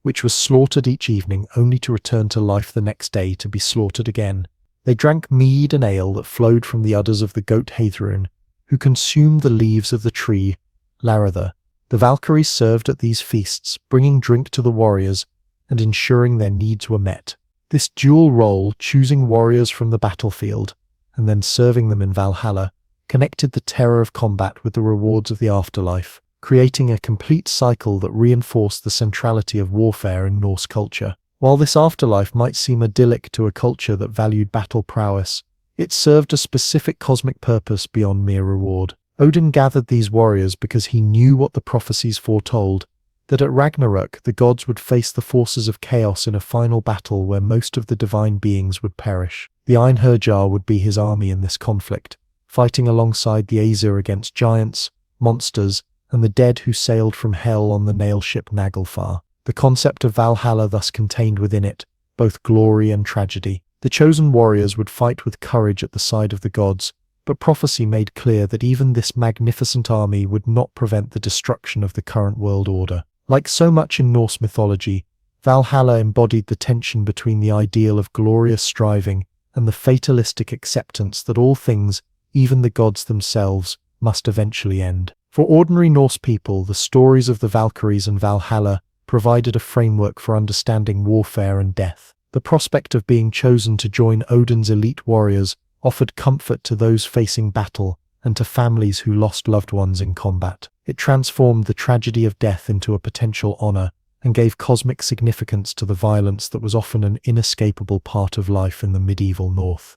A: which was slaughtered each evening only to return to life the next day to be slaughtered again. They drank mead and ale that flowed from the udders of the goat Heidrun, who consumed the leaves of the tree, Laratha. The Valkyries served at these feasts, bringing drink to the warriors and ensuring their needs were met. This dual role, choosing warriors from the battlefield and then serving them in Valhalla, connected the terror of combat with the rewards of the afterlife, creating a complete cycle that reinforced the centrality of warfare in Norse culture. While this afterlife might seem idyllic to a culture that valued battle prowess, it served a specific cosmic purpose beyond mere reward. Odin gathered these warriors because he knew what the prophecies foretold. that at Ragnarok the gods would face the forces of chaos in a final battle where most of the divine beings would perish. The Einherjar would be his army in this conflict, fighting alongside the Aesir against giants, monsters, and the dead who sailed from hell on the nail ship Naglfar. The concept of Valhalla thus contained within it both glory and tragedy. The chosen warriors would fight with courage at the side of the gods, but prophecy made clear that even this magnificent army would not prevent the destruction of the current world order. Like so much in Norse mythology, Valhalla embodied the tension between the ideal of glorious striving and the fatalistic acceptance that all things, even the gods themselves, must eventually end. For ordinary Norse people, the stories of the Valkyries and Valhalla provided a framework for understanding warfare and death. The prospect of being chosen to join Odin's elite warriors offered comfort to those facing battle and to families who lost loved ones in combat. It transformed the tragedy of death into a potential honor and gave cosmic significance to the violence that was often an inescapable part of life in the medieval North.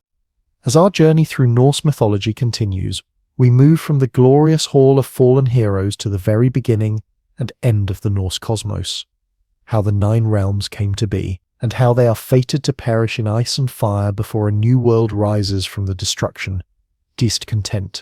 A: As our journey through Norse mythology continues, we move from the glorious hall of fallen heroes to the very beginning and end of the Norse cosmos, how the 9 realms came to be, and how they are fated to perish in ice and fire before a new world rises from the destruction. Discontent.